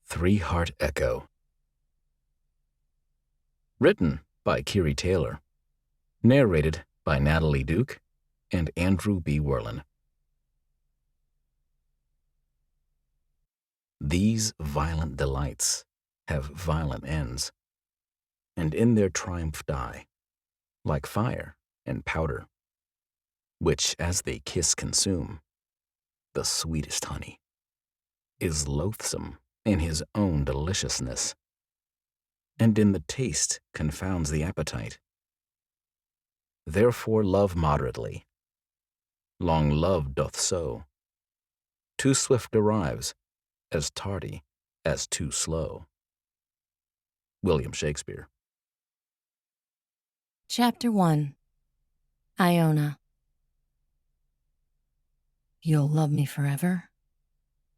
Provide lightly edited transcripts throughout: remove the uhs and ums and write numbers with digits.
Three-Heart Echo. Written by Keary Taylor. Narrated by Natalie Duke and Andrew B. Werlin. These violent delights have violent ends, and in their triumph die, like fire and powder, which as they kiss consume, the sweetest honey, is loathsome in his own deliciousness, and in the taste confounds the appetite. Therefore love moderately. Long love doth so. Too swift arrives, as tardy as too slow. William Shakespeare. Chapter 1. Iona. You'll love me forever?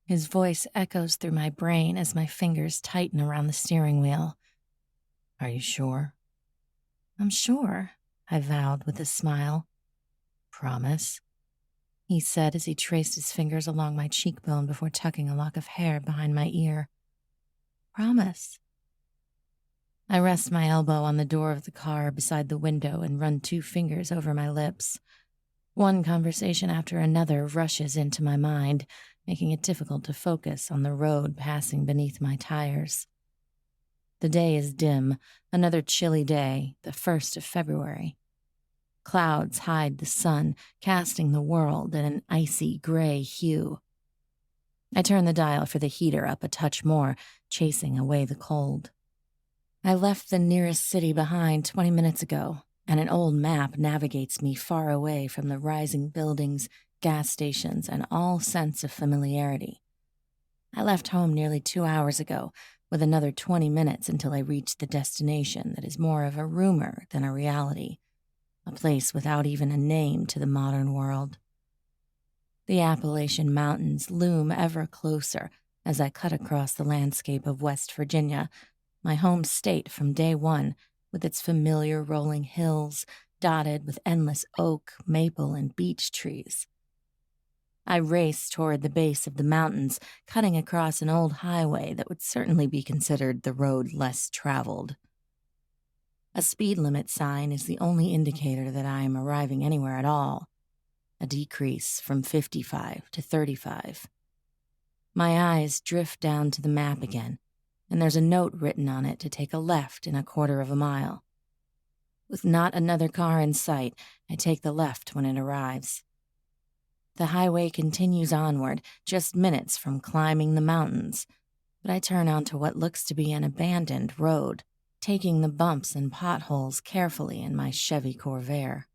His voice echoes through my brain as my fingers tighten around the steering wheel. Are you sure? I'm sure, I vowed with a smile. Promise? He said as he traced his fingers along my cheekbone before tucking a lock of hair behind my ear. Promise. I rest my elbow on the door of the car beside the window and run 2 fingers over my lips. One conversation after another rushes into my mind, making it difficult to focus on the road passing beneath my tires. The day is dim, another chilly day, the 1st of February. Clouds hide the sun, casting the world in an icy gray hue. I turn the dial for the heater up a touch more, chasing away the cold. I left the nearest city behind 20 minutes ago, and an old map navigates me far away from the rising buildings, gas stations, and all sense of familiarity. I left home nearly 2 hours ago, with another 20 minutes until I reach the destination that is more of a rumor than a reality, a place without even a name to the modern world. The Appalachian Mountains loom ever closer as I cut across the landscape of West Virginia, my home state from day one, with its familiar rolling hills dotted with endless oak, maple, and beech trees. I race toward the base of the mountains, cutting across an old highway that would certainly be considered the road less traveled. A speed limit sign is the only indicator that I am arriving anywhere at all, a decrease from 55 to 35. My eyes drift down to the map again, and there's a note written on it to take a left in a 1/4 of a mile. With not another car in sight, I take the left when it arrives. The highway continues onward, just minutes from climbing the mountains, but I turn onto what looks to be an abandoned road, taking the bumps and potholes carefully in my Chevy Corvair.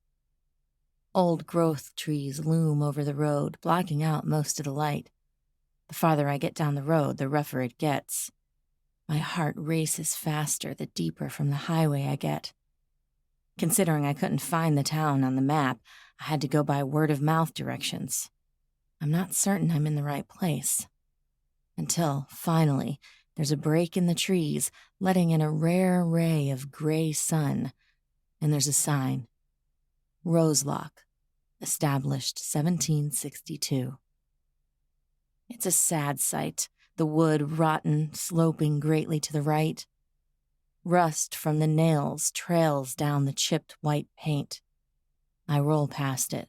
Old growth trees loom over the road, blocking out most of the light. The farther I get down the road, the rougher it gets. My heart races faster the deeper from the highway I get. Considering I couldn't find the town on the map, I had to go by word-of-mouth directions. I'm not certain I'm in the right place. Until, finally, there's a break in the trees, letting in a rare ray of gray sun, and there's a sign. Roselock, established 1762. It's a sad sight, the wood rotten, sloping greatly to the right. Rust from the nails trails down the chipped white paint. I roll past it.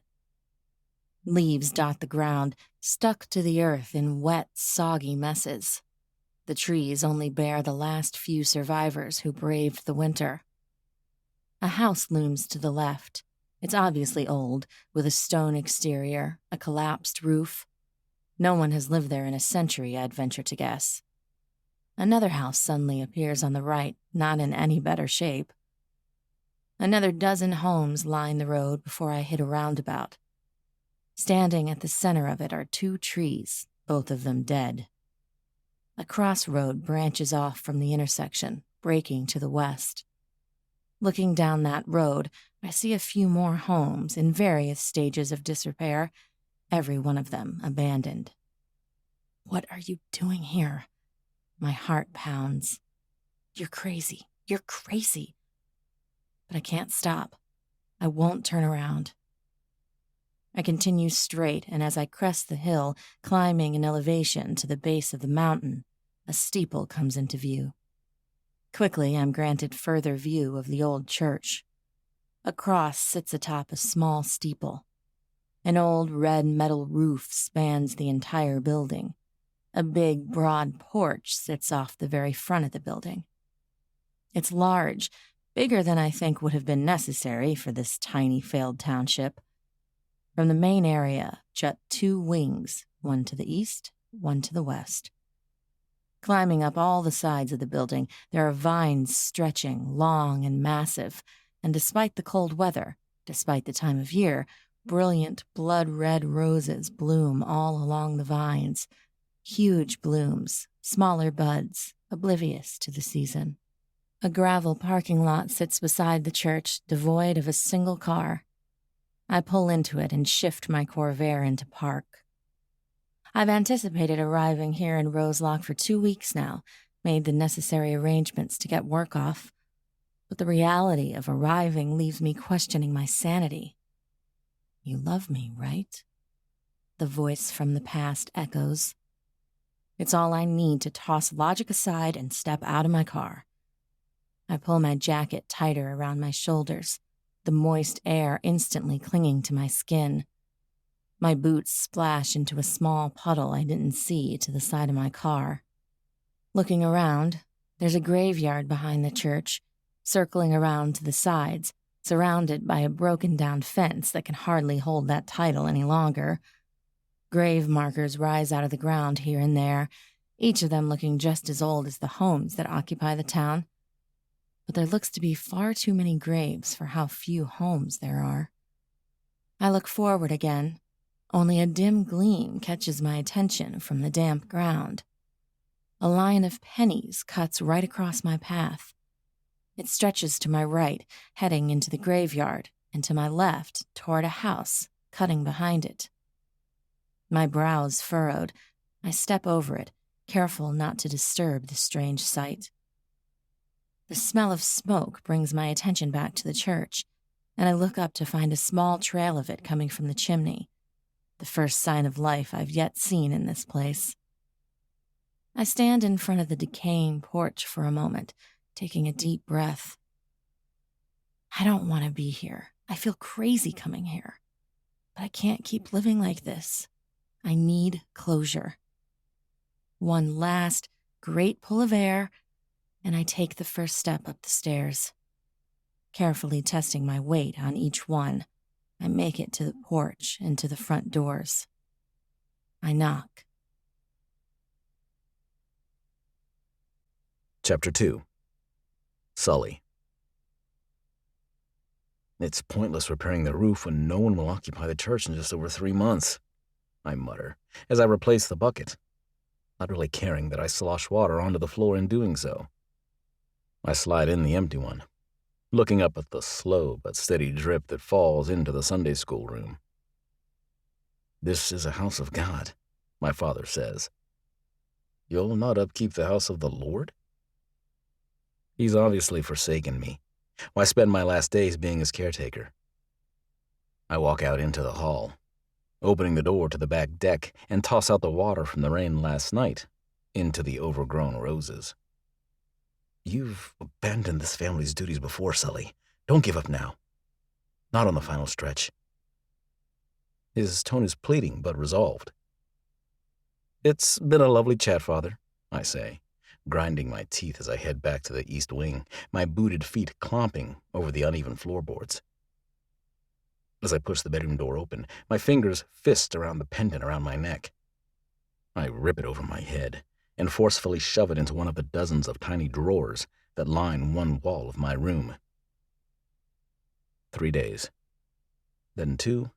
Leaves dot the ground, stuck to the earth in wet, soggy messes. The trees only bear the last few survivors who braved the winter. A house looms to the left. It's obviously old, with a stone exterior, a collapsed roof. No one has lived there in a century, I'd venture to guess. Another house suddenly appears on the right, not in any better shape. Another dozen homes line the road before I hit a roundabout. Standing at the center of it are 2 trees, both of them dead. A crossroad branches off from the intersection, breaking to the west. Looking down that road, I see a few more homes in various stages of disrepair, every one of them abandoned. What are you doing here? My heart pounds. You're crazy. You're crazy. But I can't stop. I won't turn around. I continue straight, and as I crest the hill, climbing an elevation to the base of the mountain, a steeple comes into view. Quickly, I'm granted further view of the old church. A cross sits atop a small steeple. An old red metal roof spans the entire building. A big, broad porch sits off the very front of the building. It's large, bigger than I think would have been necessary for this tiny failed township. From the main area jut 2 wings, one to the east, one to the west. Climbing up all the sides of the building, there are vines stretching, long and massive, and despite the cold weather, despite the time of year, brilliant blood-red roses bloom all along the vines. Huge blooms, smaller buds, oblivious to the season. A gravel parking lot sits beside the church, devoid of a single car. I pull into it and shift my Corvair into park. I've anticipated arriving here in Roselock for 2 weeks now, made the necessary arrangements to get work off, but the reality of arriving leaves me questioning my sanity. You love me, right? The voice from the past echoes. It's all I need to toss logic aside and step out of my car. I pull my jacket tighter around my shoulders, the moist air instantly clinging to my skin. My boots splash into a small puddle I didn't see to the side of my car. Looking around, there's a graveyard behind the church, circling around to the sides, surrounded by a broken-down fence that can hardly hold that title any longer. Grave markers rise out of the ground here and there, each of them looking just as old as the homes that occupy the town. But there looks to be far too many graves for how few homes there are. I look forward again. Only a dim gleam catches my attention from the damp ground. A line of pennies cuts right across my path. It stretches to my right, heading into the graveyard, and to my left, toward a house, cutting behind it. My brows furrowed, I step over it, careful not to disturb the strange sight. The smell of smoke brings my attention back to the church, and I look up to find a small trail of it coming from the chimney, the first sign of life I've yet seen in this place. I stand in front of the decaying porch for a moment, taking a deep breath. I don't want to be here. I feel crazy coming here. But I can't keep living like this. I need closure. One last great pull of air, and I take the first step up the stairs. Carefully testing my weight on each one, I make it to the porch and to the front doors. I knock. Chapter 2. Sully. It's pointless repairing the roof when no one will occupy the church in just over 3 months, I mutter, as I replace the bucket, not really caring that I slosh water onto the floor in doing so. I slide in the empty one, looking up at the slow but steady drip that falls into the Sunday school room. This is a house of God, my father says. You'll not upkeep the house of the Lord? He's obviously forsaken me. Why spend my last days being his caretaker? I walk out into the hall, opening the door to the back deck, and toss out the water from the rain last night into the overgrown roses. You've abandoned this family's duties before, Sully. Don't give up now. Not on the final stretch. His tone is pleading but resolved. It's been a lovely chat, Father, I say, grinding my teeth as I head back to the east wing, my booted feet clomping over the uneven floorboards. As I push the bedroom door open, my fingers fist around the pendant around my neck. I rip it over my head and forcefully shove it into one of the dozens of tiny drawers that line one wall of my room. 3 days, then 2,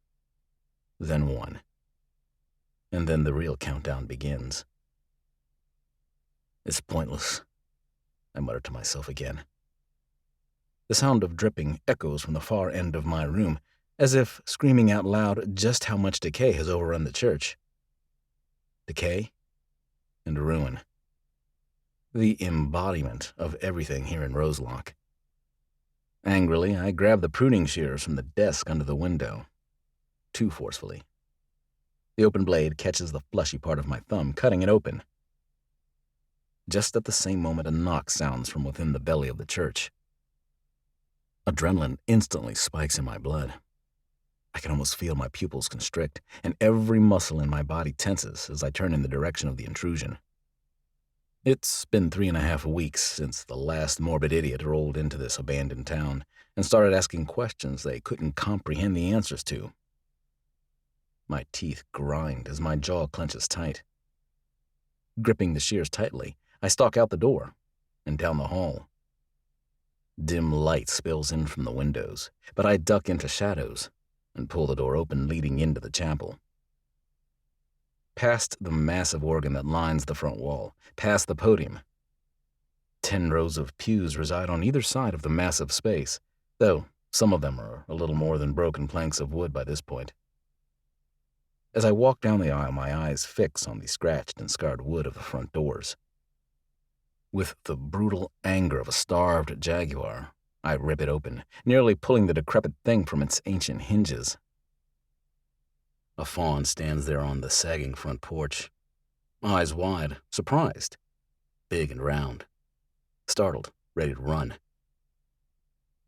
then 1, and then the real countdown begins. It's pointless, I mutter to myself again. The sound of dripping echoes from the far end of my room, as if screaming out loud just how much decay has overrun the church. Decay and ruin. The embodiment of everything here in Roselock. Angrily, I grab the pruning shears from the desk under the window, too forcefully. The open blade catches the fleshy part of my thumb, cutting it open. Just at the same moment, a knock sounds from within the belly of the church. Adrenaline instantly spikes in my blood. I can almost feel my pupils constrict, and every muscle in my body tenses as I turn in the direction of the intrusion. It's been 3.5 weeks since the last morbid idiot rolled into this abandoned town and started asking questions they couldn't comprehend the answers to. My teeth grind as my jaw clenches tight. Gripping the shears tightly, I stalk out the door and down the hall. Dim light spills in from the windows, but I duck into shadows and pull the door open leading into the chapel. Past the massive organ that lines the front wall, past the podium. 10 rows of pews reside on either side of the massive space, though some of them are a little more than broken planks of wood by this point. As I walk down the aisle, my eyes fix on the scratched and scarred wood of the front doors. With the brutal anger of a starved jaguar, I rip it open, nearly pulling the decrepit thing from its ancient hinges. A fawn stands there on the sagging front porch, eyes wide, surprised, big and round, startled, ready to run.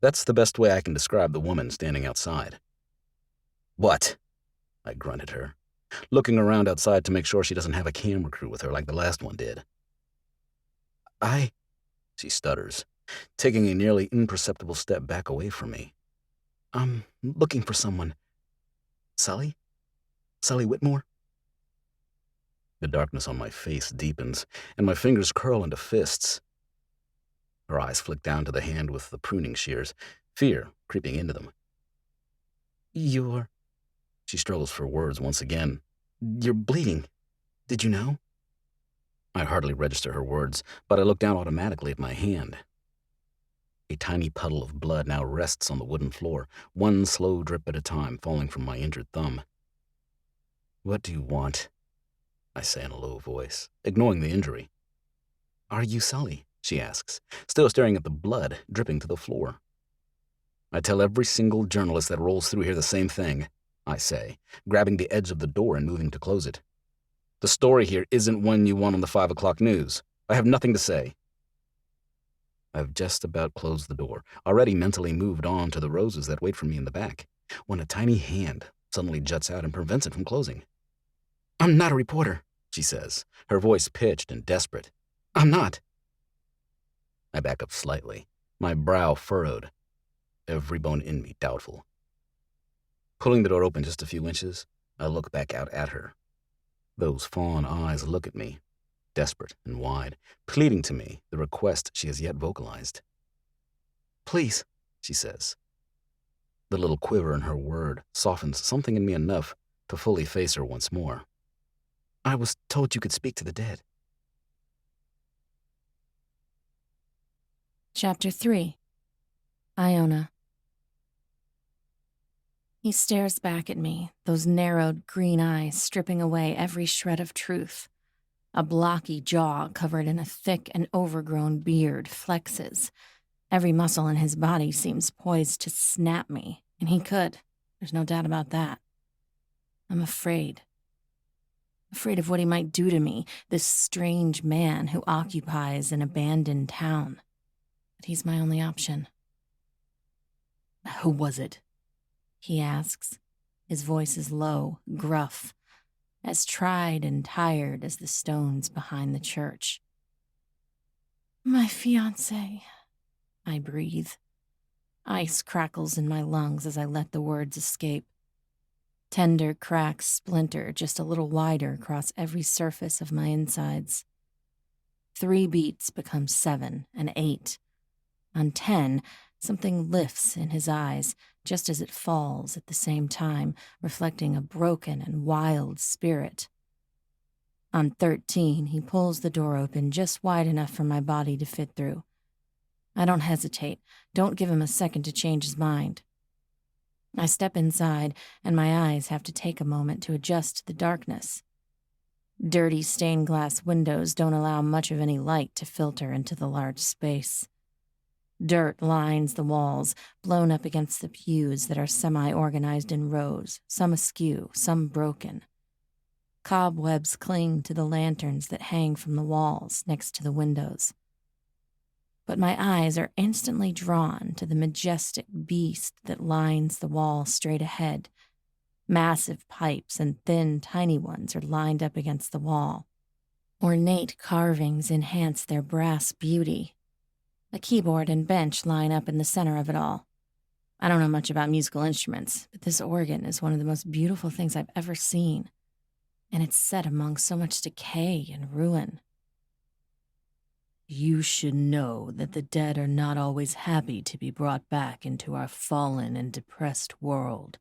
That's the best way I can describe the woman standing outside. "What?" I grunt at her, looking around outside to make sure she doesn't have a camera crew with her like the last one did. She stutters, taking a nearly imperceptible step back away from me. "I'm looking for someone. Sully? Sully Whitmore?" The darkness on my face deepens, and my fingers curl into fists. Her eyes flick down to the hand with the pruning shears, fear creeping into them. She struggles for words once again. "You're bleeding. Did you know?" I hardly register her words, but I look down automatically at my hand. A tiny puddle of blood now rests on the wooden floor, one slow drip at a time falling from my injured thumb. "What do you want?" I say in a low voice, ignoring the injury. "Are you Sully?" she asks, still staring at the blood dripping to the floor. "I tell every single journalist that rolls through here the same thing," I say, grabbing the edge of the door and moving to close it. "The story here isn't one you want on the 5 o'clock news. I have nothing to say." I've just about closed the door, already mentally moved on to the roses that wait for me in the back, when a tiny hand suddenly juts out and prevents it from closing. "I'm not a reporter," she says, her voice pitched and desperate. "I'm not." I back up slightly, my brow furrowed, every bone in me doubtful. Pulling the door open just a few inches, I look back out at her. Those fawn eyes look at me, desperate and wide, pleading to me the request she has yet vocalized. "Please," she says. The little quiver in her word softens something in me enough to fully face her once more. "I was told you could speak to the dead." Chapter 3. Iona. He stares back at me, those narrowed green eyes stripping away every shred of truth. A blocky jaw covered in a thick and overgrown beard flexes. Every muscle in his body seems poised to snap me, and he could. There's no doubt about that. I'm afraid. Afraid of what he might do to me, this strange man who occupies an abandoned town. But he's my only option. "Who was it?" he asks. His voice is low, gruff, as tried and tired as the stones behind the church. "My fiancé," I breathe. Ice crackles in my lungs as I let the words escape. Tender cracks splinter just a little wider across every surface of my insides. 3 beats become 7 and 8. On 10, something lifts in his eyes, just as it falls at the same time, reflecting a broken and wild spirit. On 13, he pulls the door open just wide enough for my body to fit through. I don't hesitate, don't give him a second to change his mind. I step inside, and my eyes have to take a moment to adjust to the darkness. Dirty stained glass windows don't allow much of any light to filter into the large space. Dirt lines the walls, blown up against the pews that are semi-organized in rows, some askew, some broken. Cobwebs cling to the lanterns that hang from the walls next to the windows. But my eyes are instantly drawn to the majestic beast that lines the wall straight ahead. Massive pipes and thin, tiny ones are lined up against the wall. Ornate carvings enhance their brass beauty. A keyboard and bench line up in the center of it all. I don't know much about musical instruments, but this organ is one of the most beautiful things I've ever seen. And it's set among so much decay and ruin. You should know that the dead are not always happy to be brought back into our fallen and depressed world,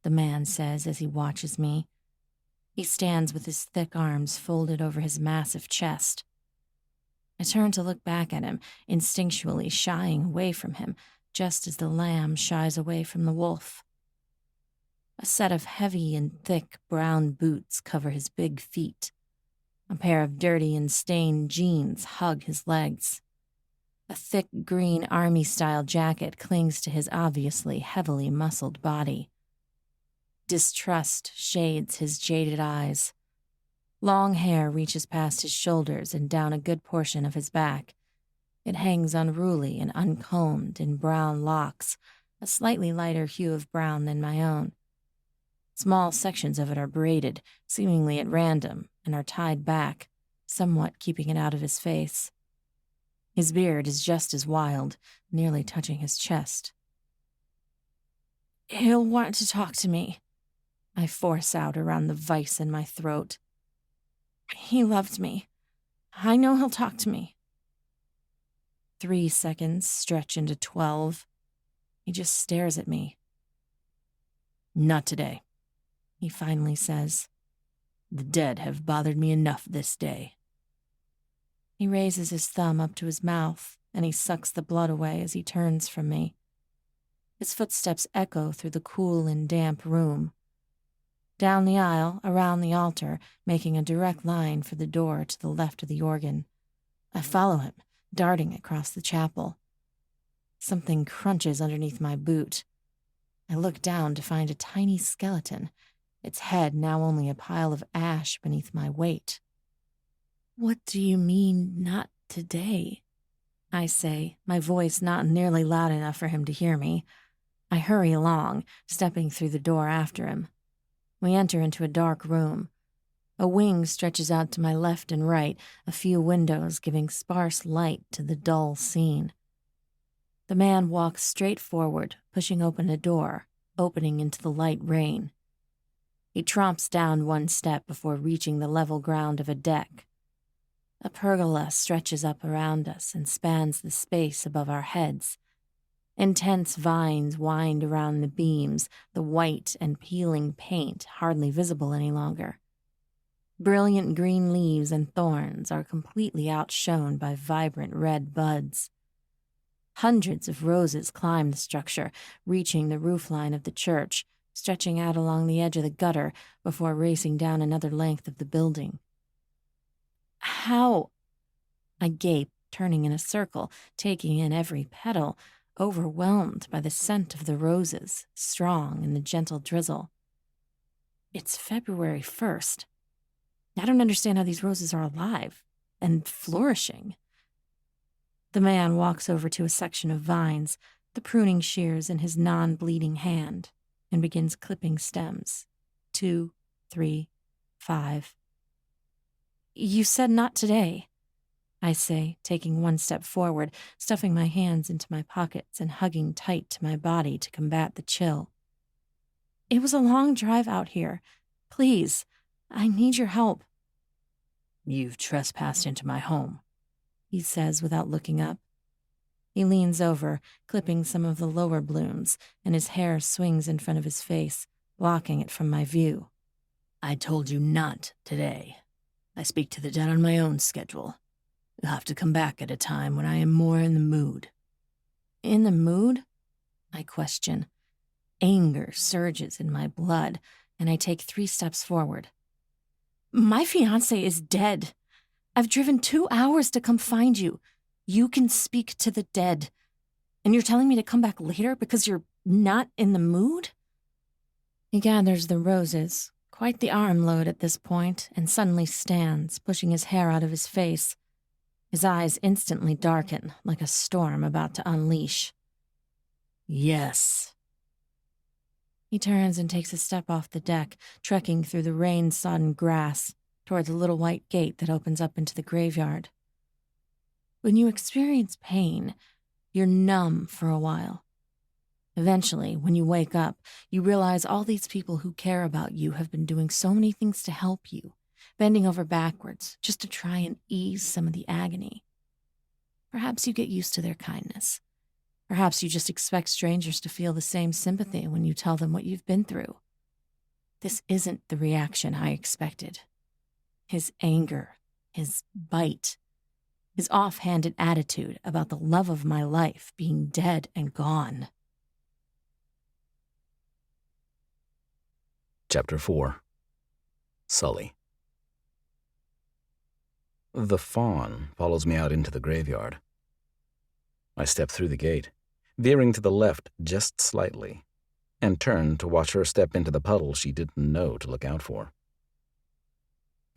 the man says as he watches me. He stands with his thick arms folded over his massive chest. I turn to look back at him, instinctually shying away from him, just as the lamb shies away from the wolf. A set of heavy and thick brown boots cover his big feet. A pair of dirty and stained jeans hug his legs. A thick green army-style jacket clings to his obviously heavily muscled body. Distrust shades his jaded eyes. Long hair reaches past his shoulders and down a good portion of his back. It hangs unruly and uncombed in brown locks, a slightly lighter hue of brown than my own. Small sections of it are braided, seemingly at random, and are tied back, somewhat keeping it out of his face. His beard is just as wild, nearly touching his chest. He'll want to talk to me, I force out around the vice in my throat. He loved me. I know he'll talk to me. 3 seconds stretch into 12. He just stares at me. Not today, he finally says. The dead have bothered me enough this day. He raises his thumb up to his mouth, and he sucks the blood away as he turns from me. His footsteps echo through the cool and damp room. Down the aisle, around the altar, making a direct line for the door to the left of the organ. I follow him, darting across the chapel. Something crunches underneath my boot. I look down to find a tiny skeleton, its head now only a pile of ash beneath my weight. What do you mean, not today? I say, my voice not nearly loud enough for him to hear me. I hurry along, stepping through the door after him. We enter into a dark room. A wing stretches out to my left and right, a few windows giving sparse light to the dull scene. The man walks straight forward, pushing open a door, opening into the light rain. He tromps down 1 step before reaching the level ground of a deck. A pergola stretches up around us and spans the space above our heads. Intense vines wind around the beams, the white and peeling paint hardly visible any longer. Brilliant green leaves and thorns are completely outshone by vibrant red buds. Hundreds of roses climb the structure, reaching the roofline of the church, stretching out along the edge of the gutter before racing down another length of the building. How? I gape, turning in a circle, taking in every petal, overwhelmed by the scent of the roses, strong in the gentle drizzle. It's February 1st. I don't understand how these roses are alive and flourishing. The man walks over to a section of vines, the pruning shears in his non-bleeding hand, and begins clipping stems. 2, 3, 5. You said not today, I say, taking 1 step forward, stuffing my hands into my pockets and hugging tight to my body to combat the chill. It was a long drive out here. Please, I need your help. You've trespassed into my home, he says without looking up. He leans over, clipping some of the lower blooms, and his hair swings in front of his face, blocking it from my view. I told you not today. I speak to the dead on my own schedule. You'll have to come back at a time when I am more in the mood. In the mood? I question. Anger surges in my blood, and I take 3 steps forward. My fiancé is dead. I've driven 2 hours to come find you. You can speak to the dead. And you're telling me to come back later because you're not in the mood? He gathers the roses, quite the arm load at this point and suddenly stands, pushing his hair out of his face. His eyes instantly darken, like a storm about to unleash. Yes. He turns and takes a step off the deck, trekking through the rain-sodden grass towards a little white gate that opens up into the graveyard. When you experience pain, you're numb for a while. Eventually, when you wake up, you realize all these people who care about you have been doing so many things to help you, bending over backwards just to try and ease some of the agony. Perhaps you get used to their kindness. Perhaps you just expect strangers to feel the same sympathy when you tell them what you've been through. This isn't the reaction I expected. His anger, his bite, his offhanded attitude about the love of my life being dead and gone. Chapter 4. Sully. The fawn follows me out into the graveyard. I step through the gate, veering to the left just slightly, and turn to watch her step into the puddle she didn't know to look out for.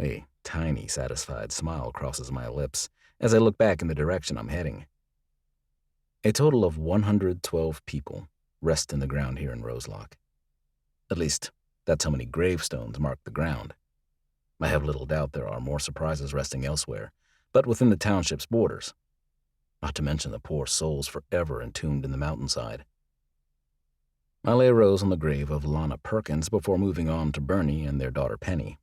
A tiny, satisfied smile crosses my lips as I look back in the direction I'm heading. A total of 112 people rest in the ground here in Roselock. At least, that's how many gravestones mark the ground. I have little doubt there are more surprises resting elsewhere, but within the township's borders. Not to mention the poor souls forever entombed in the mountainside. I lay a rose on the grave of Lana Perkins before moving on to Bernie and their daughter Penny.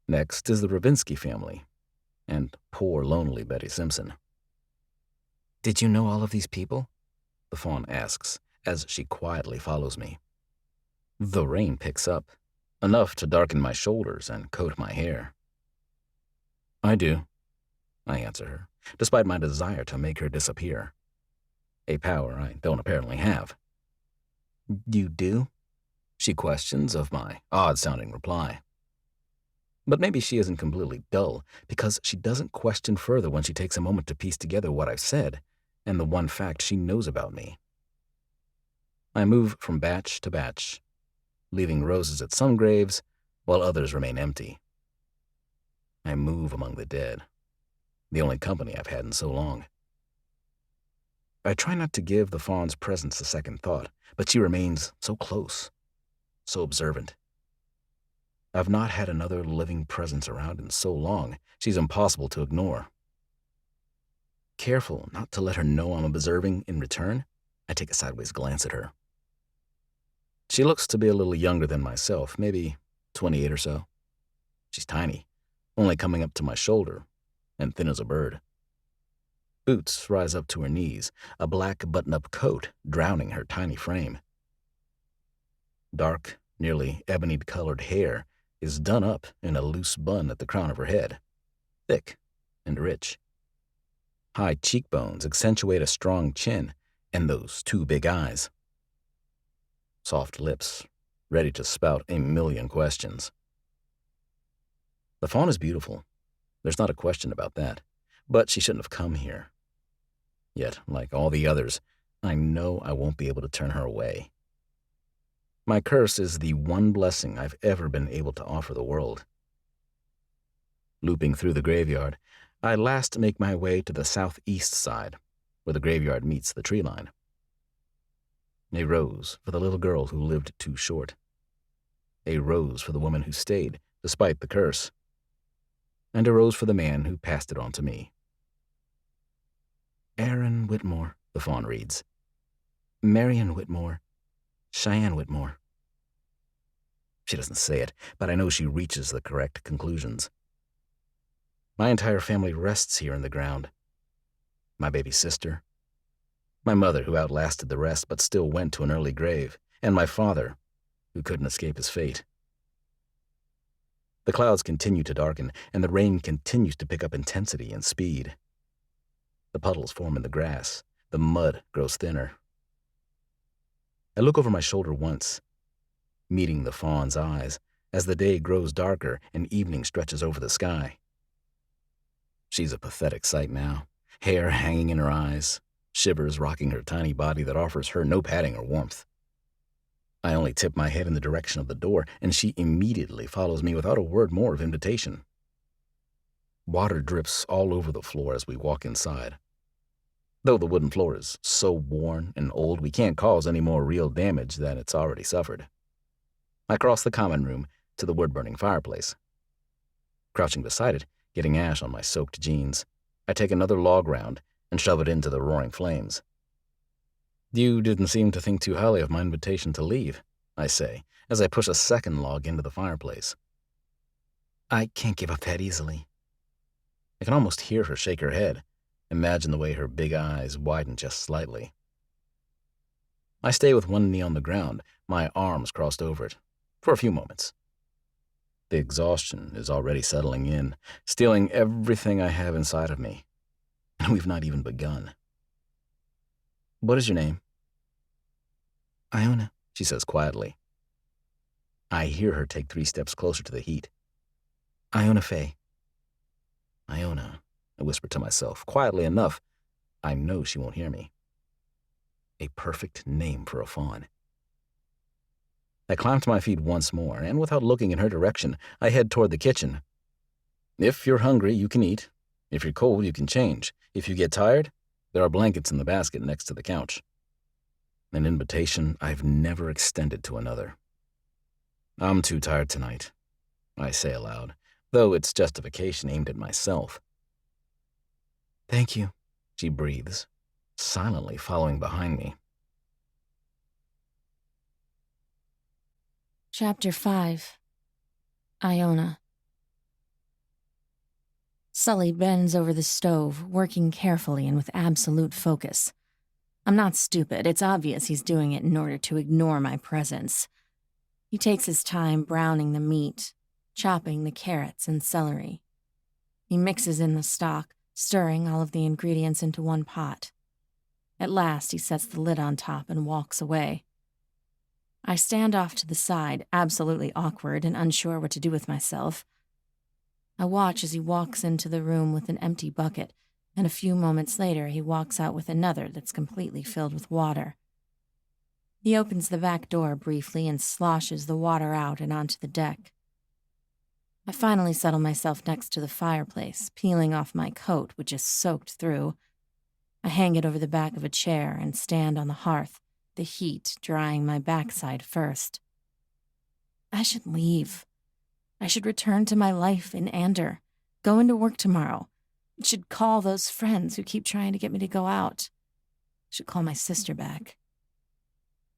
Next is the Ravinsky family, and poor lonely Betty Simpson. "Did you know all of these people?" the fawn asks as she quietly follows me. The rain picks up, enough to darken my shoulders and coat my hair. "I do," I answer her, despite my desire to make her disappear. A power I don't apparently have. "You do?" she questions of my odd-sounding reply. But maybe she isn't completely dull, because she doesn't question further when she takes a moment to piece together what I've said and the one fact she knows about me. I move from batch to batch, leaving roses at some graves while others remain empty. I move among the dead, the only company I've had in so long. I try not to give the fawn's presence a second thought, but she remains so close, so observant. I've not had another living presence around in so long, she's impossible to ignore. Careful not to let her know I'm observing in return, I take a sideways glance at her. She looks to be a little younger than myself, maybe 28 or so. She's tiny, only coming up to my shoulder, and thin as a bird. Boots rise up to her knees, a black button-up coat drowning her tiny frame. Dark, nearly ebony-colored hair is done up in a loose bun at the crown of her head, thick and rich. High cheekbones accentuate a strong chin and those two big eyes. Soft lips, ready to spout a million questions. The fawn is beautiful. There's not a question about that. But she shouldn't have come here. Yet, like all the others, I know I won't be able to turn her away. My curse is the one blessing I've ever been able to offer the world. Looping through the graveyard, I last make my way to the southeast side, where the graveyard meets the tree line. A rose for the little girl who lived too short. A rose for the woman who stayed, despite the curse. And a rose for the man who passed it on to me. Aaron Whitmore, the fawn reads. Marion Whitmore. Cheyenne Whitmore. She doesn't say it, but I know she reaches the correct conclusions. My entire family rests here in the ground. My baby sister. My mother, who outlasted the rest but still went to an early grave, and my father, who couldn't escape his fate. The clouds continue to darken, and the rain continues to pick up intensity and speed. The puddles form in the grass. The mud grows thinner. I look over my shoulder once, meeting the fawn's eyes as the day grows darker and evening stretches over the sky. She's a pathetic sight now, hair hanging in her eyes, shivers rocking her tiny body that offers her no padding or warmth. I only tip my head in the direction of the door, and she immediately follows me without a word more of invitation. Water drips all over the floor as we walk inside. Though the wooden floor is so worn and old, we can't cause any more real damage than it's already suffered. I cross the common room to the wood-burning fireplace. Crouching beside it, getting ash on my soaked jeans, I take another log round and shove it into the roaring flames. You didn't seem to think too highly of my invitation to leave, I say, as I push a second log into the fireplace. I can't give up that easily. I can almost hear her shake her head. Imagine the way her big eyes widen just slightly. I stay with one knee on the ground, my arms crossed over it, for a few moments. The exhaustion is already settling in, stealing everything I have inside of me, and we've not even begun. What is your name? Iona, she says quietly. I hear her take 3 steps closer to the heat. Iona Faye. Iona, I whisper to myself, quietly enough. I know she won't hear me. A perfect name for a fawn. I climb to my feet once more, and without looking in her direction, I head toward the kitchen. If you're hungry, you can eat. If you're cold, you can change. If you get tired, there are blankets in the basket next to the couch. An invitation I've never extended to another. I'm too tired tonight, I say aloud, though it's justification aimed at myself. Thank you, she breathes, silently following behind me. Chapter 5. Iona. Sully bends over the stove, working carefully and with absolute focus. I'm not stupid. It's obvious he's doing it in order to ignore my presence. He takes his time browning the meat, chopping the carrots and celery. He mixes in the stock, stirring all of the ingredients into one pot. At last, he sets the lid on top and walks away. I stand off to the side, absolutely awkward and unsure what to do with myself. I watch as he walks into the room with an empty bucket, and a few moments later he walks out with another that's completely filled with water. He opens the back door briefly and sloshes the water out and onto the deck. I finally settle myself next to the fireplace, peeling off my coat, which is soaked through. I hang it over the back of a chair and stand on the hearth, the heat drying my backside first. I should leave. I should return to my life in Ander, go into work tomorrow. I should call those friends who keep trying to get me to go out. I should call my sister back.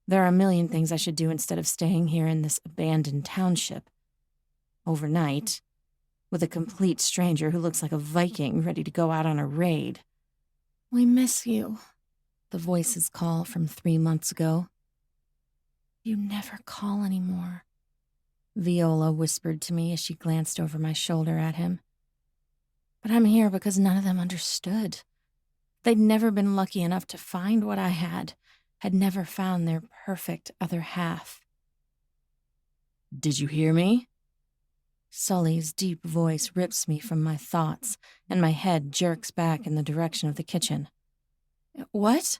There are a million things I should do instead of staying here in this abandoned township. Overnight, with a complete stranger who looks like a Viking ready to go out on a raid. We miss you, the voices call from 3 months ago. You never call anymore, Viola whispered to me as she glanced over my shoulder at him. But I'm here because none of them understood. They'd never been lucky enough to find what I had never found their perfect other half. Did you hear me? Sully's deep voice rips me from my thoughts, and my head jerks back in the direction of the kitchen. What?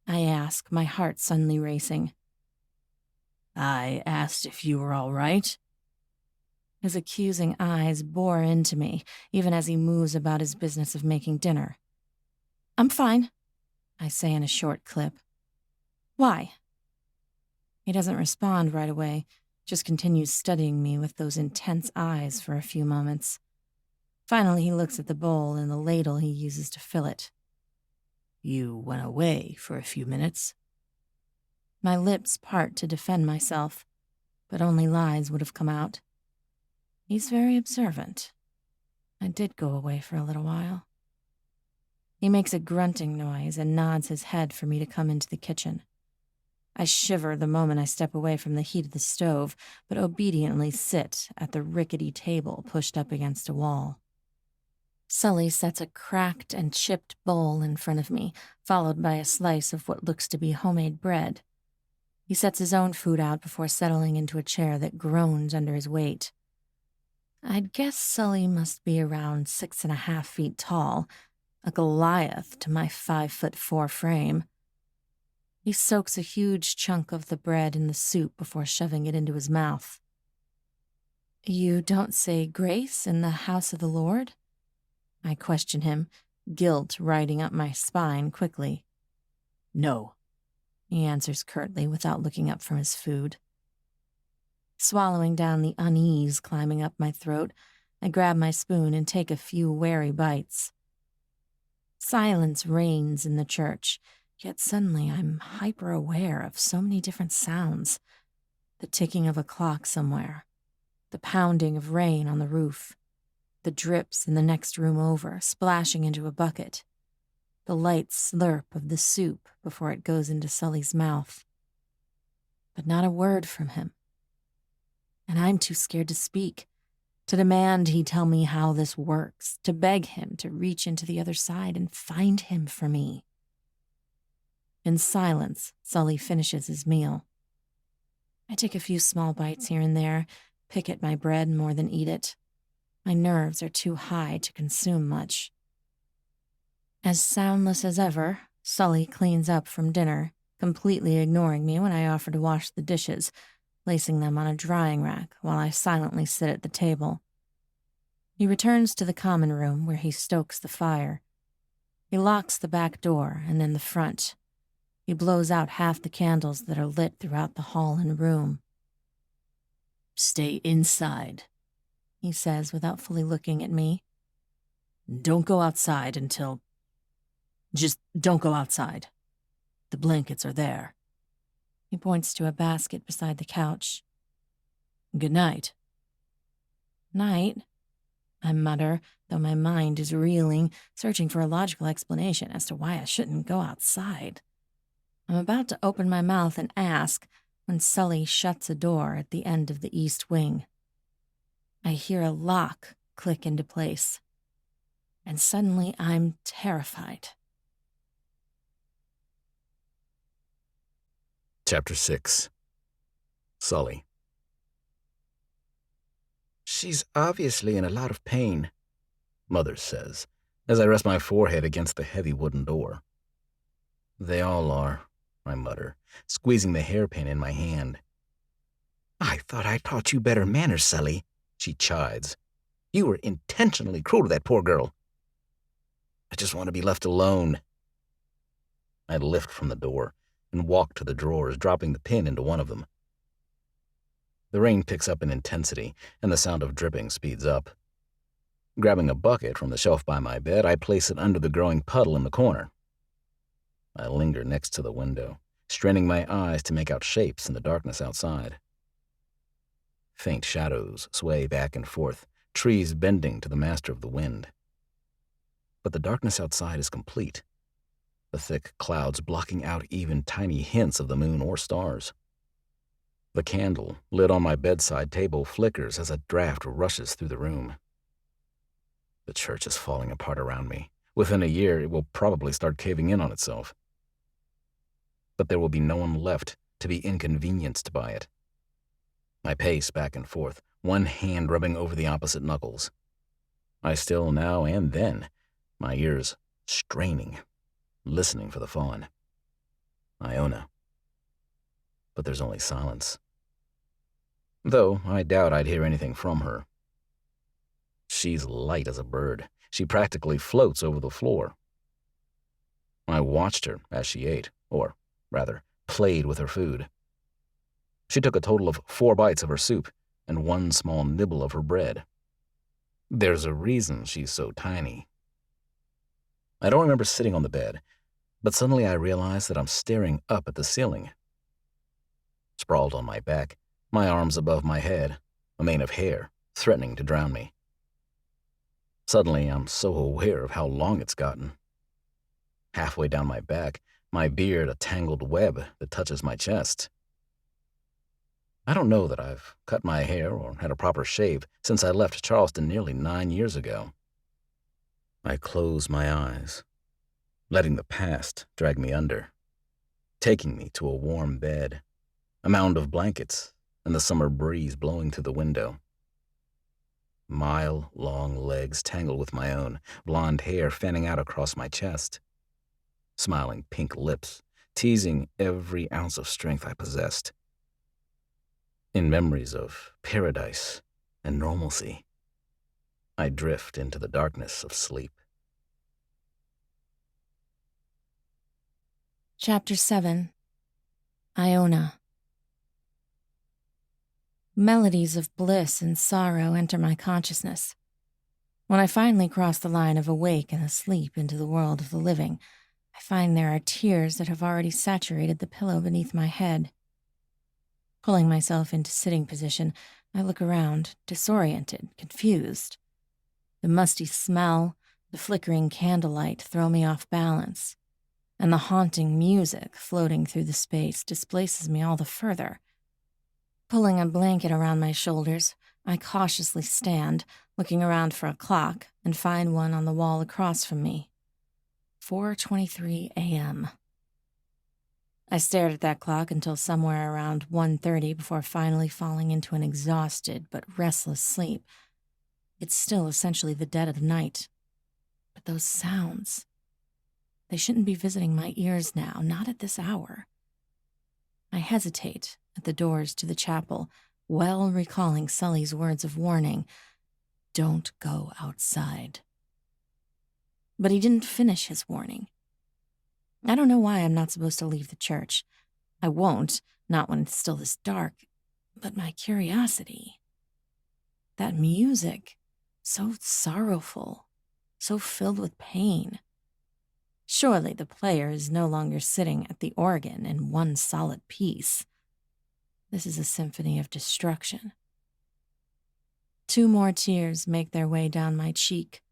I ask, my heart suddenly racing. I asked if you were all right. His accusing eyes bore into me, even as he moves about his business of making dinner. I'm fine, I say in a short clip. Why? He doesn't respond right away, just continues studying me with those intense eyes for a few moments. Finally, he looks at the bowl and the ladle he uses to fill it. You went away for a few minutes. My lips part to defend myself, but only lies would have come out. He's very observant. I did go away for a little while. He makes a grunting noise and nods his head for me to come into the kitchen. I shiver the moment I step away from the heat of the stove, but obediently sit at the rickety table pushed up against a wall. Sully sets a cracked and chipped bowl in front of me, followed by a slice of what looks to be homemade bread. He sets his own food out before settling into a chair that groans under his weight. I'd guess Sully must be around 6.5 feet tall, a Goliath to my 5'4" frame. He soaks a huge chunk of the bread in the soup before shoving it into his mouth. You don't say grace in the house of the Lord? I question him, guilt riding up my spine quickly. No, he answers curtly without looking up from his food. Swallowing down the unease climbing up my throat, I grab my spoon and take a few wary bites. Silence reigns in the church, yet suddenly I'm hyper-aware of so many different sounds. The ticking of a clock somewhere, the pounding of rain on the roof, the drips in the next room over, splashing into a bucket, the light slurp of the soup before it goes into Sully's mouth. But not a word from him. And I'm too scared to speak, to demand he tell me how this works, to beg him to reach into the other side and find him for me. In silence, Sully finishes his meal. I take a few small bites here and there, pick at my bread more than eat it. My nerves are too high to consume much. As soundless as ever, Sully cleans up from dinner, completely ignoring me when I offer to wash the dishes, placing them on a drying rack while I silently sit at the table. He returns to the common room where he stokes the fire. He locks the back door and then the front. He blows out half the candles that are lit throughout the hall and room. Stay inside, he says without fully looking at me. Don't go outside until... Just don't go outside. The blankets are there. He points to a basket beside the couch. Good night. Night, I mutter, though my mind is reeling, searching for a logical explanation as to why I shouldn't go outside. I'm about to open my mouth and ask when Sully shuts a door at the end of the east wing. I hear a lock click into place, and suddenly I'm terrified. Chapter 6. Sully. She's obviously in a lot of pain, Mother says, as I rest my forehead against the heavy wooden door. They all are, I mutter, squeezing the hairpin in my hand. I thought I taught you better manners, Sully, she chides. You were intentionally cruel to that poor girl. I just want to be left alone. I lift from the door and walk to the drawers, dropping the pin into one of them. The rain picks up in intensity, and the sound of dripping speeds up. Grabbing a bucket from the shelf by my bed, I place it under the growing puddle in the corner. I linger next to the window, straining my eyes to make out shapes in the darkness outside. Faint shadows sway back and forth, trees bending to the master of the wind. But the darkness outside is complete, the thick clouds blocking out even tiny hints of the moon or stars. The candle, lit on my bedside table, flickers as a draft rushes through the room. The church is falling apart around me. Within a year, it will probably start caving in on itself. But there will be no one left to be inconvenienced by it. I pace back and forth, one hand rubbing over the opposite knuckles. I still now and then, my ears straining, listening for the fawn. Iona. But there's only silence. Though I doubt I'd hear anything from her. She's light as a bird. She practically floats over the floor. I watched her as she ate, or rather, played with her food. She took a total of 4 bites of her soup and 1 small nibble of her bread. There's a reason she's so tiny. I don't remember sitting on the bed, but suddenly I realize that I'm staring up at the ceiling. Sprawled on my back, my arms above my head, a mane of hair threatening to drown me. Suddenly, I'm so aware of how long it's gotten. Halfway down my back, my beard a tangled web that touches my chest. I don't know that I've cut my hair or had a proper shave since I left Charleston nearly 9 years ago. I close my eyes, letting the past drag me under, taking me to a warm bed, a mound of blankets, and the summer breeze blowing through the window. Mile-long legs tangled with my own, blonde hair fanning out across my chest. Smiling pink lips teasing every ounce of strength I possessed. In memories of paradise and normalcy, I drift into the darkness of sleep. Chapter 7. Iona. Melodies of bliss and sorrow enter my consciousness. When I finally cross the line of awake and asleep into the world of the living, I find there are tears that have already saturated the pillow beneath my head. Pulling myself into sitting position, I look around, disoriented, confused. The musty smell, the flickering candlelight throw me off balance, and the haunting music floating through the space displaces me all the further. Pulling a blanket around my shoulders, I cautiously stand, looking around for a clock, and find one on the wall across from me. 4:23 a.m. I stared at that clock until somewhere around 1:30 before finally falling into an exhausted but restless sleep. It's still essentially the dead of night. But those sounds, they shouldn't be visiting my ears now, not at this hour. I hesitate at the doors to the chapel, well recalling Sully's words of warning, "Don't go outside." But he didn't finish his warning. I don't know why I'm not supposed to leave the church. I won't, not when it's still this dark, but my curiosity. That music, so sorrowful, so filled with pain. Surely the player is no longer sitting at the organ in one solid piece. This is a symphony of destruction. 2 more tears make their way down my cheek,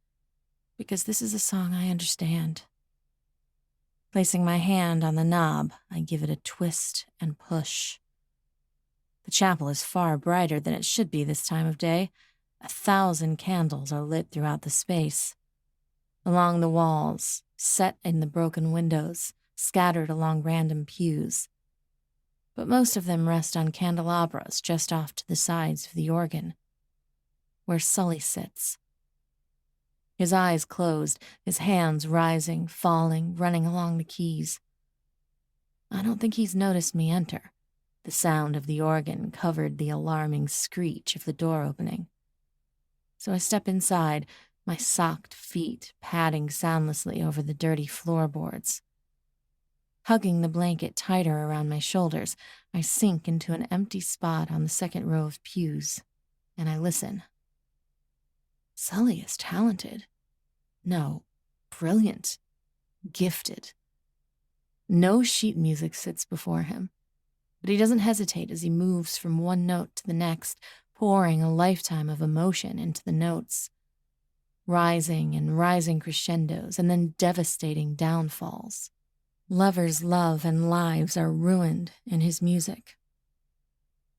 because this is a song I understand. Placing my hand on the knob, I give it a twist and push. The chapel is far brighter than it should be this time of day. 1,000 candles are lit throughout the space. Along the walls, set in the broken windows, scattered along random pews. But most of them rest on candelabras just off to the sides of the organ, where Sully sits. His eyes closed, his hands rising, falling, running along the keys. I don't think he's noticed me enter. The sound of the organ covered the alarming screech of the door opening. So I step inside, my socked feet padding soundlessly over the dirty floorboards. Hugging the blanket tighter around my shoulders, I sink into an empty spot on the second row of pews, and I listen. Sully is talented. No, brilliant. Gifted. No sheet music sits before him, but he doesn't hesitate as he moves from one note to the next, pouring a lifetime of emotion into the notes. Rising and rising crescendos, and then devastating downfalls. Lovers' love and lives are ruined in his music.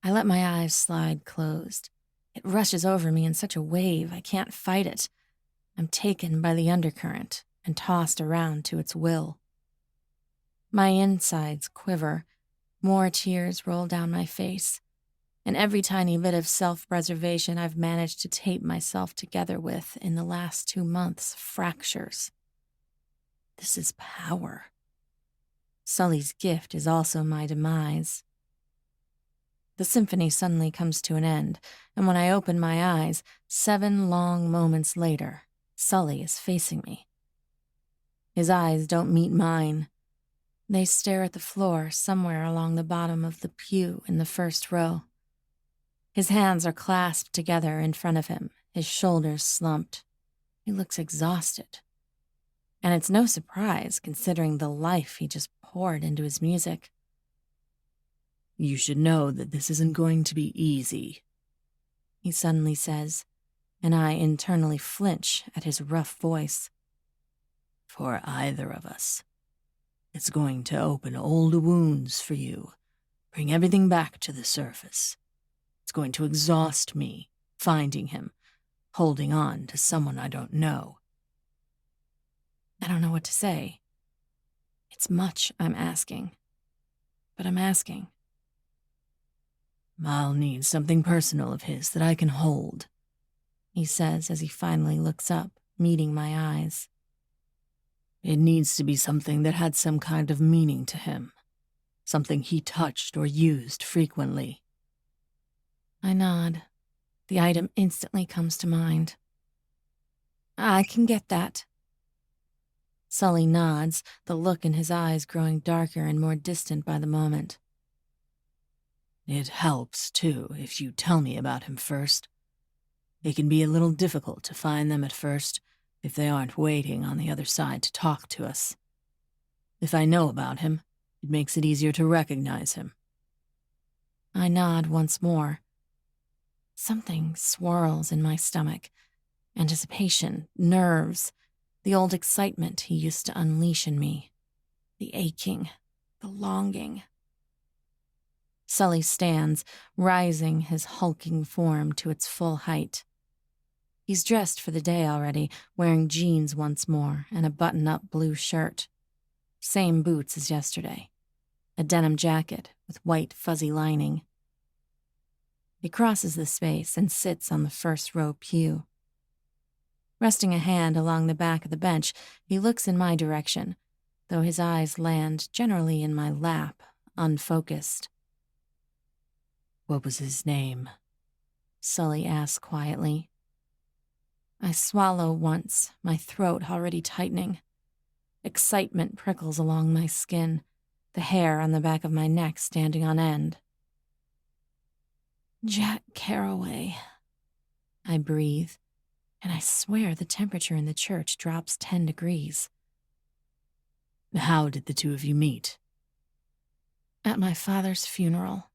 I let my eyes slide closed. It rushes over me in such a wave I can't fight it. I'm taken by the undercurrent and tossed around to its will. My insides quiver, more tears roll down my face, and every tiny bit of self-preservation I've managed to tape myself together with in the last 2 months fractures. This is power. Sully's gift is also my demise. The symphony suddenly comes to an end, and when I open my eyes, 7 long moments later, Sully is facing me. His eyes don't meet mine. They stare at the floor somewhere along the bottom of the pew in the first row. His hands are clasped together in front of him, his shoulders slumped. He looks exhausted. And it's no surprise, considering the life he just poured into his music. "You should know that this isn't going to be easy," he suddenly says, and I internally flinch at his rough voice. "For either of us. It's going to open old wounds for you, bring everything back to the surface. It's going to exhaust me, finding him, holding on to someone I don't know." I don't know what to say. It's much I'm asking, but I'm asking. "I'll need something personal of his that I can hold," he says as he finally looks up, meeting my eyes. It needs to be something that had some kind of meaning to him. Something he touched or used frequently. I nod. The item instantly comes to mind. I can get that. Sully nods, the look in his eyes growing darker and more distant by the moment. It helps, too, if you tell me about him first. It can be a little difficult to find them at first if they aren't waiting on the other side to talk to us. If I know about him, it makes it easier to recognize him. I nod once more. Something swirls in my stomach. Anticipation, nerves, the old excitement he used to unleash in me. The aching, the longing. Sully stands, rising his hulking form to its full height. He's dressed for the day already, wearing jeans once more and a button-up blue shirt. Same boots as yesterday. A denim jacket with white fuzzy lining. He crosses the space and sits on the first row pew. Resting a hand along the back of the bench, he looks in my direction, though his eyes land generally in my lap, unfocused. What was his name? Sully asks quietly. I swallow once, my throat already tightening. Excitement prickles along my skin, the hair on the back of my neck standing on end. Jack Carraway. I breathe, and I swear the temperature in the church drops 10 degrees. How did the two of you meet? At my father's funeral.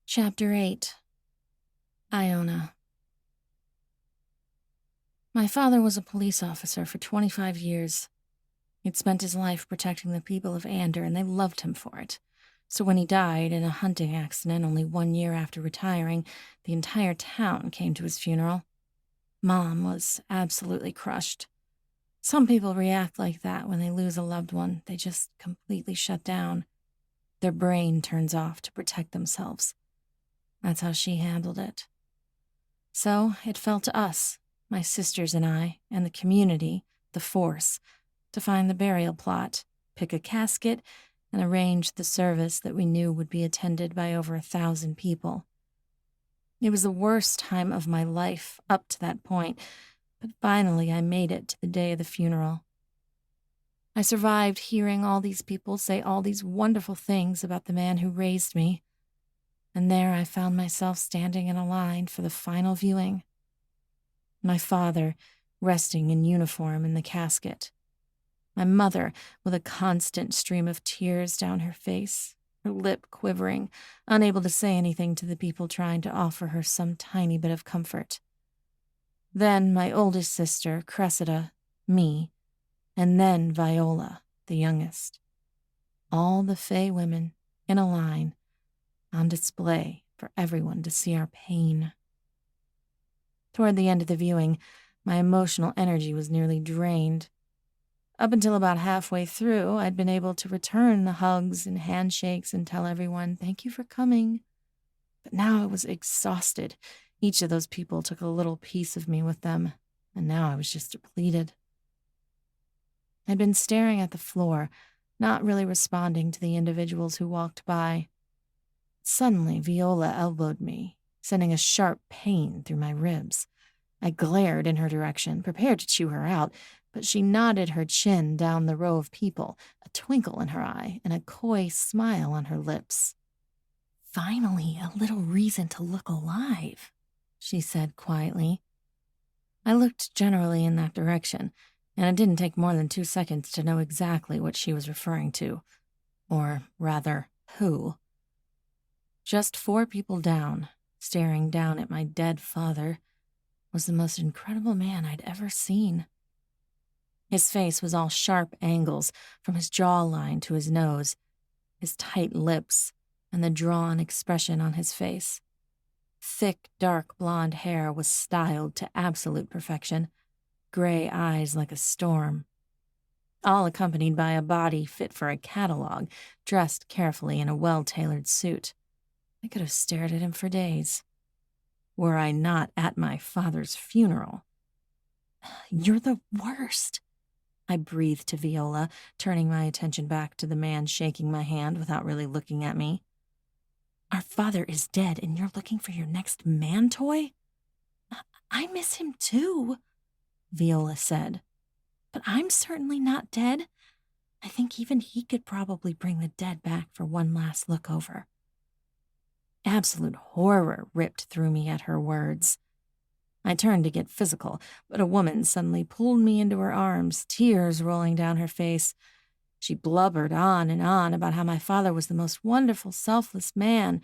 Chapter 8. Iona. My father was a police officer for 25 years. He'd spent his life protecting the people of Ander, and they loved him for it. So when he died in a hunting accident only 1 year after retiring, the entire town came to his funeral. Mom was absolutely crushed. Some people react like that when they lose a loved one. They just completely shut down. Their brain turns off to protect themselves. That's how she handled it. So it fell to us, my sisters and I, and the community, the force, to find the burial plot, pick a casket, and arrange the service that we knew would be attended by over 1,000 people. It was the worst time of my life up to that point, but finally I made it to the day of the funeral. I survived hearing all these people say all these wonderful things about the man who raised me, and there I found myself standing in a line for the final viewing. My father resting in uniform in the casket. My mother with a constant stream of tears down her face, her lip quivering, unable to say anything to the people trying to offer her some tiny bit of comfort. Then my oldest sister, Cressida, me, and then Viola, the youngest. All the Fae women, in a line, on display for everyone to see our pain. Toward the end of the viewing, my emotional energy was nearly drained. Up until about halfway through, I'd been able to return the hugs and handshakes and tell everyone, thank you for coming. But now I was exhausted. Each of those people took a little piece of me with them, and now I was just depleted. I'd been staring at the floor, not really responding to the individuals who walked by. Suddenly, Viola elbowed me, sending a sharp pain through my ribs. I glared in her direction, prepared to chew her out, but she nodded her chin down the row of people, a twinkle in her eye and a coy smile on her lips. Finally, a little reason to look alive, she said quietly. I looked generally in that direction, and it didn't take more than 2 seconds to know exactly what she was referring to. Or rather, who. Just 4 people down, staring down at my dead father, was the most incredible man I'd ever seen. His face was all sharp angles from his jawline to his nose, his tight lips, and the drawn expression on his face. Thick, dark blonde hair was styled to absolute perfection, gray eyes like a storm, all accompanied by a body fit for a catalog, dressed carefully in a well-tailored suit. I could have stared at him for days. Were I not at my father's funeral, You're the worst. I breathed to Viola, turning my attention back to the man shaking my hand without really looking at me. Our father is dead, and you're looking for your next man toy? I miss him too, Viola said. But I'm certainly not dead. I think even he could probably bring the dead back for one last look over. Absolute horror ripped through me at her words. I turned to get physical, but a woman suddenly pulled me into her arms, tears rolling down her face. She blubbered on and on about how my father was the most wonderful, selfless man,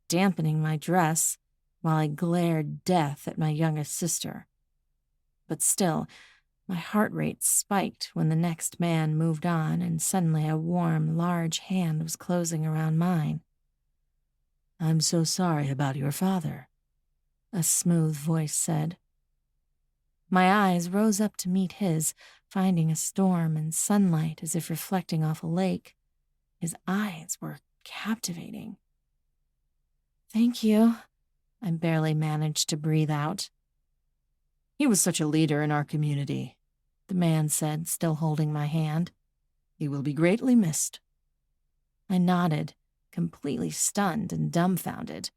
dampening my dress, while I glared death at my youngest sister. But still, my heart rate spiked when the next man moved on, and suddenly a warm, large hand was closing around mine. I'm so sorry about your father, a smooth voice said. My eyes rose up to meet his, finding a storm and sunlight as if reflecting off a lake. His eyes were captivating. Thank you, I barely managed to breathe out. He was such a leader in our community, the man said, still holding my hand. He will be greatly missed. I nodded, completely stunned and dumbfounded.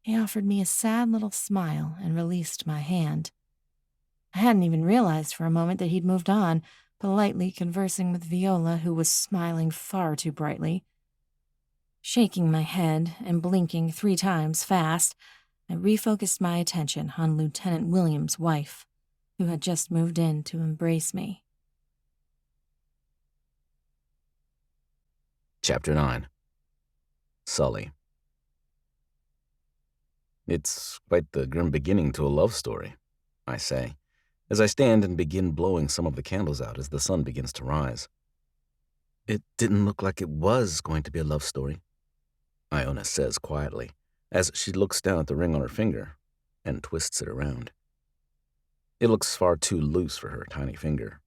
He offered me a sad little smile and released my hand. I hadn't even realized for a moment that he'd moved on, politely conversing with Viola, who was smiling far too brightly. Shaking my head and blinking 3 times fast, I refocused my attention on Lieutenant William's wife, who had just moved in to embrace me. Chapter 9. Sully. It's quite the grim beginning to a love story, I say, as I stand and begin blowing some of the candles out as the sun begins to rise. It didn't look like it was going to be a love story, Iona says quietly, as she looks down at the ring on her finger and twists it around. It looks far too loose for her tiny finger.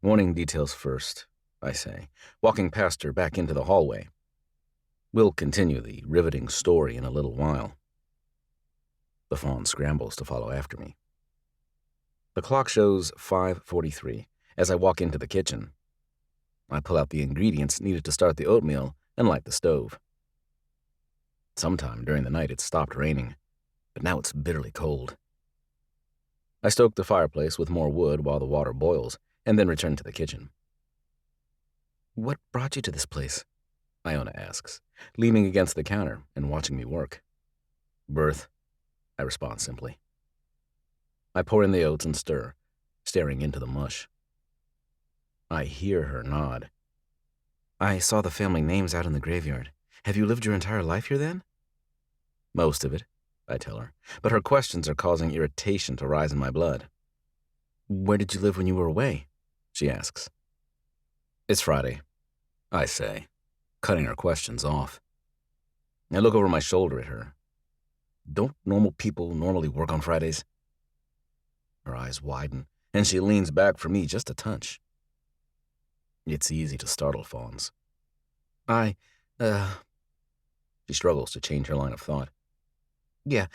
Morning details first, I say, walking past her back into the hallway. We'll continue the riveting story in a little while. The fawn scrambles to follow after me. The clock shows 5:43 as I walk into the kitchen. I pull out the ingredients needed to start the oatmeal and light the stove. Sometime during the night it stopped raining, but now it's bitterly cold. I stoke the fireplace with more wood while the water boils, and then return to the kitchen. What brought you to this place? Iona asks, leaning against the counter and watching me work. Birth, I respond simply. I pour in the oats and stir, staring into the mush. I hear her nod. I saw the family names out in the graveyard. Have you lived your entire life here then? Most of it, I tell her, but her questions are causing irritation to rise in my blood. Where did you live when you were away? She asks. It's Friday, I say, cutting her questions off. I look over my shoulder at her. Don't normal people normally work on Fridays? Her eyes widen, and she leans back for me just a touch. It's easy to startle fawns. She struggles to change her line of thought. Yeah,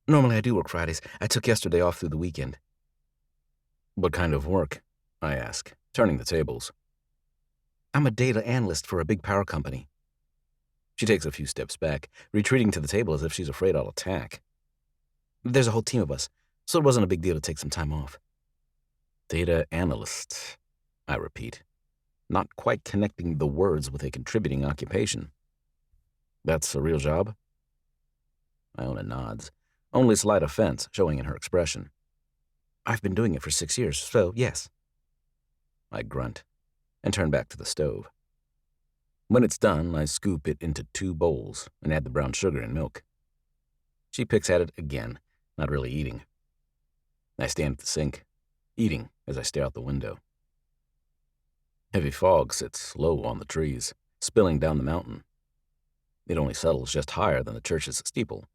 normally I do work Fridays. I took yesterday off through the weekend. What kind of work? I ask, turning the tables. I'm a data analyst for a big power company. She takes a few steps back, retreating to the table as if she's afraid I'll attack. There's a whole team of us, so it wasn't a big deal to take some time off. Data analyst, I repeat, not quite connecting the words with a contributing occupation. That's a real job? Iona nods, only slight offense showing in her expression. I've been doing it for 6 years, so yes. I grunt and turn back to the stove. When it's done, I scoop it into 2 bowls and add the brown sugar and milk. She picks at it again, not really eating. I stand at the sink, eating as I stare out the window. Heavy fog sits low on the trees, spilling down the mountain. It only settles just higher than the church's steeple.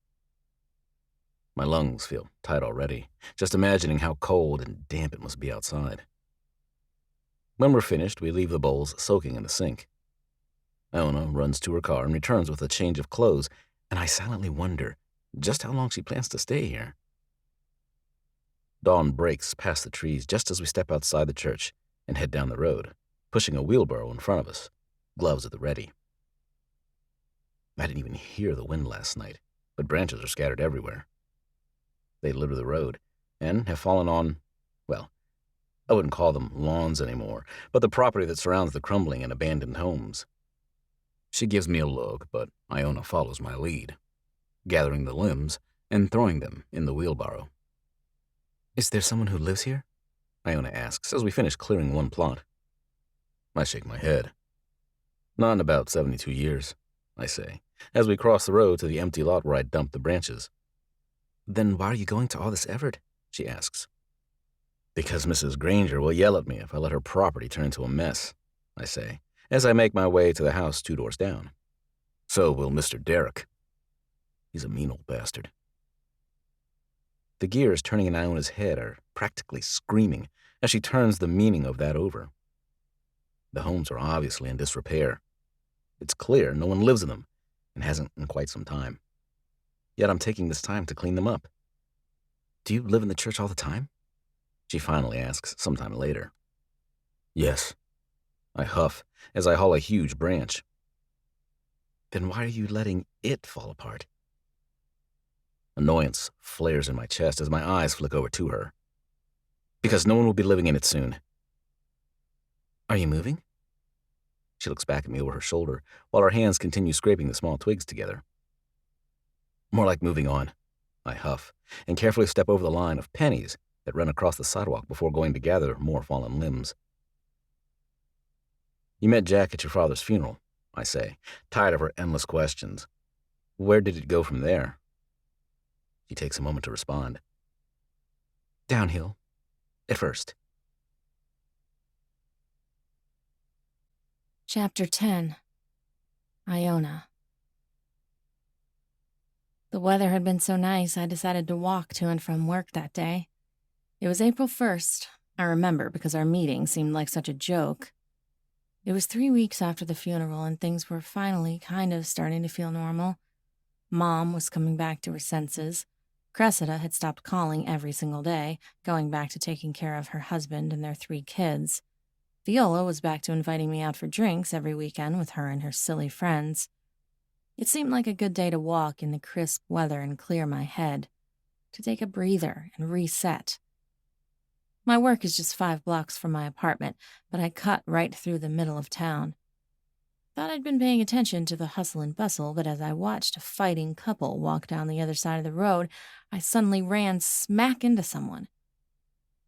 My lungs feel tight already, just imagining how cold and damp it must be outside. When we're finished, we leave the bowls soaking in the sink. Iona runs to her car and returns with a change of clothes, and I silently wonder just how long she plans to stay here. Dawn breaks past the trees just as we step outside the church and head down the road, pushing a wheelbarrow in front of us, gloves at the ready. I didn't even hear the wind last night, but branches are scattered everywhere. They litter the road and have fallen on, well, I wouldn't call them lawns anymore, but the property that surrounds the crumbling and abandoned homes. She gives me a look, but Iona follows my lead, gathering the limbs and throwing them in the wheelbarrow. Is there someone who lives here? Iona asks as we finish clearing one plot. I shake my head. Not in about 72 years, I say, as we cross the road to the empty lot where I dumped the branches. Then why are you going to all this effort? She asks. Because Mrs. Granger will yell at me if I let her property turn into a mess, I say, as I make my way to the house 2 doors down. So will Mr. Derrick. He's a mean old bastard. The gears turning in Iona's head are practically screaming as she turns the meaning of that over. The homes are obviously in disrepair. It's clear no one lives in them and hasn't in quite some time. Yet I'm taking this time to clean them up. Do you live in the church all the time? She finally asks sometime later. Yes. I huff as I haul a huge branch. Then why are you letting it fall apart? Annoyance flares in my chest as my eyes flick over to her. Because no one will be living in it soon. Are you moving? She looks back at me over her shoulder while her hands continue scraping the small twigs together. More like moving on, I huff, and carefully step over the line of pennies that run across the sidewalk before going to gather more fallen limbs. You met Jack at your father's funeral, I say, tired of her endless questions. Where did it go from there? She takes a moment to respond. Downhill, at first. Chapter 10. Iona. The weather had been so nice I decided to walk to and from work that day. It was April 1st, I remember because our meeting seemed like such a joke. It was 3 weeks after the funeral and things were finally kind of starting to feel normal. Mom was coming back to her senses. Cressida had stopped calling every single day, going back to taking care of her husband and their 3 kids. Viola was back to inviting me out for drinks every weekend with her and her silly friends. It seemed like a good day to walk in the crisp weather and clear my head, to take a breather and reset. My work is just 5 blocks from my apartment, but I cut right through the middle of town. Thought I'd been paying attention to the hustle and bustle, but as I watched a fighting couple walk down the other side of the road, I suddenly ran smack into someone.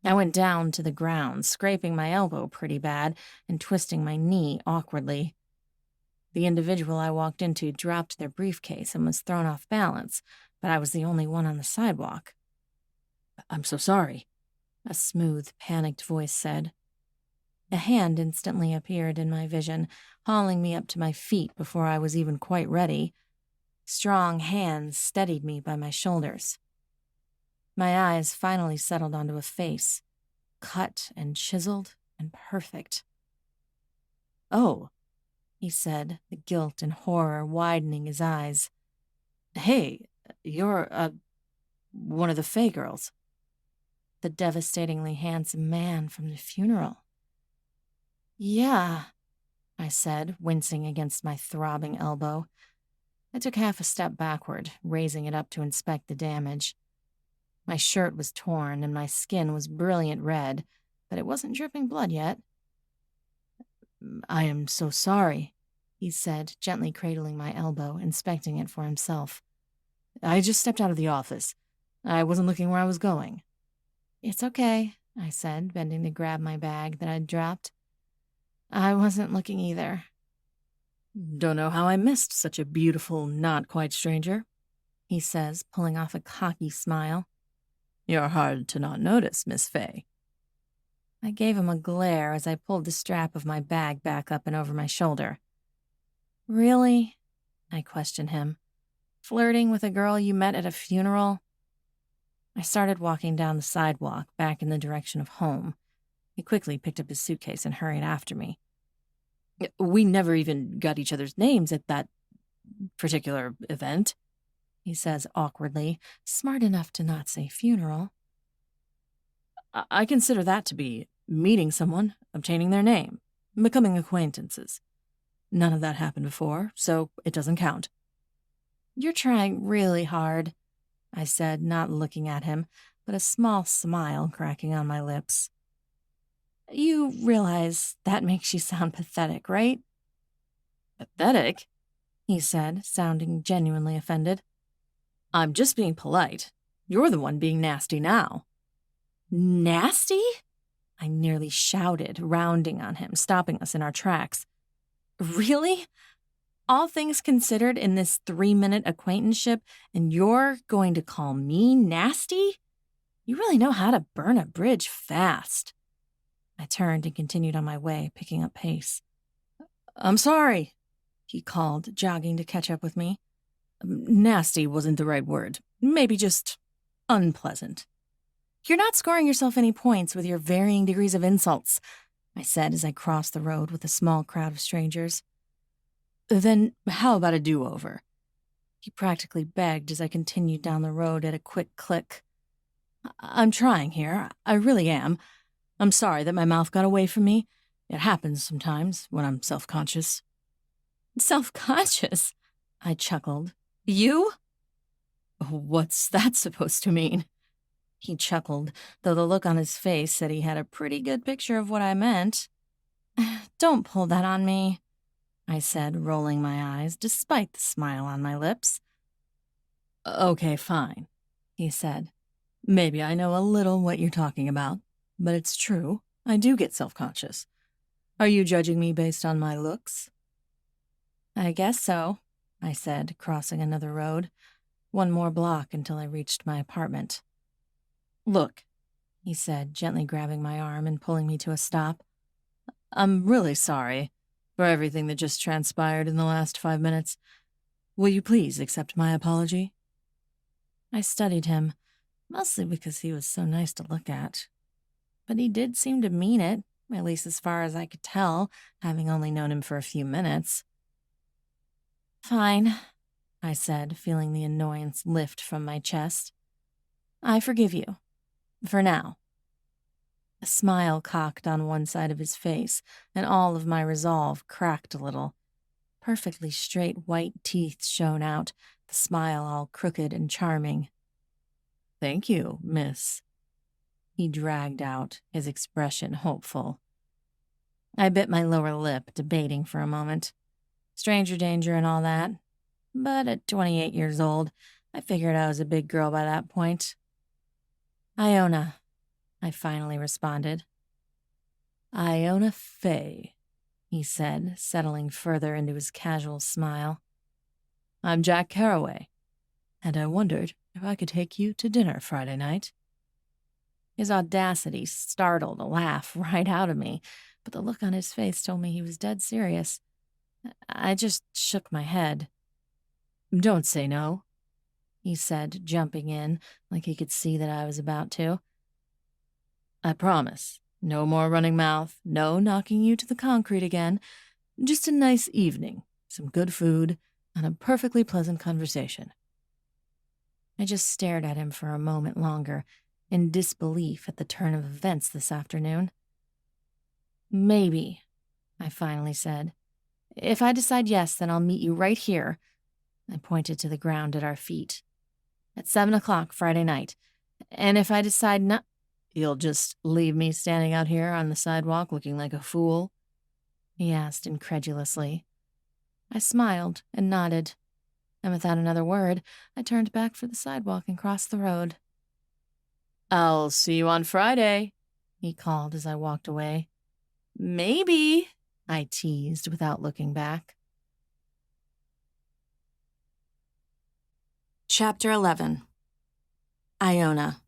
I went down to the ground, scraping my elbow pretty bad and twisting my knee awkwardly. The individual I walked into dropped their briefcase and was thrown off balance, but I was the only one on the sidewalk. I'm so sorry, a smooth, panicked voice said. A hand instantly appeared in my vision, hauling me up to my feet before I was even quite ready. Strong hands steadied me by my shoulders. My eyes finally settled onto a face, cut and chiseled and perfect. Oh, he said, the guilt and horror widening his eyes. Hey, you're, one of the Faye girls. The devastatingly handsome man from the funeral. Yeah, I said, wincing against my throbbing elbow. I took half a step backward, raising it up to inspect the damage. My shirt was torn and my skin was brilliant red, but it wasn't dripping blood yet. I am so sorry, he said, gently cradling my elbow, inspecting it for himself. I just stepped out of the office. I wasn't looking where I was going. It's okay, I said, bending to grab my bag that I'd dropped. I wasn't looking either. Don't know how I missed such a beautiful, not quite stranger, he says, pulling off a cocky smile. You're hard to not notice, Miss Faye. I gave him a glare as I pulled the strap of my bag back up and over my shoulder. Really? I questioned him. Flirting with a girl you met at a funeral? I started walking down the sidewalk, back in the direction of home. He quickly picked up his suitcase and hurried after me. We never even got each other's names at that particular event, he says awkwardly, smart enough to not say funeral. I consider that to be meeting someone, obtaining their name, becoming acquaintances. None of that happened before, so it doesn't count. You're trying really hard, I said, not looking at him, but a small smile cracking on my lips. You realize that makes you sound pathetic, right? Pathetic? He said, sounding genuinely offended. I'm just being polite. You're the one being nasty now. Nasty? I nearly shouted, rounding on him, stopping us in our tracks. Really? All things considered in this 3-minute acquaintanceship, and you're going to call me nasty? You really know how to burn a bridge fast. I turned and continued on my way, picking up pace. I'm sorry, he called, jogging to catch up with me. Nasty wasn't the right word. Maybe just unpleasant. You're not scoring yourself any points with your varying degrees of insults, I said as I crossed the road with a small crowd of strangers. Then how about a do-over? He practically begged as I continued down the road at a quick click. I'm trying here. I really am. I'm sorry that my mouth got away from me. It happens sometimes when I'm self-conscious. Self-conscious? I chuckled. You? What's that supposed to mean? He chuckled, though the look on his face said he had a pretty good picture of what I meant. Don't pull that on me, I said, rolling my eyes, despite the smile on my lips. Okay, fine, he said. Maybe I know a little what you're talking about, but it's true. I do get self-conscious. Are you judging me based on my looks? I guess so, I said, crossing another road, 1 more block until I reached my apartment. Look, he said, gently grabbing my arm and pulling me to a stop. I'm really sorry for everything that just transpired in the last 5 minutes. Will you please accept my apology? I studied him, mostly because he was so nice to look at. But he did seem to mean it, at least as far as I could tell, having only known him for a few minutes. Fine, I said, feeling the annoyance lift from my chest. I forgive you. For now. A smile cocked on one side of his face, and all of my resolve cracked a little. Perfectly straight white teeth shone out, the smile all crooked and charming. Thank you, miss. He dragged out, his expression hopeful. I bit my lower lip, debating for a moment. Stranger danger and all that. But at 28 years old, I figured I was a big girl by that point. Iona, I finally responded. Iona Fay, he said, settling further into his casual smile. I'm Jack Carraway, and I wondered if I could take you to dinner Friday night. His audacity startled a laugh right out of me, but the look on his face told me he was dead serious. I just shook my head. Don't say no, he said, jumping in like he could see that I was about to. I promise. No more running mouth, no knocking you to the concrete again. Just a nice evening, some good food, and a perfectly pleasant conversation. I just stared at him for a moment longer, in disbelief at the turn of events this afternoon. Maybe, I finally said. If I decide yes, then I'll meet you right here. I pointed to the ground at our feet. At 7 o'clock Friday night. And if I decide not... You'll just leave me standing out here on the sidewalk looking like a fool? He asked incredulously. I smiled and nodded, and without another word, I turned back for the sidewalk and crossed the road. I'll see you on Friday, he called as I walked away. Maybe, I teased without looking back. Chapter 11. Iona.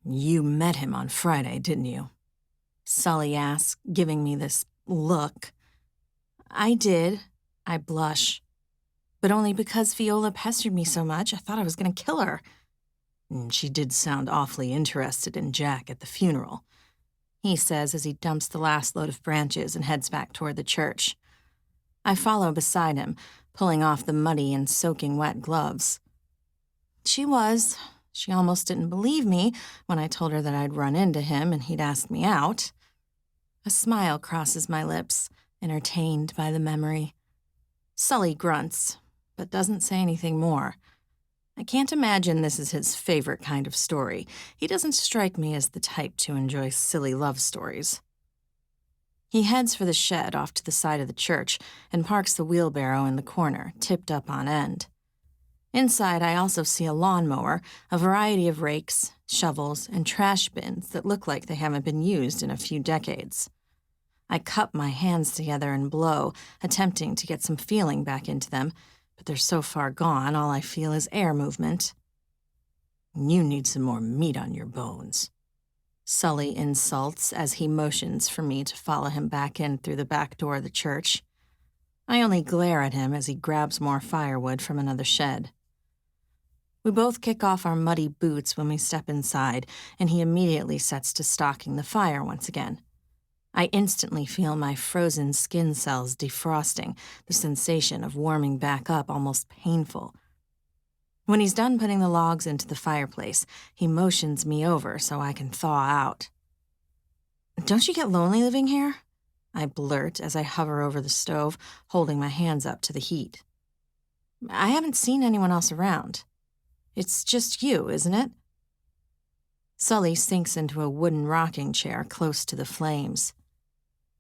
You met him on Friday, didn't you? Sully asked, giving me this look. I did. I blush. But only because Viola pestered me so much, I thought I was going to kill her. She did sound awfully interested in Jack at the funeral, he says as he dumps the last load of branches and heads back toward the church. I follow beside him, pulling off the muddy and soaking wet gloves. She was. She almost didn't believe me when I told her that I'd run into him and he'd asked me out. A smile crosses my lips, entertained by the memory. Sully grunts, but doesn't say anything more. I can't imagine this is his favorite kind of story. He doesn't strike me as the type to enjoy silly love stories. He heads for the shed off to the side of the church and parks the wheelbarrow in the corner, tipped up on end. Inside, I also see a lawnmower, a variety of rakes, shovels, and trash bins that look like they haven't been used in a few decades. I cup my hands together and blow, attempting to get some feeling back into them, but they're so far gone, all I feel is air movement. You need some more meat on your bones, Sully insults as he motions for me to follow him back in through the back door of the church. I only glare at him as he grabs more firewood from another shed. We both kick off our muddy boots when we step inside, and he immediately sets to stalking the fire once again. I instantly feel my frozen skin cells defrosting, the sensation of warming back up almost painful. When he's done putting the logs into the fireplace, he motions me over so I can thaw out. "Don't you get lonely living here?" I blurt as I hover over the stove, holding my hands up to the heat. "I haven't seen anyone else around. It's just you, isn't it?" Sully sinks into a wooden rocking chair close to the flames.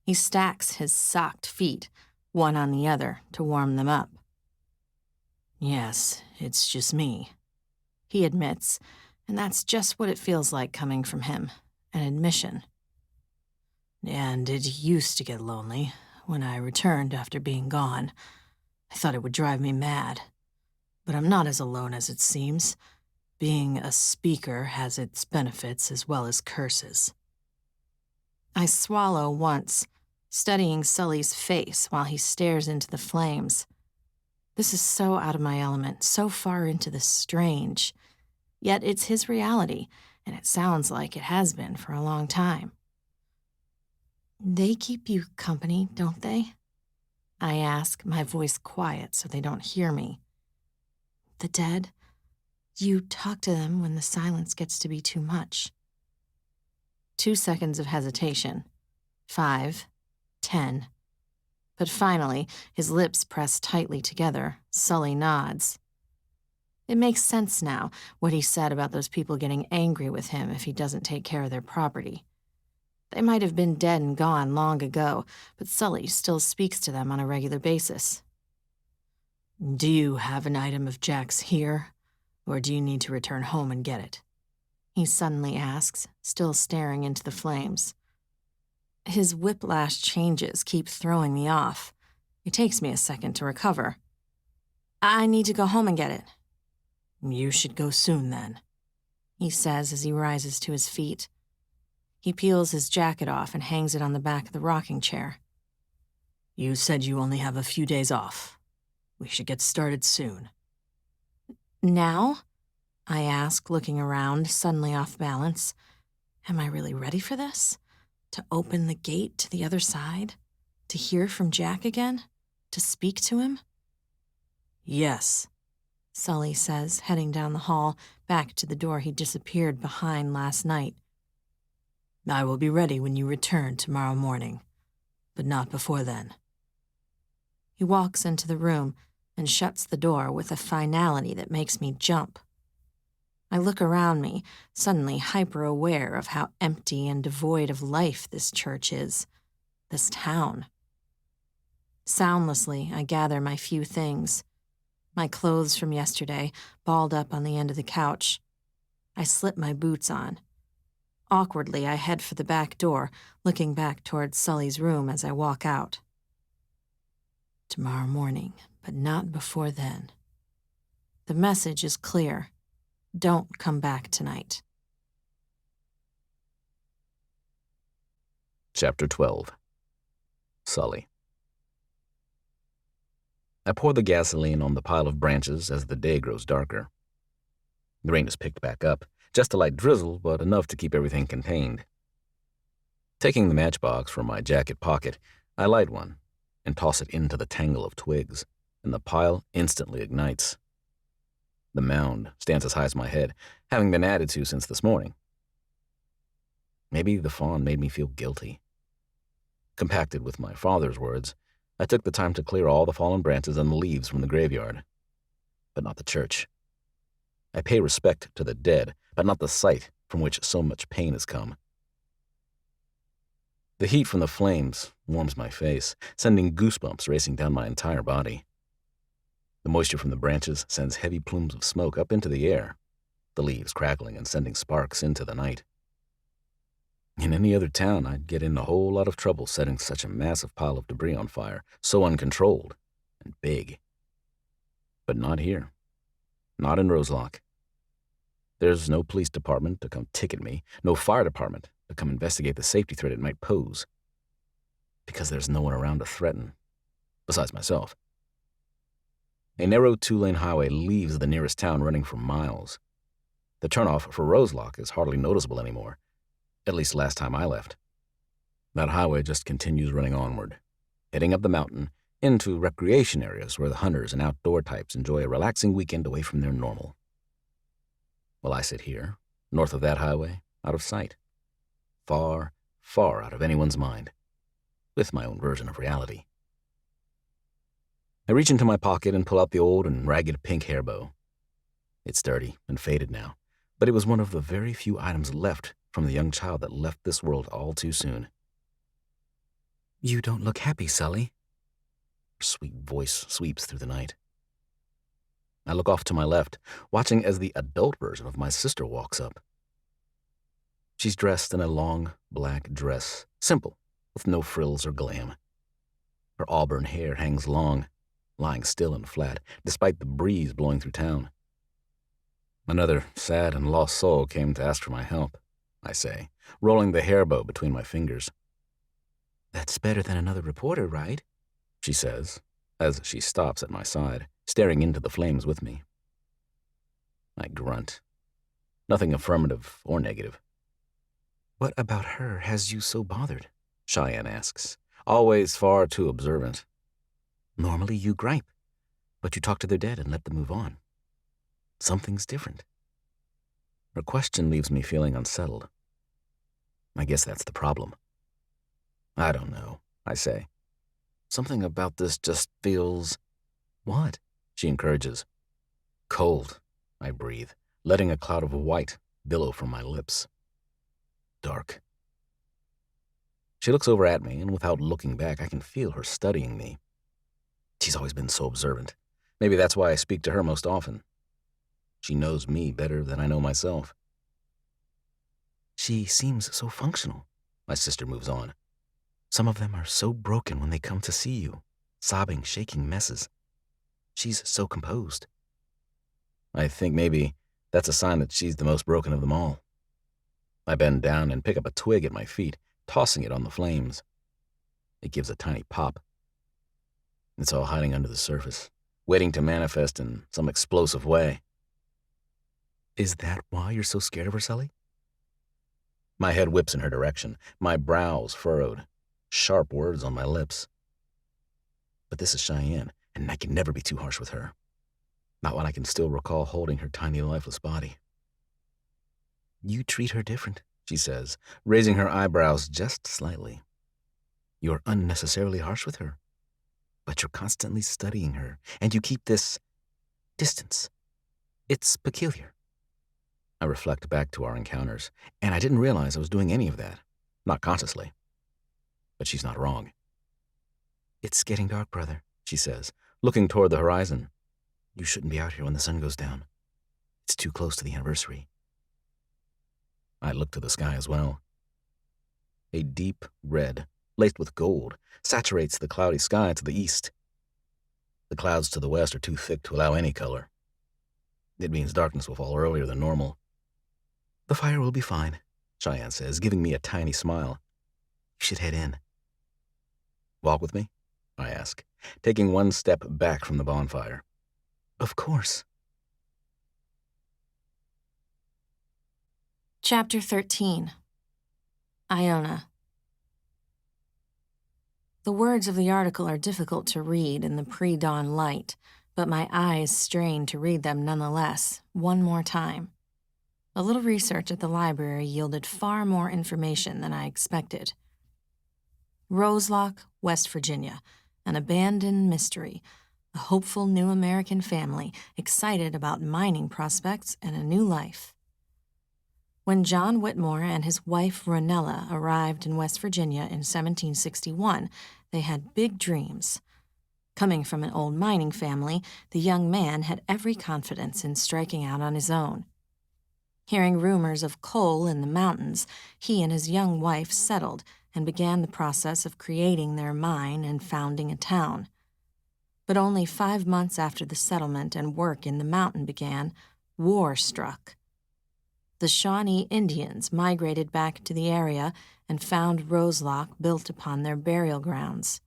He stacks his socked feet, one on the other, to warm them up. "Yes, it's just me," he admits, and that's just what it feels like coming from him, an admission. "And it used to get lonely when I returned after being gone. I thought it would drive me mad. But I'm not as alone as it seems. Being a speaker has its benefits as well as curses." I swallow once, studying Sully's face while he stares into the flames. This is so out of my element, so far into the strange. Yet it's his reality, and it sounds like it has been for a long time. "They keep you company, don't they?" I ask, my voice quiet so they don't hear me. "The dead? You talk to them when the silence gets to be too much." 2 seconds of hesitation. 5, 10. But finally, his lips press tightly together. Sully nods. It makes sense now, what he said about those people getting angry with him if he doesn't take care of their property. They might have been dead and gone long ago, but Sully still speaks to them on a regular basis. "Do you have an item of Jack's here, or do you need to return home and get it?" he suddenly asks, still staring into the flames. His whiplash changes keep throwing me off. It takes me a second to recover. "I need to go home and get it." "You should go soon, then," he says as he rises to his feet. He peels his jacket off and hangs it on the back of the rocking chair. "You said you only have a few days off. We should get started soon." "Now?" I ask, looking around, suddenly off balance. Am I really ready for this? To open the gate to the other side? To hear from Jack again? To speak to him? "Yes," Sully says, heading down the hall, back to the door he disappeared behind last night. "I will be ready when you return tomorrow morning, but not before then." He walks into the room and shuts the door with a finality that makes me jump. I look around me, suddenly hyper-aware of how empty and devoid of life this church is, this town. Soundlessly, I gather my few things. My clothes from yesterday, balled up on the end of the couch. I slip my boots on. Awkwardly, I head for the back door, looking back towards Sully's room as I walk out. Tomorrow morning, but not before then. The message is clear. Don't come back tonight. Chapter 12. Sully. I pour the gasoline on the pile of branches as the day grows darker. The rain has picked back up, just a light drizzle, but enough to keep everything contained. Taking the matchbox from my jacket pocket, I light one and toss it into the tangle of twigs, and the pile instantly ignites. The mound stands as high as my head, having been added to since this morning. Maybe the fawn made me feel guilty. Compacted with my father's words, I took the time to clear all the fallen branches and the leaves from the graveyard, but not the church. I pay respect to the dead, but not the site from which so much pain has come. The heat from the flames warms my face, sending goosebumps racing down my entire body. The moisture from the branches sends heavy plumes of smoke up into the air, the leaves crackling and sending sparks into the night. In any other town, I'd get in a whole lot of trouble setting such a massive pile of debris on fire, so uncontrolled and big. But not here. Not in Roselock. There's no police department to come ticket me, no fire department to come investigate the safety threat it might pose. Because there's no one around to threaten, besides myself. A narrow 2-lane highway leaves the nearest town running for miles. The turnoff for Roselock is hardly noticeable anymore, at least last time I left. That highway just continues running onward, heading up the mountain into recreation areas where the hunters and outdoor types enjoy a relaxing weekend away from their normal. While I sit here, north of that highway, out of sight. Far, far out of anyone's mind, with my own version of reality. I reach into my pocket and pull out the old and ragged pink hair bow. It's dirty and faded now, but it was one of the very few items left from the young child that left this world all too soon. You don't look happy, Sully. Her sweet voice sweeps through the night. I look off to my left, watching as the adult version of my sister walks up. She's dressed in a long, black dress, simple, with no frills or glam. Her auburn hair hangs long, lying still and flat, despite the breeze blowing through town. Another sad and lost soul came to ask for my help, I say, rolling the hair bow between my fingers. That's better than another reporter, right? She says, as she stops at my side, staring into the flames with me. I grunt. Nothing affirmative or negative. What about her has you so bothered? Cheyenne asks, always far too observant. Normally you gripe, but you talk to their dead and let them move on. Something's different. Her question leaves me feeling unsettled. I guess that's the problem. I don't know, I say. Something about this just feels... What? She encourages. Cold, I breathe, letting a cloud of white billow from my lips. Dark. She looks over at me, and without looking back, I can feel her studying me. She's always been so observant. Maybe that's why I speak to her most often. She knows me better than I know myself. She seems so functional, my sister moves on. Some of them are so broken when they come to see you, sobbing, shaking messes. She's so composed. I think maybe that's a sign that she's the most broken of them all. I bend down and pick up a twig at my feet, tossing it on the flames. It gives a tiny pop. It's all hiding under the surface, waiting to manifest in some explosive way. Is that why you're so scared of her, Sully? My head whips in her direction, my brows furrowed, sharp words on my lips. But this is Cheyenne, and I can never be too harsh with her. Not when I can still recall holding her tiny, lifeless body. You treat her different, she says, raising her eyebrows just slightly. You're unnecessarily harsh with her. But you're constantly studying her, and you keep this distance. It's peculiar. I reflect back to our encounters, and I didn't realize I was doing any of that, not consciously. But she's not wrong. It's getting dark, brother, she says, looking toward the horizon. You shouldn't be out here when the sun goes down. It's too close to the anniversary. I look to the sky as well. A deep red, laced with gold, saturates the cloudy sky to the east. The clouds to the west are too thick to allow any color. It means darkness will fall earlier than normal. The fire will be fine, Cheyenne says, giving me a tiny smile. You should head in. Walk with me? I ask, taking one step back from the bonfire. Of course. Chapter 13. Iona. The words of the article are difficult to read in the pre-dawn light, but my eyes strain to read them nonetheless, one more time. A little research at the library yielded far more information than I expected. Roselock, West Virginia, an abandoned mystery, a hopeful new American family excited about mining prospects and a new life. When John Whitmore and his wife Ronella arrived in West Virginia in 1761, they had big dreams. Coming from an old mining family, the young man had every confidence in striking out on his own. Hearing rumors of coal in the mountains, he and his young wife settled and began the process of creating their mine and founding a town. But only 5 months after the settlement and work in the mountain began, war struck. The Shawnee Indians migrated back to the area and found Roselock built upon their burial grounds.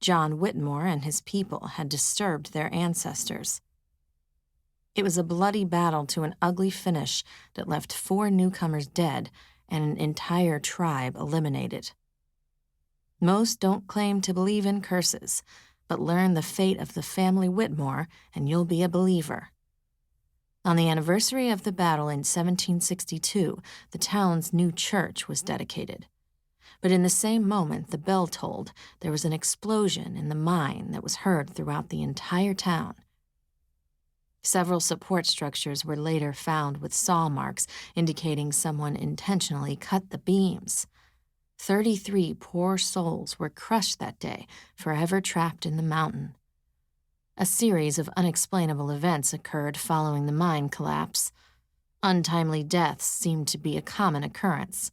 John Whitmore and his people had disturbed their ancestors. It was a bloody battle to an ugly finish that left 4 newcomers dead and an entire tribe eliminated. Most don't claim to believe in curses, but learn the fate of the family Whitmore and you'll be a believer. On the anniversary of the battle in 1762, the town's new church was dedicated. But in the same moment the bell tolled, there was an explosion in the mine that was heard throughout the entire town. Several support structures were later found with saw marks indicating someone intentionally cut the beams. 33 poor souls were crushed that day, forever trapped in the mountain. A series of unexplainable events occurred following the mine collapse. Untimely deaths seemed to be a common occurrence.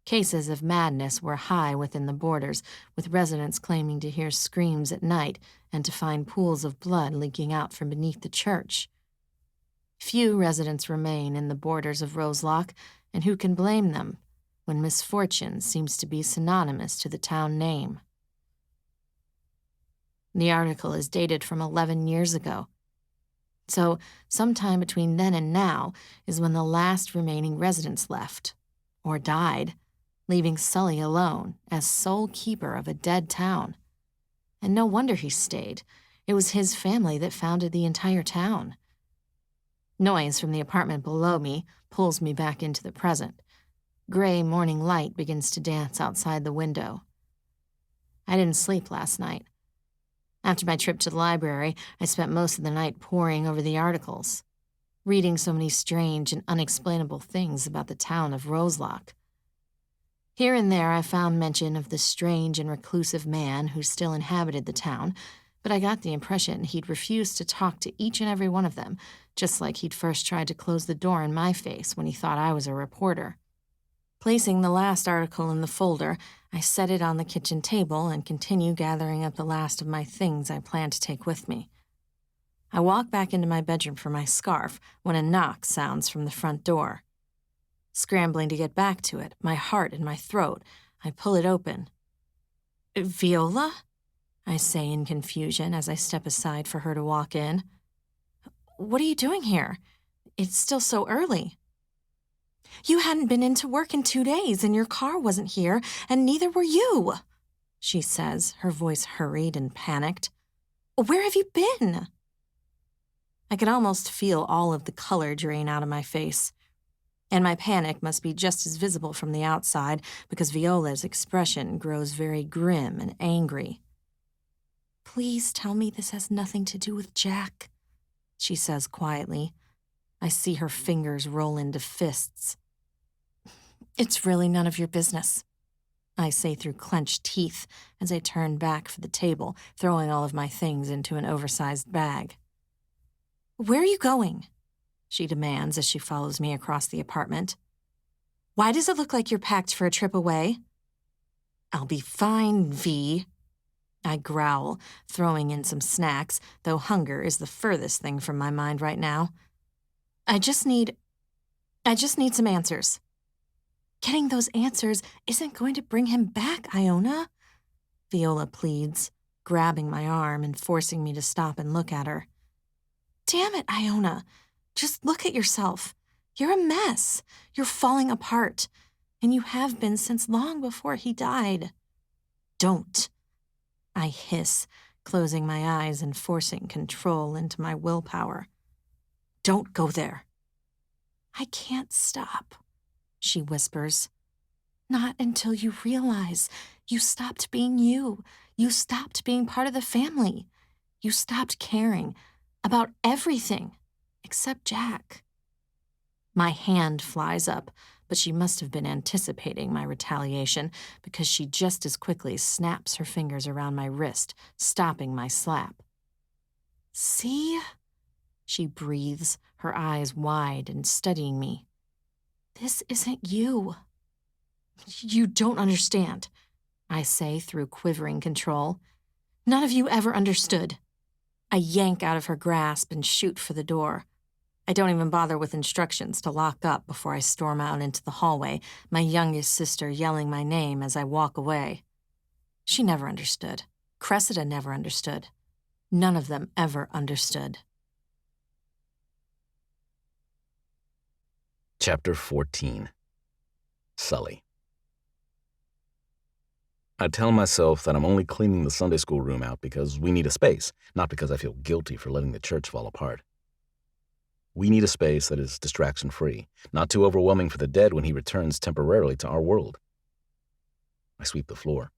Cases of madness were high within the borders, with residents claiming to hear screams at night and to find pools of blood leaking out from beneath the church. Few residents remain in the borders of Roselock, and who can blame them when misfortune seems to be synonymous to the town name? The article is dated from 11 years ago. So, sometime between then and now is when the last remaining residents left, or died, leaving Sully alone as sole keeper of a dead town. And no wonder he stayed. It was his family that founded the entire town. Noise from the apartment below me pulls me back into the present. Gray morning light begins to dance outside the window. I didn't sleep last night. After my trip to the library, I spent most of the night poring over the articles, reading so many strange and unexplainable things about the town of Roselock. Here and there I found mention of the strange and reclusive man who still inhabited the town, but I got the impression he'd refused to talk to each and every one of them, just like he'd first tried to close the door in my face when he thought I was a reporter. Placing the last article in the folder, I set it on the kitchen table and continue gathering up the last of my things I planned to take with me. I walk back into my bedroom for my scarf when a knock sounds from the front door. Scrambling to get back to it, my heart in my throat, I pull it open. "Viola?" I say in confusion as I step aside for her to walk in. "What are you doing here? It's still so early." "You hadn't been into work in 2 days, and your car wasn't here, and neither were you," she says, her voice hurried and panicked. "Where have you been?" I could almost feel all of the color drain out of my face. And my panic must be just as visible from the outside because Viola's expression grows very grim and angry. "Please tell me this has nothing to do with Jack," she says quietly. I see her fingers roll into fists. "It's really none of your business," I say through clenched teeth as I turn back for the table, throwing all of my things into an oversized bag. "Where are you going?" she demands as she follows me across the apartment. "Why does it look like you're packed for a trip away?" "I'll be fine, V," I growl, throwing in some snacks, though hunger is the furthest thing from my mind right now. I just need some answers." "Getting those answers isn't going to bring him back, Iona," Viola pleads, grabbing my arm and forcing me to stop and look at her. "Damn it, Iona. Just look at yourself. You're a mess. You're falling apart. And you have been since long before he died." "Don't," I hiss, closing my eyes and forcing control into my willpower. "Don't go there." I can't stop, she whispers. Not until you realize you stopped being you. You stopped being part of the family. You stopped caring about everything except Jack. My hand flies up, but she must have been anticipating my retaliation because she just as quickly snaps her fingers around my wrist, stopping my slap. See? She breathes, her eyes wide and studying me. This isn't you. You don't understand, I say through quivering control. None of you ever understood. I yank out of her grasp and shoot for the door. I don't even bother with instructions to lock up before I storm out into the hallway, my youngest sister yelling my name as I walk away. She never understood. Cressida never understood. None of them ever understood. Chapter 14. Sully. I tell myself that I'm only cleaning the Sunday school room out because we need a space, not because I feel guilty for letting the church fall apart. We need a space that is distraction-free, not too overwhelming for the dead when he returns temporarily to our world. I sweep the floor,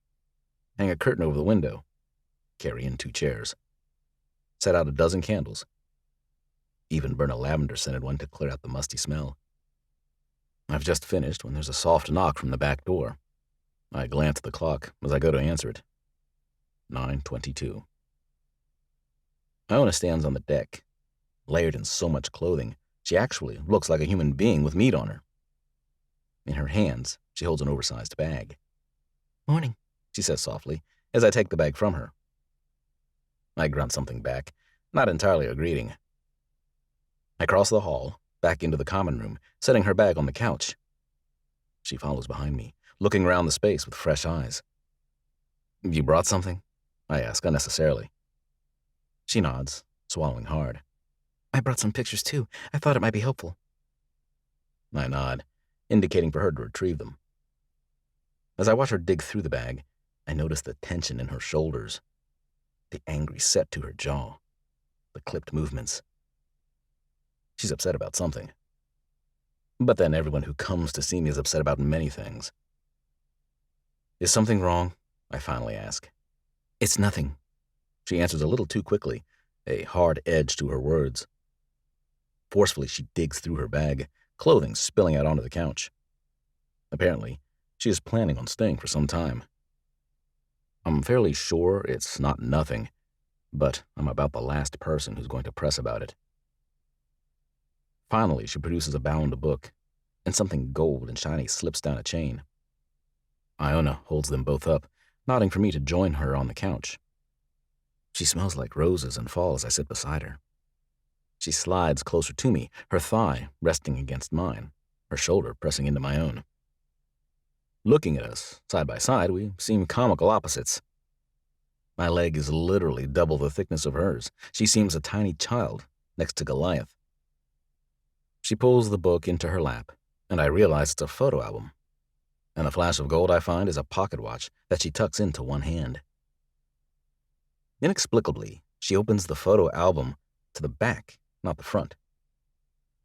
hang a curtain over the window, carry in 2 chairs, set out a dozen candles, even burn a lavender-scented one to clear out the musty smell. I've just finished when there's a soft knock from the back door. I glance at the clock as I go to answer it. 9:22. Iona stands on the deck, layered in so much clothing, she actually looks like a human being with meat on her. In her hands, she holds an oversized bag. "Morning," she says softly, as I take the bag from her. I grunt something back, not entirely a greeting. I cross the hall, back into the common room, setting her bag on the couch. She follows behind me, looking around the space with fresh eyes. "You brought something?" I ask unnecessarily. She nods, swallowing hard. "I brought some pictures too. I thought it might be helpful." I nod, indicating for her to retrieve them. As I watch her dig through the bag, I notice the tension in her shoulders, the angry set to her jaw, the clipped movements. She's upset about something. But then everyone who comes to see me is upset about many things. "Is something wrong?" I finally ask. "It's nothing," she answers a little too quickly, a hard edge to her words. Forcefully, she digs through her bag, clothing spilling out onto the couch. Apparently, she is planning on staying for some time. I'm fairly sure it's not nothing, but I'm about the last person who's going to press about it. Finally, she produces a bound book, and something gold and shiny slips down a chain. Iona holds them both up, nodding for me to join her on the couch. She smells like roses and fall as I sit beside her. She slides closer to me, her thigh resting against mine, her shoulder pressing into my own. Looking at us, side by side, we seem comical opposites. My leg is literally double the thickness of hers. She seems a tiny child next to Goliath. She pulls the book into her lap, and I realize it's a photo album. And the flash of gold I find is a pocket watch that she tucks into one hand. Inexplicably, she opens the photo album to the back, not the front.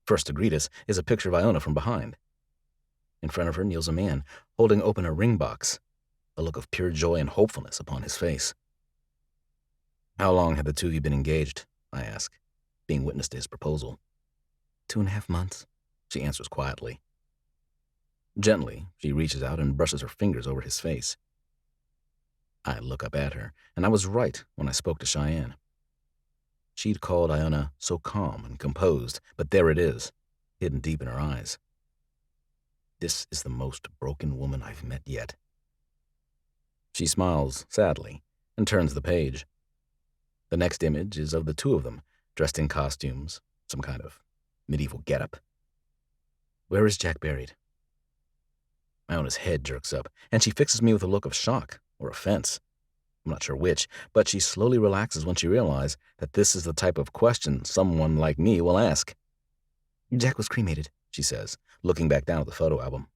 First to greet us is a picture of Iona from behind. In front of her kneels a man, holding open a ring box, a look of pure joy and hopefulness upon his face. "How long had the two of you been engaged?" I ask, being witness to his proposal. 2.5 months, she answers quietly. Gently, she reaches out and brushes her fingers over his face. I look up at her, and I was right when I spoke to Cheyenne. She'd called Iona so calm and composed, but there it is, hidden deep in her eyes. This is the most broken woman I've met yet. She smiles sadly and turns the page. The next image is of the two of them, dressed in costumes, some kind of medieval getup. "Where is Jack buried?" Iona's head jerks up, and she fixes me with a look of shock or offense. I'm not sure which, but she slowly relaxes when she realizes that this is the type of question someone like me will ask. "Jack was cremated," she says, looking back down at the photo album.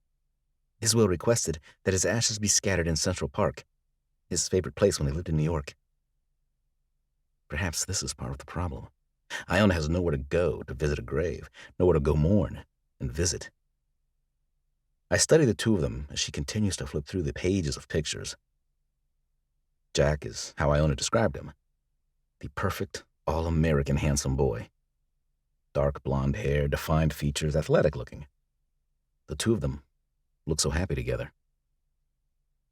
"His will requested that his ashes be scattered in Central Park, his favorite place when he lived in New York." Perhaps this is part of the problem. Iona has nowhere to go to visit a grave, nowhere to go mourn. and visit. I study the two of them as she continues to flip through the pages of pictures. Jack is how Iona described him, the perfect, all-American handsome boy. Dark blonde hair, defined features, athletic-looking. The two of them look so happy together.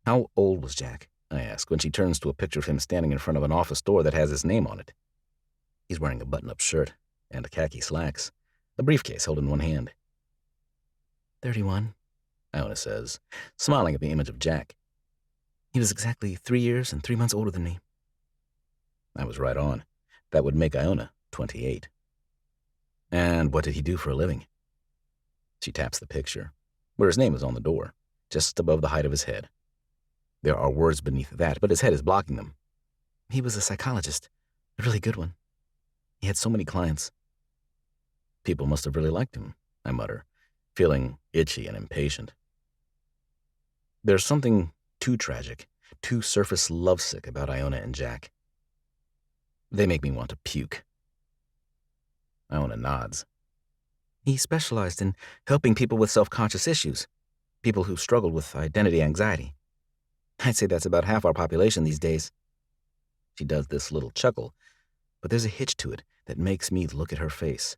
How old was Jack? I ask, when she turns to a picture of him standing in front of an office door that has his name on it. He's wearing a button-up shirt and khaki slacks, a briefcase held in one hand. 31, Iona says, smiling at the image of Jack. He was exactly 3 years and 3 months older than me. I was right on. That would make Iona 28. And what did he do for a living? She taps the picture, where his name is on the door, just above the height of his head. There are words beneath that, but his head is blocking them. He was a psychologist, a really good one. He had so many clients. People must have really liked him, I mutter, feeling itchy and impatient. There's something too tragic, too surface lovesick about Iona and Jack. They make me want to puke. Iona nods. He specialized in helping people with self-conscious issues, people who struggled with identity anxiety. I'd say that's about half our population these days. She does this little chuckle, but there's a hitch to it that makes me look at her face,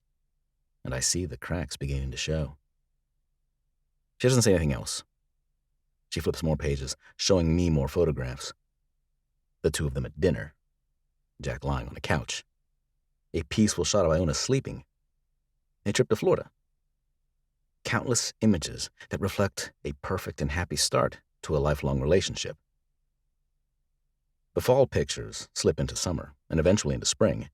and I see the cracks beginning to show. She doesn't say anything else. She flips more pages, showing me more photographs. The two of them at dinner, Jack lying on a couch. A peaceful shot of Iona sleeping. A trip to Florida. Countless images that reflect a perfect and happy start to a lifelong relationship. The fall pictures slip into summer and eventually into spring.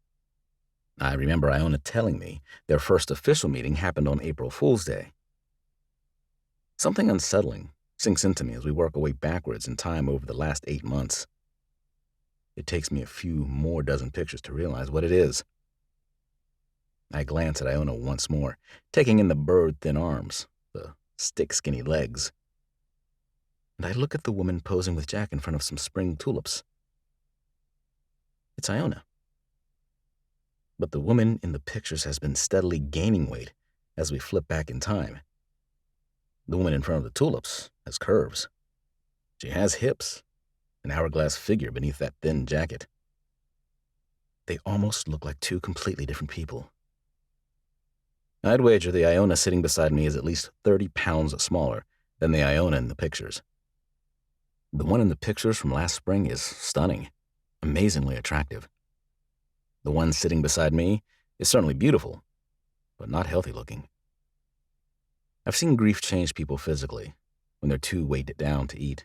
I remember Iona telling me their first official meeting happened on April Fool's Day. Something unsettling sinks into me as we work our way backwards in time over the last 8 months. It takes me a few more dozen pictures to realize what it is. I glance at Iona once more, taking in the bird-thin arms, the stick-skinny legs. And I look at the woman posing with Jack in front of some spring tulips. It's Iona. But the woman in the pictures has been steadily gaining weight as we flip back in time. The woman in front of the tulips has curves. She has hips, an hourglass figure beneath that thin jacket. They almost look like two completely different people. I'd wager the Iona sitting beside me is at least 30 pounds smaller than the Iona in the pictures. The one in the pictures from last spring is stunning, amazingly attractive. The one sitting beside me is certainly beautiful, but not healthy looking. I've seen grief change people physically when they're too weighed down to eat.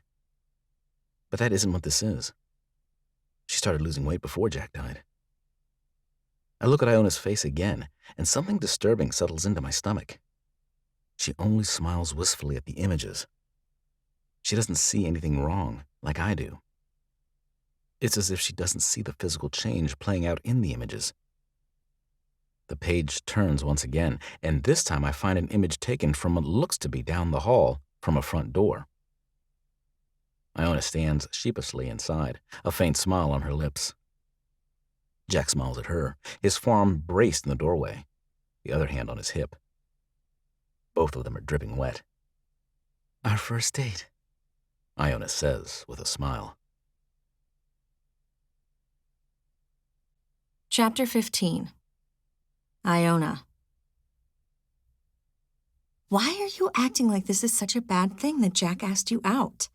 But that isn't what this is. She started losing weight before Jack died. I look at Iona's face again, and something disturbing settles into my stomach. She only smiles wistfully at the images. She doesn't see anything wrong, like I do. It's as if she doesn't see the physical change playing out in the images. The page turns once again, and this time I find an image taken from what looks to be down the hall from a front door. Iona stands sheepishly inside, a faint smile on her lips. Jack smiles at her, his forearm braced in the doorway, the other hand on his hip. Both of them are dripping wet. Our first date, Iona says with a smile. Chapter 15. Iona. Why are you acting like this is such a bad thing that Jack asked you out?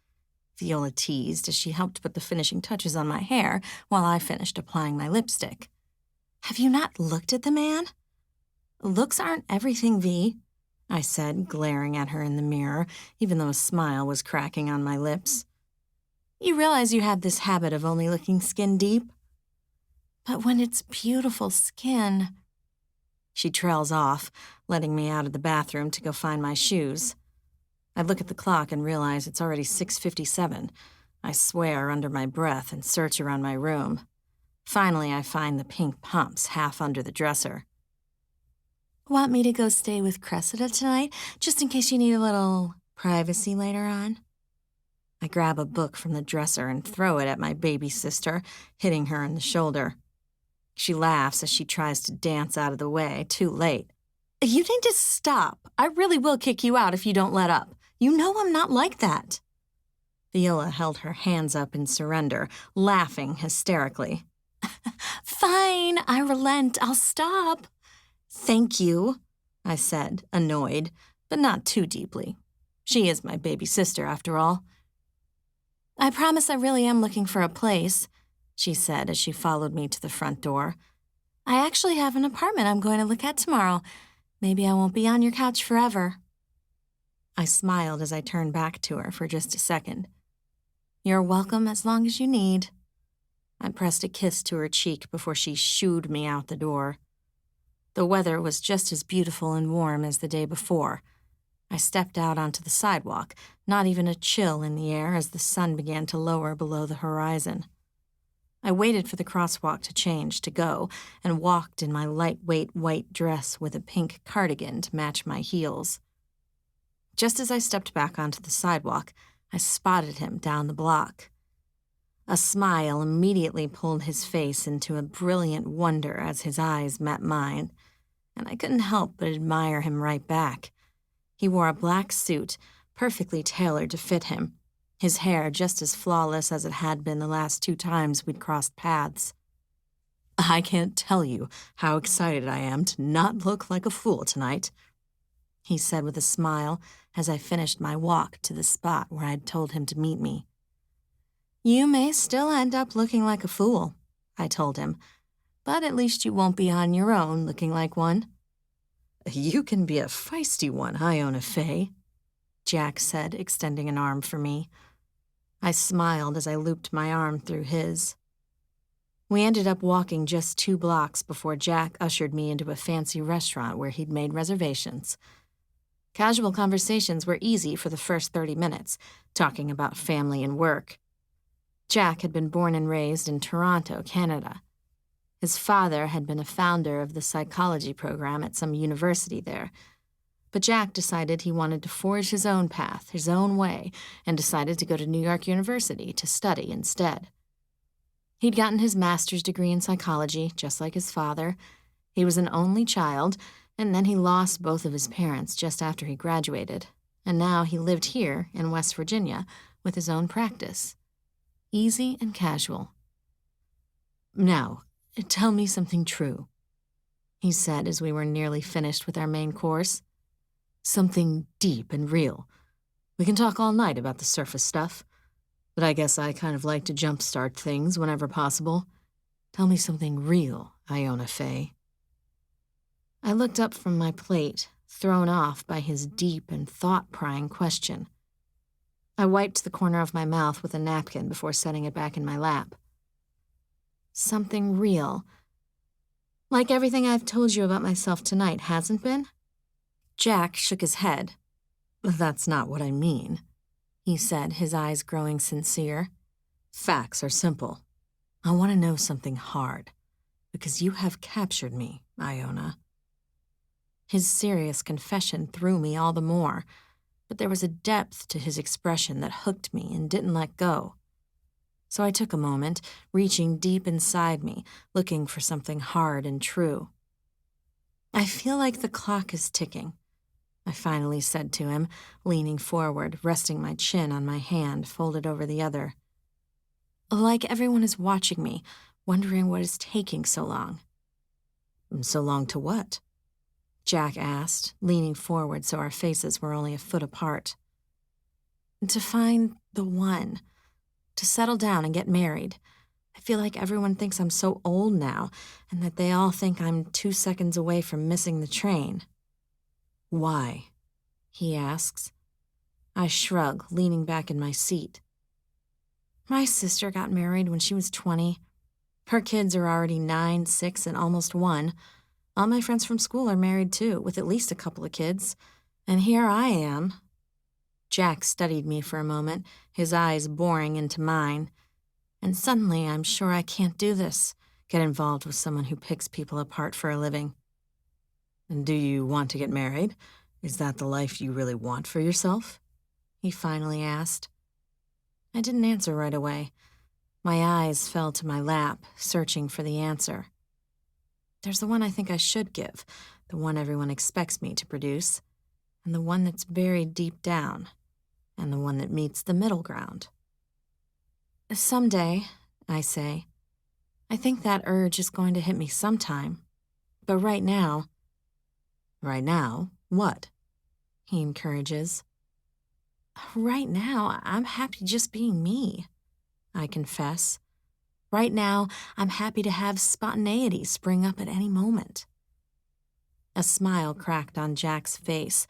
Viola teased as she helped put the finishing touches on my hair while I finished applying my lipstick. Have you not looked at the man? Looks aren't everything, V, I said, glaring at her in the mirror, even though a smile was cracking on my lips. You realize you have this habit of only looking skin deep? But when it's beautiful skin... She trails off, letting me out of the bathroom to go find my shoes. I look at the clock and realize it's already 6:57. I swear under my breath and search around my room. Finally, I find the pink pumps half under the dresser. Want me to go stay with Cressida tonight, just in case you need a little privacy later on? I grab a book from the dresser and throw it at my baby sister, hitting her in the shoulder. She laughs as she tries to dance out of the way, too late. You need to stop. I really will kick you out if you don't let up. You know I'm not like that. Viola held her hands up in surrender, laughing hysterically. Fine, I relent. I'll stop. Thank you, I said, annoyed, but not too deeply. She is my baby sister, after all. I promise I really am looking for a place, she said as she followed me to the front door. I actually have an apartment I'm going to look at tomorrow. Maybe I won't be on your couch forever. I smiled as I turned back to her for just a second. You're welcome as long as you need. I pressed a kiss to her cheek before she shooed me out the door. The weather was just as beautiful and warm as the day before. I stepped out onto the sidewalk, not even a chill in the air as the sun began to lower below the horizon. I waited for the crosswalk to change to go and walked in my lightweight white dress with a pink cardigan to match my heels. Just as I stepped back onto the sidewalk, I spotted him down the block. A smile immediately pulled his face into a brilliant wonder as his eyes met mine, and I couldn't help but admire him right back. He wore a black suit, perfectly tailored to fit him, his hair just as flawless as it had been the last 2 times we'd crossed paths. I can't tell you how excited I am to not look like a fool tonight, he said with a smile as I finished my walk to the spot where I'd told him to meet me. You may still end up looking like a fool, I told him, but at least you won't be on your own looking like one. You can be a feisty one, Iona Faye, Jack said, extending an arm for me. I smiled as I looped my arm through his. We ended up walking just 2 blocks before Jack ushered me into a fancy restaurant where he'd made reservations. Casual conversations were easy for the first 30 minutes, talking about family and work. Jack had been born and raised in Toronto, Canada. His father had been a founder of the psychology program at some university there. But Jack decided he wanted to forge his own path, his own way, and decided to go to New York University to study instead. He'd gotten his master's degree in psychology, just like his father. He was an only child, and then he lost both of his parents just after he graduated. And now he lived here in West Virginia with his own practice. Easy and casual. Now, tell me something true, he said as we were nearly finished with our main course. Something deep and real. We can talk all night about the surface stuff, but I guess I kind of like to jumpstart things whenever possible. Tell me something real, Iona Faye. I looked up from my plate, thrown off by his deep and thought-prying question. I wiped the corner of my mouth with a napkin before setting it back in my lap. Something real. Like everything I've told you about myself tonight hasn't been? Jack shook his head. That's not what I mean, he said, his eyes growing sincere. Facts are simple. I want to know something hard, because you have captured me, Iona. His serious confession threw me all the more, but there was a depth to his expression that hooked me and didn't let go. So I took a moment, reaching deep inside me, looking for something hard and true. I feel like the clock is ticking, I finally said to him, leaning forward, resting my chin on my hand folded over the other. Like everyone is watching me, wondering what is taking so long. So long to what? Jack asked, leaning forward so our faces were only a foot apart. To find the one. To settle down and get married. I feel like everyone thinks I'm so old now, and that they all think I'm 2 seconds away from missing the train. Why? He asks. I shrug, leaning back in my seat. My sister got married when she was 20. Her kids are already 9, 6, and almost 1. All my friends from school are married too, with at least a couple of kids. And here I am. Jack studied me for a moment, his eyes boring into mine. And suddenly I'm sure I can't do this, get involved with someone who picks people apart for a living. And do you want to get married? Is that the life you really want for yourself? He finally asked. I didn't answer right away. My eyes fell to my lap, searching for the answer. There's the one I think I should give, the one everyone expects me to produce, and the one that's buried deep down, and the one that meets the middle ground. Someday, I say, I think that urge is going to hit me sometime. But right now... Right now, what? He encourages. Right now, I'm happy just being me, I confess. Right now, I'm happy to have spontaneity spring up at any moment. A smile cracked on Jack's face,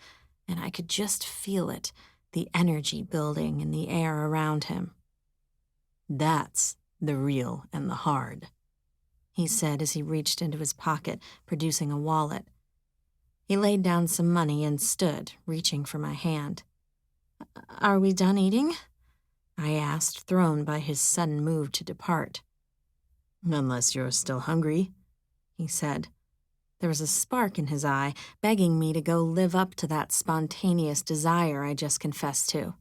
and I could just feel it, the energy building in the air around him. That's the real and the hard, he said as he reached into his pocket, producing a wallet. He laid down some money and stood, reaching for my hand. Are we done eating? I asked, thrown by his sudden move to depart. Unless you're still hungry, he said. There was a spark in his eye, begging me to go live up to that spontaneous desire I just confessed to.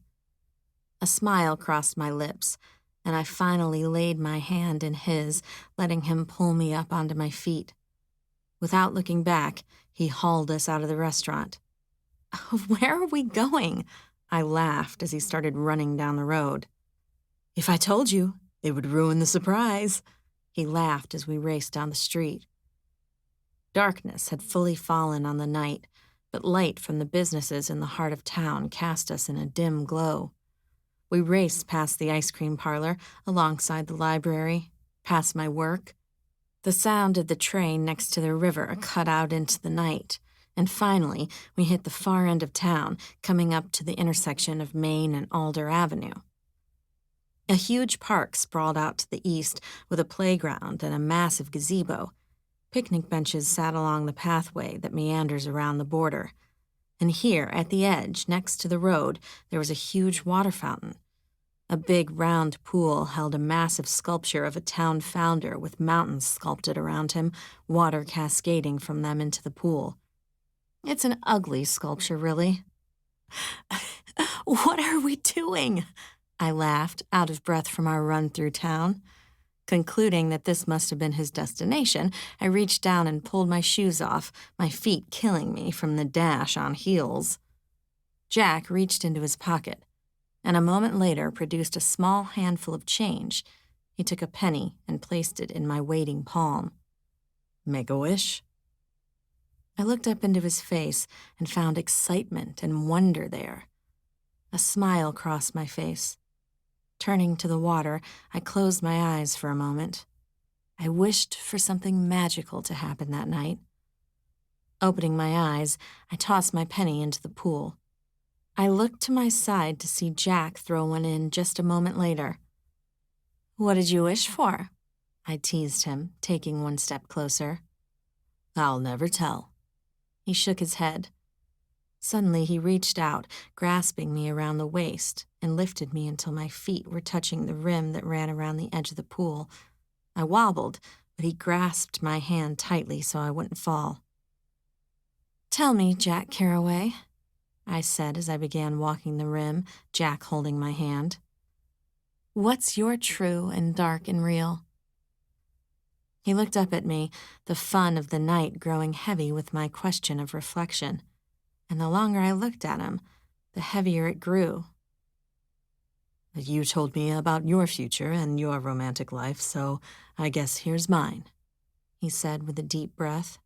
A smile crossed my lips, and I finally laid my hand in his, letting him pull me up onto my feet. Without looking back, he hauled us out of the restaurant. Where are we going? I laughed as he started running down the road. If I told you, it would ruin the surprise. He laughed as we raced down the street. Darkness had fully fallen on the night, but light from the businesses in the heart of town cast us in a dim glow. We raced past the ice cream parlor, alongside the library, past my work. The sound of the train next to the river cut out into the night, and finally we hit the far end of town, coming up to the intersection of Main and Alder Avenue. A huge park sprawled out to the east with a playground and a massive gazebo. Picnic benches sat along the pathway that meanders around the border. And here, at the edge, next to the road, there was a huge water fountain. A big round pool held a massive sculpture of a town founder with mountains sculpted around him, water cascading from them into the pool. It's an ugly sculpture, really. What are we doing? I laughed, out of breath from our run through town. Concluding that this must have been his destination, I reached down and pulled my shoes off, my feet killing me from the dash on heels. Jack reached into his pocket, and a moment later produced a small handful of change. He took a penny and placed it in my waiting palm. Make a wish? I looked up into his face and found excitement and wonder there. A smile crossed my face. Turning to the water, I closed my eyes for a moment. I wished for something magical to happen that night. Opening my eyes, I tossed my penny into the pool. I looked to my side to see Jack throw one in just a moment later. What did you wish for? I teased him, taking one step closer. I'll never tell. He shook his head. Suddenly he reached out, grasping me around the waist, and lifted me until my feet were touching the rim that ran around the edge of the pool. I wobbled, but he grasped my hand tightly so I wouldn't fall. Tell me, Jack Carraway, I said as I began walking the rim, Jack holding my hand. What's your true and dark and real? He looked up at me, the fun of the night growing heavy with my question of reflection. And the longer I looked at him, the heavier it grew. You told me about your future and your romantic life, so I guess here's mine, he said with a deep breath.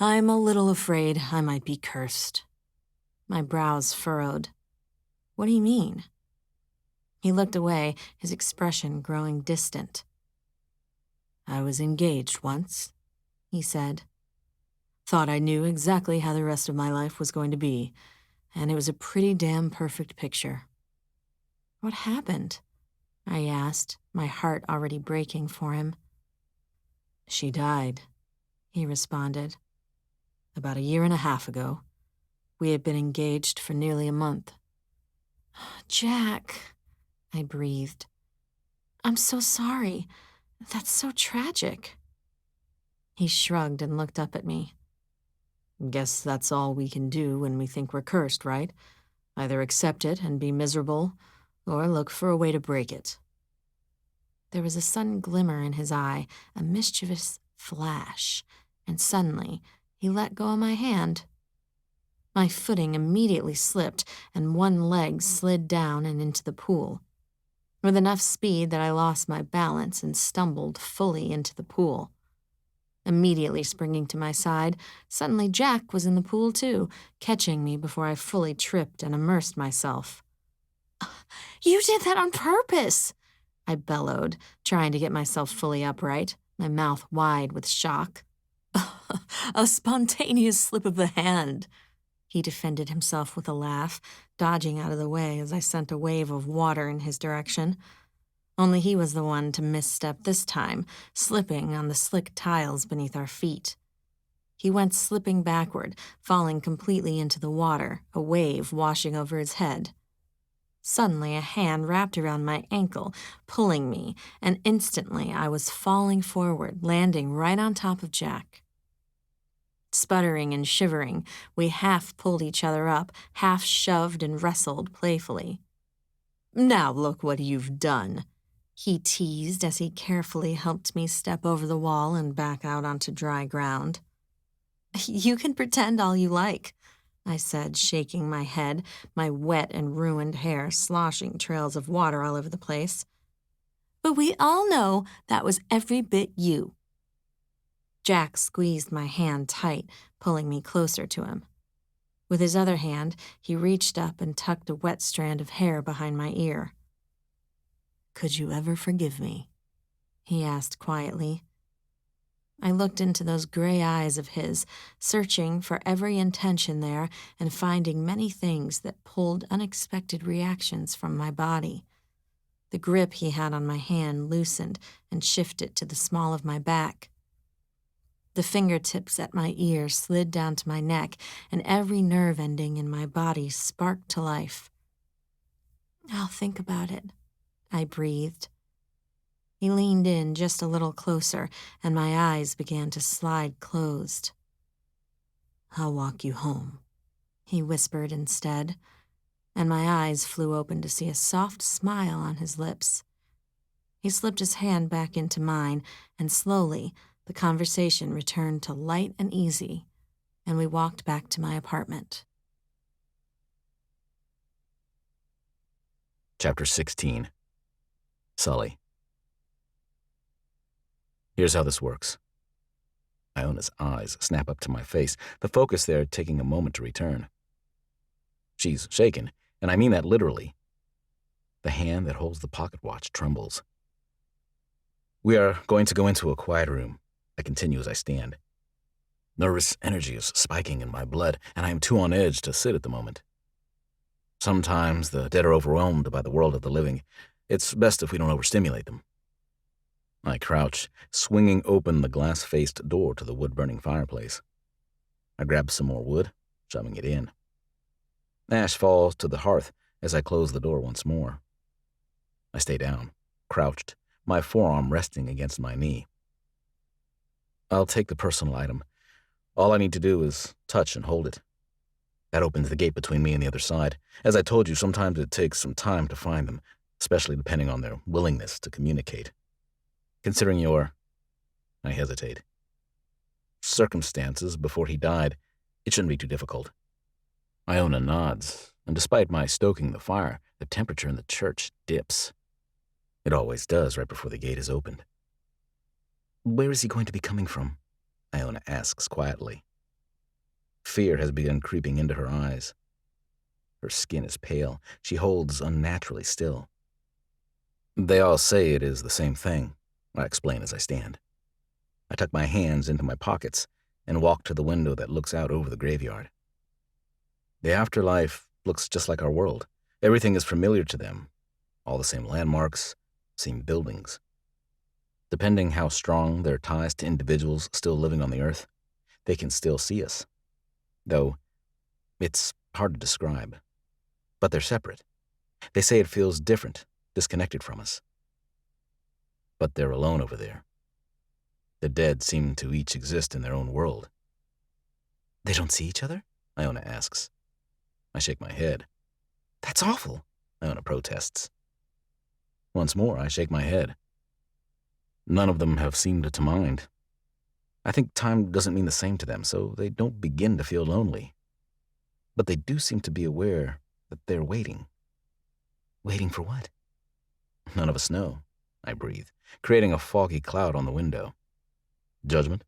I'm a little afraid I might be cursed. My brows furrowed. What do you mean? He looked away, his expression growing distant. I was engaged once, he said. Thought I knew exactly how the rest of my life was going to be, and it was a pretty damn perfect picture. What happened? I asked, my heart already breaking for him. She died, he responded. About 1.5 years ago. We had been engaged for nearly a month. Jack, I breathed. I'm so sorry. That's so tragic. He shrugged and looked up at me. Guess that's all we can do when we think we're cursed, right? Either accept it and be miserable, or look for a way to break it. There was a sudden glimmer in his eye, a mischievous flash, and suddenly he let go of my hand. My footing immediately slipped, and one leg slid down and into the pool, with enough speed that I lost my balance and stumbled fully into the pool. Immediately springing to my side, suddenly Jack was in the pool too, catching me before I fully tripped and immersed myself. "You did that on purpose!" I bellowed, trying to get myself fully upright, my mouth wide with shock. "A spontaneous slip of the hand," he defended himself with a laugh, dodging out of the way as I sent a wave of water in his direction. Only he was the one to misstep this time, slipping on the slick tiles beneath our feet. He went slipping backward, falling completely into the water, a wave washing over his head. Suddenly, a hand wrapped around my ankle, pulling me, and instantly I was falling forward, landing right on top of Jack. Sputtering and shivering, we half pulled each other up, half shoved and wrestled playfully. "Now look what you've done," he teased as he carefully helped me step over the wall and back out onto dry ground. "You can pretend all you like," I said, shaking my head, my wet and ruined hair sloshing trails of water all over the place. "But we all know that was every bit you." Jack squeezed my hand tight, pulling me closer to him. With his other hand, he reached up and tucked a wet strand of hair behind my ear. "Could you ever forgive me?" he asked quietly. I looked into those gray eyes of his, searching for every intention there and finding many things that pulled unexpected reactions from my body. The grip he had on my hand loosened and shifted to the small of my back. The fingertips at my ear slid down to my neck, and every nerve ending in my body sparked to life. "I'll think about it," I breathed. He leaned in just a little closer, and my eyes began to slide closed. "I'll walk you home," he whispered instead, and my eyes flew open to see a soft smile on his lips. He slipped his hand back into mine, and slowly the conversation returned to light and easy, and we walked back to my apartment. Chapter 16. Sully. Here's how this works. Iona's eyes snap up to my face, the focus there taking a moment to return. She's shaken, and I mean that literally. The hand that holds the pocket watch trembles. "We are going to go into a quiet room," I continue as I stand. Nervous energy is spiking in my blood, and I am too on edge to sit at the moment. Sometimes the dead are overwhelmed by the world of the living. It's best if we don't overstimulate them. I crouch, swinging open the glass-faced door to the wood-burning fireplace. I grab some more wood, shoving it in. Ash falls to the hearth as I close the door once more. I stay down, crouched, my forearm resting against my knee. I'll take the personal item. All I need to do is touch and hold it. That opens the gate between me and the other side. As I told you, sometimes it takes some time to find them, especially depending on their willingness to communicate. Considering your, I hesitate, circumstances before he died, it shouldn't be too difficult. Iona nods, and despite my stoking the fire, the temperature in the church dips. It always does right before the gate is opened. "Where is he going to be coming from?" Iona asks quietly. Fear has begun creeping into her eyes. Her skin is pale. She holds unnaturally still. "They all say it is the same thing," I explain as I stand. I tuck my hands into my pockets and walk to the window that looks out over the graveyard. The afterlife looks just like our world. Everything is familiar to them. All the same landmarks, same buildings. Depending how strong their ties to individuals still living on the earth, they can still see us. Though, it's hard to describe. But they're separate. They say it feels different, disconnected from us. But they're alone over there. The dead seem to each exist in their own world. "They don't see each other?" Iona asks. I shake my head. "That's awful," Iona protests. Once more, I shake my head. None of them have seemed to mind. I think time doesn't mean the same to them, so they don't begin to feel lonely. But they do seem to be aware that they're waiting. Waiting for what? None of us know, I breathe, creating a foggy cloud on the window. Judgment?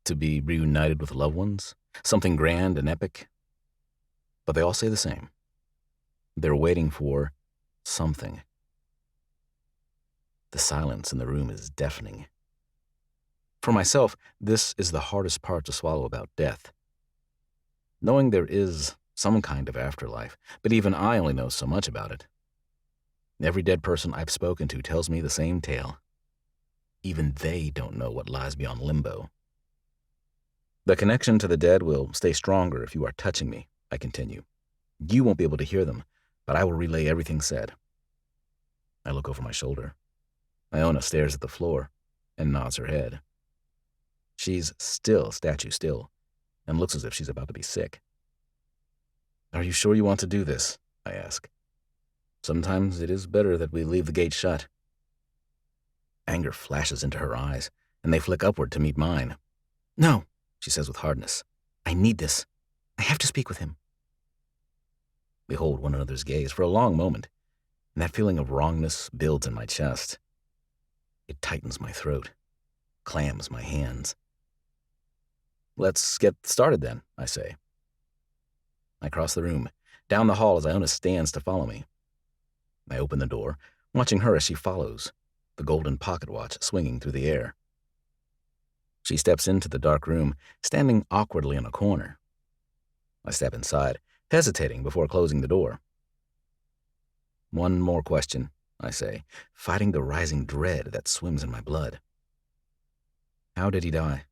To be reunited with loved ones? Something grand and epic? But they all say the same. They're waiting for something. The silence in the room is deafening. For myself, this is the hardest part to swallow about death. Knowing there is some kind of afterlife, but even I only know so much about it. Every dead person I've spoken to tells me the same tale. Even they don't know what lies beyond limbo. The connection to the dead will stay stronger if you are touching me, I continue. You won't be able to hear them, but I will relay everything said. I look over my shoulder. Iona stares at the floor and nods her head. She's still statue still, and looks as if she's about to be sick. Are you sure you want to do this? I ask. Sometimes it is better that we leave the gate shut. Anger flashes into her eyes, and they flick upward to meet mine. No, she says with hardness. I need this. I have to speak with him. We hold one another's gaze for a long moment, and that feeling of wrongness builds in my chest. It tightens my throat, clams my hands. Let's get started then, I say. I cross the room, down the hall as Iona stands to follow me. I open the door, watching her as she follows, the golden pocket watch swinging through the air. She steps into the dark room, standing awkwardly in a corner. I step inside, hesitating before closing the door. One more question, I say, fighting the rising dread that swims in my blood. How did he die?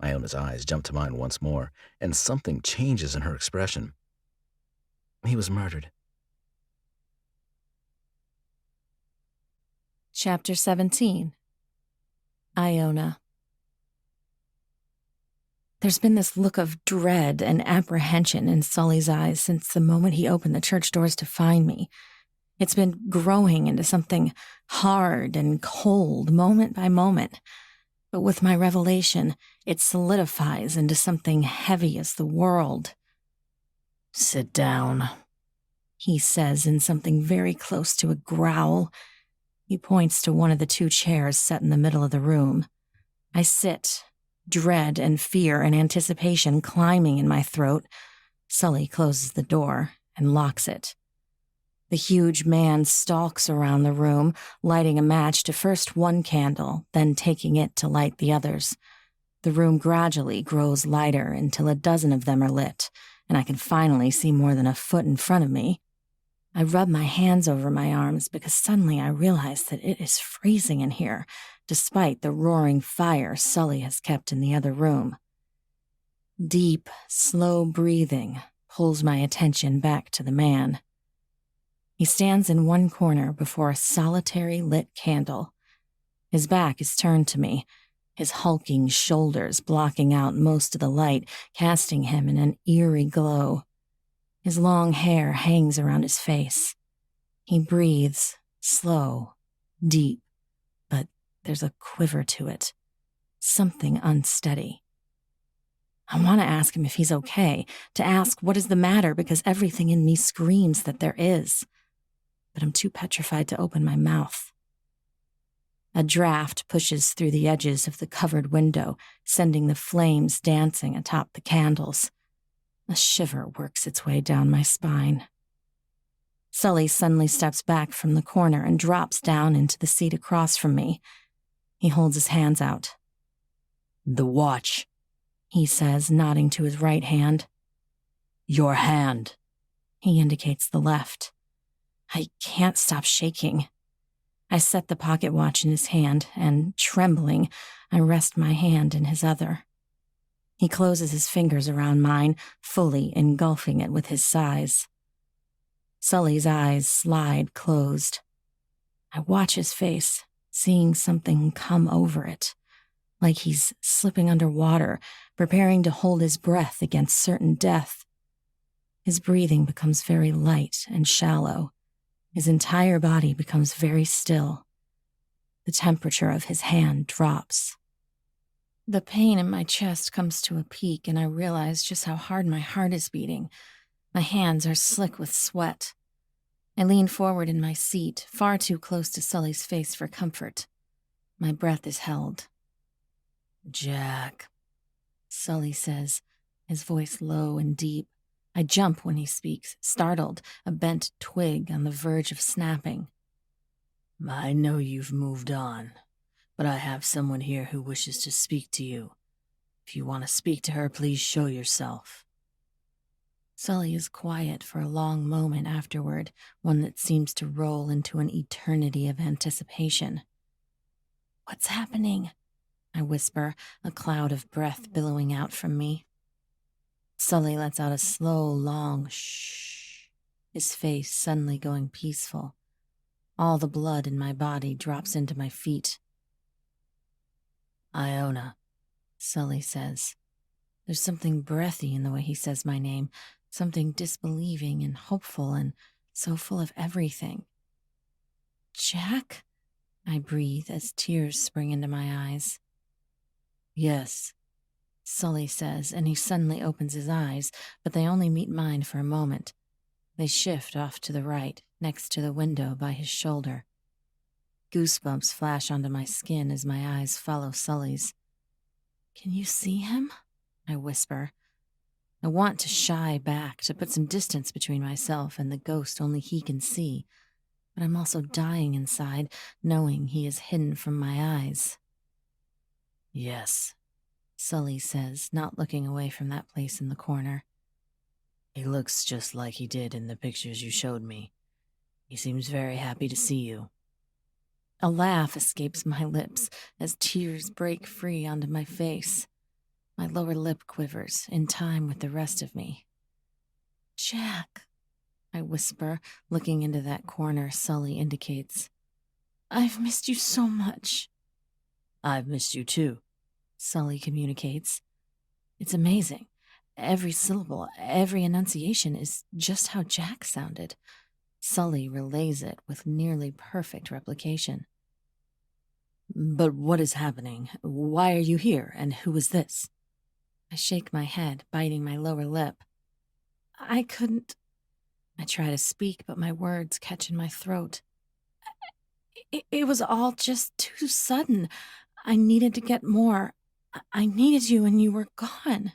Iona's eyes jump to mine once more, and something changes in her expression. He was murdered. Chapter 17. Iona. There's been this look of dread and apprehension in Sully's eyes since the moment he opened the church doors to find me. It's been growing into something hard and cold moment by moment. But with my revelation, it solidifies into something heavy as the world. Sit down, he says in something very close to a growl. He points to one of the two chairs set in the middle of the room. I sit, dread and fear and anticipation climbing in my throat. Sully closes the door and locks it. The huge man stalks around the room, lighting a match to first one candle, then taking it to light the others. The room gradually grows lighter until a dozen of them are lit, and I can finally see more than a foot in front of me. I rub my hands over my arms because suddenly I realize that it is freezing in here, despite the roaring fire Sully has kept in the other room. Deep, slow breathing pulls my attention back to the man. He stands in one corner before a solitary lit candle. His back is turned to me, his hulking shoulders blocking out most of the light, casting him in an eerie glow. His long hair hangs around his face. He breathes, slow, deep, but there's a quiver to it, something unsteady. I want to ask him if he's okay, to ask what is the matter because everything in me screams that there is. But I'm too petrified to open my mouth. A draft pushes through the edges of the covered window, sending the flames dancing atop the candles. A shiver works its way down my spine. Sully suddenly steps back from the corner and drops down into the seat across from me. He holds his hands out. "The watch," he says, nodding to his right hand. "Your hand." He indicates the left. I can't stop shaking. I set the pocket watch in his hand, and, trembling, I rest my hand in his other. He closes his fingers around mine, fully engulfing it with his size. Sully's eyes slide closed. I watch his face, seeing something come over it, like he's slipping underwater, preparing to hold his breath against certain death. His breathing becomes very light and shallow. His entire body becomes very still. The temperature of his hand drops. The pain in my chest comes to a peak, and I realize just how hard my heart is beating. My hands are slick with sweat. I lean forward in my seat, far too close to Sully's face for comfort. My breath is held. Jack, Sully says, his voice low and deep. I jump when he speaks, startled, a bent twig on the verge of snapping. I know you've moved on, but I have someone here who wishes to speak to you. If you want to speak to her, please show yourself. Sully is quiet for a long moment afterward, one that seems to roll into an eternity of anticipation. What's happening? I whisper, a cloud of breath billowing out from me. Sully lets out a slow, long shh, his face suddenly going peaceful. All the blood in my body drops into my feet. Iona, Sully says. There's something breathy in the way he says my name, something disbelieving and hopeful and so full of everything. Jack? I breathe as tears spring into my eyes. Yes, Sully says, and he suddenly opens his eyes, but they only meet mine for a moment. They shift off to the right, next to the window by his shoulder. Goosebumps flash onto my skin as my eyes follow Sully's. Can you see him? I whisper. I want to shy back, to put some distance between myself and the ghost only he can see, but I'm also dying inside, knowing he is hidden from my eyes. Yes, Sully says, not looking away from that place in the corner. He looks just like he did in the pictures you showed me. He seems very happy to see you. A laugh escapes my lips as tears break free onto my face. My lower lip quivers, in time with the rest of me. Jack, I whisper, looking into that corner Sully indicates. I've missed you so much. I've missed you too, Sully communicates. It's amazing. Every syllable, every enunciation is just how Jack sounded. Sully relays it with nearly perfect replication. But what is happening? Why are you here, and who is this? I shake my head, biting my lower lip. I couldn't. I try to speak, but my words catch in my throat. It was all just too sudden. I needed to get more. I needed you, and you were gone.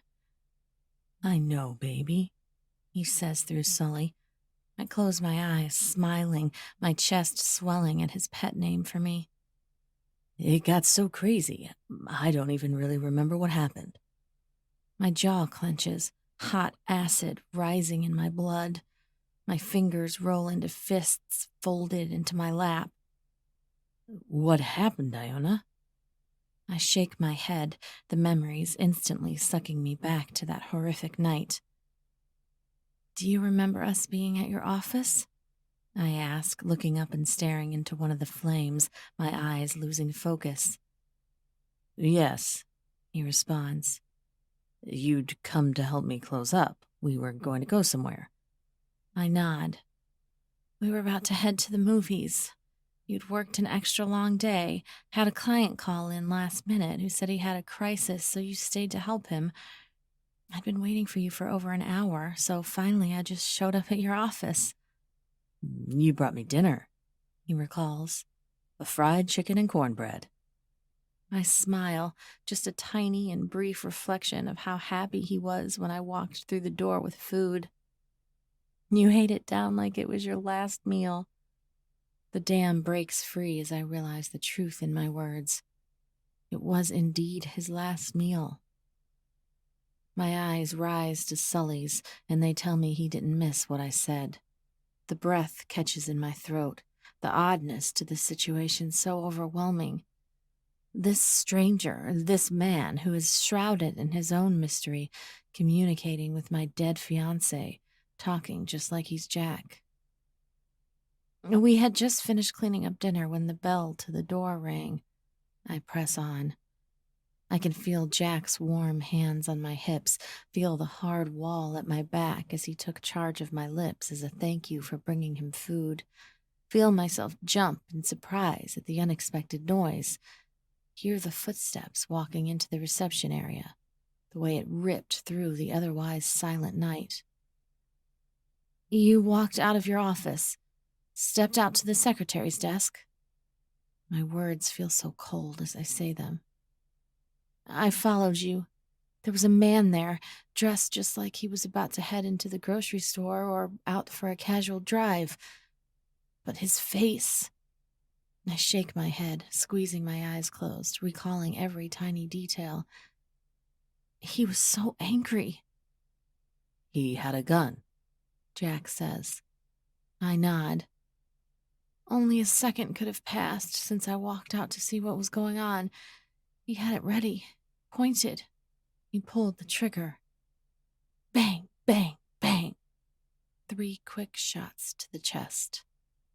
I know, baby, he says through Sully. I close my eyes, smiling, my chest swelling at his pet name for me. It got so crazy. I don't even really remember what happened. My jaw clenches, hot acid rising in my blood. My fingers roll into fists folded into my lap. What happened, Iona? I shake my head, the memories instantly sucking me back to that horrific night. Do you remember us being at your office? I ask, looking up and staring into one of the flames, my eyes losing focus. Yes, he responds. You'd come to help me close up. We were going to go somewhere. I nod. We were about to head to the movies. You'd worked an extra long day, had a client call in last minute who said he had a crisis, so you stayed to help him. I'd been waiting for you for over an hour, so finally I just showed up at your office. You brought me dinner, he recalls. A fried chicken and cornbread. I smile, just a tiny and brief reflection of how happy he was when I walked through the door with food. You ate it down like it was your last meal. The dam breaks free as I realize the truth in my words. It was indeed his last meal. My eyes rise to Sully's, and they tell me he didn't miss what I said. The breath catches in my throat, the oddness to the situation so overwhelming. This stranger, this man who is shrouded in his own mystery, communicating with my dead fiancé, talking just like he's Jack. We had just finished cleaning up dinner when the bell to the door rang. I press on. I can feel Jack's warm hands on my hips, feel the hard wall at my back as he took charge of my lips as a thank you for bringing him food, feel myself jump in surprise at the unexpected noise. hear the footsteps walking into the reception area, the way it ripped through the otherwise silent night. You walked out of your office, stepped out to the secretary's desk. My words feel so cold as I say them. I followed you. There was a man there, dressed just like he was about to head into the grocery store or out for a casual drive. But his face... I shake my head, squeezing my eyes closed, recalling every tiny detail. He was so angry. He had a gun, Jack says. I nod. Only a second could have passed since I walked out to see what was going on. He had it ready, pointed. He pulled the trigger. Bang, bang, bang. 3 quick shots to the chest.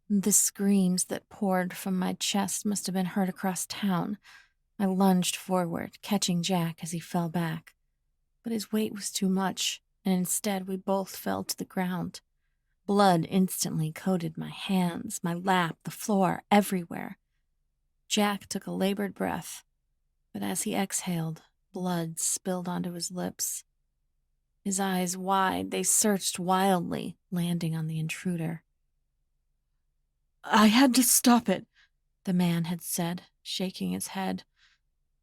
The screams that poured from my chest must have been heard across town. I lunged forward, catching Jack as he fell back. But his weight was too much, and instead we both fell to the ground. Blood instantly coated my hands, my lap, the floor, everywhere. Jack took a labored breath, but as he exhaled, blood spilled onto his lips. His eyes wide, they searched wildly, landing on the intruder. I had to stop it, the man had said, shaking his head.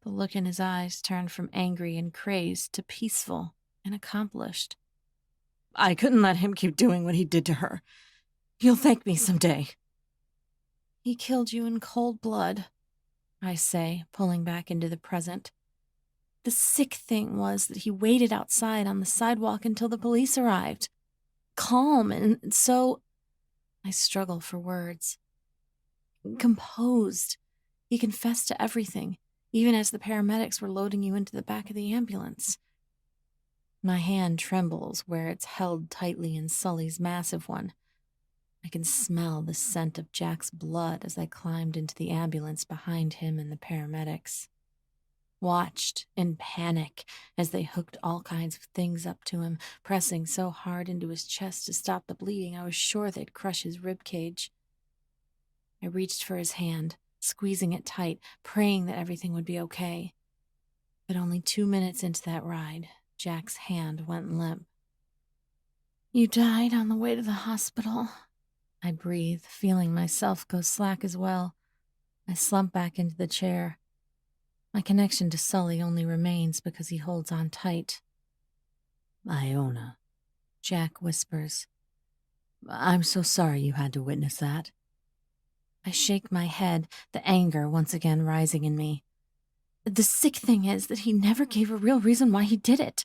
The look in his eyes turned from angry and crazed to peaceful and accomplished. I couldn't let him keep doing what he did to her. You'll thank me someday. He killed you in cold blood, I say, pulling back into the present. The sick thing was that he waited outside on the sidewalk until the police arrived. Calm and so... I struggle for words. Composed. He confessed to everything, even as the paramedics were loading you into the back of the ambulance. My hand trembles where it's held tightly in Sully's massive one. I can smell the scent of Jack's blood as I climbed into the ambulance behind him and the paramedics. Watched in panic as they hooked all kinds of things up to him, pressing so hard into his chest to stop the bleeding I was sure they'd crush his rib cage. I reached for his hand, squeezing it tight, praying that everything would be okay. But only 2 minutes into that ride, Jack's hand went limp. You died on the way to the hospital, I breathe, feeling myself go slack as well. I slump back into the chair. My connection to Sully only remains because he holds on tight. Iona, Jack whispers. I'm so sorry you had to witness that. I shake my head, the anger once again rising in me. The sick thing is that he never gave a real reason why he did it.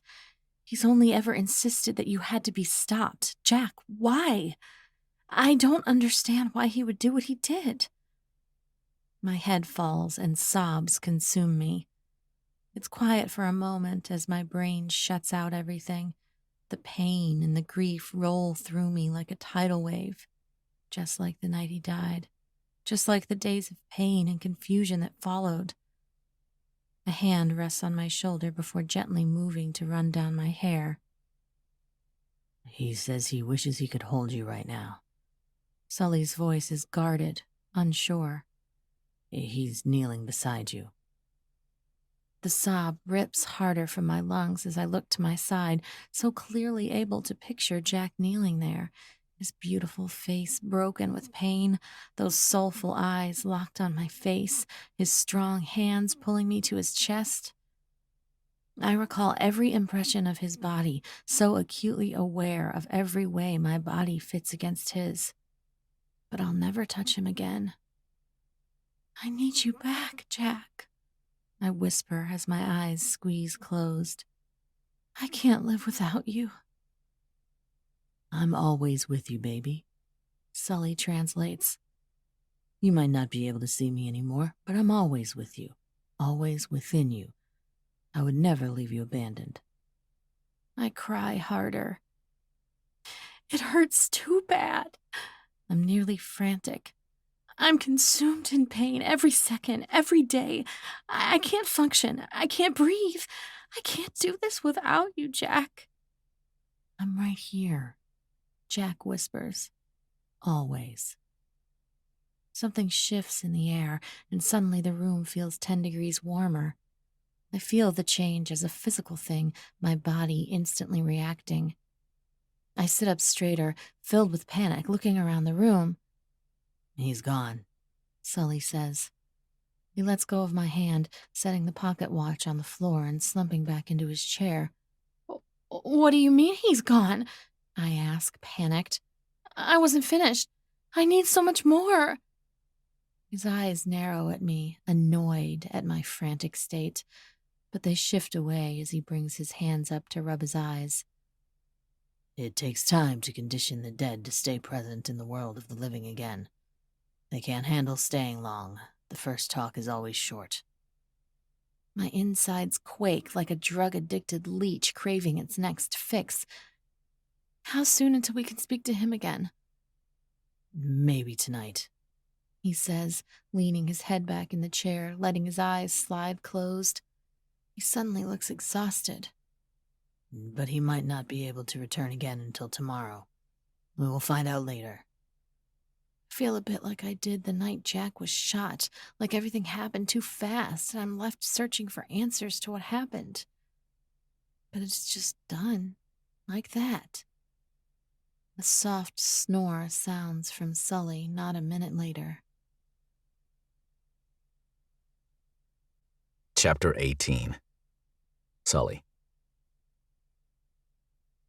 He's only ever insisted that you had to be stopped. Jack, why? I don't understand why he would do what he did. My head falls and sobs consume me. It's quiet for a moment as my brain shuts out everything. The pain and the grief roll through me like a tidal wave, just like the night he died, just like the days of pain and confusion that followed. A hand rests on my shoulder before gently moving to run down my hair. He says he wishes he could hold you right now. Sully's voice is guarded, unsure. He's kneeling beside you. The sob rips harder from my lungs as I look to my side, so clearly able to picture Jack kneeling there, his beautiful face broken with pain, those soulful eyes locked on my face, his strong hands pulling me to his chest. I recall every impression of his body, so acutely aware of every way my body fits against his. But I'll never touch him again. I need you back, Jack, I whisper as my eyes squeeze closed. I can't live without you. I'm always with you, baby, Sully translates. You might not be able to see me anymore, but I'm always with you, always within you. I would never leave you abandoned. I cry harder. It hurts too bad. I'm nearly frantic. I'm consumed in pain every second, every day. I can't function. I can't breathe. I can't do this without you, Jack. I'm right here, Jack whispers. Always. Something shifts in the air, and suddenly the room feels 10 degrees warmer. I feel the change as a physical thing, my body instantly reacting. I sit up straighter, filled with panic, looking around the room. He's gone, Sully says. He lets go of my hand, setting the pocket watch on the floor and slumping back into his chair. What do you mean he's gone? I ask, panicked. I wasn't finished. I need so much more. His eyes narrow at me, annoyed at my frantic state, but they shift away as he brings his hands up to rub his eyes. It takes time to condition the dead to stay present in the world of the living again. They can't handle staying long. The first talk is always short. My insides quake like a drug-addicted leech craving its next fix. How soon until we can speak to him again? Maybe tonight, he says, leaning his head back in the chair, letting his eyes slide closed. He suddenly looks exhausted. But he might not be able to return again until tomorrow. We will find out later. I feel a bit like I did the night Jack was shot, like everything happened too fast and I'm left searching for answers to what happened. But it's just done, like that. A soft snore sounds from Sully not a minute later. Chapter 18. Sully.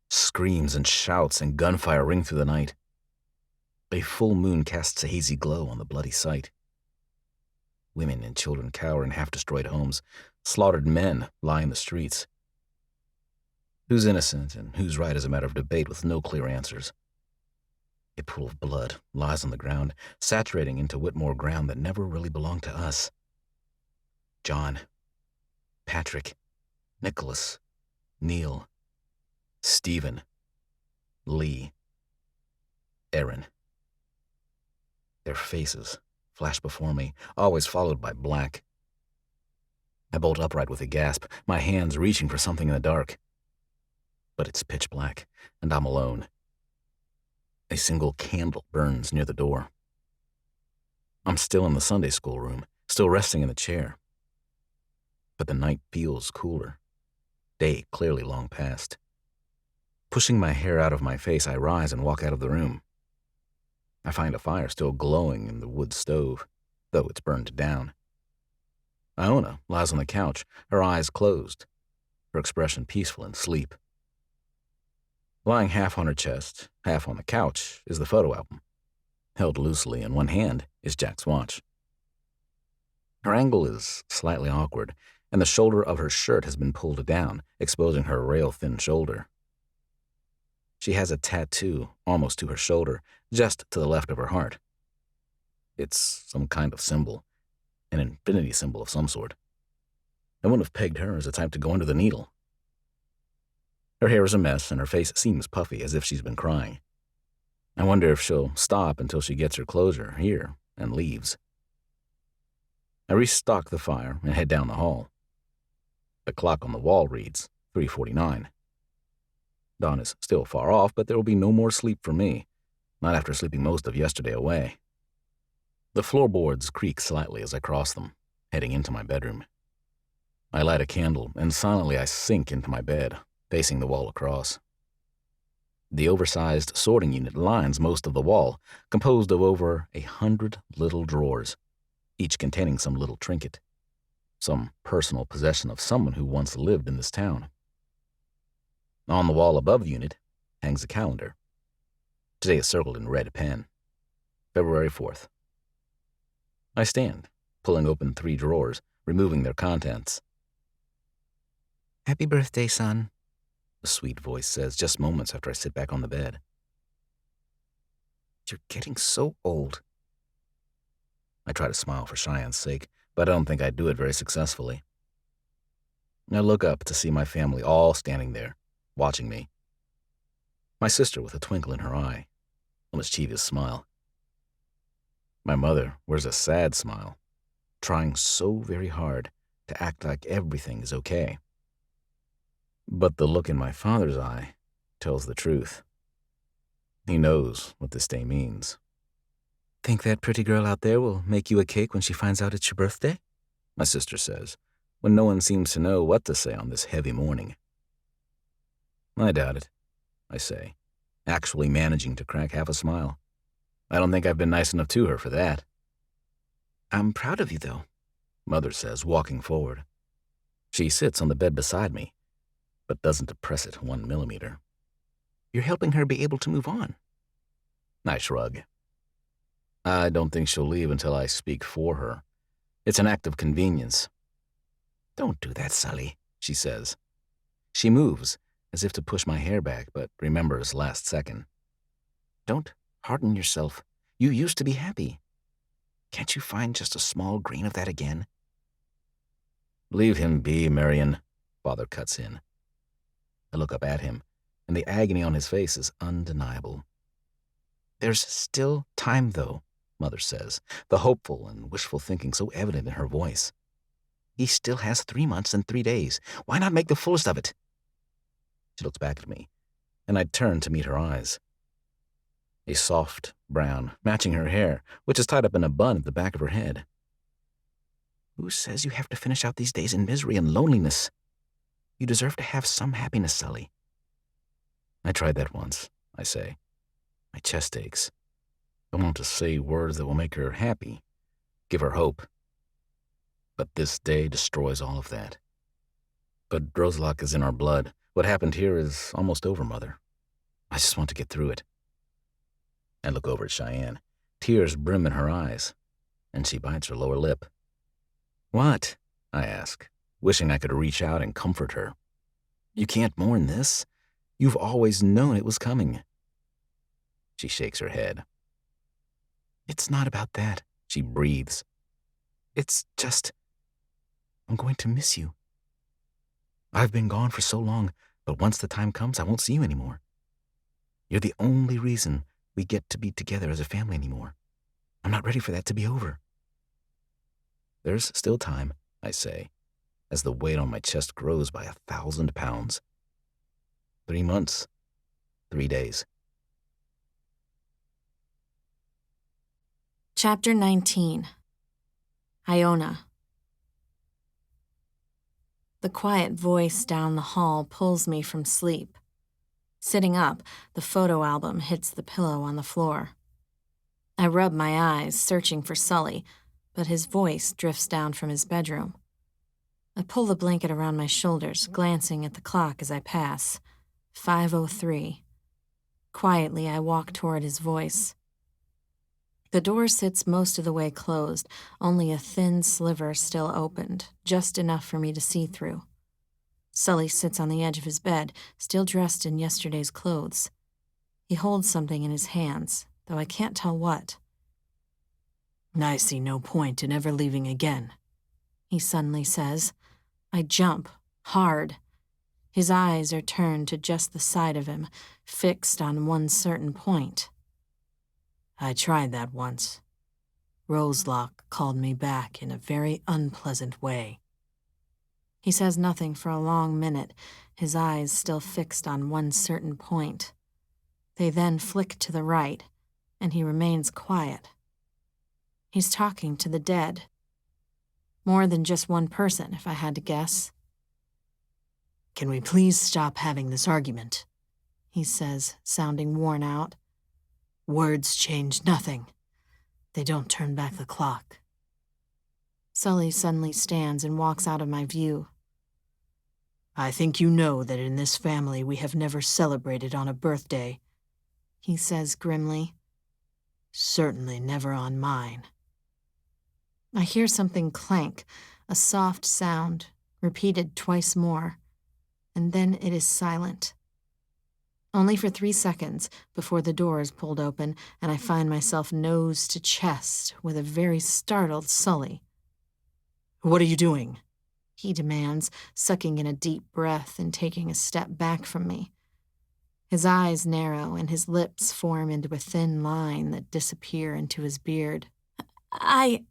Screams and shouts and gunfire ring through the night. A full moon casts a hazy glow on the bloody site. Women and children cower in half-destroyed homes. Slaughtered men lie in the streets. Who's innocent and who's right is a matter of debate with no clear answers. A pool of blood lies on the ground, saturating into Whitmore ground that never really belonged to us. John, Patrick, Nicholas, Neil, Stephen, Lee, Aaron. Their faces flash before me, always followed by black. I bolt upright with a gasp, my hands reaching for something in the dark. But it's pitch black, and I'm alone. A single candle burns near the door. I'm still in the Sunday school room, still resting in the chair. But the night feels cooler. Day clearly long past. Pushing my hair out of my face, I rise and walk out of the room. I find a fire still glowing in the wood stove, though it's burned down. Iona lies on the couch, her eyes closed, her expression peaceful in sleep. Lying half on her chest, half on the couch, is the photo album. Held loosely in one hand is Jack's watch. Her angle is slightly awkward, and the shoulder of her shirt has been pulled down, exposing her rail-thin shoulder. She has a tattoo almost to her shoulder, just to the left of her heart. It's some kind of symbol, an infinity symbol of some sort. I wouldn't have pegged her as the type to go under the needle. Her hair is a mess, and her face seems puffy, as if she's been crying. I wonder if she'll stop until she gets her closure here and leaves. I restock the fire and head down the hall. The clock on the wall reads 3:49. Dawn is still far off, but there will be no more sleep for me, not after sleeping most of yesterday away. The floorboards creak slightly as I cross them, heading into my bedroom. I light a candle, and silently I sink into my bed, facing the wall across. The oversized sorting unit lines most of the wall, composed of over 100 little drawers, each containing some little trinket, some personal possession of someone who once lived in this town. On the wall above the unit hangs a calendar. Today is circled in red pen. February 4th. I stand, pulling open 3 drawers, removing their contents. "Happy birthday, son," a sweet voice says just moments after I sit back on the bed. "You're getting so old." I try to smile for Cheyenne's sake, but I don't think I do it very successfully. I look up to see my family all standing there, watching me. My sister with a twinkle in her eye, a mischievous smile. My mother wears a sad smile, trying so very hard to act like everything is okay. But the look in my father's eye tells the truth. He knows what this day means. Think that pretty girl out there will make you a cake when she finds out it's your birthday? My sister says, when no one seems to know what to say on this heavy morning. I doubt it, I say, actually managing to crack half a smile. I don't think I've been nice enough to her for that. I'm proud of you, though, Mother says, walking forward. She sits on the bed beside me, but doesn't depress it 1 millimeter. You're helping her be able to move on. I shrug. I don't think she'll leave until I speak for her. It's an act of convenience. Don't do that, Sully, she says. She moves, as if to push my hair back, but remembers last second. Don't harden yourself. You used to be happy. Can't you find just a small grain of that again? Leave him be, Marion, Father cuts in. I look up at him, and the agony on his face is undeniable. There's still time, though, Mother says, the hopeful and wishful thinking so evident in her voice. He still has 3 months and 3 days. Why not make the fullest of it? She looks back at me, and I turn to meet her eyes. A soft brown, matching her hair, which is tied up in a bun at the back of her head. Who says you have to finish out these days in misery and loneliness? You deserve to have some happiness, Sully. I tried that once, I say. My chest aches. I want to say words that will make her happy, give her hope. But this day destroys all of that. But Drozlock is in our blood. What happened here is almost over, Mother. I just want to get through it. I look over at Cheyenne. Tears brim in her eyes, and she bites her lower lip. What? I ask, wishing I could reach out and comfort her. You can't mourn this. You've always known it was coming. She shakes her head. It's not about that, she breathes. It's just, I'm going to miss you. I've been gone for so long, but once the time comes, I won't see you anymore. You're the only reason we get to be together as a family anymore. I'm not ready for that to be over. There's still time, I say, as the weight on my chest grows by 1,000 pounds. 3 months, 3 days. Chapter 19. Iona. The quiet voice down the hall pulls me from sleep. Sitting up, the photo album hits the pillow on the floor. I rub my eyes, searching for Sully, but his voice drifts down from his bedroom. I pull the blanket around my shoulders, glancing at the clock as I pass. 5:03. Quietly, I walk toward his voice. The door sits most of the way closed, only a thin sliver still opened, just enough for me to see through. Sully sits on the edge of his bed, still dressed in yesterday's clothes. He holds something in his hands, though I can't tell what. I see no point in ever leaving again, he suddenly says. I jump, hard. His eyes are turned to just the side of him, fixed on one certain point. I tried that once. Roselock called me back in a very unpleasant way. He says nothing for a long minute, his eyes still fixed on one certain point. They then flick to the right, and he remains quiet. He's talking to the dead. More than just one person, if I had to guess. Can we please stop having this argument? He says, sounding worn out. Words change nothing. They don't turn back the clock. Sully suddenly stands and walks out of my view. I think you know that in this family we have never celebrated on a birthday, he says grimly. Certainly never on mine. I hear something clank, a soft sound, repeated twice more, and then it is silent. Only for 3 seconds before the door is pulled open and I find myself nose to chest with a very startled Sully. What are you doing? He demands, sucking in a deep breath and taking a step back from me. His eyes narrow and his lips form into a thin line that disappear into his beard. I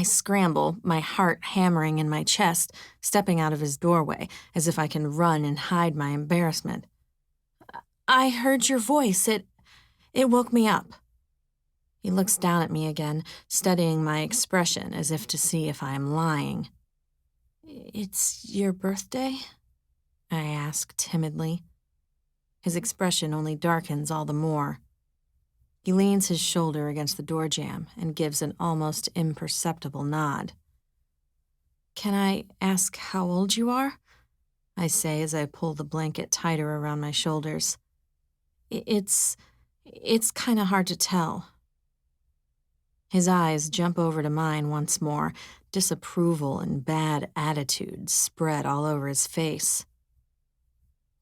scramble, my heart hammering in my chest, stepping out of his doorway as if I can run and hide my embarrassment. I heard your voice. It woke me up. He looks down at me again, studying my expression as if to see if I am lying. "It's your birthday?" I ask timidly. His expression only darkens all the more. He leans his shoulder against the door jamb and gives an almost imperceptible nod. "Can I ask how old you are?" I say as I pull the blanket tighter around my shoulders. It's kind of hard to tell." His eyes jump over to mine once more, disapproval and bad attitude spread all over his face.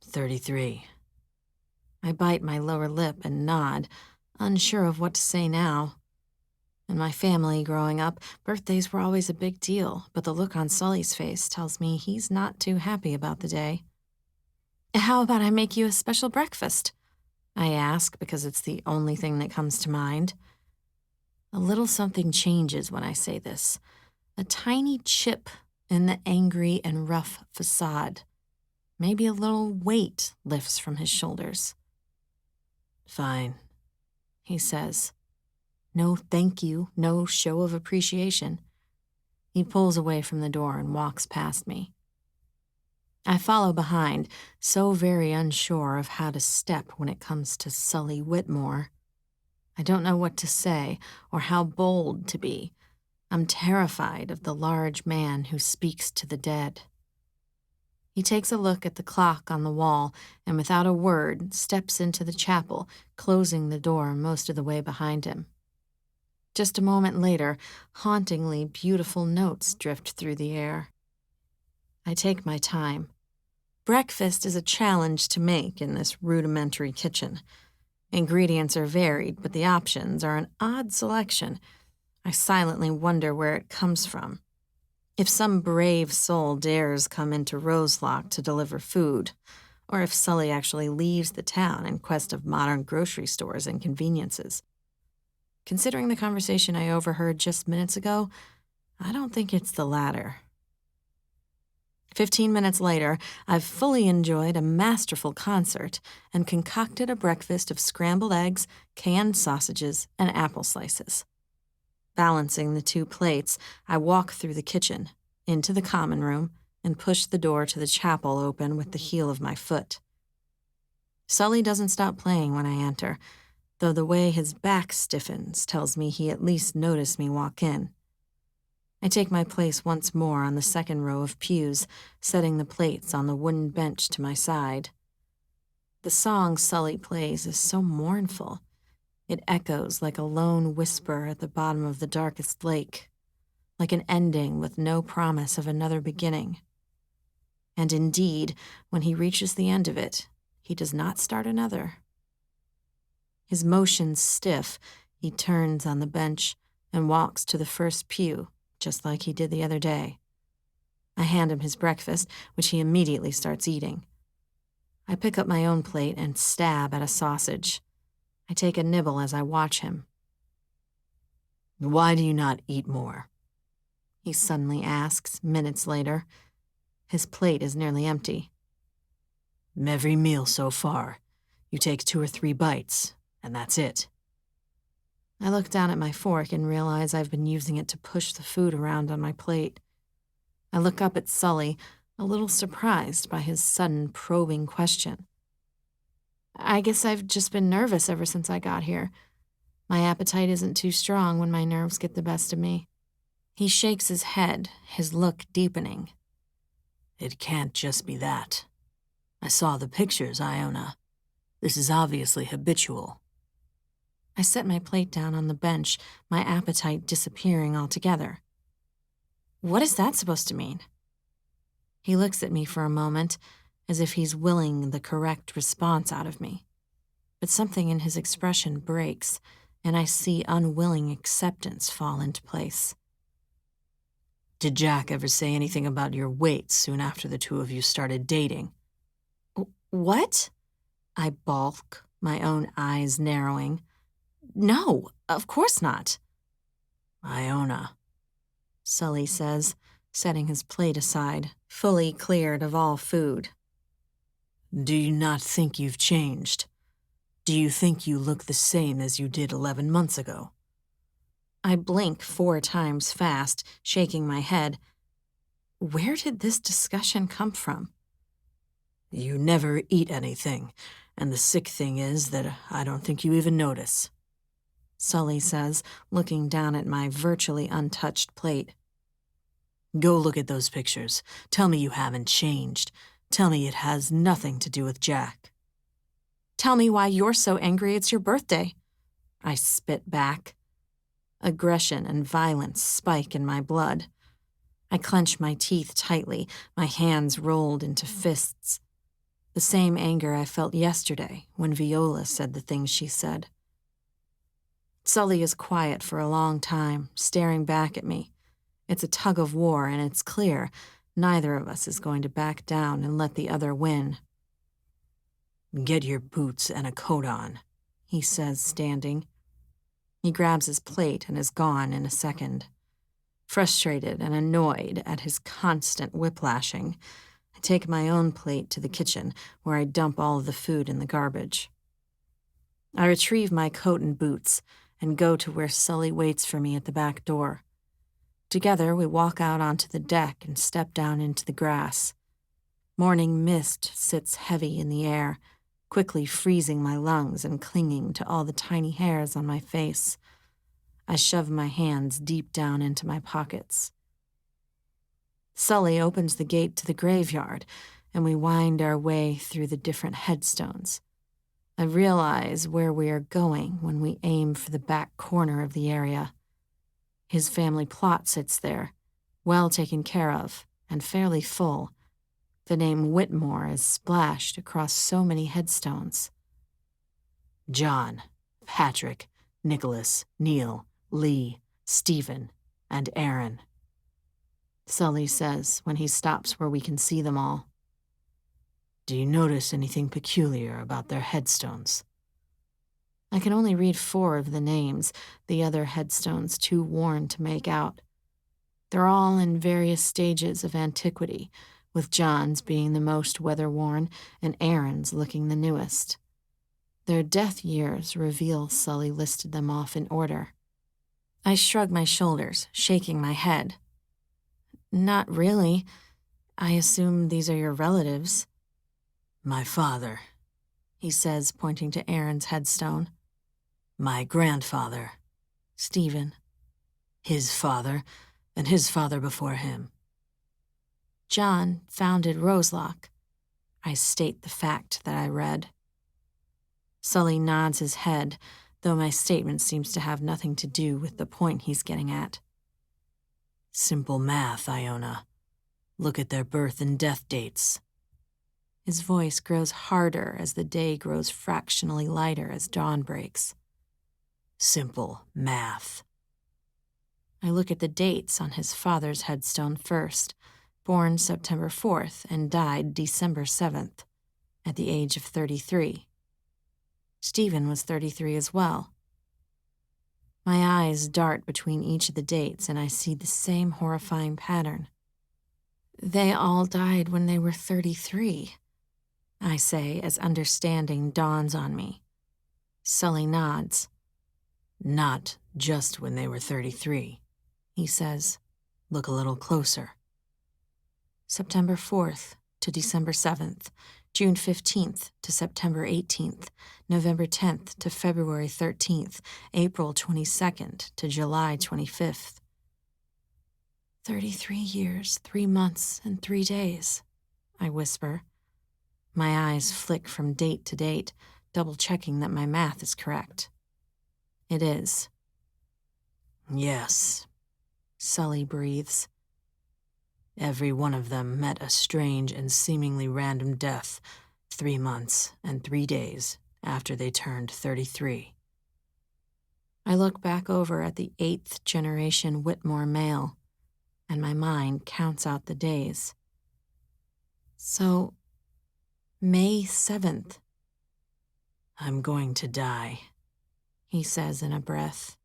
33. I bite my lower lip and nod, unsure of what to say now. In my family growing up, birthdays were always a big deal, but the look on Sully's face tells me he's not too happy about the day. "How about I make you a special breakfast?" I ask because it's the only thing that comes to mind. A little something changes when I say this, a tiny chip in the angry and rough facade. Maybe a little weight lifts from his shoulders. Fine, he says. No thank you, no show of appreciation. He pulls away from the door and walks past me. I follow behind, so very unsure of how to step when it comes to Sully Whitmore. I don't know what to say or how bold to be. I'm terrified of the large man who speaks to the dead. He takes a look at the clock on the wall and without a word steps into the chapel, closing the door most of the way behind him. Just a moment later, hauntingly beautiful notes drift through the air. I take my time. Breakfast is a challenge to make in this rudimentary kitchen. Ingredients are varied, but the options are an odd selection. I silently wonder where it comes from. If some brave soul dares come into Roselock to deliver food, or if Sully actually leaves the town in quest of modern grocery stores and conveniences. Considering the conversation I overheard just minutes ago, I don't think it's the latter. 15 minutes later, I've fully enjoyed a masterful concert and concocted a breakfast of scrambled eggs, canned sausages, and apple slices. Balancing the 2 plates, I walk through the kitchen, into the common room, and push the door to the chapel open with the heel of my foot. Sully doesn't stop playing when I enter, though the way his back stiffens tells me he at least noticed me walk in. I take my place once more on the second row of pews, setting the plates on the wooden bench to my side. The song Sully plays is so mournful. It echoes like a lone whisper at the bottom of the darkest lake, like an ending with no promise of another beginning. And indeed, when he reaches the end of it, he does not start another. His motions stiff, he turns on the bench and walks to the first pew, just like he did the other day. I hand him his breakfast, which he immediately starts eating. I pick up my own plate and stab at a sausage. I take a nibble as I watch him. Why do you not eat more? He suddenly asks, minutes later. His plate is nearly empty. Every meal so far, you take 2 or 3 bites, and that's it. I look down at my fork and realize I've been using it to push the food around on my plate. I look up at Sully, a little surprised by his sudden probing question. I guess I've just been nervous ever since I got here. My appetite isn't too strong when my nerves get the best of me. He shakes his head, his look deepening. It can't just be that. I saw the pictures, Iona. This is obviously habitual. I set my plate down on the bench, my appetite disappearing altogether. What is that supposed to mean? He looks at me for a moment, as if he's willing the correct response out of me. But something in his expression breaks, and I see unwilling acceptance fall into place. Did Jack ever say anything about your weight soon after the 2 of you started dating? What? I balk, my own eyes narrowing. No, of course not. Iona, Sully says, setting his plate aside, fully cleared of all food. Do you not think you've changed? Do you think you look the same as you did 11 months ago? I blink 4 times fast, shaking my head. Where did this discussion come from? You never eat anything, and the sick thing is that I don't think you even notice, Sully says, looking down at my virtually untouched plate. Go look at those pictures. Tell me you haven't changed. Tell me it has nothing to do with Jack. Tell me why you're so angry it's your birthday. I spit back. Aggression and violence spike in my blood. I clench my teeth tightly, my hands rolled into fists. The same anger I felt yesterday when Viola said the things she said. Sully is quiet for a long time, staring back at me. It's a tug of war, and it's clear neither of us is going to back down and let the other win. Get your boots and a coat on, he says, standing. He grabs his plate and is gone in a second. Frustrated and annoyed at his constant whiplashing, I take my own plate to the kitchen, where I dump all of the food in the garbage. I retrieve my coat and boots and go to where Sully waits for me at the back door. Together, we walk out onto the deck and step down into the grass. Morning mist sits heavy in the air, quickly freezing my lungs and clinging to all the tiny hairs on my face. I shove my hands deep down into my pockets. Sully opens the gate to the graveyard, and we wind our way through the different headstones. I realize where we are going when we aim for the back corner of the area. His family plot sits there, well taken care of and fairly full. The name Whitmore is splashed across so many headstones. John, Patrick, Nicholas, Neil, Lee, Stephen, and Aaron, Sully says when he stops where we can see them all. Do you notice anything peculiar about their headstones? I can only read 4 of the names, the other headstones too worn to make out. They're all in various stages of antiquity, with John's being the most weather-worn and Aaron's looking the newest. Their death years reveal Sully listed them off in order. I shrug my shoulders, shaking my head. Not really. I assume these are your relatives. My father, he says, pointing to Aaron's headstone. My grandfather, Stephen. His father, and his father before him. John founded Roselock. I state the fact that I read. Sully nods his head, though my statement seems to have nothing to do with the point he's getting at. Simple math, Iona. Look at their birth and death dates. His voice grows harder as the day grows fractionally lighter as dawn breaks. Simple math. I look at the dates on his father's headstone first, born September 4th and died December 7th, at the age of 33. Stephen was 33 as well. My eyes dart between each of the dates, and I see the same horrifying pattern. They all died when they were 33, I say as understanding dawns on me. Sully nods. Not just when they were 33, he says. Look a little closer. September 4th to December 7th, June 15th to September 18th, November 10th to February 13th, April 22nd to July 25th. 33 years, 3 months, and 3 days, I whisper. My eyes flick from date to date, double-checking that my math is correct. It is. Yes, Sully breathes. Every one of them met a strange and seemingly random death 3 months and 3 days after they turned 33. I look back over at the 8th generation Whitmore male, and my mind counts out the days. So, May 7th. I'm going to die, he says in a breath.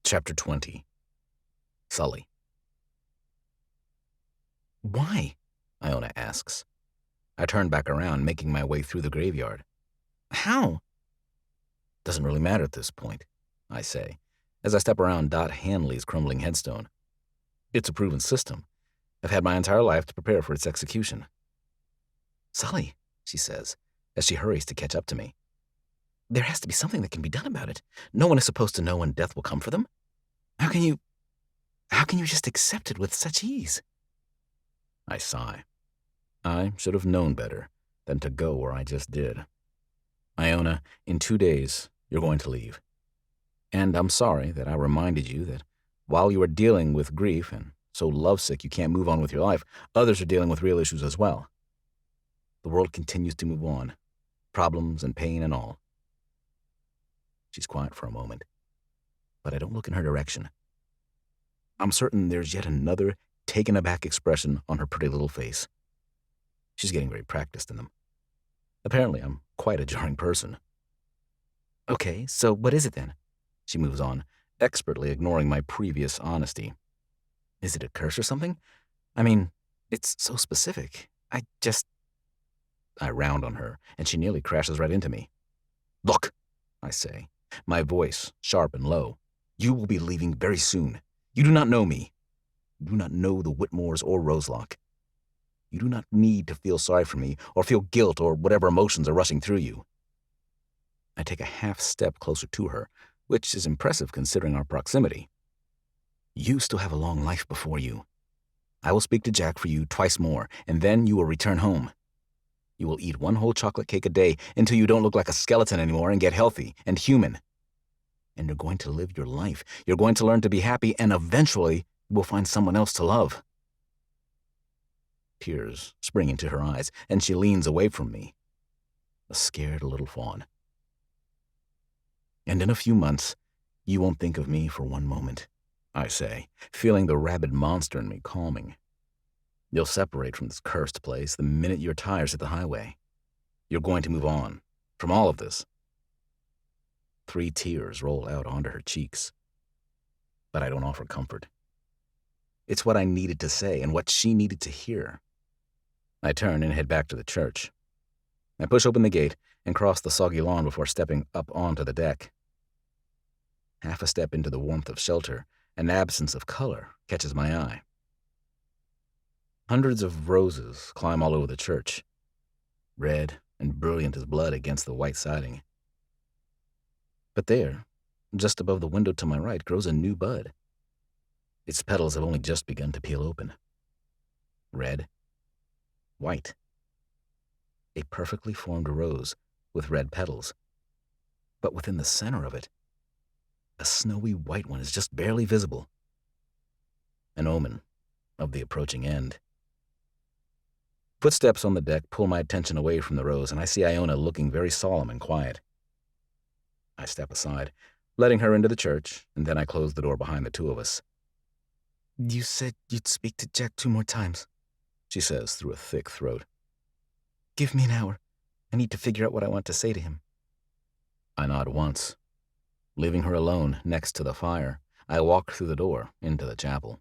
Chapter 20. Sully. Why? Iona asks. I turn back around, making my way through the graveyard. How? Doesn't really matter at this point, I say, as I step around Dot Hanley's crumbling headstone. It's a proven system. I've had my entire life to prepare for its execution. Sully, she says, as she hurries to catch up to me. There has to be something that can be done about it. No one is supposed to know when death will come for them. How can you just accept it with such ease? I sigh. I should have known better than to go where I just did. Iona, in 2 days, you're going to leave. And I'm sorry that I reminded you that while you are dealing with grief and so lovesick you can't move on with your life, others are dealing with real issues as well. The world continues to move on, problems and pain and all. She's quiet for a moment, but I don't look in her direction. I'm certain there's yet another taken aback expression on her pretty little face. She's getting very practiced in them. Apparently, I'm quite a jarring person. Okay, so what is it then? She moves on, expertly ignoring my previous honesty. Is it a curse or something? I mean, it's so specific. I round on her, and she nearly crashes right into me. Look, I say, my voice sharp and low. You will be leaving very soon. You do not know me. You do not know the Whitmores or Roselock. You do not need to feel sorry for me or feel guilt or whatever emotions are rushing through you. I take a half step closer to her, which is impressive considering our proximity. You still have a long life before you. I will speak to Jack for you twice more, and then you will return home. You will eat 1 whole chocolate cake a day until you don't look like a skeleton anymore and get healthy and human. And you're going to live your life. You're going to learn to be happy, and eventually you will find someone else to love. Tears spring into her eyes, and she leans away from me, a scared little fawn. And in a few months, you won't think of me for 1 moment, I say, feeling the rabid monster in me calming. You'll separate from this cursed place the minute your tires hit the highway. You're going to move on from all of this. 3 tears roll out onto her cheeks. But I don't offer comfort. It's what I needed to say and what she needed to hear. I turn and head back to the church. I push open the gate and cross the soggy lawn before stepping up onto the deck. Half a step into the warmth of shelter, an absence of color catches my eye. Hundreds of roses climb all over the church, red and brilliant as blood against the white siding. But there, just above the window to my right, grows a new bud. Its petals have only just begun to peel open. Red, white. A perfectly formed rose with red petals. But within the center of it, a snowy white one is just barely visible. An omen of the approaching end. Footsteps on the deck pull my attention away from the rose, and I see Iona looking very solemn and quiet. I step aside, letting her into the church, and then I close the door behind the two of us. You said you'd speak to Jack 2 more times, she says through a thick throat. Give me an hour. I need to figure out what I want to say to him. I nod once. Leaving her alone next to the fire, I walk through the door into the chapel.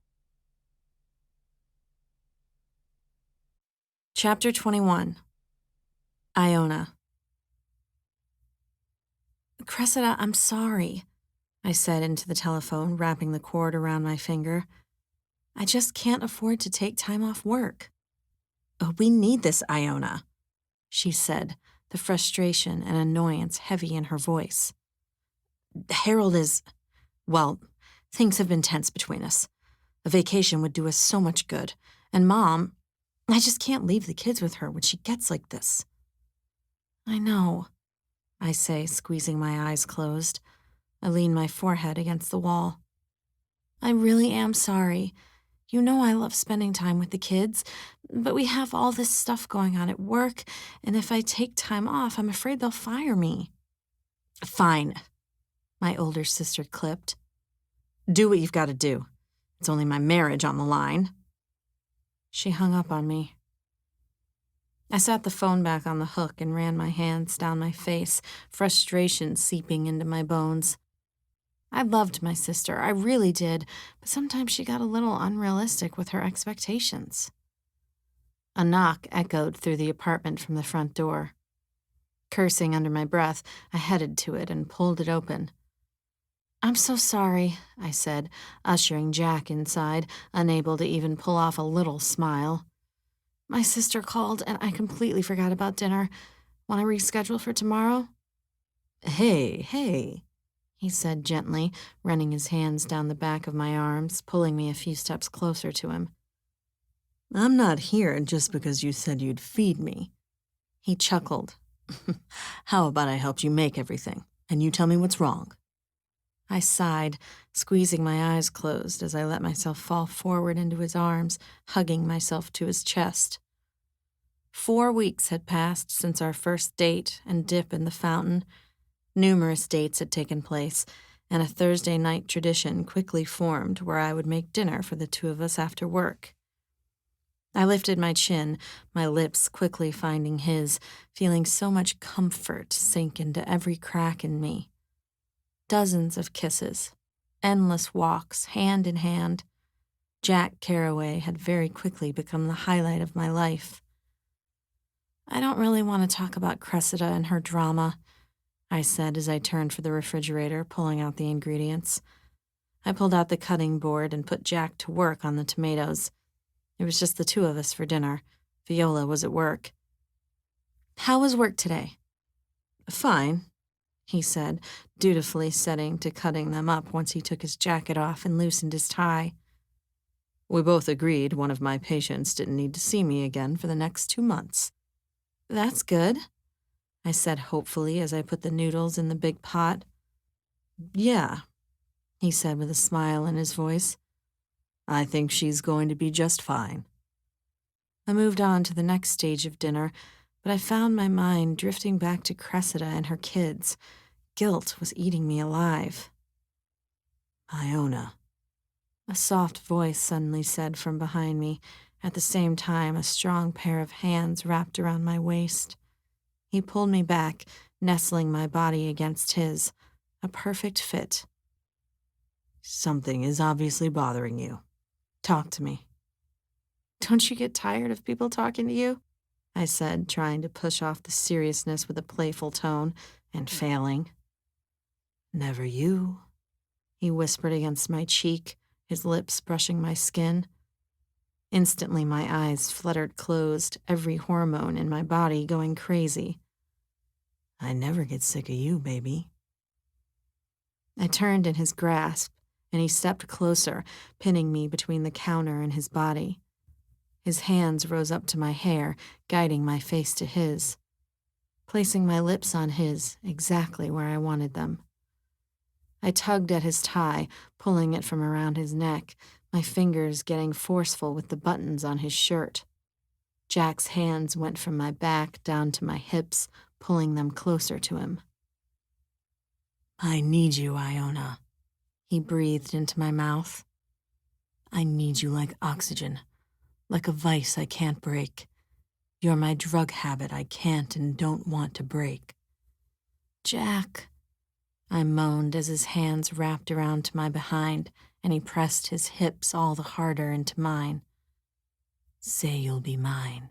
Chapter 21. Iona. Cressida, I'm sorry, I said into the telephone, wrapping the cord around my finger. I just can't afford to take time off work. Oh, we need this, Iona, she said, the frustration and annoyance heavy in her voice. Harold is... well, things have been tense between us. A vacation would do us so much good. And Mom, I just can't leave the kids with her when she gets like this. I know, I say, squeezing my eyes closed. I lean my forehead against the wall. I really am sorry. You know I love spending time with the kids, but we have all this stuff going on at work, and if I take time off, I'm afraid they'll fire me. Fine, my older sister clipped. Do what you've got to do. It's only my marriage on the line. She hung up on me. I sat the phone back on the hook and ran my hands down my face, frustration seeping into my bones. I loved my sister, I really did, but sometimes she got a little unrealistic with her expectations. A knock echoed through the apartment from the front door. Cursing under my breath, I headed to it and pulled it open. "I'm so sorry," I said, ushering Jack inside, unable to even pull off a little smile. "My sister called, and I completely forgot about dinner. Want to reschedule for tomorrow?" Hey, he said gently, running his hands down the back of my arms, pulling me a few steps closer to him. I'm not here just because you said you'd feed me. He chuckled. How about I helped you make everything, and you tell me what's wrong? I sighed, squeezing my eyes closed as I let myself fall forward into his arms, hugging myself to his chest. 4 weeks had passed since our first date and dip in the fountain. Numerous dates had taken place, and a Thursday night tradition quickly formed where I would make dinner for the two of us after work. I lifted my chin, my lips quickly finding his, feeling so much comfort sink into every crack in me. Dozens of kisses, endless walks, hand in hand. Jack Carraway had very quickly become the highlight of my life. "I don't really want to talk about Cressida and her drama," I said as I turned for the refrigerator, pulling out the ingredients. I pulled out the cutting board and put Jack to work on the tomatoes. It was just the two of us for dinner. Viola was at work. "How was work today?" Fine, he said, dutifully setting to cutting them up once he took his jacket off and loosened his tie. We both agreed one of my patients didn't need to see me again for the next 2 months. "That's good," I said hopefully as I put the noodles in the big pot. Yeah, he said with a smile in his voice. I think she's going to be just fine. I moved on to the next stage of dinner, but I found my mind drifting back to Cressida and her kids. Guilt was eating me alive. Iona, A soft voice suddenly said from behind me. At the same time, a strong pair of hands wrapped around my waist. He pulled me back, nestling my body against his. A perfect fit. something is obviously bothering you. "Talk to me." "Don't you get tired of people talking to you?" I said, trying to push off the seriousness with a playful tone, and failing. Never you. He whispered against my cheek, his lips brushing my skin. Instantly, my eyes fluttered closed, every hormone in my body going crazy. I never get sick of you, baby. I turned in his grasp, and he stepped closer, pinning me between the counter and his body. His hands rose up to my hair, guiding my face to his, placing my lips on his, exactly where I wanted them. I tugged at his tie, pulling it from around his neck, my fingers getting forceful with the buttons on his shirt. Jack's hands went from my back down to my hips, pulling them closer to him. I need you, Iona. He breathed into my mouth. I need you like oxygen, like a vice I can't break. You're my drug habit I can't and don't want to break. "Jack," I moaned as his hands wrapped around to my behind and he pressed his hips all the harder into mine. Say you'll be mine.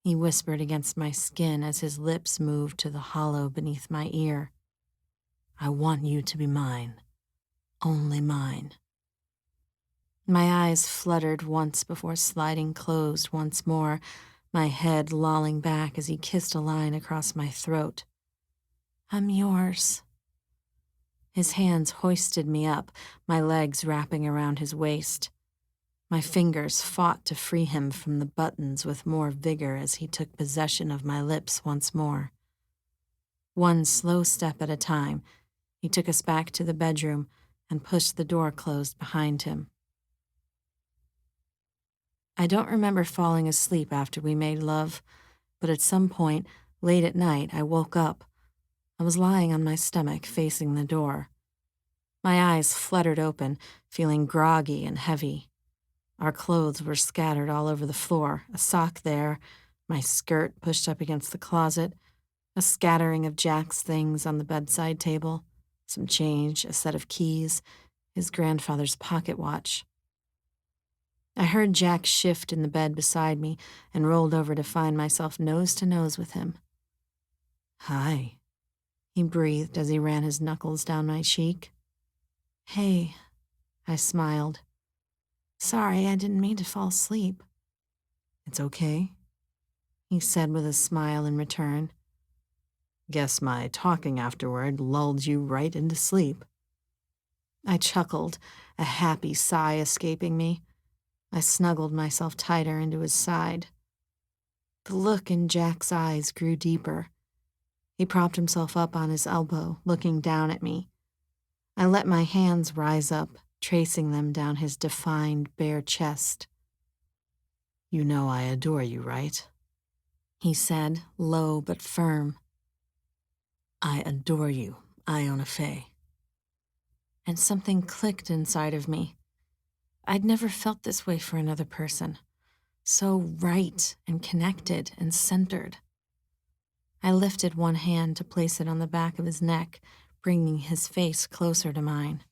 He whispered against my skin as his lips moved to the hollow beneath my ear. I want you to be mine. Only mine. My eyes fluttered once before sliding closed once more, my head lolling back as he kissed a line across my throat. "I'm yours." His hands hoisted me up, my legs wrapping around his waist. My fingers fought to free him from the buttons with more vigor as he took possession of my lips once more. One slow step at a time, he took us back to the bedroom and pushed the door closed behind him. I don't remember falling asleep after we made love, but at some point, late at night, I woke up. I was lying on my stomach, facing the door. My eyes fluttered open, feeling groggy and heavy. Our clothes were scattered all over the floor, a sock there, my skirt pushed up against the closet, a scattering of Jack's things on the bedside table, some change, a set of keys, his grandfather's pocket watch. I heard Jack shift in the bed beside me and rolled over to find myself nose to nose with him. Hi, he breathed as he ran his knuckles down my cheek. Hey, I smiled. Sorry, I didn't mean to fall asleep. It's okay, he said with a smile in return. Guess my talking afterward lulled you right into sleep. I chuckled, a happy sigh escaping me. I snuggled myself tighter into his side. The look in Jack's eyes grew deeper. He propped himself up on his elbow, looking down at me. I let my hands rise up, tracing them down his defined, bare chest. You know I adore you, right? He said, low but firm. I adore you, Iona Faye. And something clicked inside of me. I'd never felt this way for another person. So right and connected and centered. I lifted one hand to place it on the back of his neck, bringing his face closer to mine.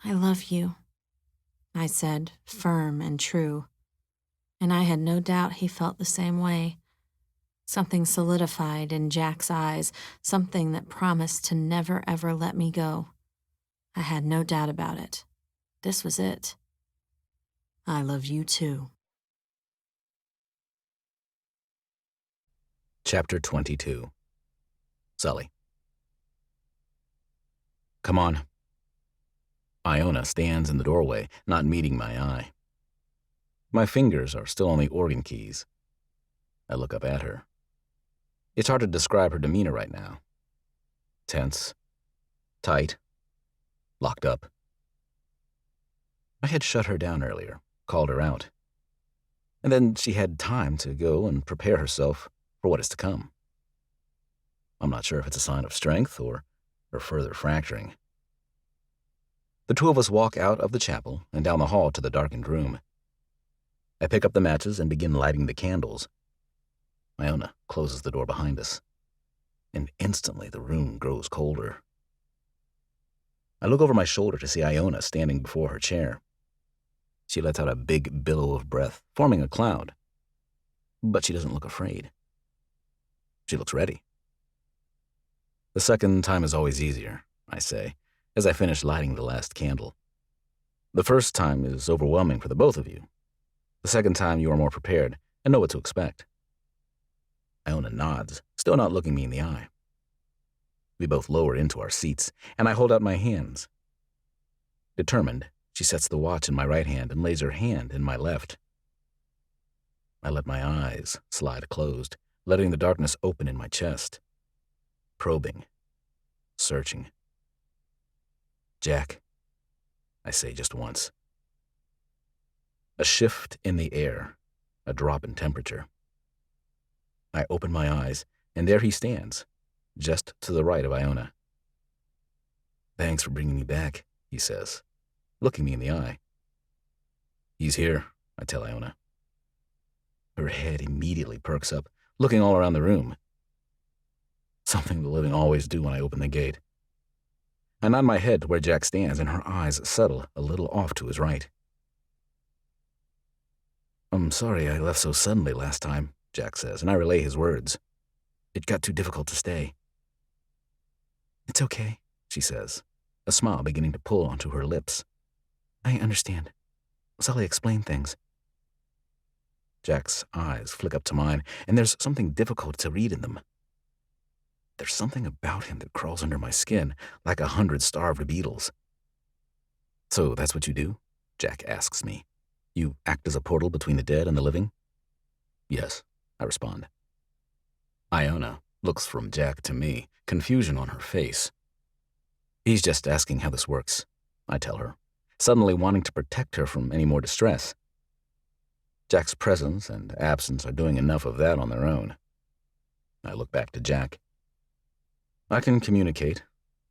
I love you, I said, firm and true. And I had no doubt he felt the same way. Something solidified in Jack's eyes, something that promised to never ever let me go. I had no doubt about it. This was it. I love you too. Chapter 22. Sully. Come on. Iona stands in the doorway, not meeting my eye. My fingers are still on the organ keys. I look up at her. It's hard to describe her demeanor right now. Tense, tight, locked up. I had shut her down earlier, called her out. And then she had time to go and prepare herself for what is to come. I'm not sure if it's a sign of strength or further fracturing. The two of us walk out of the chapel and down the hall to the darkened room. I pick up the matches and begin lighting the candles. Iona closes the door behind us, and instantly the room grows colder. I look over my shoulder to see Iona standing before her chair. She lets out a big billow of breath, forming a cloud. But she doesn't look afraid. She looks ready. The second time is always easier, I say, as I finish lighting the last candle. The first time is overwhelming for the both of you. The second time you are more prepared and know what to expect. Iona nods, still not looking me in the eye. We both lower into our seats, and I hold out my hands. Determined, she sets the watch in my right hand and lays her hand in my left. I let my eyes slide closed, letting the darkness open in my chest. Probing, searching. Jack, I say just once. A shift in the air, a drop in temperature. I open my eyes, and there he stands, just to the right of Iona. Thanks for bringing me back, he says, looking me in the eye. He's here, I tell Iona. Her head immediately perks up, looking all around the room. Something the living always do when I open the gate. I nod my head to where Jack stands, and her eyes settle a little off to his right. I'm sorry I left so suddenly last time, Jack says, and I relay his words. It got too difficult to stay. It's okay, she says, a smile beginning to pull onto her lips. I understand. Sully explained things. Jack's eyes flick up to mine, and there's something difficult to read in them. There's something about him that crawls under my skin like 100 starved beetles. So that's what you do? Jack asks me. You act as a portal between the dead and the living? Yes, I respond. Iona looks from Jack to me, confusion on her face. He's just asking how this works, I tell her, suddenly wanting to protect her from any more distress. Jack's presence and absence are doing enough of that on their own. I look back to Jack. I can communicate,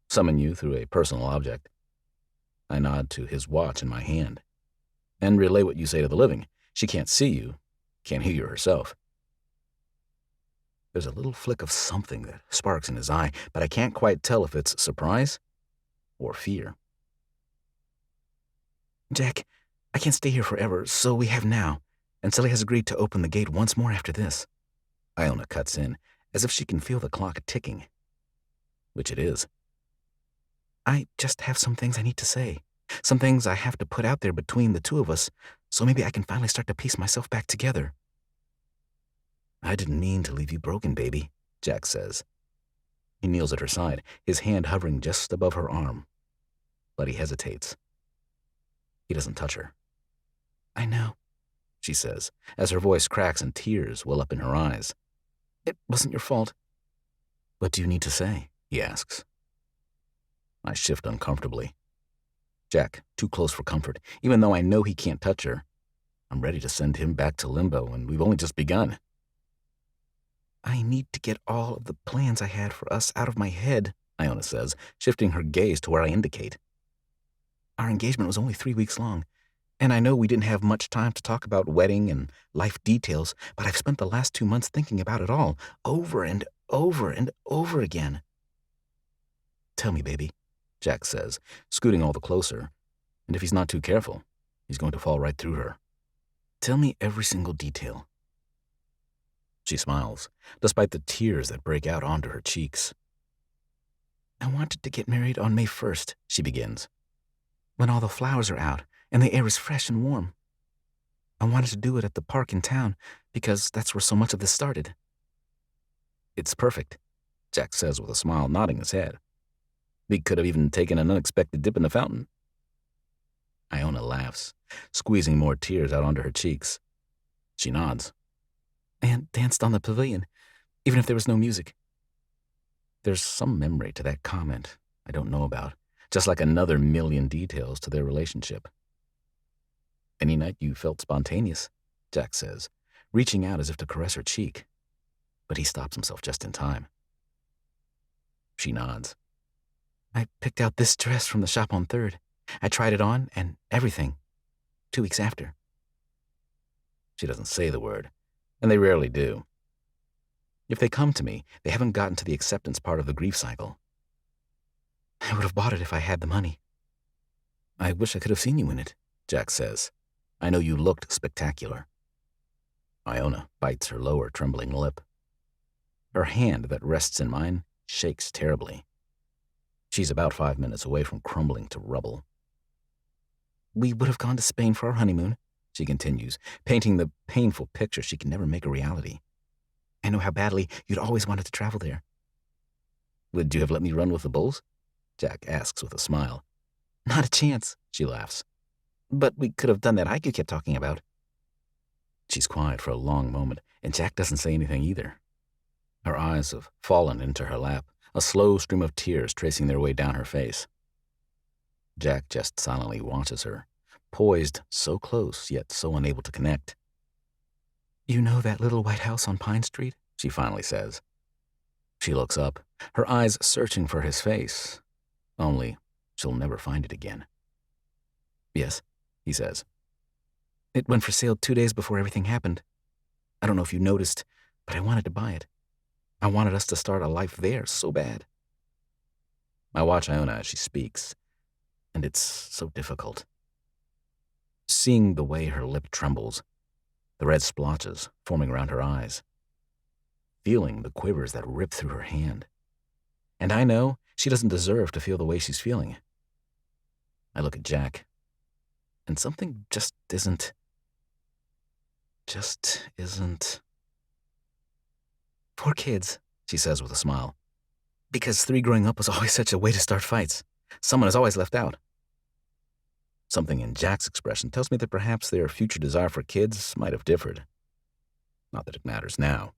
summon you through a personal object. I nod to his watch in my hand, and relay what you say to the living. She can't see you, can't hear you herself. There's a little flick of something that sparks in his eye, but I can't quite tell if it's surprise or fear. Jack, I can't stay here forever, so we have now, and Sully has agreed to open the gate once more after this. Iona cuts in, as if she can feel the clock ticking, which it is. I just have some things I need to say, some things I have to put out there between the two of us, so maybe I can finally start to piece myself back together. I didn't mean to leave you broken, baby, Jack says. He kneels at her side, his hand hovering just above her arm, but he hesitates. He doesn't touch her. I know, she says, as her voice cracks and tears well up in her eyes. It wasn't your fault. What do you need to say? He asks. I shift uncomfortably. Jack, too close for comfort. Even though I know he can't touch her, I'm ready to send him back to limbo, and we've only just begun. I need to get all of the plans I had for us out of my head, Iona says, shifting her gaze to where I indicate. Our engagement was only 3 weeks long, and I know we didn't have much time to talk about wedding and life details, but I've spent the last 2 months thinking about it all, over and over and over again. Tell me, baby, Jack says, scooting all the closer, and if he's not too careful, he's going to fall right through her. Tell me every single detail. She smiles, despite the tears that break out onto her cheeks. I wanted to get married on May 1st, she begins, when all the flowers are out and the air is fresh and warm. I wanted to do it at the park in town because that's where so much of this started. It's perfect, Jack says with a smile, nodding his head. We could have even taken an unexpected dip in the fountain. Iona laughs, squeezing more tears out onto her cheeks. She nods. And danced on the pavilion, even if there was no music. There's some memory to that comment I don't know about, just like another million details to their relationship. Any night you felt spontaneous, Jack says, reaching out as if to caress her cheek, but he stops himself just in time. She nods. I picked out this dress from the shop on 3rd. I tried it on and everything, 2 weeks after. She doesn't say the word, and they rarely do. If they come to me, they haven't gotten to the acceptance part of the grief cycle. I would have bought it if I had the money. I wish I could have seen you in it, Jack says. I know you looked spectacular. Iona bites her lower, trembling lip. Her hand that rests in mine shakes terribly. She's about 5 minutes away from crumbling to rubble. We would have gone to Spain for our honeymoon, she continues, painting the painful picture she can never make a reality. I know how badly you'd always wanted to travel there. Would you have let me run with the bulls? Jack asks with a smile. Not a chance, she laughs. But we could have done that hike you kept talking about. She's quiet for a long moment, and Jack doesn't say anything either. Her eyes have fallen into her lap, a slow stream of tears tracing their way down her face. Jack just silently watches her, poised so close yet so unable to connect. You know that little white house on Pine Street? She finally says. She looks up, her eyes searching for his face, only she'll never find it again. Yes, he says. It went for sale 2 days before everything happened. I don't know if you noticed, but I wanted to buy it. I wanted us to start a life there so bad. I watch Iona as she speaks, and it's so difficult. Seeing the way her lip trembles, the red splotches forming around her eyes, feeling the quivers that rip through her hand. And I know she doesn't deserve to feel the way she's feeling. I look at Jack, and something just isn't. Poor kids, she says with a smile. Because 3 growing up was always such a way to start fights. Someone is always left out. Something in Jack's expression tells me that perhaps their future desire for kids might have differed. Not that it matters now.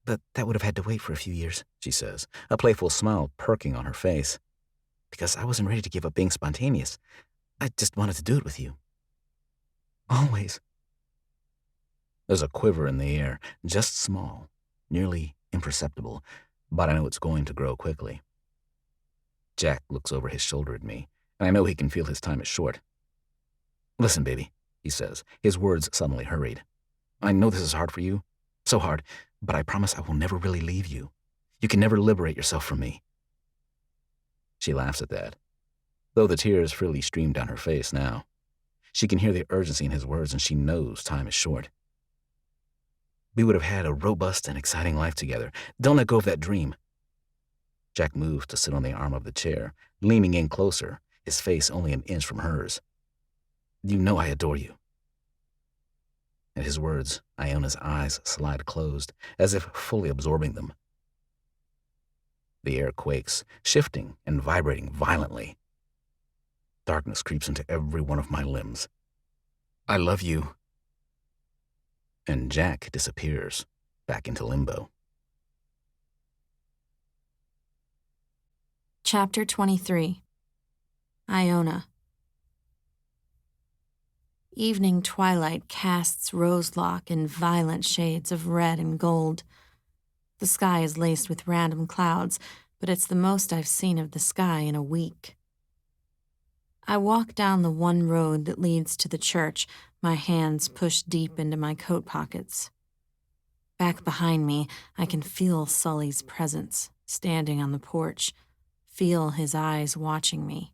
But that would have had to wait for a few years, she says, a playful smile perking on her face. Because I wasn't ready to give up being spontaneous. I just wanted to do it with you. Always. There's a quiver in the air, just small, nearly imperceptible, but I know it's going to grow quickly. Jack looks over his shoulder at me, and I know he can feel his time is short. Listen, baby, he says, his words suddenly hurried. I know this is hard for you, so hard, but I promise I will never really leave you. You can never liberate yourself from me. She laughs at that, though the tears freely stream down her face now. She can hear the urgency in his words, and she knows time is short. we would have had a robust and exciting life together. Don't let go of that dream. Jack moved to sit on the arm of the chair, leaning in closer, his face only an inch from hers. You know I adore you. At his words, Iona's eyes slide closed, as if fully absorbing them. The air quakes, shifting and vibrating violently. Darkness creeps into every one of my limbs. I love you. And Jack disappears back into limbo. Chapter 23. Iona. Evening twilight casts Roselock in violent shades of red and gold. The sky is laced with random clouds, but it's the most I've seen of the sky in a week. I walk down the one road that leads to the church, my hands pushed deep into my coat pockets. Back behind me, I can feel Sully's presence, standing on the porch, feel his eyes watching me.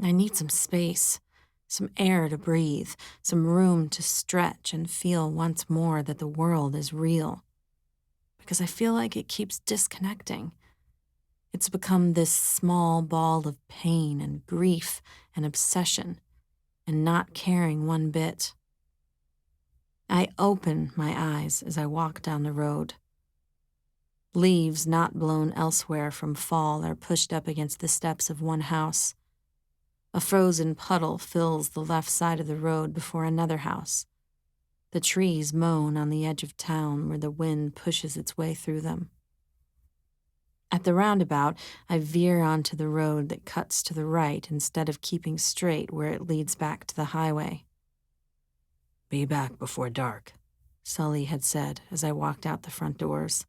I need some space, some air to breathe, some room to stretch and feel once more that the world is real. Because I feel like it keeps disconnecting. It's become this small ball of pain and grief and obsession, and not caring one bit. I open my eyes as I walk down the road. Leaves not blown elsewhere from fall are pushed up against the steps of one house. A frozen puddle fills the left side of the road before another house. The trees moan on the edge of town where the wind pushes its way through them. At the roundabout, I veer onto the road that cuts to the right instead of keeping straight where it leads back to the highway. Be back before dark, Sully had said as I walked out the front doors.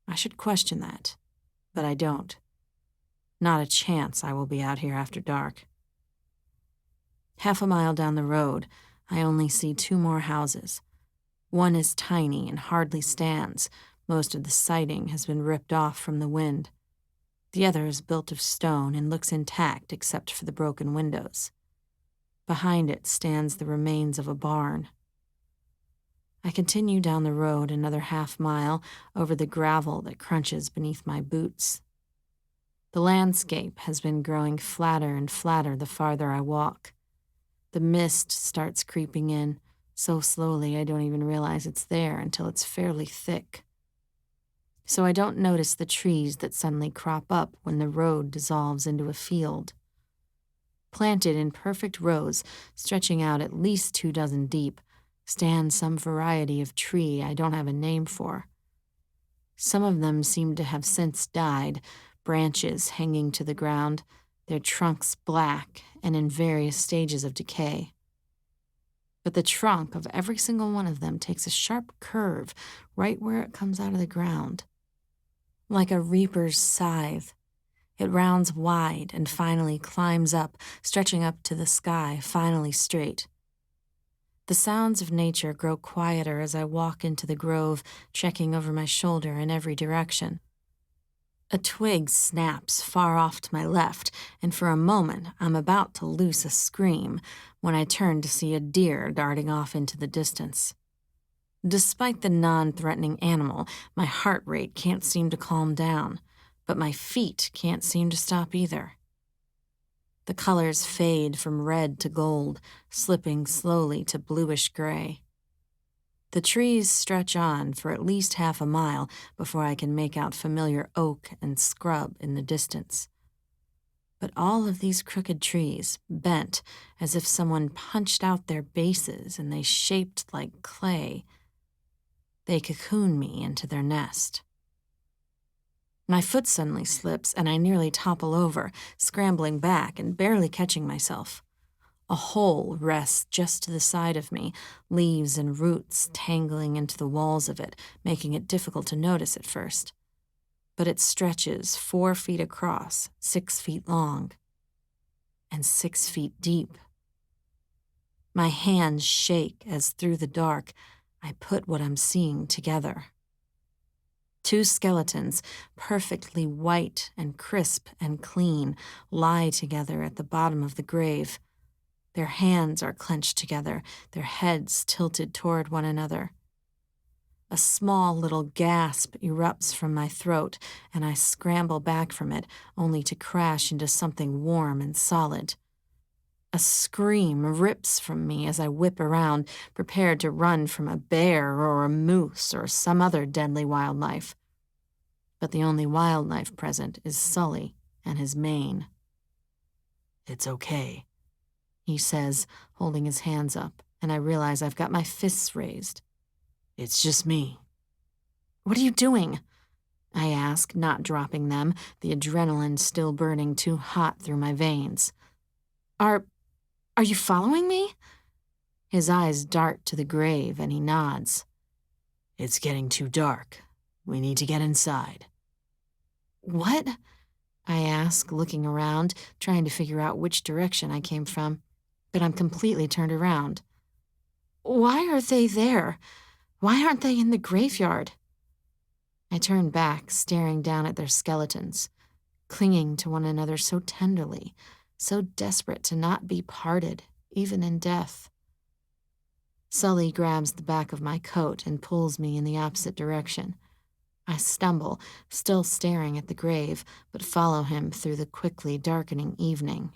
I should question that, but I don't. Not a chance I will be out here after dark. Half a mile down the road, I only see two more houses. One is tiny and hardly stands. Most of the siding has been ripped off from the wind. The other is built of stone and looks intact except for the broken windows. Behind it stands the remains of a barn. I continue down the road another half mile over the gravel that crunches beneath my boots. The landscape has been growing flatter and flatter the farther I walk. The mist starts creeping in, so slowly I don't even realize it's there until it's fairly thick. So I don't notice the trees that suddenly crop up when the road dissolves into a field. Planted in perfect rows, stretching out at least 24 deep, stands some variety of tree I don't have a name for. Some of them seem to have since died, branches hanging to the ground, their trunks black and in various stages of decay. But the trunk of every single one of them takes a sharp curve right where it comes out of the ground. Like a reaper's scythe, it rounds wide and finally climbs up, stretching up to the sky, finally straight. The sounds of nature grow quieter as I walk into the grove, checking over my shoulder in every direction. A twig snaps far off to my left, and for a moment I'm about to loose a scream when I turn to see a deer darting off into the distance. Despite the non-threatening animal, my heart rate can't seem to calm down, but my feet can't seem to stop either. The colors fade from red to gold, slipping slowly to bluish gray. The trees stretch on for at least half a mile before I can make out familiar oak and scrub in the distance. But all of these crooked trees, bent as if someone punched out their bases and they shaped like clay, they cocoon me into their nest. My foot suddenly slips and I nearly topple over, scrambling back and barely catching myself. A hole rests just to the side of me, leaves and roots tangling into the walls of it, making it difficult to notice at first. But it stretches 4 feet across, 6 feet long, and 6 feet deep. My hands shake as through the dark, I put what I'm seeing together. 2 skeletons, perfectly white and crisp and clean, lie together at the bottom of the grave. Their hands are clenched together, their heads tilted toward one another. A small little gasp erupts from my throat, and I scramble back from it, only to crash into something warm and solid. A scream rips from me as I whip around, prepared to run from a bear or a moose or some other deadly wildlife. But the only wildlife present is Sully and his mane. "It's okay," he says, holding his hands up, and I realize I've got my fists raised. "It's just me." "What are you doing?" I ask, not dropping them, the adrenaline still burning too hot through my veins. Are you following me?" His eyes dart to the grave, and he nods. "It's getting too dark. We need to get inside." "What?" I ask, looking around, trying to figure out which direction I came from, but I'm completely turned around. "Why are they there? Why aren't they in the graveyard?" I turn back, staring down at their skeletons, clinging to one another so tenderly, so desperate to not be parted, even in death. Sully grabs the back of my coat and pulls me in the opposite direction. I stumble, still staring at the grave, but follow him through the quickly darkening evening.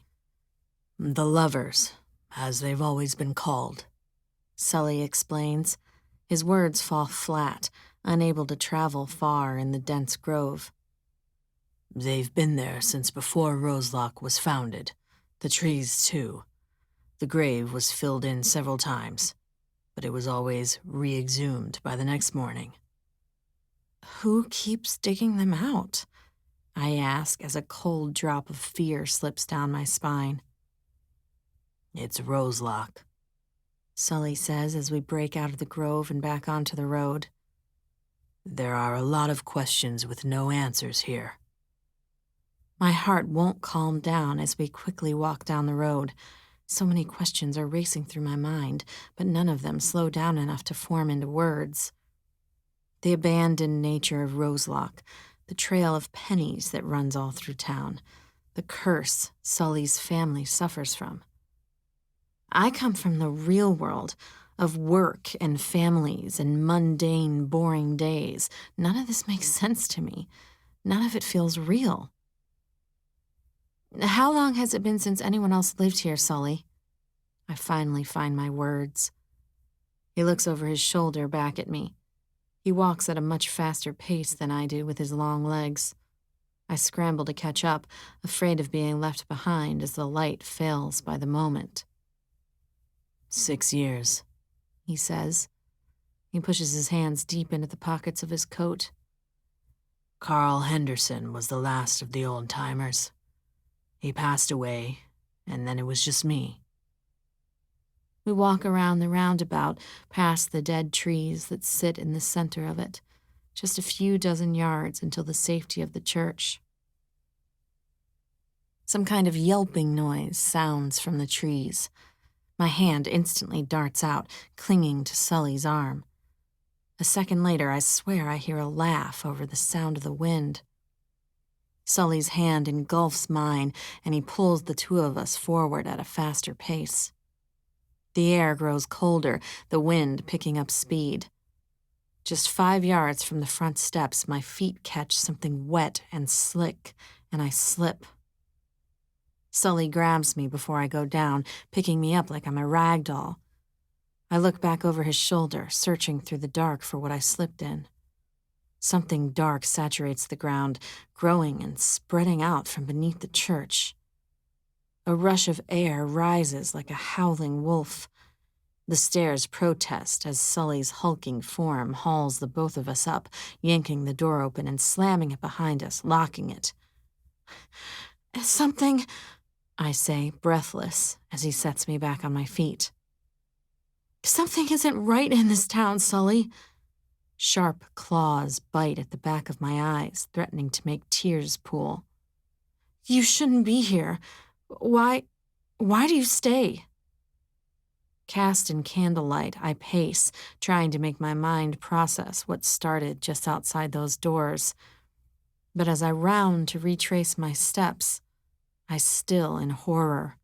"The lovers, as they've always been called," Sully explains. His words fall flat, unable to travel far in the dense grove. "They've been there since before Roselock was founded. The trees, too. The grave was filled in several times, but it was always re-exhumed by the next morning." "Who keeps digging them out?" I ask as a cold drop of fear slips down my spine. "It's Roselock," Sully says as we break out of the grove and back onto the road. "There are a lot of questions with no answers here." My heart won't calm down as we quickly walk down the road. So many questions are racing through my mind, but none of them slow down enough to form into words. The abandoned nature of Roselock, the trail of pennies that runs all through town, the curse Sully's family suffers from. I come from the real world of work and families and mundane, boring days. None of this makes sense to me. None of it feels real. "How long has it been since anyone else lived here, Sully?" I finally find my words. He looks over his shoulder back at me. He walks at a much faster pace than I do with his long legs. I scramble to catch up, afraid of being left behind as the light fails by the moment. 6 years, he says. He pushes his hands deep into the pockets of his coat. Carl Henderson was the last of the old-timers. He passed away, and then it was just me. We walk around the roundabout, past the dead trees that sit in the center of it, just a few dozen yards until the safety of the church. Some kind of yelping noise sounds from the trees. My hand instantly darts out, clinging to Sully's arm. A second later, I swear I hear a laugh over the sound of the wind. Sully's hand engulfs mine, and he pulls the two of us forward at a faster pace. The air grows colder, the wind picking up speed. Just 5 yards from the front steps, my feet catch something wet and slick, and I slip. Sully grabs me before I go down, picking me up like I'm a rag doll. I look back over his shoulder, searching through the dark for what I slipped in. Something dark saturates the ground, growing and spreading out from beneath the church. A rush of air rises like a howling wolf. The stairs protest as Sully's hulking form hauls the both of us up, yanking the door open and slamming it behind us, locking it. "Something," I say, breathless, as he sets me back on my feet. "Something isn't right in this town, Sully." Sharp claws bite at the back of my eyes, threatening to make tears pool. "You shouldn't be here. Why do you stay?" Cast in candlelight, I pace, trying to make my mind process what started just outside those doors. But as I round to retrace my steps, I still in horror.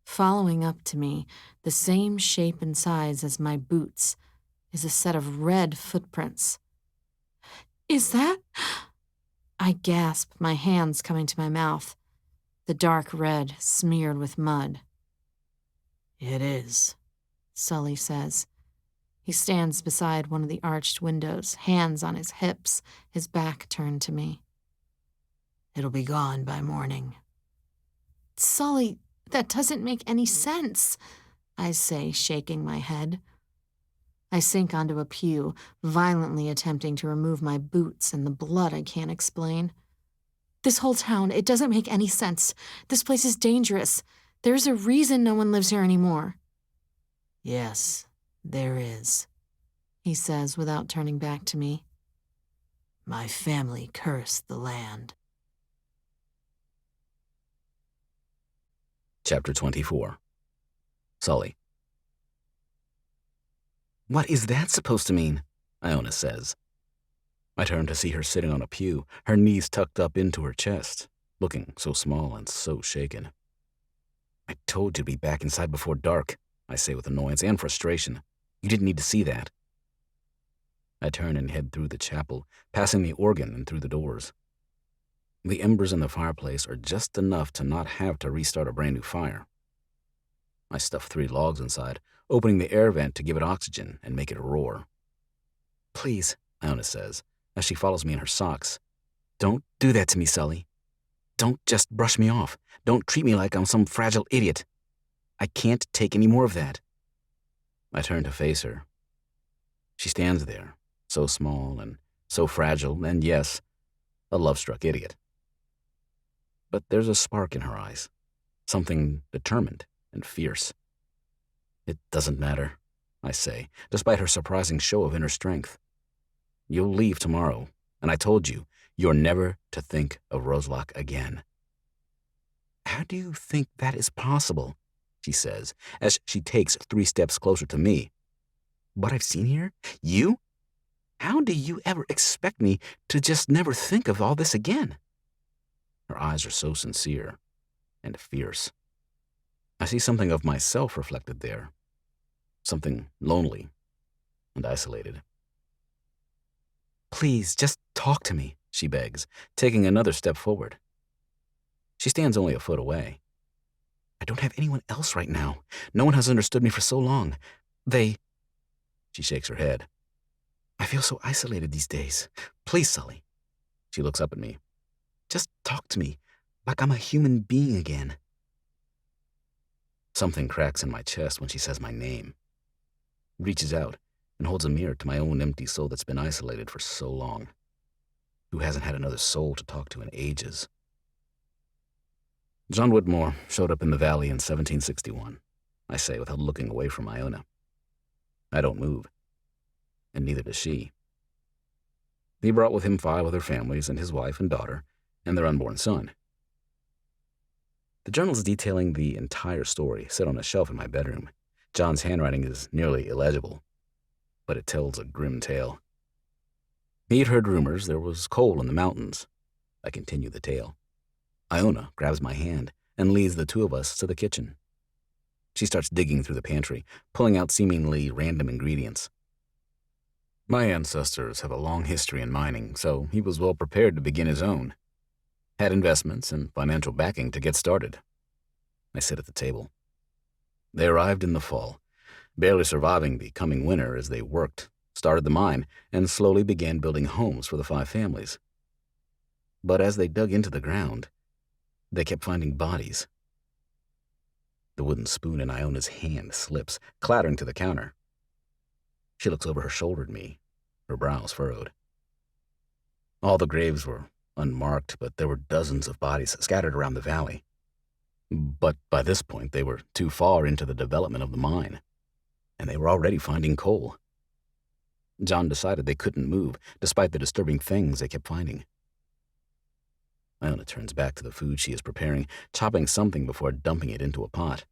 Following up to me, the same shape and size as my boots, is a set of red footprints. Is that? I gasp, my hands coming to my mouth, the dark red smeared with mud. It is, Sully says. He stands beside one of the arched windows, hands on his hips, his back turned to me. It'll be gone by morning. Sully, that doesn't make any sense, I say, shaking my head. I sink onto a pew, violently attempting to remove my boots and the blood I can't explain. This whole town, it doesn't make any sense. This place is dangerous. There's a reason no one lives here anymore. Yes, there is, he says without turning back to me. My family cursed the land. Chapter 24. Sully. What is that supposed to mean? Iona says. I turn to see her sitting on a pew, her knees tucked up into her chest, looking so small and so shaken. I told you to be back inside before dark, I say with annoyance and frustration. You didn't need to see that. I turn and head through the chapel, passing the organ and through the doors. The embers in the fireplace are just enough to not have to restart a brand new fire. I stuff 3 logs inside, opening the air vent to give it oxygen and make it roar. Please, Iona says, as she follows me in her socks. Don't do that to me, Sully. Don't just brush me off. Don't treat me like I'm some fragile idiot. I can't take any more of that. I turn to face her. She stands there, so small and so fragile, and yes, a love-struck idiot. But there's a spark in her eyes, something determined and fierce. It doesn't matter, I say, despite her surprising show of inner strength. You'll leave tomorrow, and I told you, you're never to think of Roselock again. How do you think that is possible? She says, as she takes 3 steps closer to me. What I've seen here? You? How do you ever expect me to just never think of all this again? Her eyes are so sincere and fierce. I see something of myself reflected there, something lonely and isolated. Please, just talk to me, she begs, taking another step forward. She stands only a foot away. I don't have anyone else right now. No one has understood me for so long. She shakes her head. I feel so isolated these days. Please, Sully. She looks up at me. Just talk to me, like I'm a human being again. Something cracks in my chest when she says my name. Reaches out and holds a mirror to my own empty soul that's been isolated for so long. Who hasn't had another soul to talk to in ages? John Whitmore showed up in the valley in 1761, I say without looking away from Iona. I don't move, and neither does she. He brought with him 5 other families and his wife and daughter and their unborn son. The journals detailing the entire story sit on a shelf in my bedroom. John's handwriting is nearly illegible, but it tells a grim tale. He'd heard rumors there was coal in the mountains. I continue the tale. Iona grabs my hand and leads the 2 of us to the kitchen. She starts digging through the pantry, pulling out seemingly random ingredients. My ancestors have a long history in mining, so he was well prepared to begin his own. Had investments and financial backing to get started. I sit at the table. They arrived in the fall, barely surviving the coming winter as they worked, started the mine, and slowly began building homes for the 5 families. But as they dug into the ground, they kept finding bodies. The wooden spoon in Iona's hand slips, clattering to the counter. She looks over her shoulder at me, her brows furrowed. All the graves were unmarked, but there were dozens of bodies scattered around the valley. But by this point, they were too far into the development of the mine, and they were already finding coal. John decided they couldn't move, despite the disturbing things they kept finding. Iona turns back to the food she is preparing, chopping something before dumping it into a pot.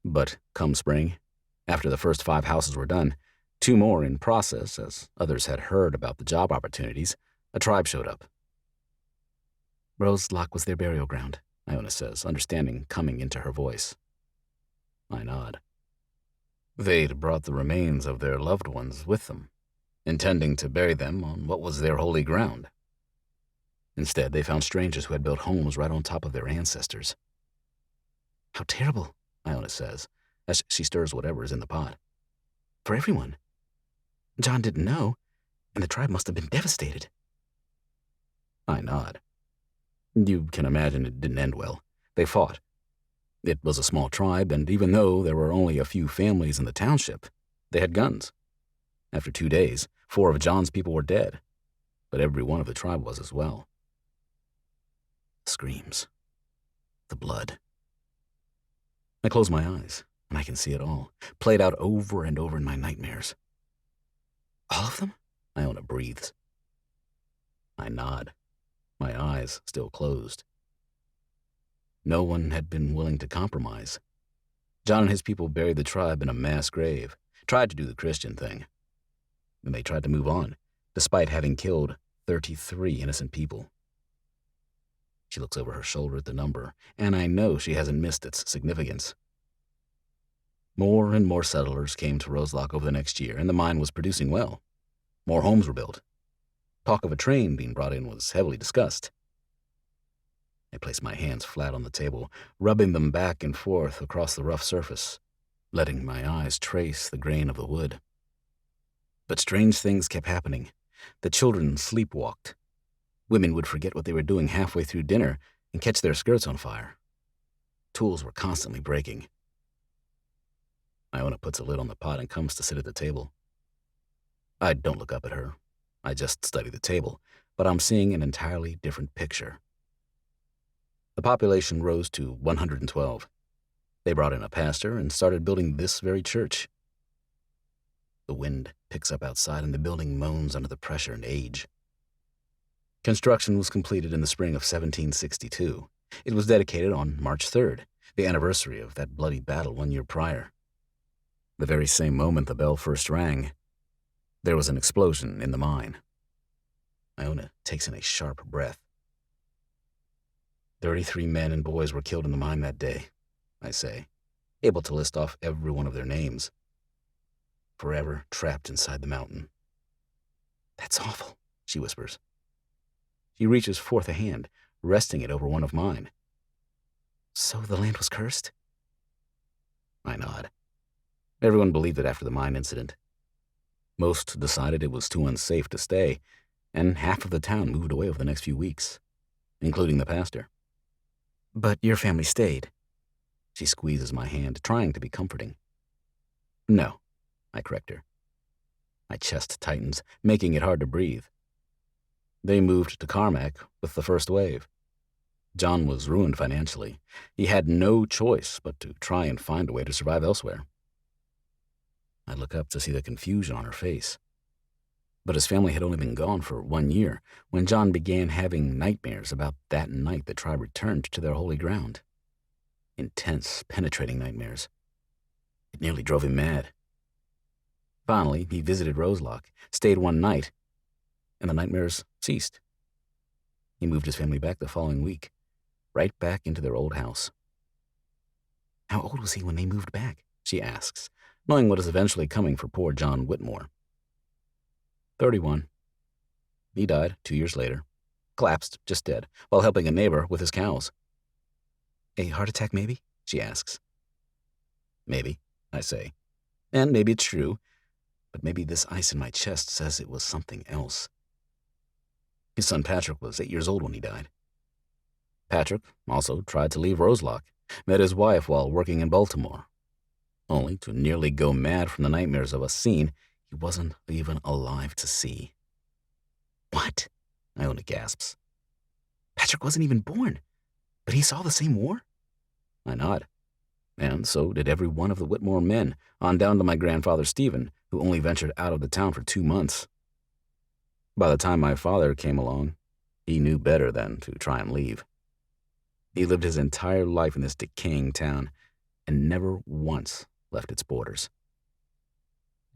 But come spring, after the first 5 houses were done, 2 more in process, as others had heard about the job opportunities, a tribe showed up. Roselock was their burial ground, Iona says, understanding coming into her voice. I nod. They'd brought the remains of their loved ones with them, intending to bury them on what was their holy ground. Instead, they found strangers who had built homes right on top of their ancestors. How terrible, Iona says, as she stirs whatever is in the pot. For everyone. John didn't know, and the tribe must have been devastated. I nod. You can imagine it didn't end well. They fought. It was a small tribe, and even though there were only a few families in the township, they had guns. After 2 days, 4 of John's people were dead, but every one of the tribe was as well. The screams. The blood. I close my eyes, and I can see it all, played out over and over in my nightmares. All of them? Iona breathes. I nod, my eyes still closed. No one had been willing to compromise. John and his people buried the tribe in a mass grave, tried to do the Christian thing. Then they tried to move on, despite having killed 33 innocent people. She looks over her shoulder at the number, and I know she hasn't missed its significance. More and more settlers came to Roselock over the next year, and the mine was producing well. More homes were built. Talk of a train being brought in was heavily discussed. I place my hands flat on the table, rubbing them back and forth across the rough surface, letting my eyes trace the grain of the wood. But strange things kept happening. The children sleepwalked. Women would forget what they were doing halfway through dinner and catch their skirts on fire. Tools were constantly breaking. Iona puts a lid on the pot and comes to sit at the table. I don't look up at her. I just study the table, but I'm seeing an entirely different picture. The population rose to 112. They brought in a pastor and started building this very church. The wind picks up outside and the building moans under the pressure and age. Construction was completed in the spring of 1762. It was dedicated on March 3rd, the anniversary of that bloody battle 1 year prior. The very same moment the bell first rang, there was an explosion in the mine. Iona takes in a sharp breath. 33 men and boys were killed in the mine that day, I say, able to list off every one of their names. Forever trapped inside the mountain. That's awful, she whispers. She reaches forth a hand, resting it over one of mine. So the land was cursed? I nod. Everyone believed it after the mine incident. Most decided it was too unsafe to stay, and half of the town moved away over the next few weeks, including the pastor. But your family stayed. She squeezes my hand, trying to be comforting. No, I correct her. My chest tightens, making it hard to breathe. They moved to Carmack with the first wave. John was ruined financially. He had no choice but to try and find a way to survive elsewhere. I look up to see the confusion on her face. But his family had only been gone for 1 year when John began having nightmares about that night the tribe returned to their holy ground. Intense, penetrating nightmares. It nearly drove him mad. Finally, he visited Roselock, stayed 1 night, and the nightmares ceased. He moved his family back the following week, right back into their old house. How old was he when they moved back? She asks, knowing what is eventually coming for poor John Whitmore. 31. He died 2 years later, collapsed, just dead, while helping a neighbor with his cows. A heart attack, maybe? She asks. Maybe, I say. And maybe it's true, but maybe this ice in my chest says it was something else. His son Patrick was 8 years old when he died. Patrick also tried to leave Roselock, met his wife while working in Baltimore, only to nearly go mad from the nightmares of a scene he wasn't even alive to see. What? Iona gasps. Patrick wasn't even born, but he saw the same war? I nod. And so did every one of the Whitmore men, on down to my grandfather Stephen, who only ventured out of the town for 2 months. By the time my father came along, he knew better than to try and leave. He lived his entire life in this decaying town and never once left its borders.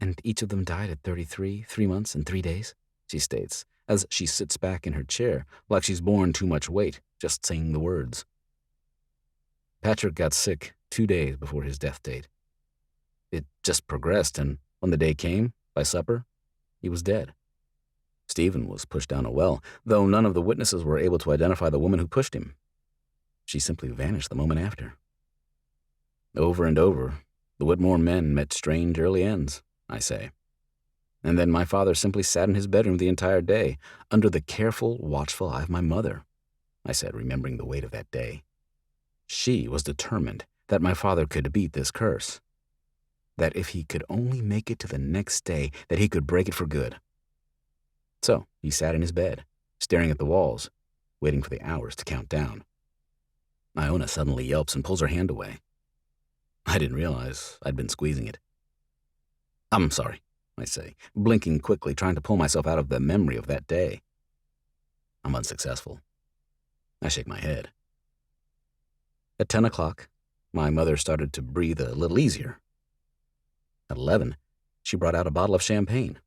And each of them died at 33, 3 months and 3 days? She states, as she sits back in her chair like she's borne too much weight, just saying the words. Patrick got sick 2 days before his death date. It just progressed, and when the day came, by supper, he was dead. Stephen was pushed down a well, though none of the witnesses were able to identify the woman who pushed him. She simply vanished the moment after. Over and over, the Whitmore men met strange early ends, I say. And then my father simply sat in his bedroom the entire day, under the careful, watchful eye of my mother, I said, remembering the weight of that day. She was determined that my father could beat this curse, that if he could only make it to the next day, that he could break it for good. So he sat in his bed, staring at the walls, waiting for the hours to count down. Iona suddenly yelps and pulls her hand away. I didn't realize I'd been squeezing it. I'm sorry, I say, blinking quickly, trying to pull myself out of the memory of that day. I'm unsuccessful. I shake my head. At 10 o'clock, my mother started to breathe a little easier. At 11, she brought out a bottle of champagne.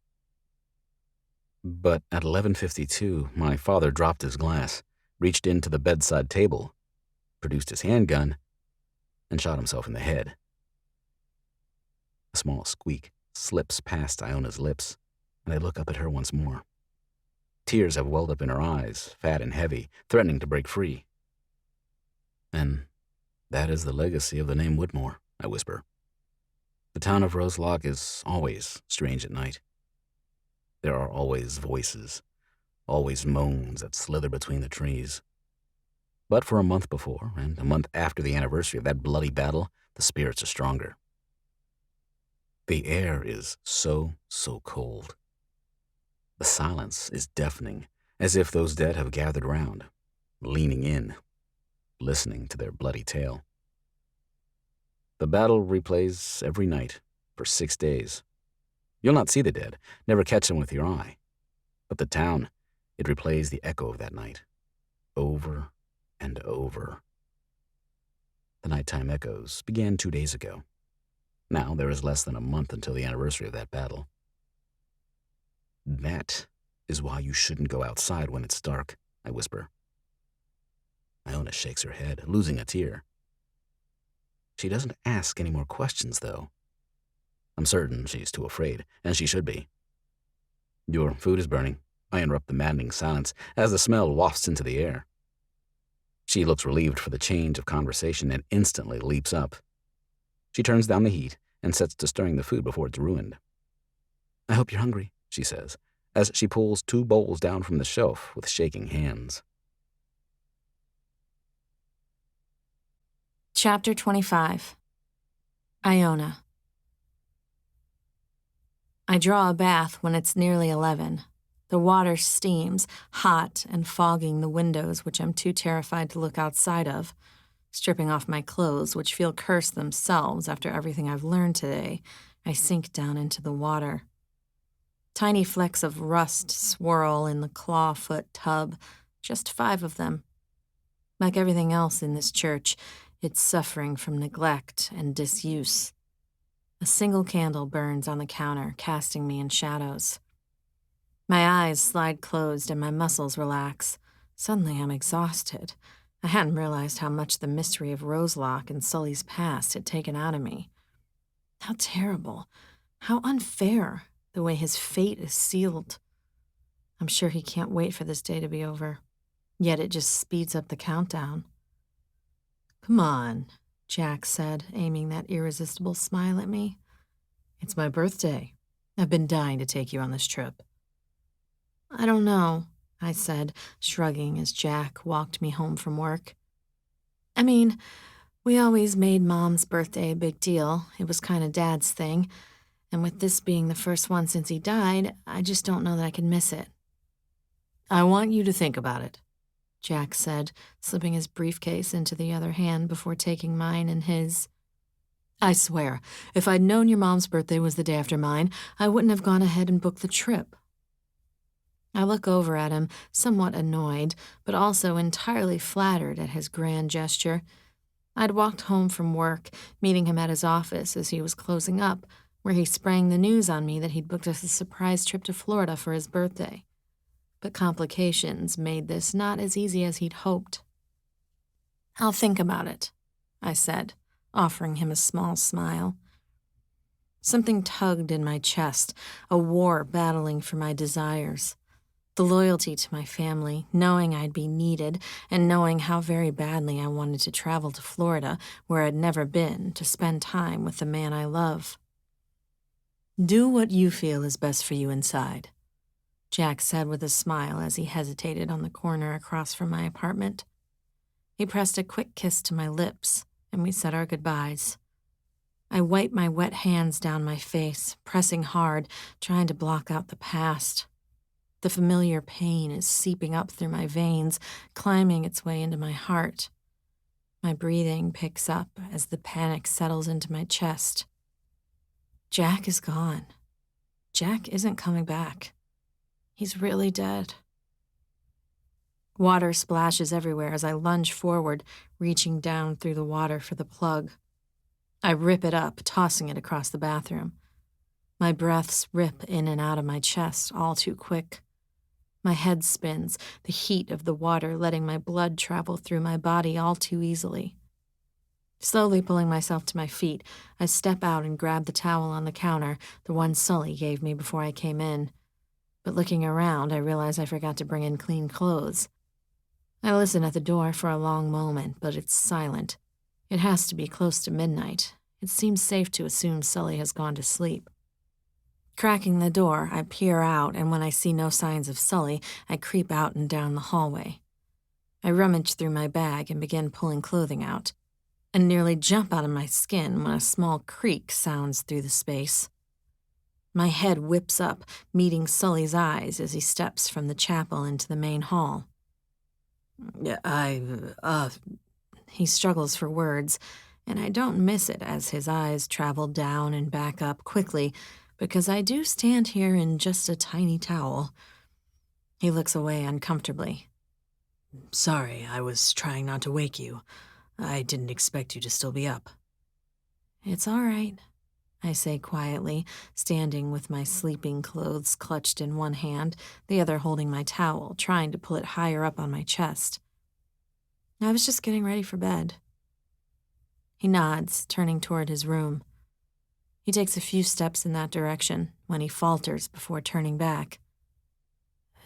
But at 11:52, my father dropped his glass, reached into the bedside table, produced his handgun, and shot himself in the head. A small squeak slips past Iona's lips, and I look up at her once more. Tears have welled up in her eyes, fat and heavy, threatening to break free. And that is the legacy of the name Whitmore, I whisper. The town of Roselock is always strange at night. There are always voices, always moans that slither between the trees. But for a month before and a month after the anniversary of that bloody battle, the spirits are stronger. The air is so cold. The silence is deafening, as if those dead have gathered round, leaning in, listening to their bloody tale. The battle replays every night for 6 days. You'll not see the dead, never catch them with your eye. But the town, it replays the echo of that night, over and over. The nighttime echoes began 2 days ago. Now there is less than a month until the anniversary of that battle. That is why you shouldn't go outside when it's dark, I whisper. Iona shakes her head, losing a tear. She doesn't ask any more questions, though. I'm certain she's too afraid, and she should be. Your food is burning, I interrupt the maddening silence as the smell wafts into the air. She looks relieved for the change of conversation and instantly leaps up. She turns down the heat and sets to stirring the food before it's ruined. I hope you're hungry, she says, as she pulls 2 bowls down from the shelf with shaking hands. Chapter 25. Iona. I draw a bath when it's nearly 11. The water steams, hot and fogging the windows, which I'm too terrified to look outside of. Stripping off my clothes, which feel cursed themselves after everything I've learned today, I sink down into the water. Tiny flecks of rust swirl in the clawfoot tub, just 5 of them. Like everything else in this church, it's suffering from neglect and disuse. A single candle burns on the counter, casting me in shadows. My eyes slide closed and my muscles relax. Suddenly I'm exhausted. I hadn't realized how much the mystery of Roselock and Sully's past had taken out of me. How terrible, how unfair, the way his fate is sealed. I'm sure he can't wait for this day to be over, yet it just speeds up the countdown. Come on, Jack said, aiming that irresistible smile at me. It's my birthday. I've been dying to take you on this trip. I don't know, I said, shrugging as Jack walked me home from work. I mean, we always made Mom's birthday a big deal. It was kind of Dad's thing. And with this being the first one since he died, I just don't know that I can miss it. I want you to think about it, Jack said, slipping his briefcase into the other hand before taking mine in his. I swear, if I'd known your mom's birthday was the day after mine, I wouldn't have gone ahead and booked the trip. I look over at him, somewhat annoyed, but also entirely flattered at his grand gesture. I'd walked home from work, meeting him at his office as he was closing up, where he sprang the news on me that he'd booked us a surprise trip to Florida for his birthday. But complications made this not as easy as he'd hoped. I'll think about it, I said, offering him a small smile. Something tugged in my chest, a war battling for my desires. The loyalty to my family, knowing I'd be needed, and knowing how very badly I wanted to travel to Florida, where I'd never been, to spend time with the man I love. Do what you feel is best for you inside. Jack said with a smile as he hesitated on the corner across from my apartment. He pressed a quick kiss to my lips, and we said our goodbyes. I wiped my wet hands down my face, pressing hard, trying to block out the past. The familiar pain is seeping up through my veins, climbing its way into my heart. My breathing picks up as the panic settles into my chest. Jack is gone. Jack isn't coming back. He's really dead. Water splashes everywhere as I lunge forward, reaching down through the water for the plug. I rip it up, tossing it across the bathroom. My breaths rip in and out of my chest all too quick. My head spins, the heat of the water letting my blood travel through my body all too easily. Slowly pulling myself to my feet, I step out and grab the towel on the counter, the one Sully gave me before I came in. But looking around, I realize I forgot to bring in clean clothes. I listen at the door for a long moment, but it's silent. It has to be close to midnight. It seems safe to assume Sully has gone to sleep. Cracking the door, I peer out, and when I see no signs of Sully, I creep out and down the hallway. I rummage through my bag and begin pulling clothing out, and nearly jump out of my skin when a small creak sounds through the space. My head whips up, meeting Sully's eyes as he steps from the chapel into the main hall. He struggles for words, and I don't miss it as his eyes travel down and back up quickly, because I do stand here in just a tiny towel. He looks away uncomfortably. Sorry, I was trying not to wake you. I didn't expect you to still be up. It's all right, I say quietly, standing with my sleeping clothes clutched in one hand, the other holding my towel, trying to pull it higher up on my chest. I was just getting ready for bed. He nods, turning toward his room. He takes a few steps in that direction when he falters before turning back.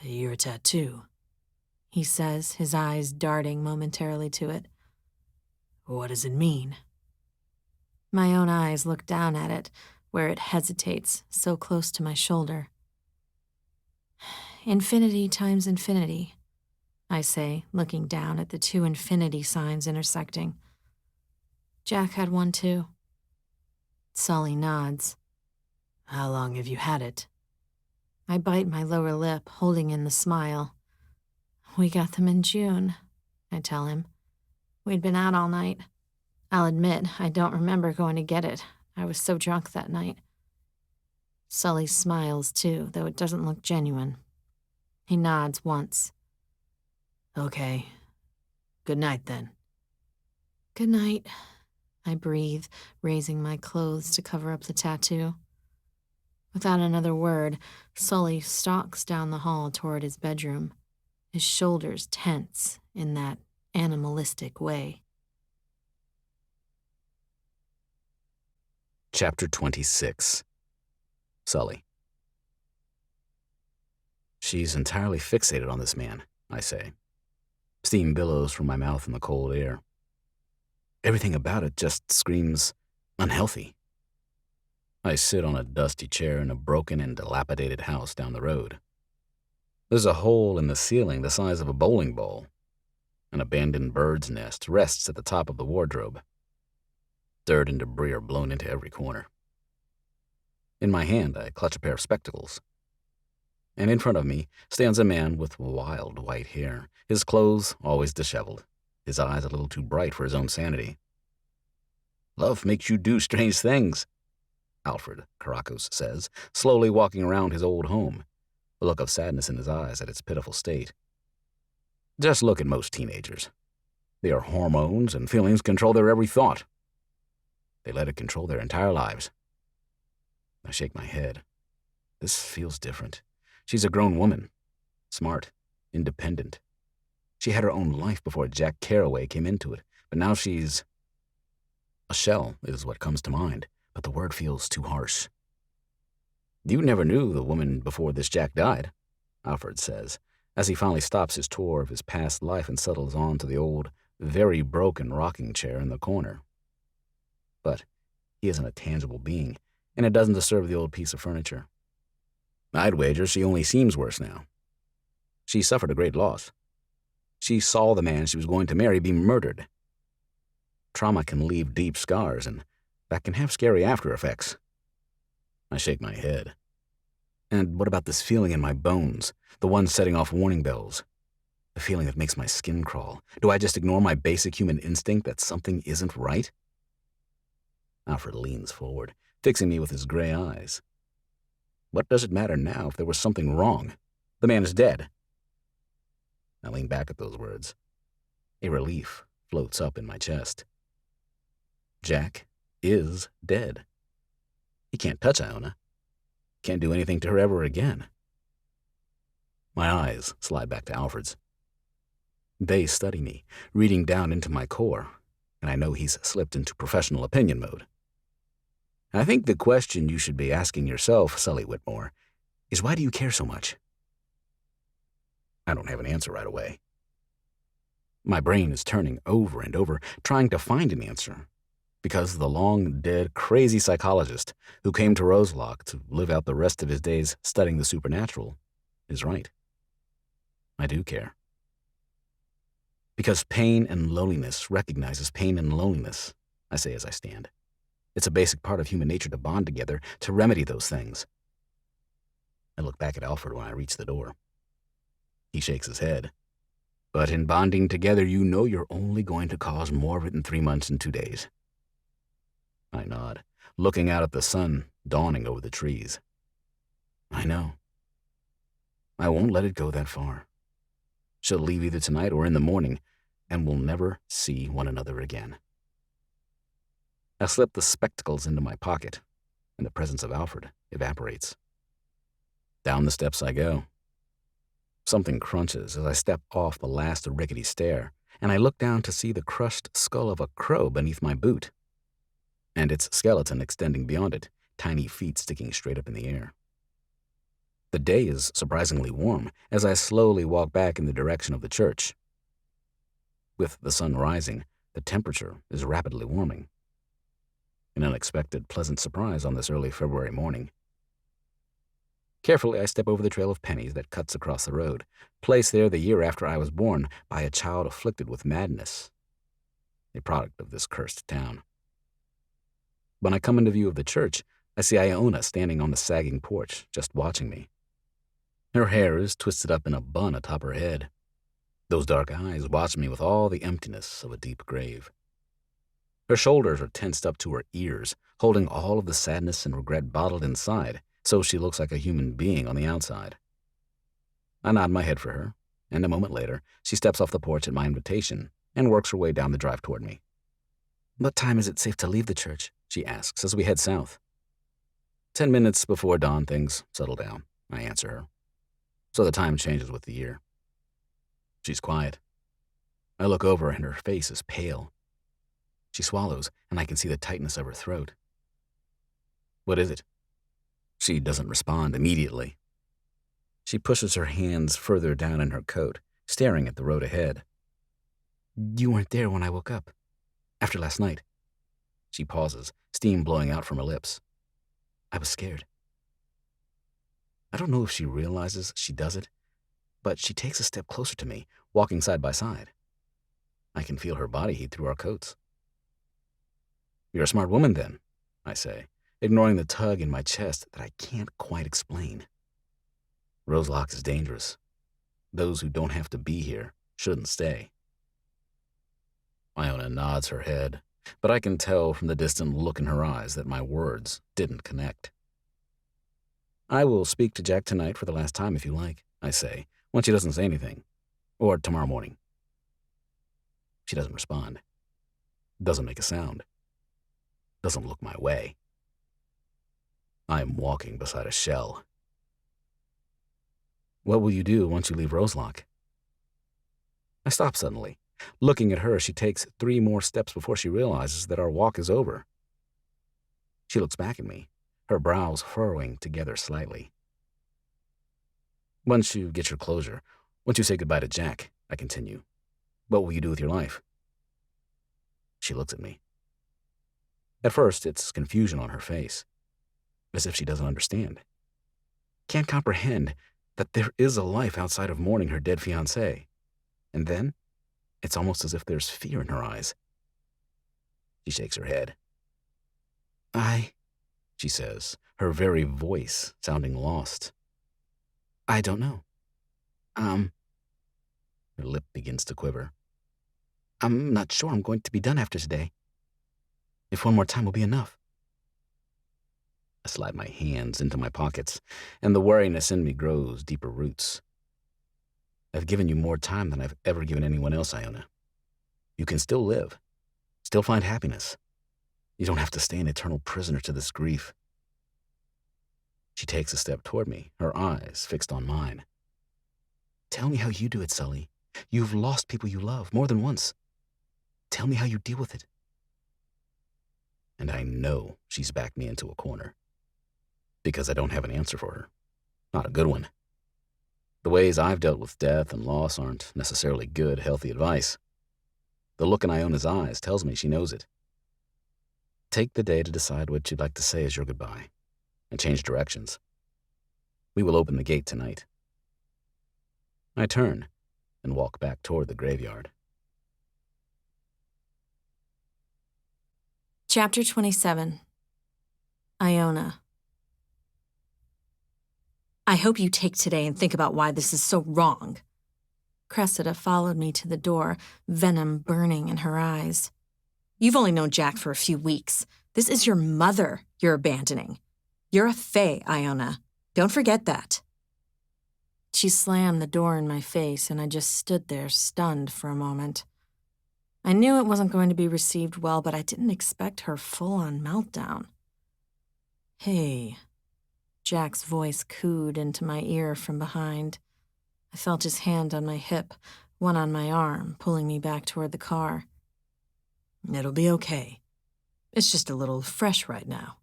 Your tattoo, he says, his eyes darting momentarily to it. What does it mean? My own eyes look down at it, where it hesitates, so close to my shoulder. Infinity times infinity, I say, looking down at the two infinity signs intersecting. Jack had one too. Sully nods. How long have you had it? I bite my lower lip, holding in the smile. We got them in June, I tell him. We'd been out all night. I'll admit, I don't remember going to get it. I was so drunk that night. Sully smiles too, though it doesn't look genuine. He nods once. Okay. Good night, then. Good night, I breathe, raising my clothes to cover up the tattoo. Without another word, Sully stalks down the hall toward his bedroom, his shoulders tense in that animalistic way. Chapter 26. Sully. She's entirely fixated on this man, I say. Steam billows from my mouth in the cold air. Everything about it just screams unhealthy. I sit on a dusty chair in a broken and dilapidated house down the road. There's a hole in the ceiling the size of a bowling ball. An abandoned bird's nest rests at the top of the wardrobe. Dirt and debris are blown into every corner. In my hand, I clutch a pair of spectacles. And in front of me stands a man with wild white hair, his clothes always disheveled, his eyes a little too bright for his own sanity. "Love makes you do strange things," Alfred Caracos says, slowly walking around his old home, a look of sadness in his eyes at its pitiful state. Just look at most teenagers. Their hormones and feelings control their every thought. They let it control their entire lives. I shake my head. This feels different. She's a grown woman. Smart. Independent. She had her own life before Jack Carraway came into it, but now she's... A shell is what comes to mind, but the word feels too harsh. You never knew the woman before this Jack died, Alfred says, as he finally stops his tour of his past life and settles onto the old, very broken rocking chair in the corner. But he isn't a tangible being, and it doesn't disturb the old piece of furniture. I'd wager she only seems worse now. She suffered a great loss. She saw the man she was going to marry be murdered. Trauma can leave deep scars, and that can have scary after effects. I shake my head. And what about this feeling in my bones, the one setting off warning bells? The feeling that makes my skin crawl. Do I just ignore my basic human instinct that something isn't right? Alfred leans forward, fixing me with his gray eyes. What does it matter now if there was something wrong? The man is dead. I lean back at those words. A relief floats up in my chest. Jack is dead. He can't touch Iona. Can't do anything to her ever again. My eyes slide back to Alfred's. They study me, reading down into my core, and I know he's slipped into professional opinion mode. I think the question you should be asking yourself, Sully Whitmore, is why do you care so much? I don't have an answer right away. My brain is turning over and over, trying to find an answer, because the long-dead, crazy psychologist who came to Roselock to live out the rest of his days studying the supernatural is right. I do care. Because pain and loneliness recognizes pain and loneliness, I say as I stand. It's a basic part of human nature to bond together, to remedy those things. I look back at Alfred when I reach the door. He shakes his head. But in bonding together, you know you're only going to cause more of it in 3 months and 2 days. I nod, looking out at the sun dawning over the trees. I know. I won't let it go that far. She'll leave either tonight or in the morning, and we'll never see one another again. I slip the spectacles into my pocket, and the presence of Alfred evaporates. Down the steps I go. Something crunches as I step off the last rickety stair, and I look down to see the crushed skull of a crow beneath my boot, and its skeleton extending beyond it, tiny feet sticking straight up in the air. The day is surprisingly warm as I slowly walk back in the direction of the church. With the sun rising, the temperature is rapidly warming. An unexpected, pleasant surprise on this early February morning. Carefully, I step over the trail of pennies that cuts across the road, placed there the year after I was born by a child afflicted with madness, a product of this cursed town. When I come into view of the church, I see Iona standing on the sagging porch, just watching me. Her hair is twisted up in a bun atop her head. Those dark eyes watch me with all the emptiness of a deep grave. Her shoulders are tensed up to her ears, holding all of the sadness and regret bottled inside, so she looks like a human being on the outside. I nod my head for her, and a moment later, she steps off the porch at my invitation and works her way down the drive toward me. What time is it safe to leave the church? She asks as we head south. 10 minutes before dawn, things settle down, I answer her. So the time changes with the year. She's quiet. I look over and her face is pale. She swallows, and I can see the tightness of her throat. What is it? She doesn't respond immediately. She pushes her hands further down in her coat, staring at the road ahead. You weren't there when I woke up. After last night. She pauses, steam blowing out from her lips. I was scared. I don't know if she realizes she does it, but she takes a step closer to me, walking side by side. I can feel her body heat through our coats. You're a smart woman, then, I say, ignoring the tug in my chest that I can't quite explain. Roselock is dangerous. Those who don't have to be here shouldn't stay. Iona nods her head, but I can tell from the distant look in her eyes that my words didn't connect. I will speak to Jack tonight for the last time if you like, I say, when she doesn't say anything. Or tomorrow morning. She doesn't respond. Doesn't make a sound. Doesn't look my way. I am walking beside a shell. What will you do once you leave Roselock? I stop suddenly. Looking at her, she takes 3 more steps before she realizes that our walk is over. She looks back at me, her brows furrowing together slightly. Once you get your closure, once you say goodbye to Jack, I continue, what will you do with your life? She looks at me. At first, it's confusion on her face, as if she doesn't understand. Can't comprehend that there is a life outside of mourning her dead fiancé. And then, it's almost as if there's fear in her eyes. She shakes her head. She says, her very voice sounding lost. I don't know. Her lip begins to quiver. I'm not sure I'm going to be done after today. If one more time will be enough. I slide my hands into my pockets, and the wariness in me grows deeper roots. I've given you more time than I've ever given anyone else, Iona. You can still live, still find happiness. You don't have to stay an eternal prisoner to this grief. She takes a step toward me, her eyes fixed on mine. Tell me how you do it, Sully. You've lost people you love more than once. Tell me how you deal with it. And I know she's backed me into a corner. Because I don't have an answer for her. Not a good one. The ways I've dealt with death and loss aren't necessarily good, healthy advice. The look in Iona's eyes tells me she knows it. Take the day to decide what you'd like to say as your goodbye, and change directions. We will open the gate tonight. I turn and walk back toward the graveyard. Chapter 27. Iona. I hope you take today and think about why this is so wrong. Cressida followed me to the door, venom burning in her eyes. You've only known Jack for a few weeks. This is your mother you're abandoning. You're a fae, Iona. Don't forget that. She slammed the door in my face, and I just stood there, stunned for a moment. I knew it wasn't going to be received well, but I didn't expect her full-on meltdown. Hey, Jack's voice cooed into my ear from behind. I felt his hand on my hip, one on my arm, pulling me back toward the car. It'll be okay. It's just a little fresh right now.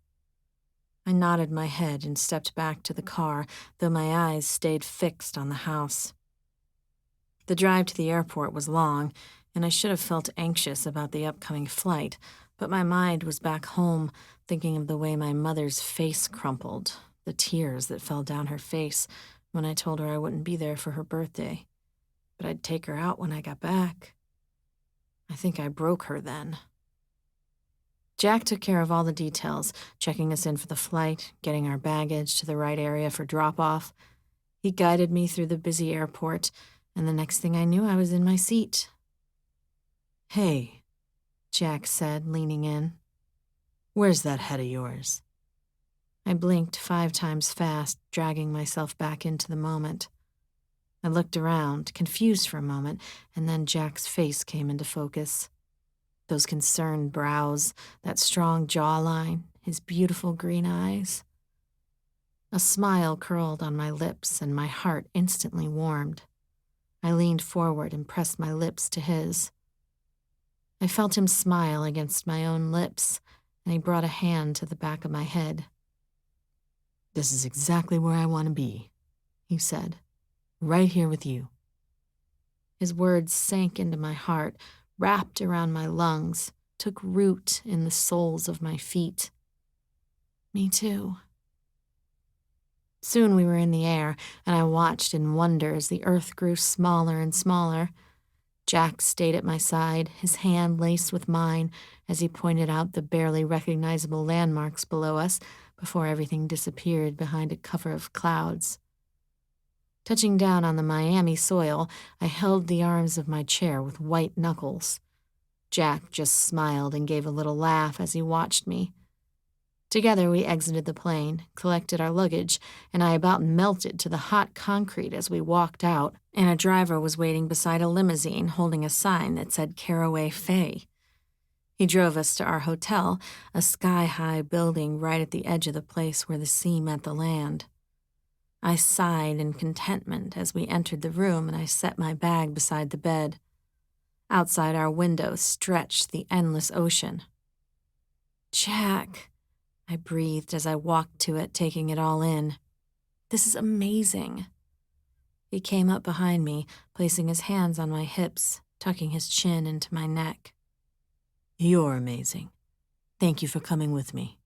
I nodded my head and stepped back to the car, though my eyes stayed fixed on the house. The drive to the airport was long, and I should have felt anxious about the upcoming flight, but my mind was back home, thinking of the way my mother's face crumpled, the tears that fell down her face when I told her I wouldn't be there for her birthday, but I'd take her out when I got back. I think I broke her then. Jack took care of all the details, checking us in for the flight, getting our baggage to the right area for drop-off. He guided me through the busy airport, and the next thing I knew, I was in my seat. Hey, Jack said, leaning in. Where's that head of yours? I blinked 5 times fast, dragging myself back into the moment. I looked around, confused for a moment, and then Jack's face came into focus. Those concerned brows, that strong jawline, his beautiful green eyes. A smile curled on my lips, and my heart instantly warmed. I leaned forward and pressed my lips to his. I felt him smile against my own lips, and he brought a hand to the back of my head. This is exactly where I want to be, he said. Right here with you. His words sank into my heart, wrapped around my lungs, took root in the soles of my feet. Me too. Soon we were in the air, and I watched in wonder as the earth grew smaller and smaller. Jack stayed at my side, his hand laced with mine as he pointed out the barely recognizable landmarks below us before everything disappeared behind a cover of clouds. Touching down on the Miami soil, I held the arms of my chair with white knuckles. Jack just smiled and gave a little laugh as he watched me. Together we exited the plane, collected our luggage, and I about melted to the hot concrete as we walked out, and a driver was waiting beside a limousine holding a sign that said Caraway Fae. He drove us to our hotel, a sky-high building right at the edge of the place where the sea met the land. I sighed in contentment as we entered the room, and I set my bag beside the bed. Outside our window stretched the endless ocean. Jack, I breathed as I walked to it, taking it all in. This is amazing. He came up behind me, placing his hands on my hips, tucking his chin into my neck. You're amazing. Thank you for coming with me.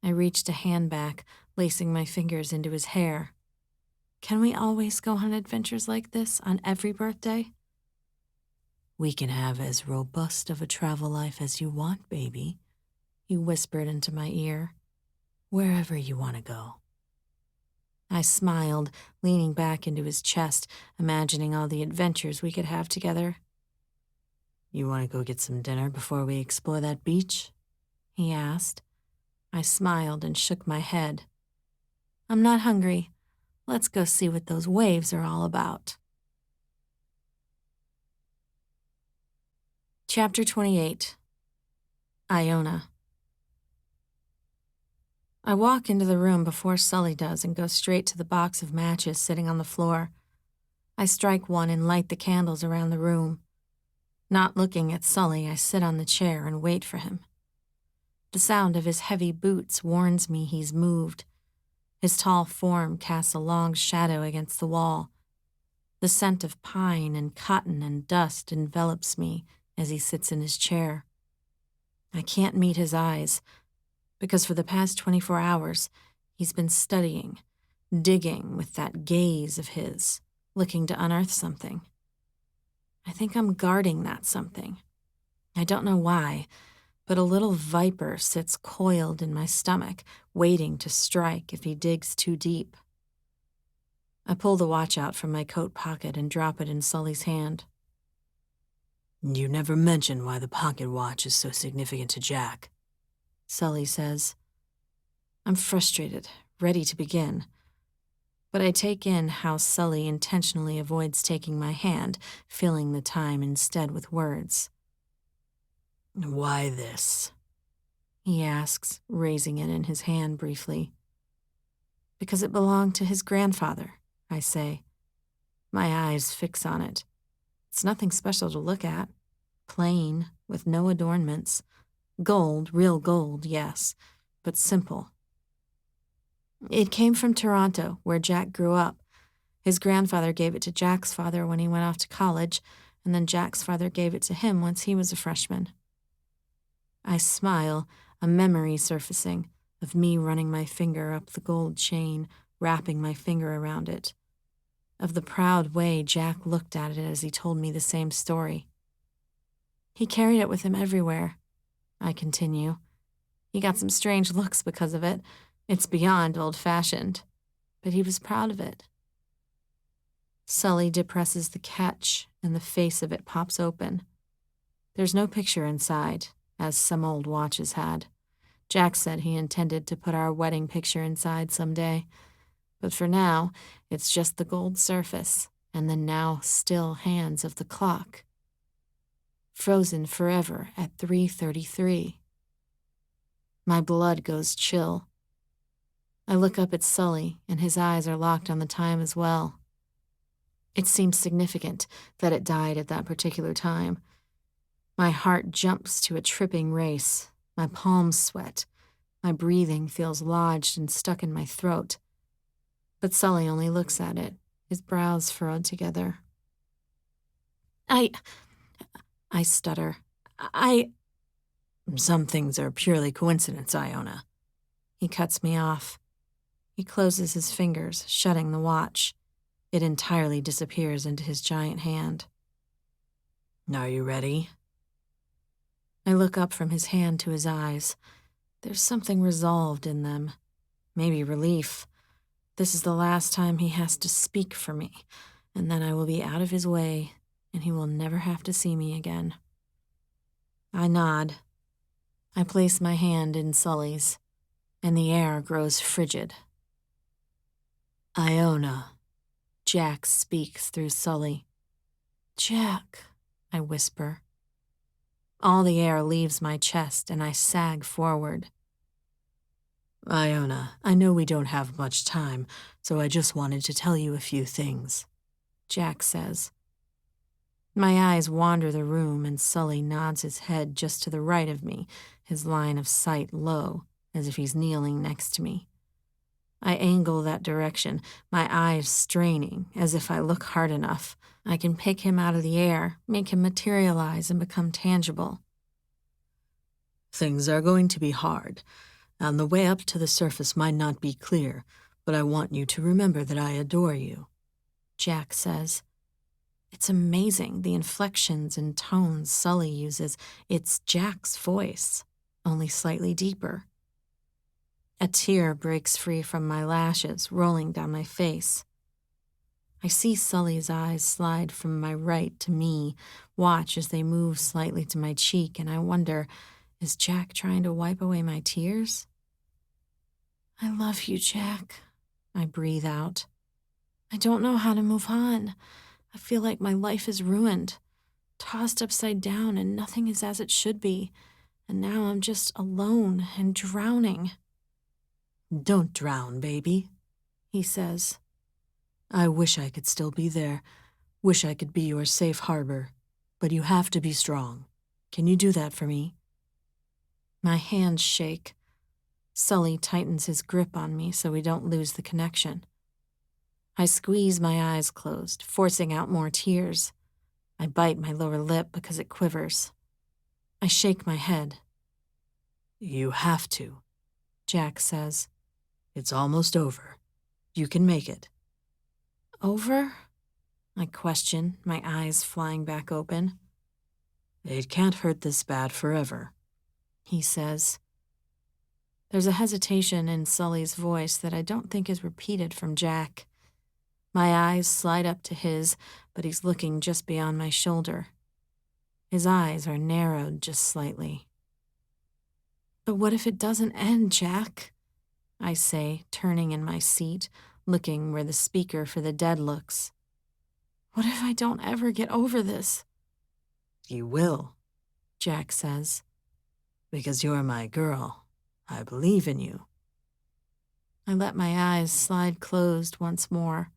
I reached a hand back, lacing my fingers into his hair. Can we always go on adventures like this on every birthday? We can have as robust of a travel life as you want, baby, he whispered into my ear. Wherever you want to go. I smiled, leaning back into his chest, imagining all the adventures we could have together. You want to go get some dinner before we explore that beach? He asked. I smiled and shook my head. I'm not hungry. Let's go see what those waves are all about. Chapter 28. Iona. I walk into the room before Sully does and go straight to the box of matches sitting on the floor. I strike one and light the candles around the room. Not looking at Sully, I sit on the chair and wait for him. The sound of his heavy boots warns me he's moved. His tall form casts a long shadow against the wall. The scent of pine and cotton and dust envelops me as he sits in his chair. I can't meet his eyes, because for the past 24 hours, he's been studying, digging with that gaze of his, looking to unearth something. I think I'm guarding that something. I don't know why, but a little viper sits coiled in my stomach, waiting to strike if he digs too deep. I pull the watch out from my coat pocket and drop it in Sully's hand. You never mentioned why the pocket watch is so significant to Jack, Sully says. I'm frustrated, ready to begin. But I take in how Sully intentionally avoids taking my hand, filling the time instead with words. Why this? He asks, raising it in his hand briefly. Because it belonged to his grandfather, I say. My eyes fix on it. It's nothing special to look at. Plain, with no adornments. Gold, real gold, yes, but simple. It came from Toronto, where Jack grew up. His grandfather gave it to Jack's father when he went off to college, and then Jack's father gave it to him once he was a freshman. I smile, a memory surfacing of me running my finger up the gold chain, wrapping my finger around it. Of the proud way Jack looked at it as he told me the same story. He carried it with him everywhere, I continue. He got some strange looks because of it. It's beyond old-fashioned, but he was proud of it. Sully depresses the catch, and the face of it pops open. There's no picture inside, as some old watches had. Jack said he intended to put our wedding picture inside someday, but for now, it's just the gold surface and the now still hands of the clock. Frozen forever at 3:33. My blood goes chill. I look up at Sully, and his eyes are locked on the time as well. It seems significant that it died at that particular time. My heart jumps to a tripping race. My palms sweat. My breathing feels lodged and stuck in my throat. But Sully only looks at it, his brows furrowed together. I stutter. Some things are purely coincidence, Iona. He cuts me off. He closes his fingers, shutting the watch. It entirely disappears into his giant hand. Are you ready? I look up from his hand to his eyes. There's something resolved in them. Maybe relief. This is the last time he has to speak for me, and then I will be out of his way, and he will never have to see me again. I nod. I place my hand in Sully's, and the air grows frigid. Iona. Jack speaks through Sully. Jack, I whisper. All the air leaves my chest, and I sag forward. Iona, I know we don't have much time, so I just wanted to tell you a few things, Jack says. My eyes wander the room, and Sully nods his head just to the right of me, his line of sight low, as if he's kneeling next to me. I angle that direction, my eyes straining, as if I look hard enough, I can pick him out of the air, make him materialize and become tangible. Things are going to be hard, and the way up to the surface might not be clear, but I want you to remember that I adore you, Jack says. It's amazing, the inflections and tones Sully uses. It's Jack's voice, only slightly deeper. A tear breaks free from my lashes, rolling down my face. I see Sully's eyes slide from my right to me, watch as they move slightly to my cheek, and I wonder, is Jack trying to wipe away my tears? I love you, Jack, I breathe out. I don't know how to move on. I feel like my life is ruined, tossed upside down, and nothing is as it should be, and now I'm just alone and drowning. Don't drown, baby, he says. I wish I could still be there, wish I could be your safe harbor, but you have to be strong. Can you do that for me? My hands shake. Sully tightens his grip on me so we don't lose the connection. I squeeze my eyes closed, forcing out more tears. I bite my lower lip because it quivers. I shake my head. You have to, Jack says. It's almost over. You can make it. Over? I question, my eyes flying back open. It can't hurt this bad forever, he says. There's a hesitation in Sully's voice that I don't think is repeated from Jack. My eyes slide up to his, but he's looking just beyond my shoulder. His eyes are narrowed just slightly. But what if it doesn't end, Jack? I say, turning in my seat, looking where the speaker for the dead looks. What if I don't ever get over this? You will, Jack says. Because you're my girl. I believe in you. I let my eyes slide closed once more.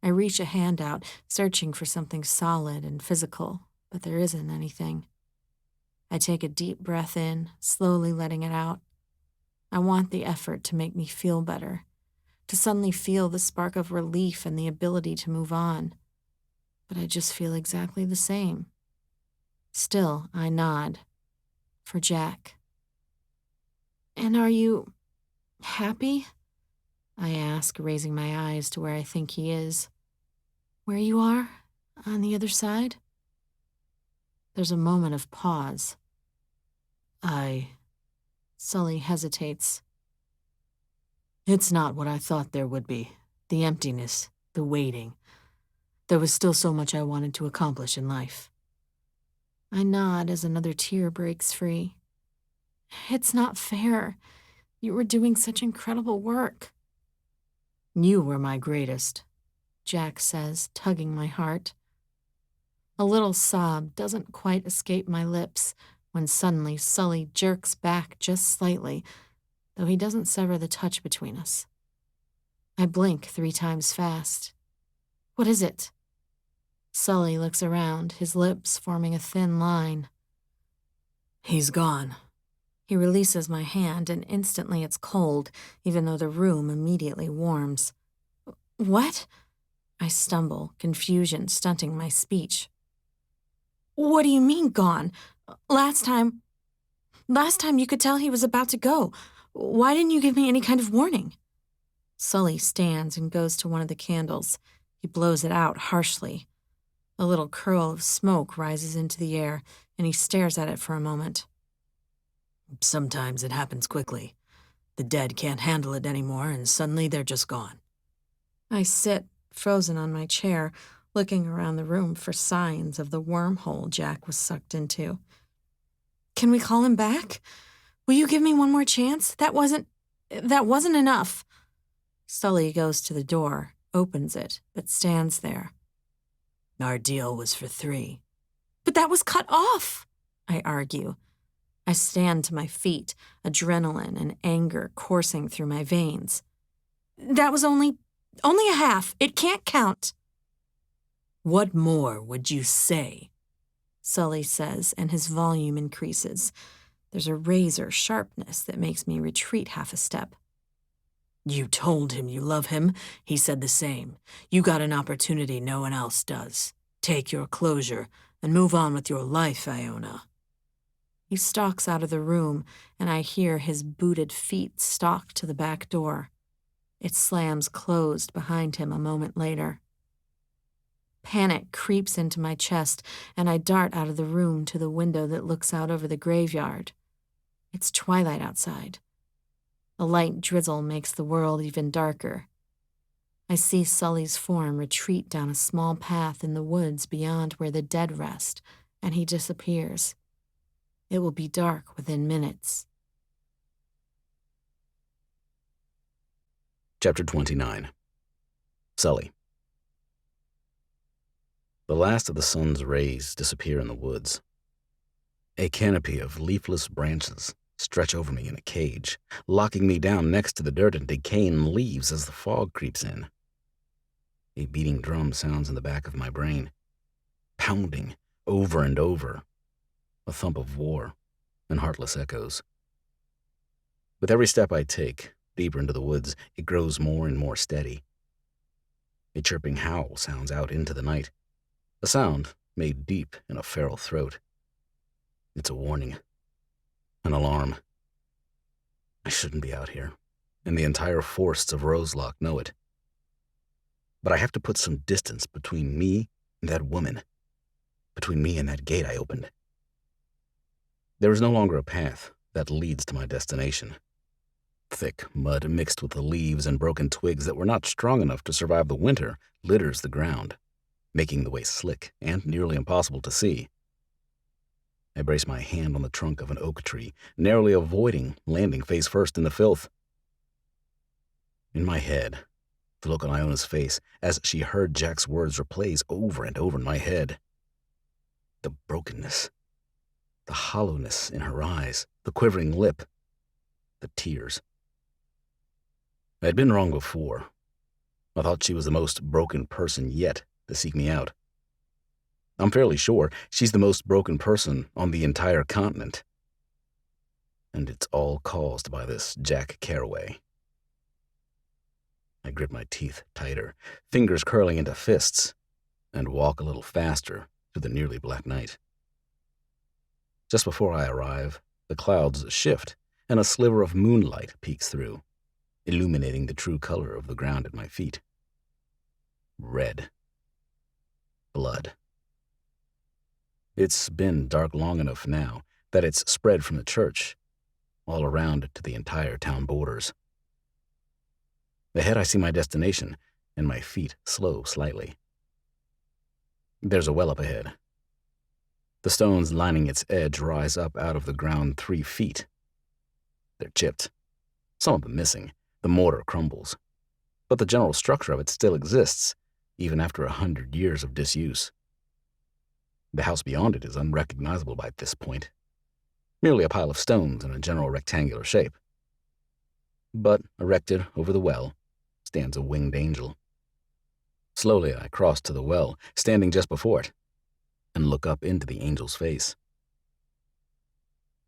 I reach a hand out, searching for something solid and physical, but there isn't anything. I take a deep breath in, slowly letting it out. I want the effort to make me feel better, to suddenly feel the spark of relief and the ability to move on. But I just feel exactly the same. Still, I nod. For Jack. And are you happy? I ask, raising my eyes to where I think he is. Where you are? On the other side? There's a moment of pause. Sully hesitates. It's not what I thought there would be. The emptiness, the waiting. There was still so much I wanted to accomplish in life. I nod as another tear breaks free. It's not fair. You were doing such incredible work. You were my greatest, Jack says, tugging my heart. A little sob doesn't quite escape my lips when suddenly Sully jerks back just slightly, though he doesn't sever the touch between us. I blink 3 times fast. What is it? Sully looks around, his lips forming a thin line. He's gone. He releases my hand, and instantly it's cold, even though the room immediately warms. What? I stumble, confusion stunting my speech. What do you mean, gone? Last time you could tell he was about to go. Why didn't you give me any kind of warning? Sully stands and goes to one of the candles. He blows it out harshly. A little curl of smoke rises into the air, and he stares at it for a moment. Sometimes it happens quickly. The dead can't handle it anymore, and suddenly they're just gone. I sit, frozen on my chair, looking around the room for signs of the wormhole Jack was sucked into. Can we call him back? Will you give me one more chance? That wasn't enough. Sully goes to the door, opens it, but stands there. Our deal was for 3. But that was cut off, I argue. I stand to my feet, adrenaline and anger coursing through my veins. That was only a half. It can't count. What more would you say? Sully says, and his volume increases. There's a razor sharpness that makes me retreat half a step. You told him you love him. He said the same. You got an opportunity no one else does. Take your closure and move on with your life, Iona. He stalks out of the room, and I hear his booted feet stalk to the back door. It slams closed behind him a moment later. Panic creeps into my chest, and I dart out of the room to the window that looks out over the graveyard. It's twilight outside. A light drizzle makes the world even darker. I see Sully's form retreat down a small path in the woods beyond where the dead rest, and he disappears. It will be dark within minutes. Chapter 29. Sully. The last of the sun's rays disappear in the woods. A canopy of leafless branches stretch over me in a cage, locking me down next to the dirt and decaying leaves as the fog creeps in. A beating drum sounds in the back of my brain, pounding over and over, a thump of war and heartless echoes. With every step I take, deeper into the woods, it grows more and more steady. A chirping howl sounds out into the night, a sound made deep in a feral throat. It's a warning, an alarm. I shouldn't be out here, and the entire forests of Roselock know it. But I have to put some distance between me and that woman, between me and that gate I opened. There is no longer a path that leads to my destination. Thick mud mixed with the leaves and broken twigs that were not strong enough to survive the winter litters the ground, making the way slick and nearly impossible to see. I brace my hand on the trunk of an oak tree, narrowly avoiding landing face first in the filth. In my head, the look on Iona's face as she heard Jack's words replays over and over in my head. The brokenness, the hollowness in her eyes, the quivering lip, the tears. I had been wrong before. I thought she was the most broken person yet to seek me out. I'm fairly sure she's the most broken person on the entire continent. And it's all caused by this Jack Carraway. I grip my teeth tighter, fingers curling into fists, and walk a little faster through the nearly black night. Just before I arrive, the clouds shift, and a sliver of moonlight peeks through, illuminating the true color of the ground at my feet. Red. Blood. It's been dark long enough now that it's spread from the church, all around to the entire town borders. Ahead I see my destination, and my feet slow slightly. There's a well up ahead. The stones lining its edge rise up out of the ground 3 feet. They're chipped, some of them missing. The mortar crumbles, but the general structure of it still exists, even after 100 years of disuse. The house beyond it is unrecognizable by this point, merely a pile of stones in a general rectangular shape. But erected over the well stands a winged angel. Slowly I cross to the well, standing just before it, and look up into the angel's face.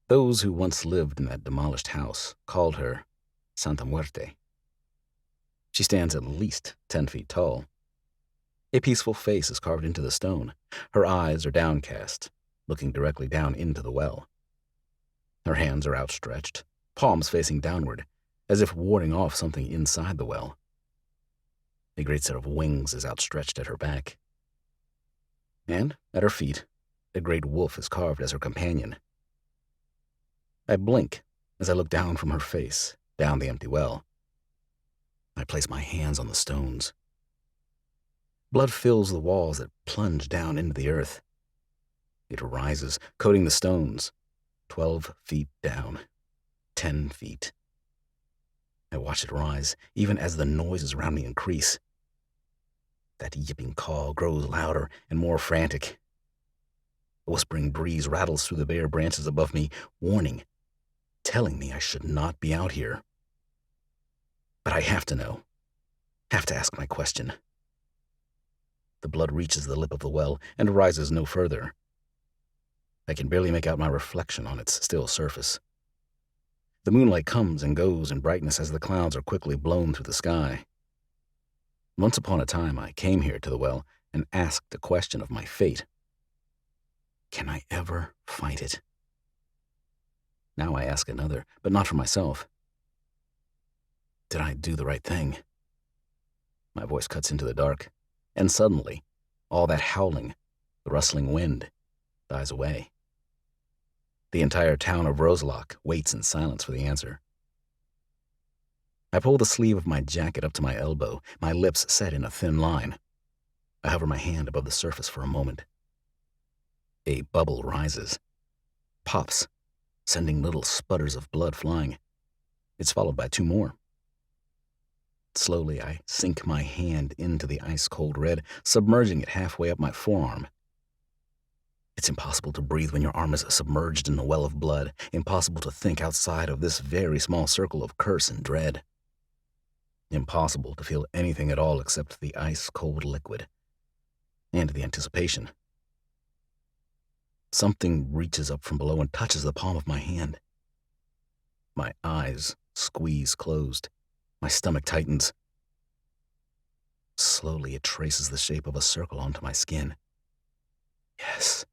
Those who once lived in that demolished house called her Santa Muerte. She stands at least 10 feet tall. A peaceful face is carved into the stone. Her eyes are downcast, looking directly down into the well. Her hands are outstretched, palms facing downward, as if warding off something inside the well. A great set of wings is outstretched at her back. And, at her feet, a great wolf is carved as her companion. I blink as I look down from her face, down the empty well. I place my hands on the stones. Blood fills the walls that plunge down into the earth. It rises, coating the stones, 12 feet down, 10 feet. I watch it rise, even as the noises around me increase. That yipping call grows louder and more frantic. A whispering breeze rattles through the bare branches above me, warning, telling me I should not be out here. But I have to know, have to ask my question. The blood reaches the lip of the well and rises no further. I can barely make out my reflection on its still surface. The moonlight comes and goes in brightness as the clouds are quickly blown through the sky. Once upon a time, I came here to the well and asked a question of my fate. Can I ever fight it? Now I ask another, but not for myself. Did I do the right thing? My voice cuts into the dark, and suddenly, all that howling, the rustling wind, dies away. The entire town of Roselock waits in silence for the answer. I pull the sleeve of my jacket up to my elbow, my lips set in a thin line. I hover my hand above the surface for a moment. A bubble rises, pops, sending little sputters of blood flying. It's followed by two more. Slowly, I sink my hand into the ice-cold red, submerging it halfway up my forearm. It's impossible to breathe when your arm is submerged in a well of blood, impossible to think outside of this very small circle of curse and dread. Impossible to feel anything at all except the ice-cold liquid and the anticipation. Something reaches up from below and touches the palm of my hand. My eyes squeeze closed. My stomach tightens. Slowly, it traces the shape of a circle onto my skin. Yes.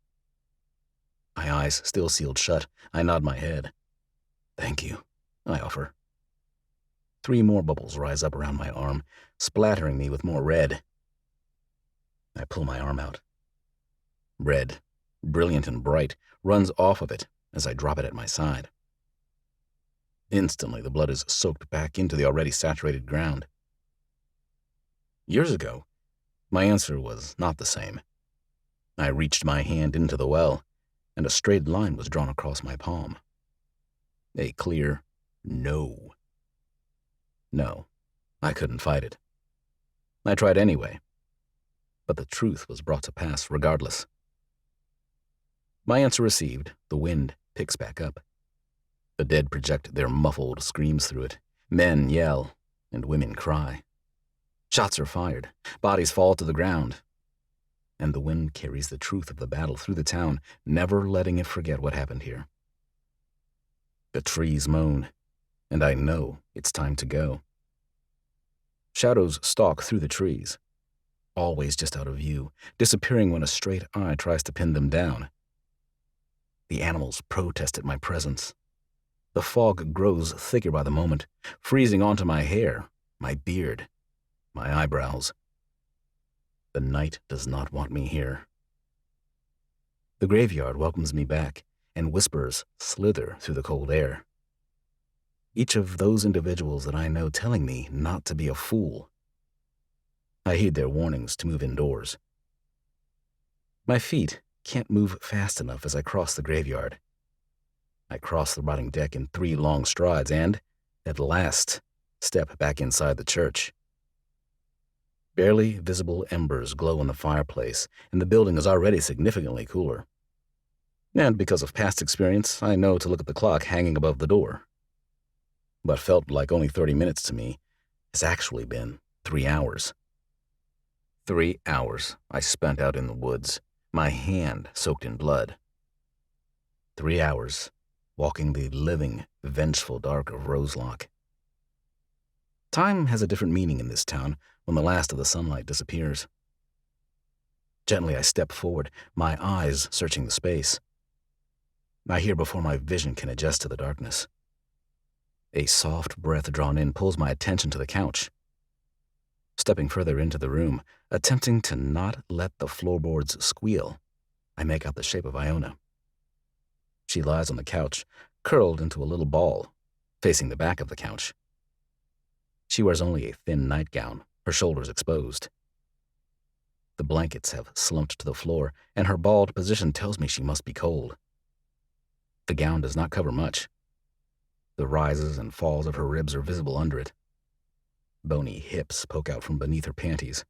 My eyes still sealed shut, I nod my head. Thank you, I offer. 3 more bubbles rise up around my arm, splattering me with more red. I pull my arm out. Red, brilliant and bright, runs off of it as I drop it at my side. Instantly, the blood is soaked back into the already saturated ground. Years ago, my answer was not the same. I reached my hand into the well, and a straight line was drawn across my palm. A clear no. No, I couldn't fight it. I tried anyway, but the truth was brought to pass regardless. My answer received, the wind picks back up. The dead project their muffled screams through it. Men yell, and women cry. Shots are fired, bodies fall to the ground, and the wind carries the truth of the battle through the town, never letting it forget what happened here. The trees moan, and I know it's time to go. Shadows stalk through the trees, always just out of view, disappearing when a straight eye tries to pin them down. The animals protest at my presence. The fog grows thicker by the moment, freezing onto my hair, my beard, my eyebrows. The night does not want me here. The graveyard welcomes me back, and whispers slither through the cold air. Each of those individuals that I know telling me not to be a fool. I heed their warnings to move indoors. My feet can't move fast enough as I cross the graveyard. I cross the rotting deck in 3 long strides and, at last, step back inside the church. Barely visible embers glow in the fireplace, and the building is already significantly cooler. And because of past experience, I know to look at the clock hanging above the door. What felt like only 30 minutes to me has actually been 3 hours. 3 hours I spent out in the woods, my hand soaked in blood. 3 hours walking the living, vengeful dark of Roselock. Time has a different meaning in this town when the last of the sunlight disappears. Gently I step forward, my eyes searching the space. I hear before my vision can adjust to the darkness. A soft breath drawn in pulls my attention to the couch. Stepping further into the room, attempting to not let the floorboards squeal, I make out the shape of Iona. She lies on the couch, curled into a little ball, facing the back of the couch. She wears only a thin nightgown, her shoulders exposed. The blankets have slumped to the floor, and her bald position tells me she must be cold. The gown does not cover much. The rises and falls of her ribs are visible under it. Bony hips poke out from beneath her panties.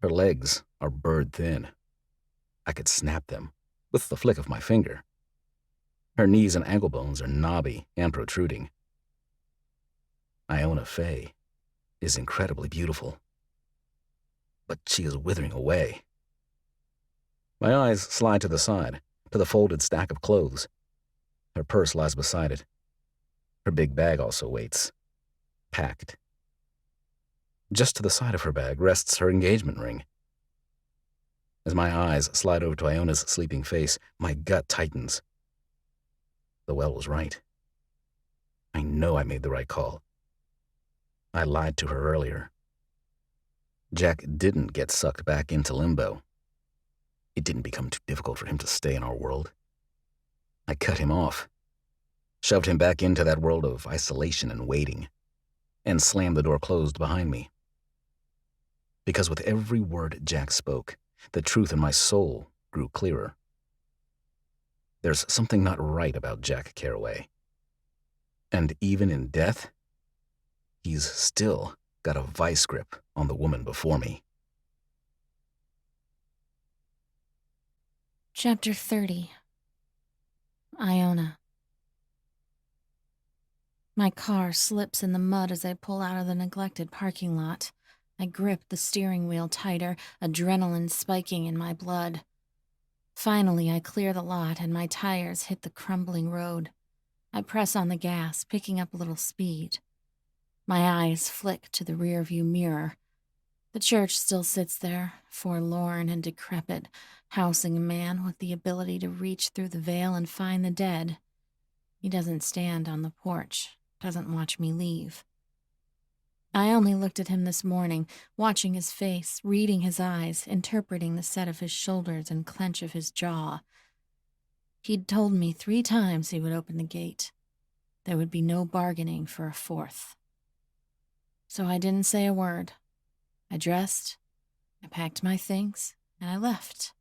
Her legs are bird thin. I could snap them with the flick of my finger. Her knees and ankle bones are knobby and protruding. Iona Fay is incredibly beautiful, but she is withering away. My eyes slide to the side, to the folded stack of clothes. Her purse lies beside it. Her big bag also waits, packed. Just to the side of her bag rests her engagement ring. As my eyes slide over to Iona's sleeping face, my gut tightens. The well was right. I know I made the right call. I lied to her earlier. Jack didn't get sucked back into limbo. It didn't become too difficult for him to stay in our world. I cut him off, shoved him back into that world of isolation and waiting, and slammed the door closed behind me. Because with every word Jack spoke, the truth in my soul grew clearer. There's something not right about Jack Carraway. And even in death, he's still got a vice grip on the woman before me. Chapter 30. Iona. My car slips in the mud as I pull out of the neglected parking lot. I grip the steering wheel tighter, adrenaline spiking in my blood. Finally, I clear the lot and my tires hit the crumbling road. I press on the gas, picking up a little speed. My eyes flick to the rearview mirror. The church still sits there, forlorn and decrepit, housing a man with the ability to reach through the veil and find the dead. He doesn't stand on the porch, doesn't watch me leave. I only looked at him this morning, watching his face, reading his eyes, interpreting the set of his shoulders and clench of his jaw. He'd told me 3 times he would open the gate. There would be no bargaining for a 4th. So I didn't say a word. I dressed, I packed my things, and I left,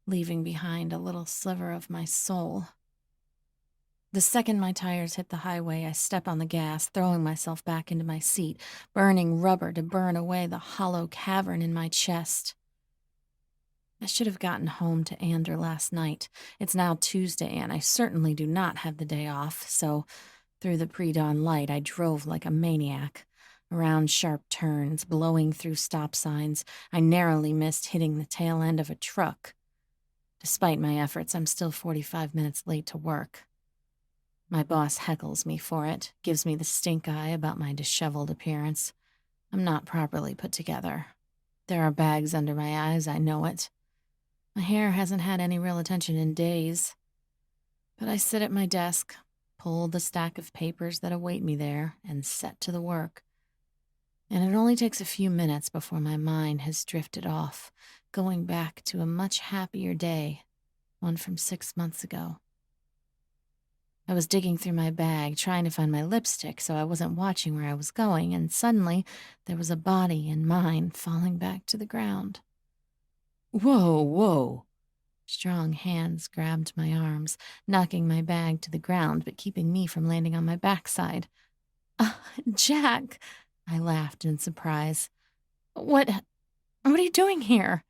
leaving behind a little sliver of my soul. The second my tires hit the highway, I step on the gas, throwing myself back into my seat, burning rubber to burn away the hollow cavern in my chest. I should have gotten home to Ander last night. It's now Tuesday, and I certainly do not have the day off, so through the pre-dawn light I drove like a maniac. Around sharp turns, blowing through stop signs, I narrowly missed hitting the tail end of a truck. Despite my efforts, I'm still 45 minutes late to work. My boss heckles me for it, gives me the stink eye about my disheveled appearance. I'm not properly put together. There are bags under my eyes, I know it. My hair hasn't had any real attention in days. But I sit at my desk, pull the stack of papers that await me there, and set to the work. And it only takes a few minutes before my mind has drifted off, going back to a much happier day, one from 6 months ago. I was digging through my bag, trying to find my lipstick so I wasn't watching where I was going, and suddenly there was a body in mine falling back to the ground. Whoa, whoa. Strong hands grabbed my arms, knocking my bag to the ground but keeping me from landing on my backside. Jack, I laughed in surprise. What are you doing here?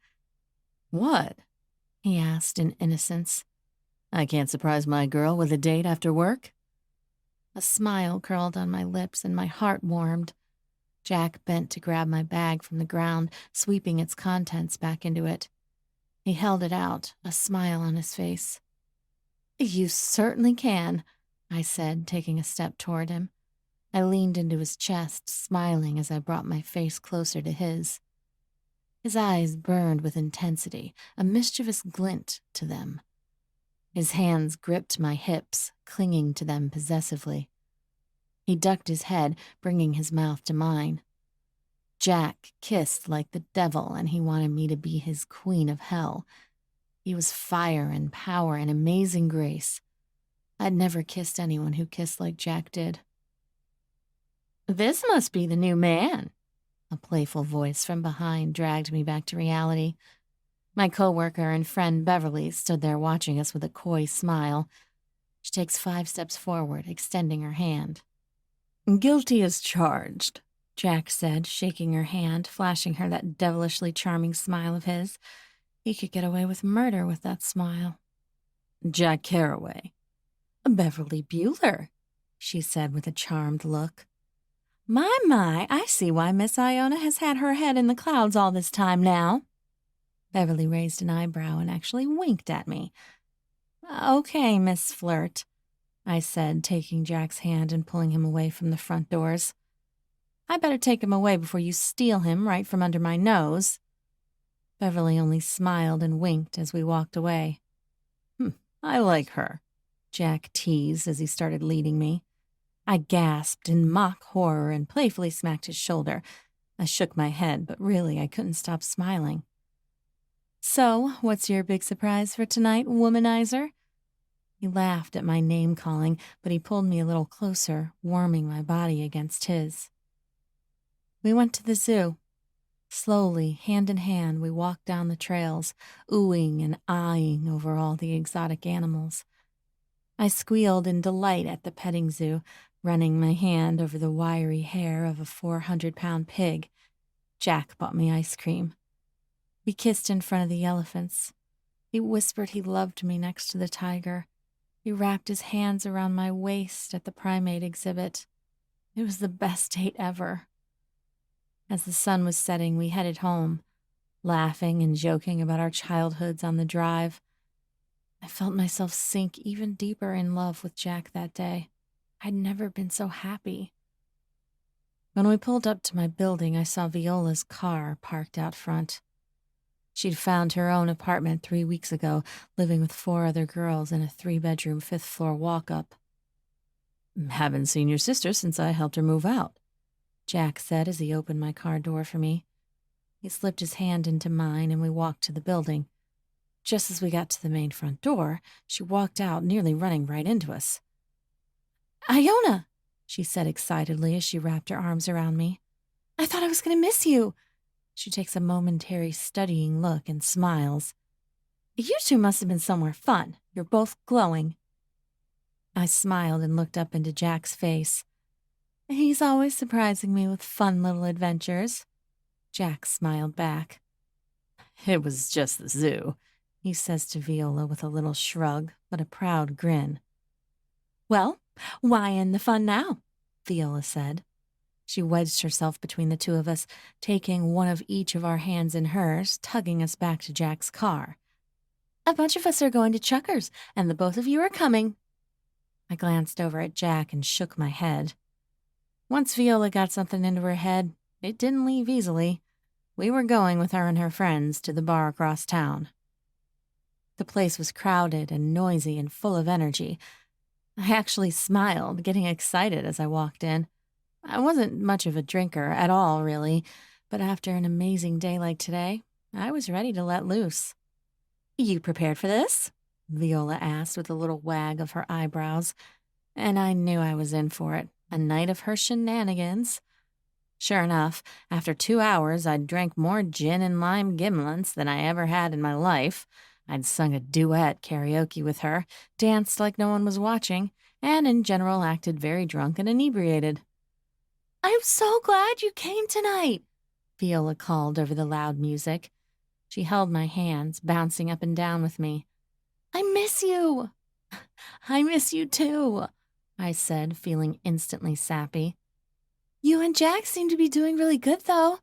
What? He asked in innocence. I can't surprise my girl with a date after work? A smile curled on my lips and my heart warmed. Jack bent to grab my bag from the ground, sweeping its contents back into it. He held it out, a smile on his face. You certainly can, I said, taking a step toward him. I leaned into his chest, smiling as I brought my face closer to his. His eyes burned with intensity, a mischievous glint to them. His hands gripped my hips, clinging to them possessively. He ducked his head, bringing his mouth to mine. Jack kissed like the devil, and he wanted me to be his queen of hell. He was fire and power and amazing grace. I'd never kissed anyone who kissed like Jack did. This must be the new man. A playful voice from behind dragged me back to reality. My coworker and friend Beverly stood there watching us with a coy smile. She takes 5 steps forward, extending her hand. Guilty as charged, Jack said, shaking her hand, flashing her that devilishly charming smile of his. He could get away with murder with that smile. Jack Carraway. Beverly Bueller, she said with a charmed look. My, I see why Miss Iona has had her head in the clouds all this time now. Beverly raised an eyebrow and actually winked at me. Okay, Miss Flirt, I said, taking Jack's hand and pulling him away from the front doors. I better take him away before you steal him right from under my nose. Beverly only smiled and winked as we walked away. I like her, Jack teased as he started leading me. I gasped in mock horror and playfully smacked his shoulder. I shook my head, but really I couldn't stop smiling. So, what's your big surprise for tonight, womanizer? He laughed at my name-calling, but he pulled me a little closer, warming my body against his. We went to the zoo. Slowly, hand in hand, we walked down the trails, oohing and eyeing over all the exotic animals. I squealed in delight at the petting zoo, running my hand over the wiry hair of a 400-pound pig. Jack bought me ice cream. We kissed in front of the elephants. He whispered he loved me next to the tiger. He wrapped his hands around my waist at the primate exhibit. It was the best date ever. As the sun was setting, we headed home, laughing and joking about our childhoods on the drive. I felt myself sink even deeper in love with Jack that day. I'd never been so happy. When we pulled up to my building, I saw Viola's car parked out front. She'd found her own apartment 3 weeks ago, living with 4 other girls in a 3-bedroom, 5th-floor walk-up. Haven't seen your sister since I helped her move out, Jack said as he opened my car door for me. He slipped his hand into mine and we walked to the building. Just as we got to the main front door, she walked out, nearly running right into us. "Iona," she said excitedly as she wrapped her arms around me. "I thought I was going to miss you." She takes a momentary studying look and smiles. "You two must have been somewhere fun. You're both glowing." I smiled and looked up into Jack's face. "He's always surprising me with fun little adventures." Jack smiled back. It was just the zoo, he says to Viola with a little shrug, but a proud grin. "Well, why end the fun now?" Viola said. She wedged herself between the two of us, taking one of each of our hands in hers, tugging us back to Jack's car. "A bunch of us are going to Chucker's, and the both of you are coming." I glanced over at Jack and shook my head. Once Viola got something into her head, it didn't leave easily. We were going with her and her friends to the bar across town. The place was crowded and noisy and full of energy. I actually smiled, getting excited as I walked in. I wasn't much of a drinker at all, really, but after an amazing day like today, I was ready to let loose. "You prepared for this?" Viola asked with a little wag of her eyebrows, and I knew I was in for it, a night of her shenanigans. Sure enough, after 2 hours, I'd drank more gin and lime gimlets than I ever had in my life. I'd sung a duet karaoke with her, danced like no one was watching, and in general acted very drunk and inebriated. "I'm so glad you came tonight," Viola called over the loud music. She held my hands, bouncing up and down with me. "I miss you." "I miss you too," I said, feeling instantly sappy. "You and Jack seem to be doing really good, though,"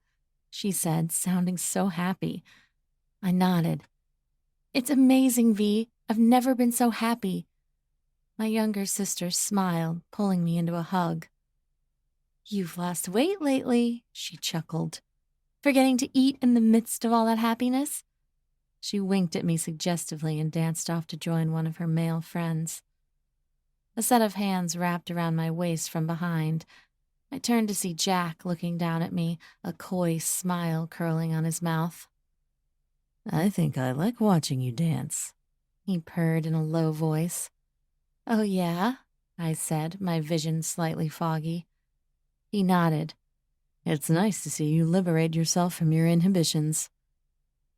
she said, sounding so happy. I nodded. "It's amazing, V. I've never been so happy." My younger sister smiled, pulling me into a hug. "You've lost weight lately," she chuckled. "Forgetting to eat in the midst of all that happiness?" She winked at me suggestively and danced off to join one of her male friends. A set of hands wrapped around my waist from behind. I turned to see Jack looking down at me, a coy smile curling on his mouth. I think I like watching you dance, he purred in a low voice. "Oh, yeah?" I said, my vision slightly foggy. He nodded. It's nice to see you liberate yourself from your inhibitions.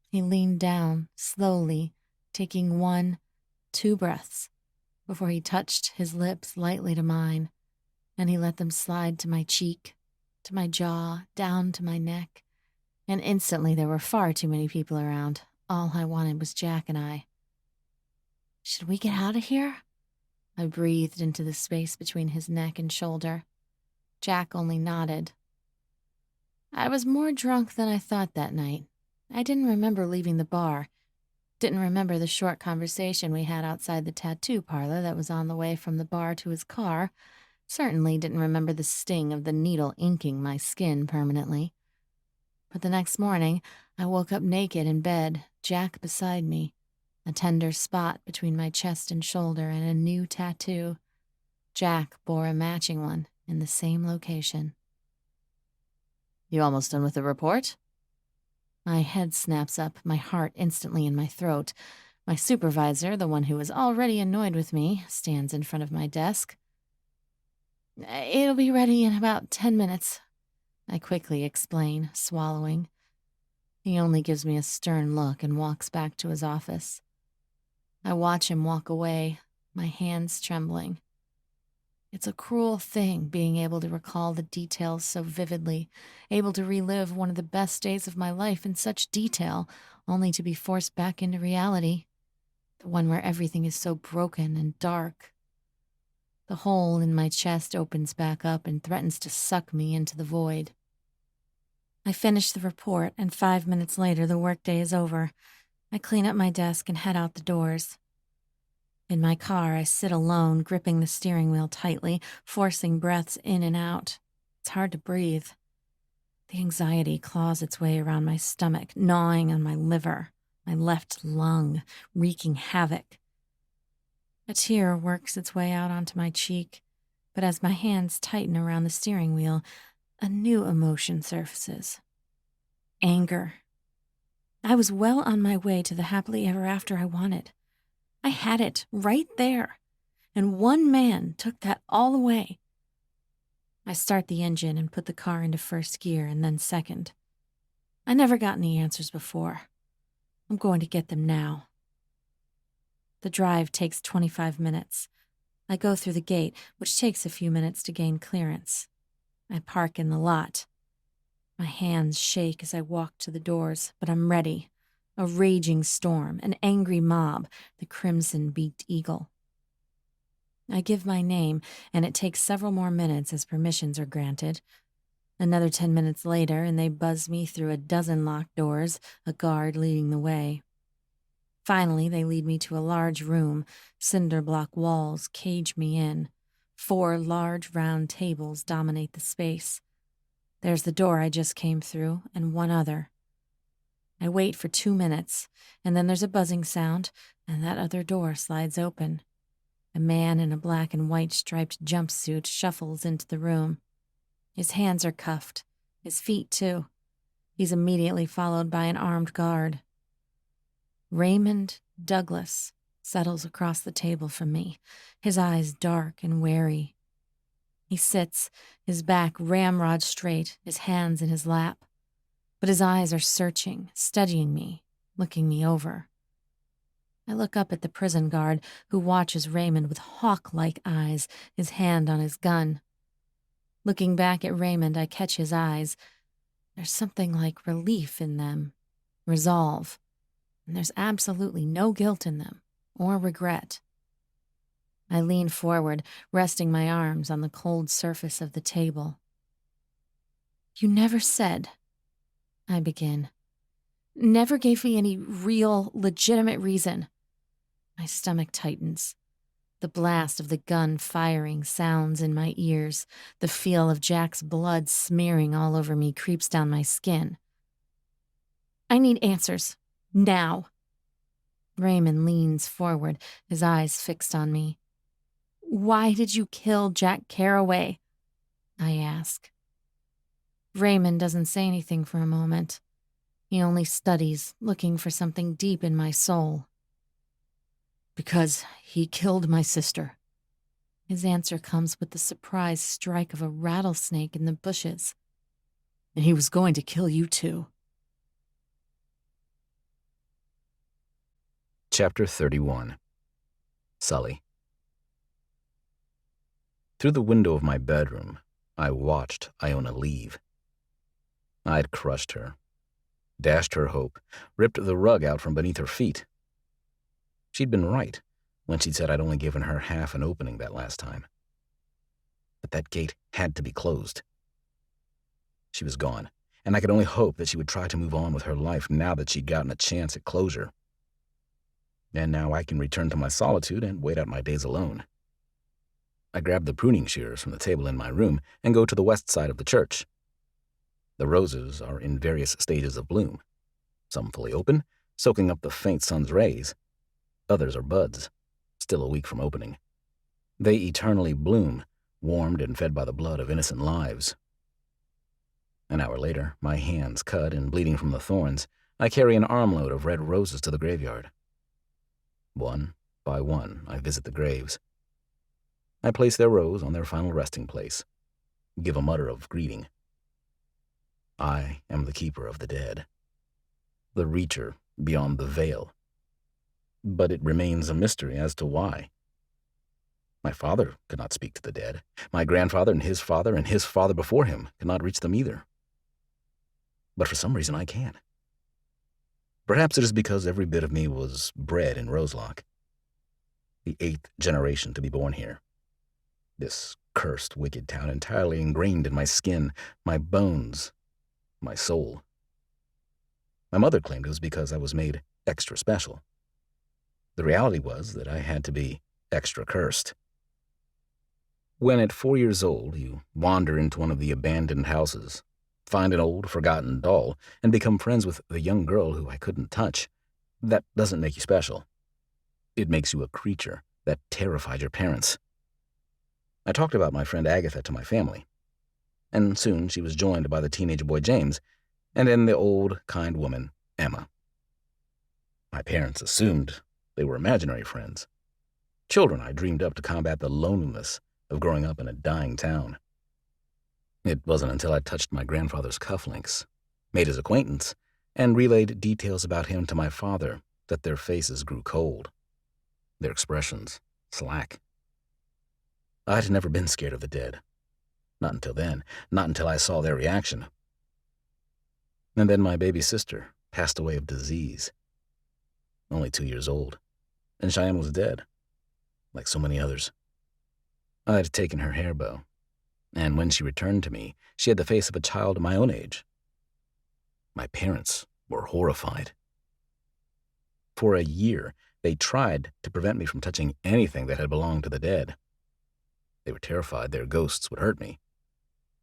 He leaned down, slowly, taking 1, 2 breaths, before he touched his lips lightly to mine, and he let them slide to my cheek, to my jaw, down to my neck, and instantly there were far too many people around. All I wanted was Jack and I. "Should we get out of here?" I breathed into the space between his neck and shoulder. Jack only nodded. I was more drunk than I thought that night. I didn't remember leaving the bar. Didn't remember the short conversation we had outside the tattoo parlor that was on the way from the bar to his car. Certainly didn't remember the sting of the needle inking my skin permanently. But the next morning, I woke up naked in bed, Jack beside me, a tender spot between my chest and shoulder, and a new tattoo. Jack bore a matching one in the same location. You almost done with the report? My head snaps up, my heart instantly in my throat. My supervisor, the one who was already annoyed with me, stands in front of my desk. It'll be ready in about 10 minutes, I quickly explain, swallowing. He only gives me a stern look and walks back to his office. I watch him walk away, my hands trembling. It's a cruel thing being able to recall the details so vividly, able to relive one of the best days of my life in such detail, only to be forced back into reality, the one where everything is so broken and dark. The hole in my chest opens back up and threatens to suck me into the void. I finish the report, and 5 minutes later the workday is over. I clean up my desk and head out the doors. In my car, I sit alone, gripping the steering wheel tightly, forcing breaths in and out. It's hard to breathe. The anxiety claws its way around my stomach, gnawing on my liver, my left lung, wreaking havoc. A tear works its way out onto my cheek, but as my hands tighten around the steering wheel, a new emotion surfaces. Anger. I was well on my way to the happily ever after I wanted. I had it right there, and one man took that all away. I start the engine and put the car into first gear and then second. I never got any answers before. I'm going to get them now. The drive takes 25 minutes. I go through the gate, which takes a few minutes to gain clearance. I park in the lot. My hands shake as I walk to the doors, but I'm ready. A raging storm, an angry mob, the crimson-beaked eagle. I give my name, and it takes several more minutes as permissions are granted. Another 10 minutes later, and they buzz me through a dozen locked doors, a guard leading the way. Finally, they lead me to a large room. Cinder block walls cage me in. 4 large round tables dominate the space. There's the door I just came through, and one other. I wait for 2 minutes, and then there's a buzzing sound, and that other door slides open. A man in a black and white striped jumpsuit shuffles into the room. His hands are cuffed, his feet too. He's immediately followed by an armed guard. Raymond Douglas settles across the table from me, his eyes dark and wary. He sits, his back ramrod straight, his hands in his lap. But his eyes are searching, studying me, looking me over. I look up at the prison guard, who watches Raymond with hawk-like eyes, his hand on his gun. Looking back at Raymond, I catch his eyes. There's something like relief in them, resolve, and there's absolutely no guilt in them, or regret. I lean forward, resting my arms on the cold surface of the table. You never said, I begin. Never gave me any real, legitimate reason. My stomach tightens. The blast of the gun firing sounds in my ears. The feel of Jack's blood smearing all over me creeps down my skin. I need answers. Now. Raymond leans forward, his eyes fixed on me. Why did you kill Jack Carraway? I ask. Raymond doesn't say anything for a moment. He only studies, looking for something deep in my soul. Because he killed my sister. His answer comes with the surprise strike of a rattlesnake in the bushes. And he was going to kill you too. Chapter 31. Sully. Through the window of my bedroom, I watched Iona leave. I'd crushed her, dashed her hope, ripped the rug out from beneath her feet. She'd been right when she'd said I'd only given her half an opening that last time. But that gate had to be closed. She was gone, and I could only hope that she would try to move on with her life now that she'd gotten a chance at closure. and now I can return to my solitude and wait out my days alone. I grab the pruning shears from the table in my room and go to the west side of the church. The roses are in various stages of bloom, some fully open, soaking up the faint sun's rays. Others are buds, still a week from opening. They eternally bloom, warmed and fed by the blood of innocent lives. An hour later, my hands cut and bleeding from the thorns, I carry an armload of red roses to the graveyard. One by one, I visit the graves. I place their rose on their final resting place, give a mutter of greeting. I am the keeper of the dead, the reacher beyond the veil. But it remains a mystery as to why. My father could not speak to the dead. My grandfather and his father before him could not reach them either. But for some reason I can. Perhaps it is because every bit of me was bred in Roselock, the 8th generation to be born here. This cursed, wicked town entirely ingrained in my skin, my bones, my soul. My mother claimed it was because I was made extra special. The reality was that I had to be extra cursed. When at 4 years old you wander into one of the abandoned houses, find an old, forgotten doll, and become friends with the young girl who I couldn't touch, that doesn't make you special. It makes you a creature that terrified your parents. I talked about my friend Agatha to my family, and soon she was joined by the teenage boy James, and then the old, kind woman, Emma. My parents assumed they were imaginary friends, children I dreamed up to combat the loneliness of growing up in a dying town. It wasn't until I touched my grandfather's cufflinks, made his acquaintance, and relayed details about him to my father that their faces grew cold, their expressions slack. I had never been scared of the dead. Not until then, not until I saw their reaction. And then my baby sister passed away of disease, only 2 years old, and Cheyenne was dead, like so many others. I had taken her hair bow, and when she returned to me, she had the face of a child my own age. My parents were horrified. For a year, they tried to prevent me from touching anything that had belonged to the dead. They were terrified their ghosts would hurt me,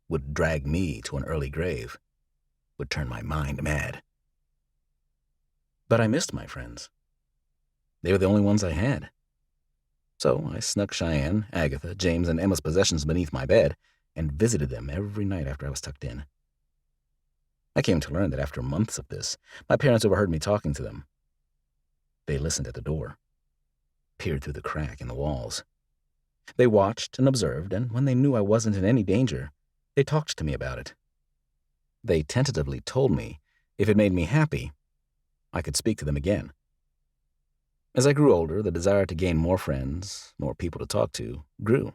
would drag me to an early grave, would turn my mind mad. But I missed my friends. They were the only ones I had. So I snuck Cheyenne, Agatha, James, and Emma's possessions beneath my bed and visited them every night after I was tucked in. I came to learn that after months of this, my parents overheard me talking to them. They listened at the door, peered through the crack in the walls. They watched and observed, and when they knew I wasn't in any danger, they talked to me about it. They tentatively told me if it made me happy, I could speak to them again. As I grew older, the desire to gain more friends, more people to talk to, grew.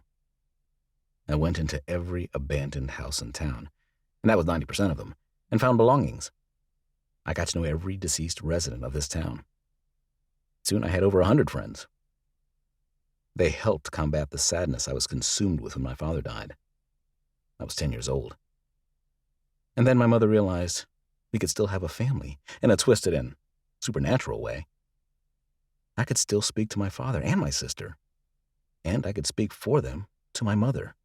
I went into every abandoned house in town, and that was 90% of them, and found belongings. I got to know every deceased resident of this town. Soon I had over 100 friends. They helped combat the sadness I was consumed with when my father died. I was 10 years old. And then my mother realized we could still have a family in a twisted and supernatural way. I could still speak to my father and my sister, and I could speak for them to my mother.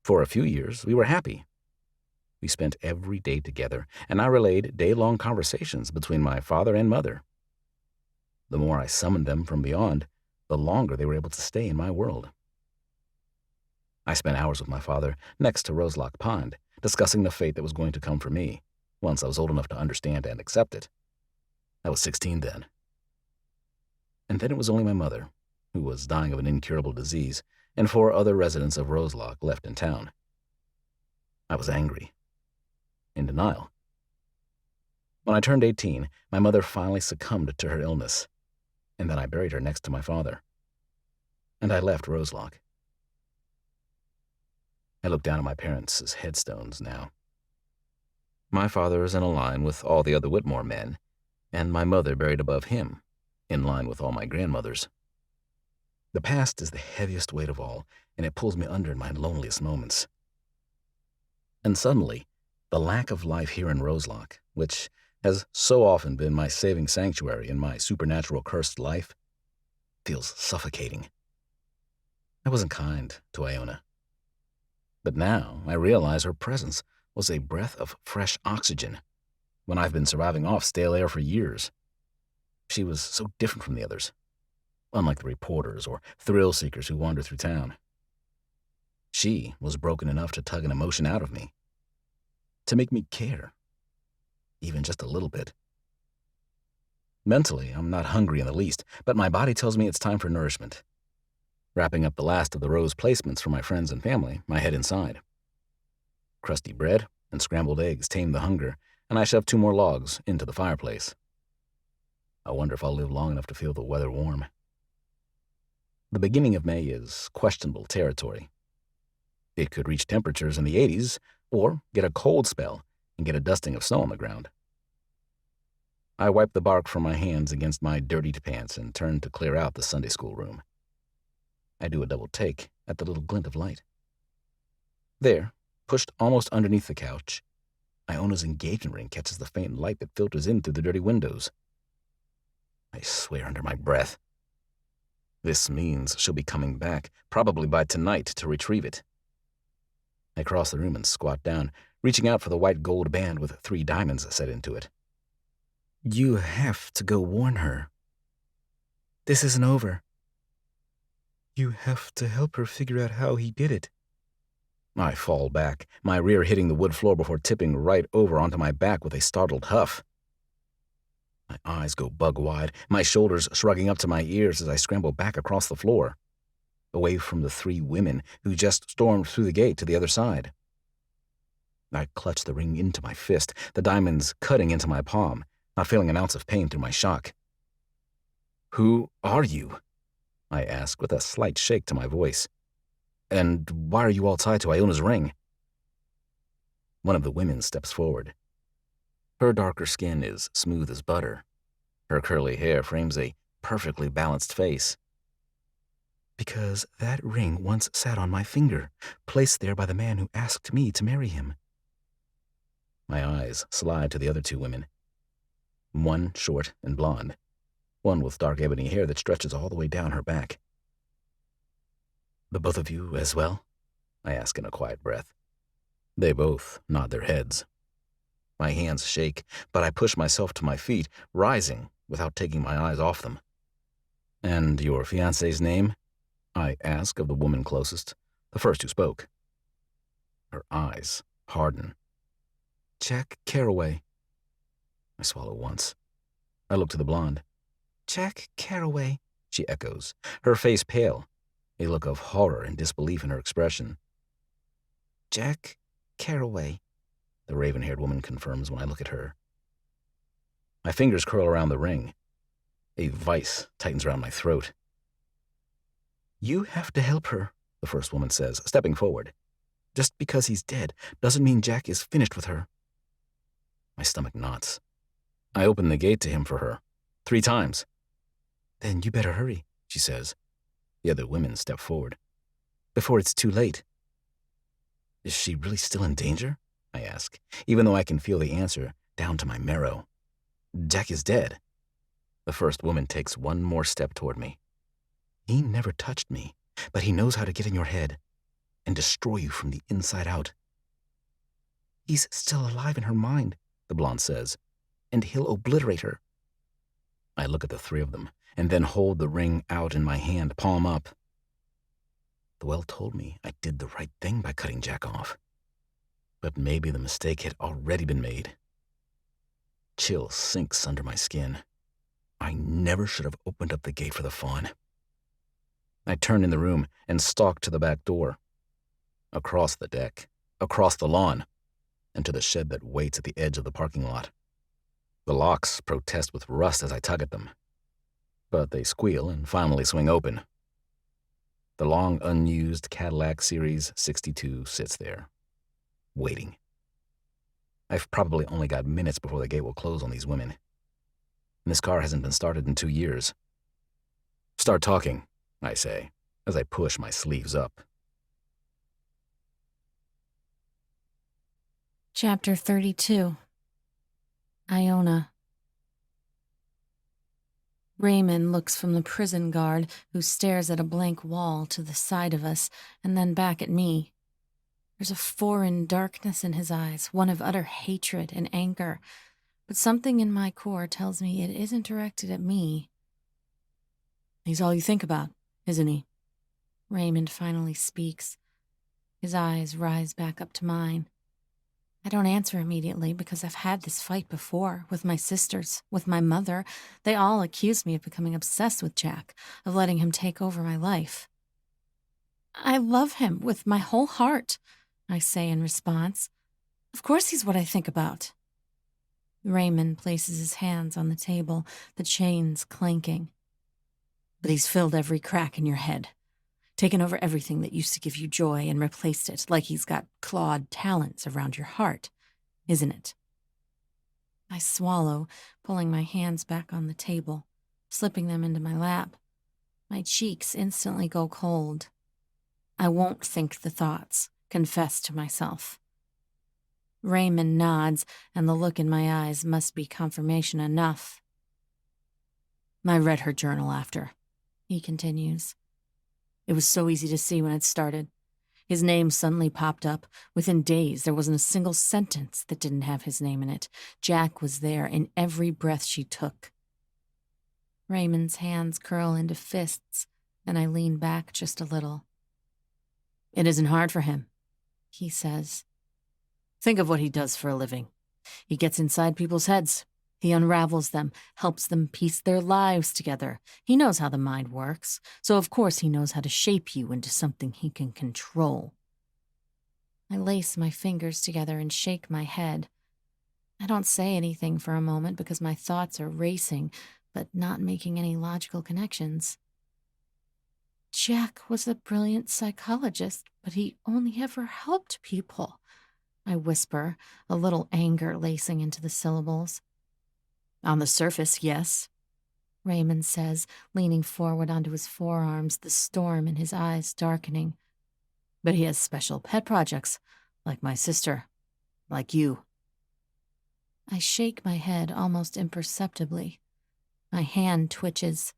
For a few years, we were happy. We spent every day together, and I relayed day-long conversations between my father and mother. The more I summoned them from beyond, the longer they were able to stay in my world. I spent hours with my father next to Roselock Pond, discussing the fate that was going to come for me, once I was old enough to understand and accept it. I was 16 then. And then it was only my mother, who was dying of an incurable disease, and 4 other residents of Roselock left in town. I was angry, in denial. When I turned 18, my mother finally succumbed to her illness, and then I buried her next to my father. And I left Roselock. I look down at my parents' headstones now. My father is in a line with all the other Whitmore men, and my mother buried above him, in line with all my grandmothers. The past is the heaviest weight of all, and it pulls me under in my loneliest moments. And suddenly, the lack of life here in Roselock, which has so often been my saving sanctuary in my supernatural cursed life, feels suffocating. I wasn't kind to Iona. But now I realize her presence was a breath of fresh oxygen when I've been surviving off stale air for years. She was so different from the others, unlike the reporters or thrill seekers who wander through town. She was broken enough to tug an emotion out of me, to make me care, even just a little bit. Mentally, I'm not hungry in the least, but my body tells me it's time for nourishment. Wrapping up the last of the rose placements for my friends and family, I head inside. Crusty bread and scrambled eggs tame the hunger, and I shove 2 more logs into the fireplace. I wonder if I'll live long enough to feel the weather warm. The beginning of May is questionable territory. It could reach temperatures in the 80s, or get a cold spell and get a dusting of snow on the ground. I wipe the bark from my hands against my dirtied pants and turn to clear out the Sunday school room. I do a double take at the little glint of light. There, pushed almost underneath the couch, Iona's engagement ring catches the faint light that filters in through the dirty windows. I swear under my breath. This means she'll be coming back, probably by tonight, to retrieve it. I cross the room and squat down, reaching out for the white gold band with 3 diamonds set into it. You have to go warn her. This isn't over. You have to help her figure out how he did it. I fall back, my rear hitting the wood floor before tipping right over onto my back with a startled huff. My eyes go bug wide, my shoulders shrugging up to my ears as I scramble back across the floor, away from the 3 women who just stormed through the gate to the other side. I clutch the ring into my fist, the diamonds cutting into my palm, not feeling an ounce of pain through my shock. Who are you? I ask with a slight shake to my voice. And why are you all tied to Iona's ring? One of the women steps forward. Her darker skin is smooth as butter. Her curly hair frames a perfectly balanced face. Because that ring once sat on my finger, placed there by the man who asked me to marry him. My eyes slide to the other 2 women. One short and blonde, one with dark ebony hair that stretches all the way down her back. The both of you as well? I ask in a quiet breath. They both nod their heads. My hands shake, but I push myself to my feet, rising without taking my eyes off them. And your fiancé's name? I ask of the woman closest, the first who spoke. Her eyes harden. Jack Carraway. I swallow once. I look to the blonde. Jack Carraway, she echoes, her face pale, a look of horror and disbelief in her expression. Jack Carraway, the raven-haired woman confirms when I look at her. My fingers curl around the ring. A vice tightens around my throat. You have to help her, the first woman says, stepping forward. Just because he's dead doesn't mean Jack is finished with her. My stomach knots. I open the gate to him for her, 3 times. Then you better hurry, she says. The other women step forward. Before it's too late. Is she really still in danger? I ask, even though I can feel the answer down to my marrow. Jack is dead. The first woman takes one more step toward me. He never touched me, but he knows how to get in your head and destroy you from the inside out. He's still alive in her mind, the blonde says, and he'll obliterate her. I look at the 3 of them and then hold the ring out in my hand, palm up. The well told me I did the right thing by cutting Jack off. But maybe the mistake had already been made. Chill sinks under my skin. I never should have opened up the gate for the fawn. I turn in the room and stalk to the back door, across the deck, across the lawn, and to the shed that waits at the edge of the parking lot. The locks protest with rust as I tug at them, but they squeal and finally swing open. The long unused Cadillac Series 62 sits there, waiting. I've probably only got minutes before the gate will close on these women. And this car hasn't been started in 2 years. Start talking, I say, as I push my sleeves up. Chapter 32. Iona. Raymond looks from the prison guard, who stares at a blank wall to the side of us, and then back at me. There's a foreign darkness in his eyes, one of utter hatred and anger, but something in my core tells me it isn't directed at me. He's all you think about, isn't he? Raymond finally speaks. His eyes rise back up to mine. I don't answer immediately because I've had this fight before, with my sisters, with my mother. They all accuse me of becoming obsessed with Jack, of letting him take over my life. I love him with my whole heart, I say in response. Of course he's what I think about. Raymond places his hands on the table, the chains clanking. But he's filled every crack in your head, taken over everything that used to give you joy and replaced it, like he's got clawed talons around your heart, isn't it? I swallow, pulling my hands back on the table, slipping them into my lap. My cheeks instantly go cold. I won't think the thoughts, confess to myself. Raymond nods, and the look in my eyes must be confirmation enough. I read her journal after, he continues. It was so easy to see when it started. His name suddenly popped up. Within days, there wasn't a single sentence that didn't have his name in it. Jack was there in every breath she took. Raymond's hands curl into fists, and I lean back just a little. It isn't hard for him, he says. Think of what he does for a living. He gets inside people's heads. He unravels them, helps them piece their lives together. He knows how the mind works, so of course he knows how to shape you into something he can control. I lace my fingers together and shake my head. I don't say anything for a moment because my thoughts are racing, but not making any logical connections. Jack was a brilliant psychologist, but he only ever helped people, I whisper, a little anger lacing into the syllables. On the surface, yes, Raymond says, leaning forward onto his forearms, the storm in his eyes darkening. But he has special pet projects, like my sister, like you. I shake my head almost imperceptibly. My hand twitches.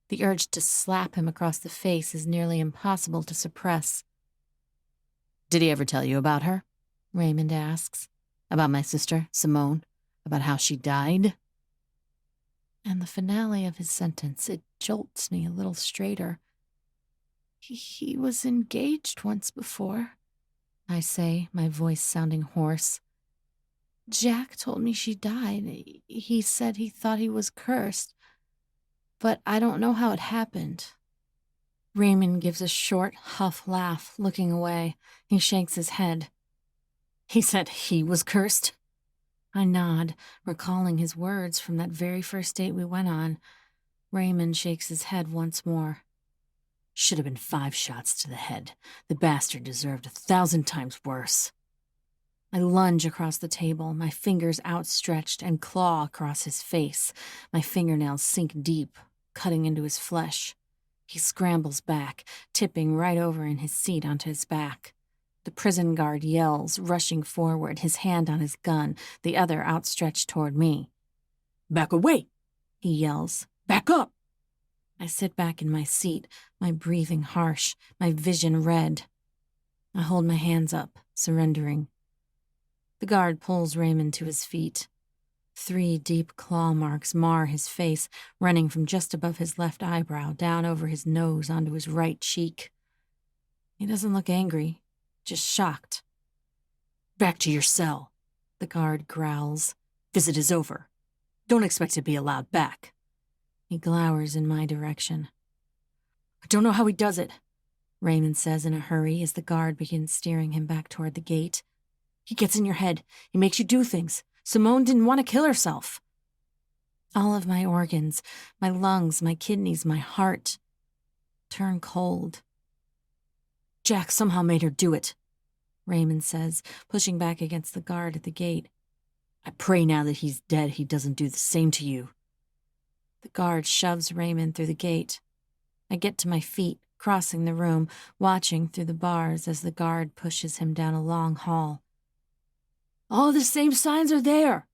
The urge to slap him across the face is nearly impossible to suppress. Did he ever tell you about her? Raymond asks. About my sister, Simone? About how she died? And the finale of his sentence, it jolts me a little straighter. He was engaged once before, I say, my voice sounding hoarse. Jack told me she died. He said he thought he was cursed, but I don't know how it happened. Raymond gives a short, huff laugh, looking away. He shakes his head. He said he was cursed? I nod, recalling his words from that very first date we went on. Raymond shakes his head once more. Should have been 5 shots to the head. The bastard deserved 1,000 times worse. I lunge across the table, my fingers outstretched, and claw across his face. My fingernails sink deep, cutting into his flesh. He scrambles back, tipping right over in his seat onto his back. The prison guard yells, rushing forward, his hand on his gun, the other outstretched toward me. Back away, he yells. Back up! I sit back in my seat, my breathing harsh, my vision red. I hold my hands up, surrendering. The guard pulls Raymond to his feet. 3 deep claw marks mar his face, running from just above his left eyebrow down over his nose onto his right cheek. He doesn't look angry. Just shocked. Back to your cell, the guard growls. Visit is over. Don't expect to be allowed back. He glowers in my direction. I don't know how he does it, Raymond says in a hurry as the guard begins steering him back toward the gate. He gets in your head. He makes you do things. Simone didn't want to kill herself. All of my organs, my lungs, my kidneys, my heart, turn cold. Jack somehow made her do it, Raymond says, pushing back against the guard at the gate. I pray now that he's dead he doesn't do the same to you. The guard shoves Raymond through the gate. I get to my feet, crossing the room, watching through the bars as the guard pushes him down a long hall. All the same signs are there,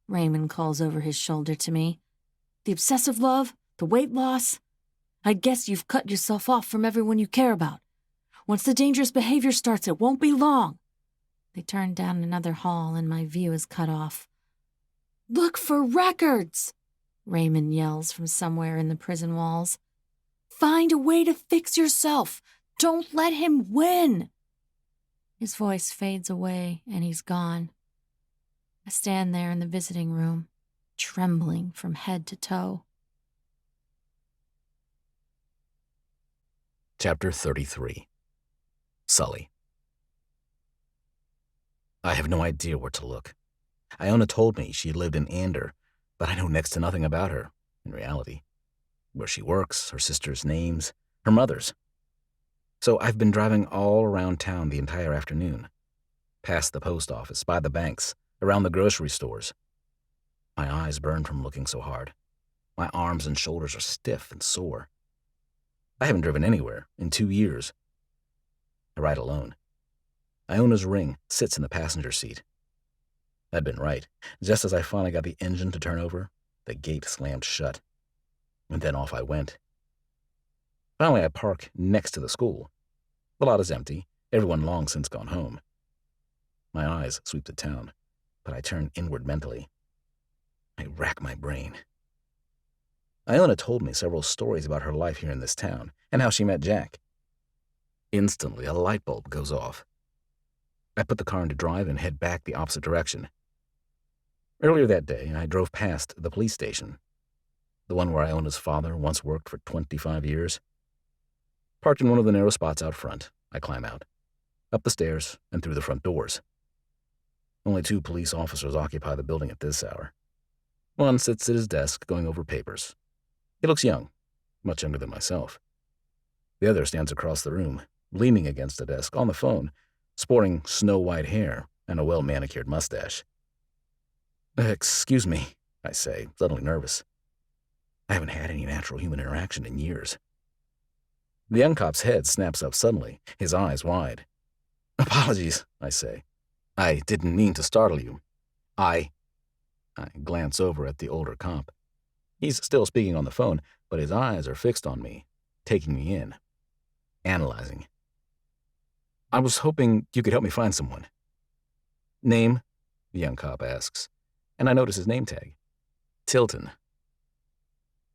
Raymond calls over his shoulder to me. The obsessive love, the weight loss. I guess you've cut yourself off from everyone you care about. Once the dangerous behavior starts, it won't be long. They turn down another hall and my view is cut off. Look for records, Raymond yells from somewhere in the prison walls. Find a way to fix yourself. Don't let him win. His voice fades away and he's gone. I stand there in the visiting room, trembling from head to toe. Chapter 33. Sully. I have no idea where to look. Iona told me she lived in Ander, but I know next to nothing about her, in reality. Where she works, her sister's names, her mother's. So I've been driving all around town the entire afternoon. Past the post office, by the banks, around the grocery stores. My eyes burn from looking so hard. My arms and shoulders are stiff and sore. I haven't driven anywhere in 2 years. I ride alone. Iona's ring sits in the passenger seat. I'd been right. Just as I finally got the engine to turn over, the gate slammed shut. And then off I went. Finally, I park next to the school. The lot is empty, everyone long since gone home. My eyes sweep the town, but I turn inward mentally. I rack my brain. Iona told me several stories about her life here in this town and how she met Jack. Instantly, a light bulb goes off. I put the car into drive and head back the opposite direction. Earlier that day, I drove past the police station, the one where Iona's father once worked for 25 years. Parked in one of the narrow spots out front, I climb out, up the stairs and through the front doors. Only 2 police officers occupy the building at this hour. One sits at his desk going over papers. He looks young, much younger than myself. The other stands across the room, leaning against a desk on the phone, sporting snow-white hair and a well-manicured mustache. Excuse me, I say, suddenly nervous. I haven't had any natural human interaction in years. The young cop's head snaps up suddenly, his eyes wide. Apologies, I say. I didn't mean to startle you. I glance over at the older cop. He's still speaking on the phone, but his eyes are fixed on me, taking me in, analyzing. I was hoping you could help me find someone. Name? The young cop asks, and I notice his name tag. Tilton.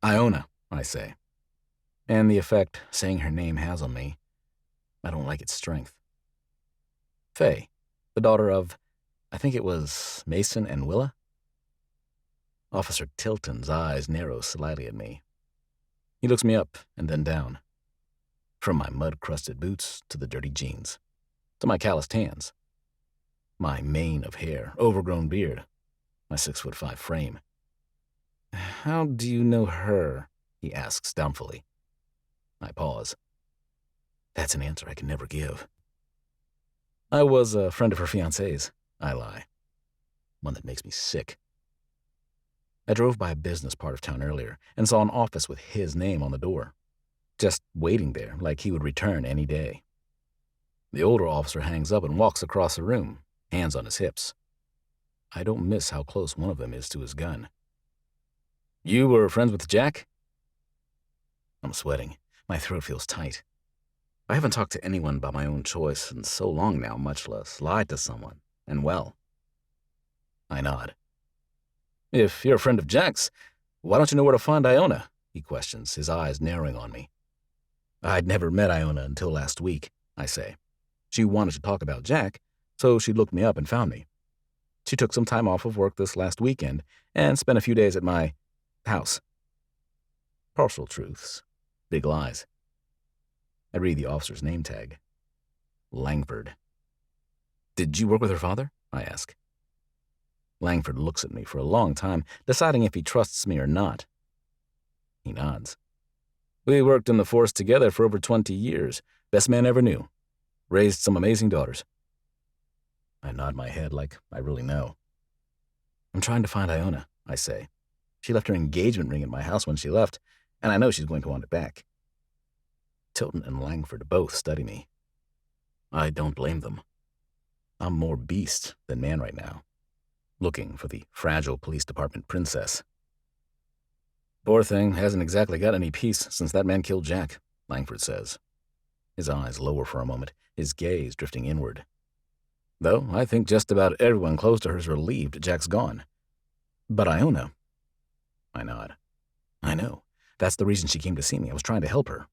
Iona, I say. And the effect saying her name has on me, I don't like its strength. Faye, the daughter of, I think it was Mason and Willa? Officer Tilton's eyes narrow slightly at me. He looks me up and then down. From my mud-crusted boots to the dirty jeans, to my calloused hands, my mane of hair, overgrown beard, my 6'5" frame. How do you know her? He asks doubtfully. I pause. That's an answer I can never give. I was a friend of her fiancé's, I lie. One that makes me sick. I drove by a business part of town earlier and saw an office with his name on the door, just waiting there like he would return any day. The older officer hangs up and walks across the room, hands on his hips. I don't miss how close one of them is to his gun. You were friends with Jack? I'm sweating. My throat feels tight. I haven't talked to anyone by my own choice in so long now, much less lied to someone, and well. I nod. If you're a friend of Jack's, why don't you know where to find Iona? He questions, his eyes narrowing on me. I'd never met Iona until last week, I say. She wanted to talk about Jack, so she looked me up and found me. She took some time off of work this last weekend and spent a few days at my house. Partial truths, big lies. I read the officer's name tag. Langford. Did you work with her father? I ask. Langford looks at me for a long time, deciding if he trusts me or not. He nods. We worked in the force together for over 20 years. Best man ever knew. Raised some amazing daughters. I nod my head like I really know. I'm trying to find Iona, I say. She left her engagement ring at my house when she left, and I know she's going to want it back. Tilton and Langford both study me. I don't blame them. I'm more beast than man right now. looking for the fragile police department princess. Poor thing hasn't exactly got any peace since that man killed Jack, Langford says. His eyes lower for a moment, his gaze drifting inward. Though I think just about everyone close to her is relieved Jack's gone. But Iona... I nod. I know. That's the reason she came to see me. I was trying to help her.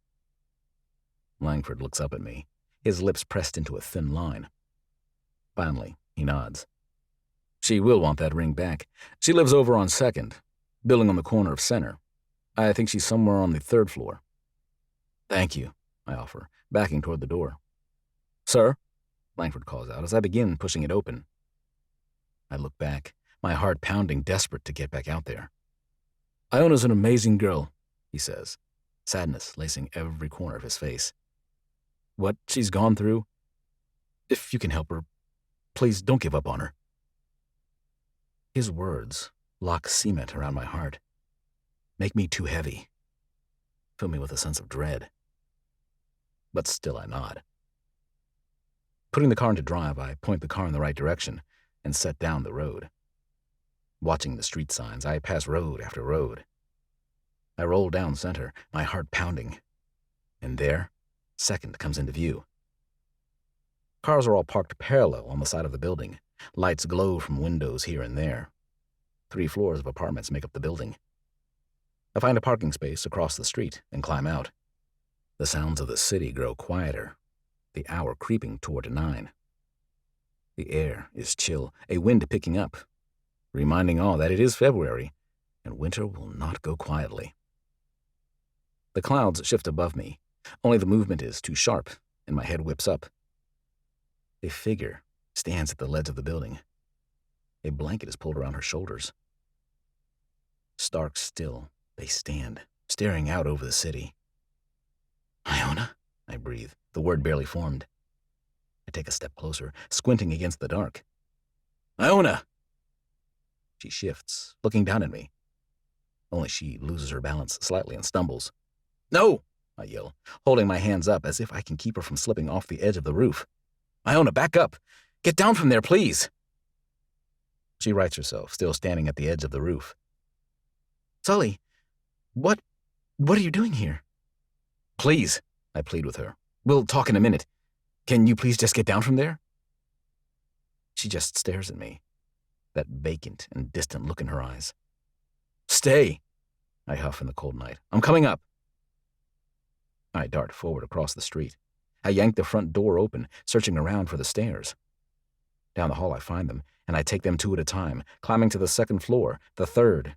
Langford looks up at me, his lips pressed into a thin line. Finally, he nods. She will want that ring back. She lives over on 2nd, building on the corner of Center. I think she's somewhere on the 3rd floor. Thank you, I offer, backing toward the door. Sir? Langford calls out as I begin pushing it open. I look back, my heart pounding, desperate to get back out there. Iona's an amazing girl, he says, sadness lacing every corner of his face. What she's gone through, if you can help her, please don't give up on her. His words lock cement around my heart, make me too heavy, fill me with a sense of dread. But still I nod. Putting the car into drive, I point the car in the right direction and set down the road. Watching the street signs, I pass road after road. I roll down Center, my heart pounding. And there, 2nd comes into view. Cars are all parked parallel on the side of the building. Lights glow from windows here and there. 3 floors of apartments make up the building. I find a parking space across the street and climb out. The sounds of the city grow quieter, the hour creeping toward 9. The air is chill, a wind picking up, reminding all that it is February, and winter will not go quietly. The clouds shift above me, only the movement is too sharp, and my head whips up. A figure stands at the ledge of the building. A blanket is pulled around her shoulders. Stark still, they stand, staring out over the city. Iona, I breathe, the word barely formed. I take a step closer, squinting against the dark. Iona! She shifts, looking down at me. Only she loses her balance slightly and stumbles. No! I yell, holding my hands up as if I can keep her from slipping off the edge of the roof. Iona, back up! Get down from there, please! She rights herself, still standing at the edge of the roof. Sully, what are you doing here? Please, I plead with her. We'll talk in a minute. Can you please just get down from there? She just stares at me, that vacant and distant look in her eyes. Stay, I huff in the cold night. I'm coming up. I dart forward across the street. I yank the front door open, searching around for the stairs. Down the hall I find them, and I take them 2 at a time, climbing to the 2nd floor, the 3rd.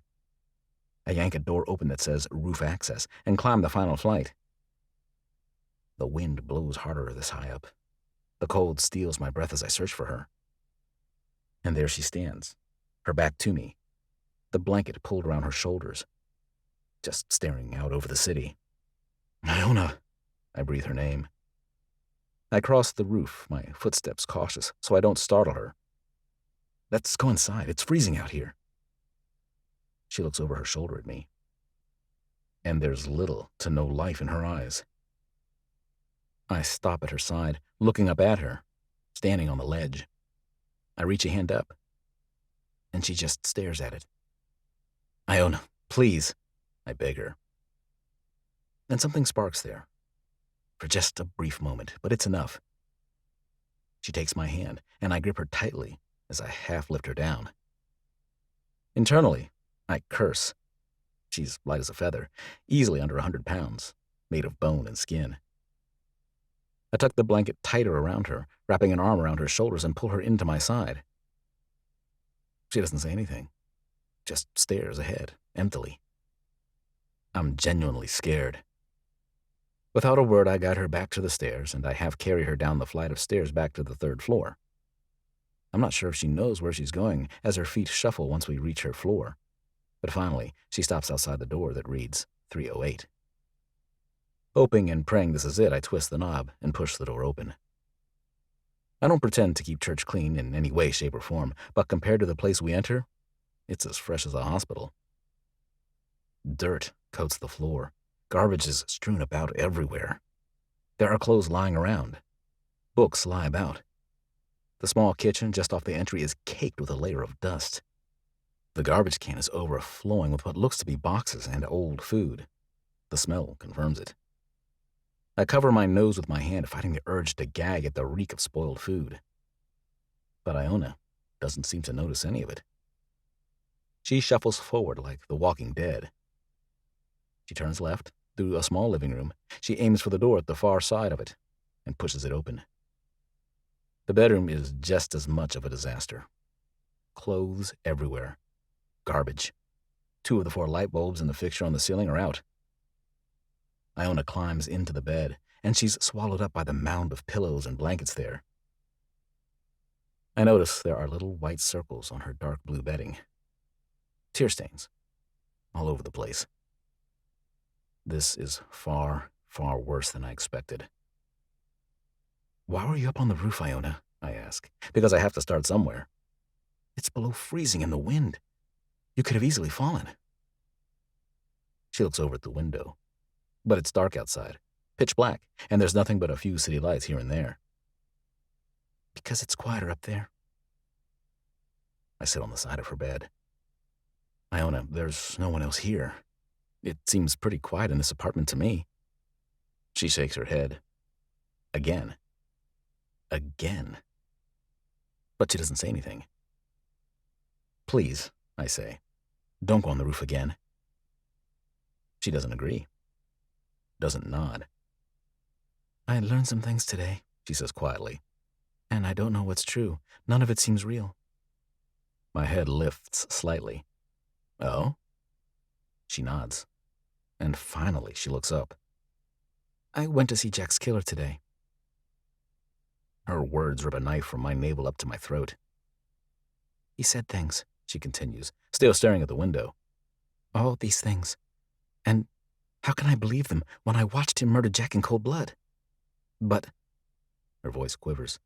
I yank a door open that says roof access, and climb the final flight. The wind blows harder this high up. The cold steals my breath as I search for her. And there she stands, her back to me, the blanket pulled around her shoulders, just staring out over the city. Iona, I breathe her name. I cross the roof, my footsteps cautious, so I don't startle her. Let's go inside. It's freezing out here. She looks over her shoulder at me, and there's little to no life in her eyes. I stop at her side, looking up at her, standing on the ledge. I reach a hand up, and she just stares at it. Iona, please, I beg her. Then something sparks there, for just a brief moment, but it's enough. She takes my hand, and I grip her tightly as I half lift her down. Internally, I curse. She's light as a feather, easily under 100 pounds, made of bone and skin. I tuck the blanket tighter around her, wrapping an arm around her shoulders and pull her into my side. She doesn't say anything, just stares ahead, emptily. I'm genuinely scared. Without a word, I guide her back to the stairs, and I half carry her down the flight of stairs back to the 3rd floor. I'm not sure if she knows where she's going, as her feet shuffle once we reach her floor. But finally, she stops outside the door that reads 308. Hoping and praying this is it, I twist the knob and push the door open. I don't pretend to keep church clean in any way, shape, or form, but compared to the place we enter, it's as fresh as a hospital. Dirt coats the floor. Garbage is strewn about everywhere. There are clothes lying around. Books lie about. The small kitchen just off the entry is caked with a layer of dust. The garbage can is overflowing with what looks to be boxes and old food. The smell confirms it. I cover my nose with my hand, fighting the urge to gag at the reek of spoiled food. But Iona doesn't seem to notice any of it. She shuffles forward like the walking dead. She turns left through a small living room. She aims for the door at the far side of it and pushes it open. The bedroom is just as much of a disaster. Clothes everywhere. Garbage. 2 of the 4 light bulbs in the fixture on the ceiling are out. Iona climbs into the bed, and she's swallowed up by the mound of pillows and blankets there. I notice there are little white circles on her dark blue bedding. Tear stains all over the place. This is far, far worse than I expected. "Why were you up on the roof, Iona?" I ask. "Because I have to start somewhere. It's below freezing in the wind. You could have easily fallen." She looks over at the window. But it's dark outside, pitch black, and there's nothing but a few city lights here and there. "Because it's quieter up there." I sit on the side of her bed. "Iona, there's no one else here. It seems pretty quiet in this apartment to me." She shakes her head. Again. Again. But she doesn't say anything. "Please," I say, "don't go on the roof again." She doesn't agree. Doesn't nod. "I learned some things today," she says quietly. "And I don't know what's true. None of it seems real." My head lifts slightly. "Oh?" She nods. And finally she looks up. "I went to see Jack's killer today." Her words rip a knife from my navel up to my throat. "He said things," she continues, still staring at the window. "All these things. And how can I believe them when I watched him murder Jack in cold blood? But," her voice quivers,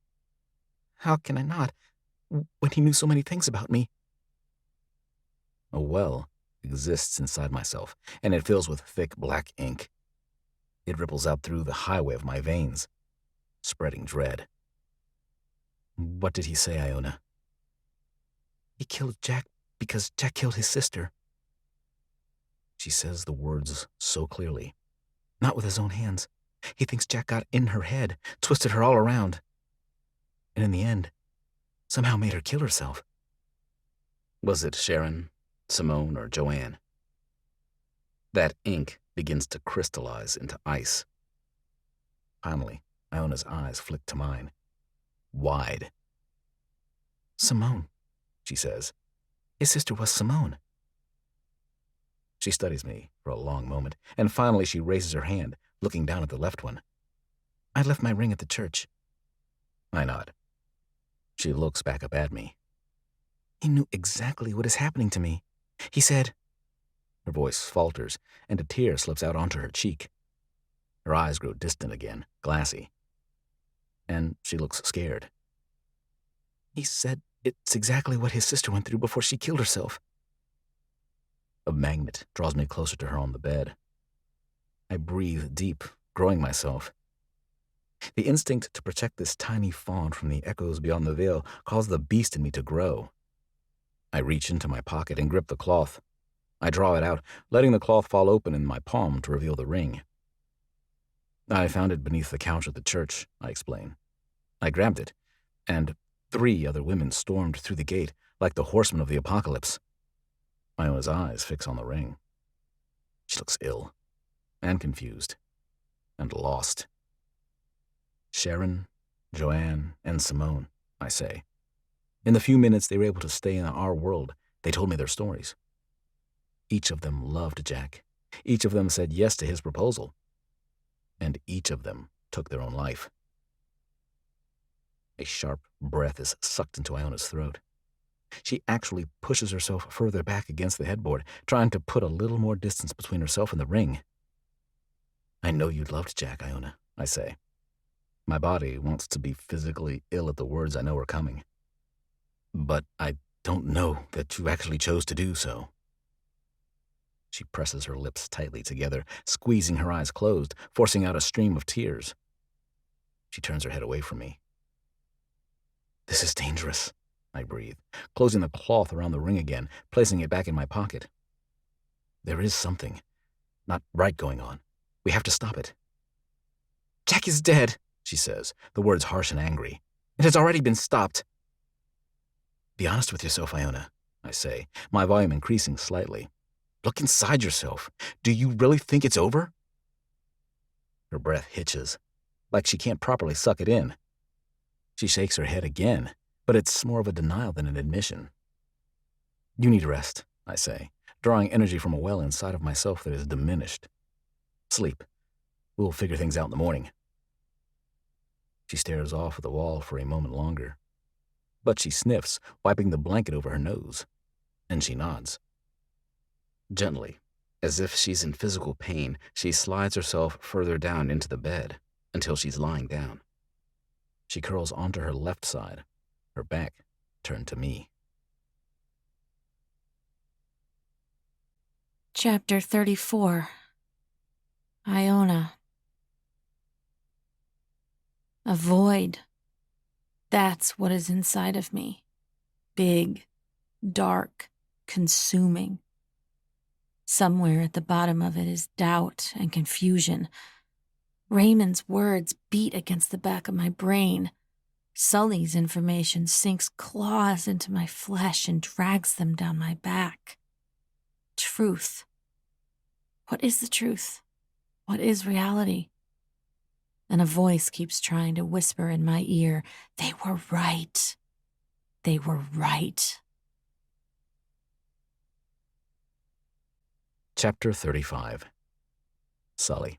"how can I not, when he knew so many things about me?" A well exists inside myself, and it fills with thick black ink. It ripples out through the highway of my veins, spreading dread. "What did he say, Iona?" "He killed Jack because Jack killed his sister." She says the words so clearly. "Not with his own hands. He thinks Jack got in her head, twisted her all around, and in the end, somehow made her kill herself." Was it Sharon, Simone, or Joanne? That ink begins to crystallize into ice. Finally, Iona's eyes flick to mine. Wide. "Simone," she says. "His sister was Simone." She studies me for a long moment, and finally she raises her hand, looking down at the left one. "I left my ring at the church." I nod. She looks back up at me. "He knew exactly what is happening to me. He said—" Her voice falters, and a tear slips out onto her cheek. Her eyes grow distant again, glassy. And she looks scared. "He said it's exactly what his sister went through before she killed herself." A magnet draws me closer to her on the bed. I breathe deep, growing myself. The instinct to protect this tiny fawn from the echoes beyond the veil caused the beast in me to grow. I reach into my pocket and grip the cloth. I draw it out, letting the cloth fall open in my palm to reveal the ring. "I found it beneath the couch at the church," I explain. I grabbed it, and 3 other women stormed through the gate like the horsemen of the apocalypse. Iona's eyes fix on the ring. She looks ill, and confused, and lost. "Sharon, Joanne, and Simone," I say. "In the few minutes they were able to stay in our world, they told me their stories. Each of them loved Jack. Each of them said yes to his proposal. And each of them took their own life." A sharp breath is sucked into Iona's throat. She actually pushes herself further back against the headboard, trying to put a little more distance between herself and the ring. "I know you loved Jack, Iona," I say. My body wants to be physically ill at the words I know are coming. "But I don't know that you actually chose to do so." She presses her lips tightly together, squeezing her eyes closed, forcing out a stream of tears. She turns her head away from me. This is dangerous, I breathe, closing the cloth around the ring again, placing it back in my pocket. There is something not right going on. We have to stop it. Jack is dead, she says, the words harsh and angry. It has already been stopped. Be honest with yourself, Iona, I say, my volume increasing slightly. Look inside yourself. Do you really think it's over? Her breath hitches, like she can't properly suck it in. She shakes her head again, but it's more of a denial than an admission. You need rest, I say, drawing energy from a well inside of myself that is diminished. Sleep. We'll figure things out in the morning. She stares off at the wall for a moment longer, but she sniffs, wiping the blanket over her nose, and she nods. Gently, as if she's in physical pain, she slides herself further down into the bed until she's lying down. She curls onto her left side, her back turned to me. Chapter 34. Iona. A void. That's what is inside of me. Big, dark, consuming. Somewhere at the bottom of it is doubt and confusion. Raymond's words beat against the back of my brain. Sully's information sinks claws into my flesh and drags them down my back. Truth. What is the truth? What is reality? And a voice keeps trying to whisper in my ear, they were right. They were right. Chapter 35. Sully.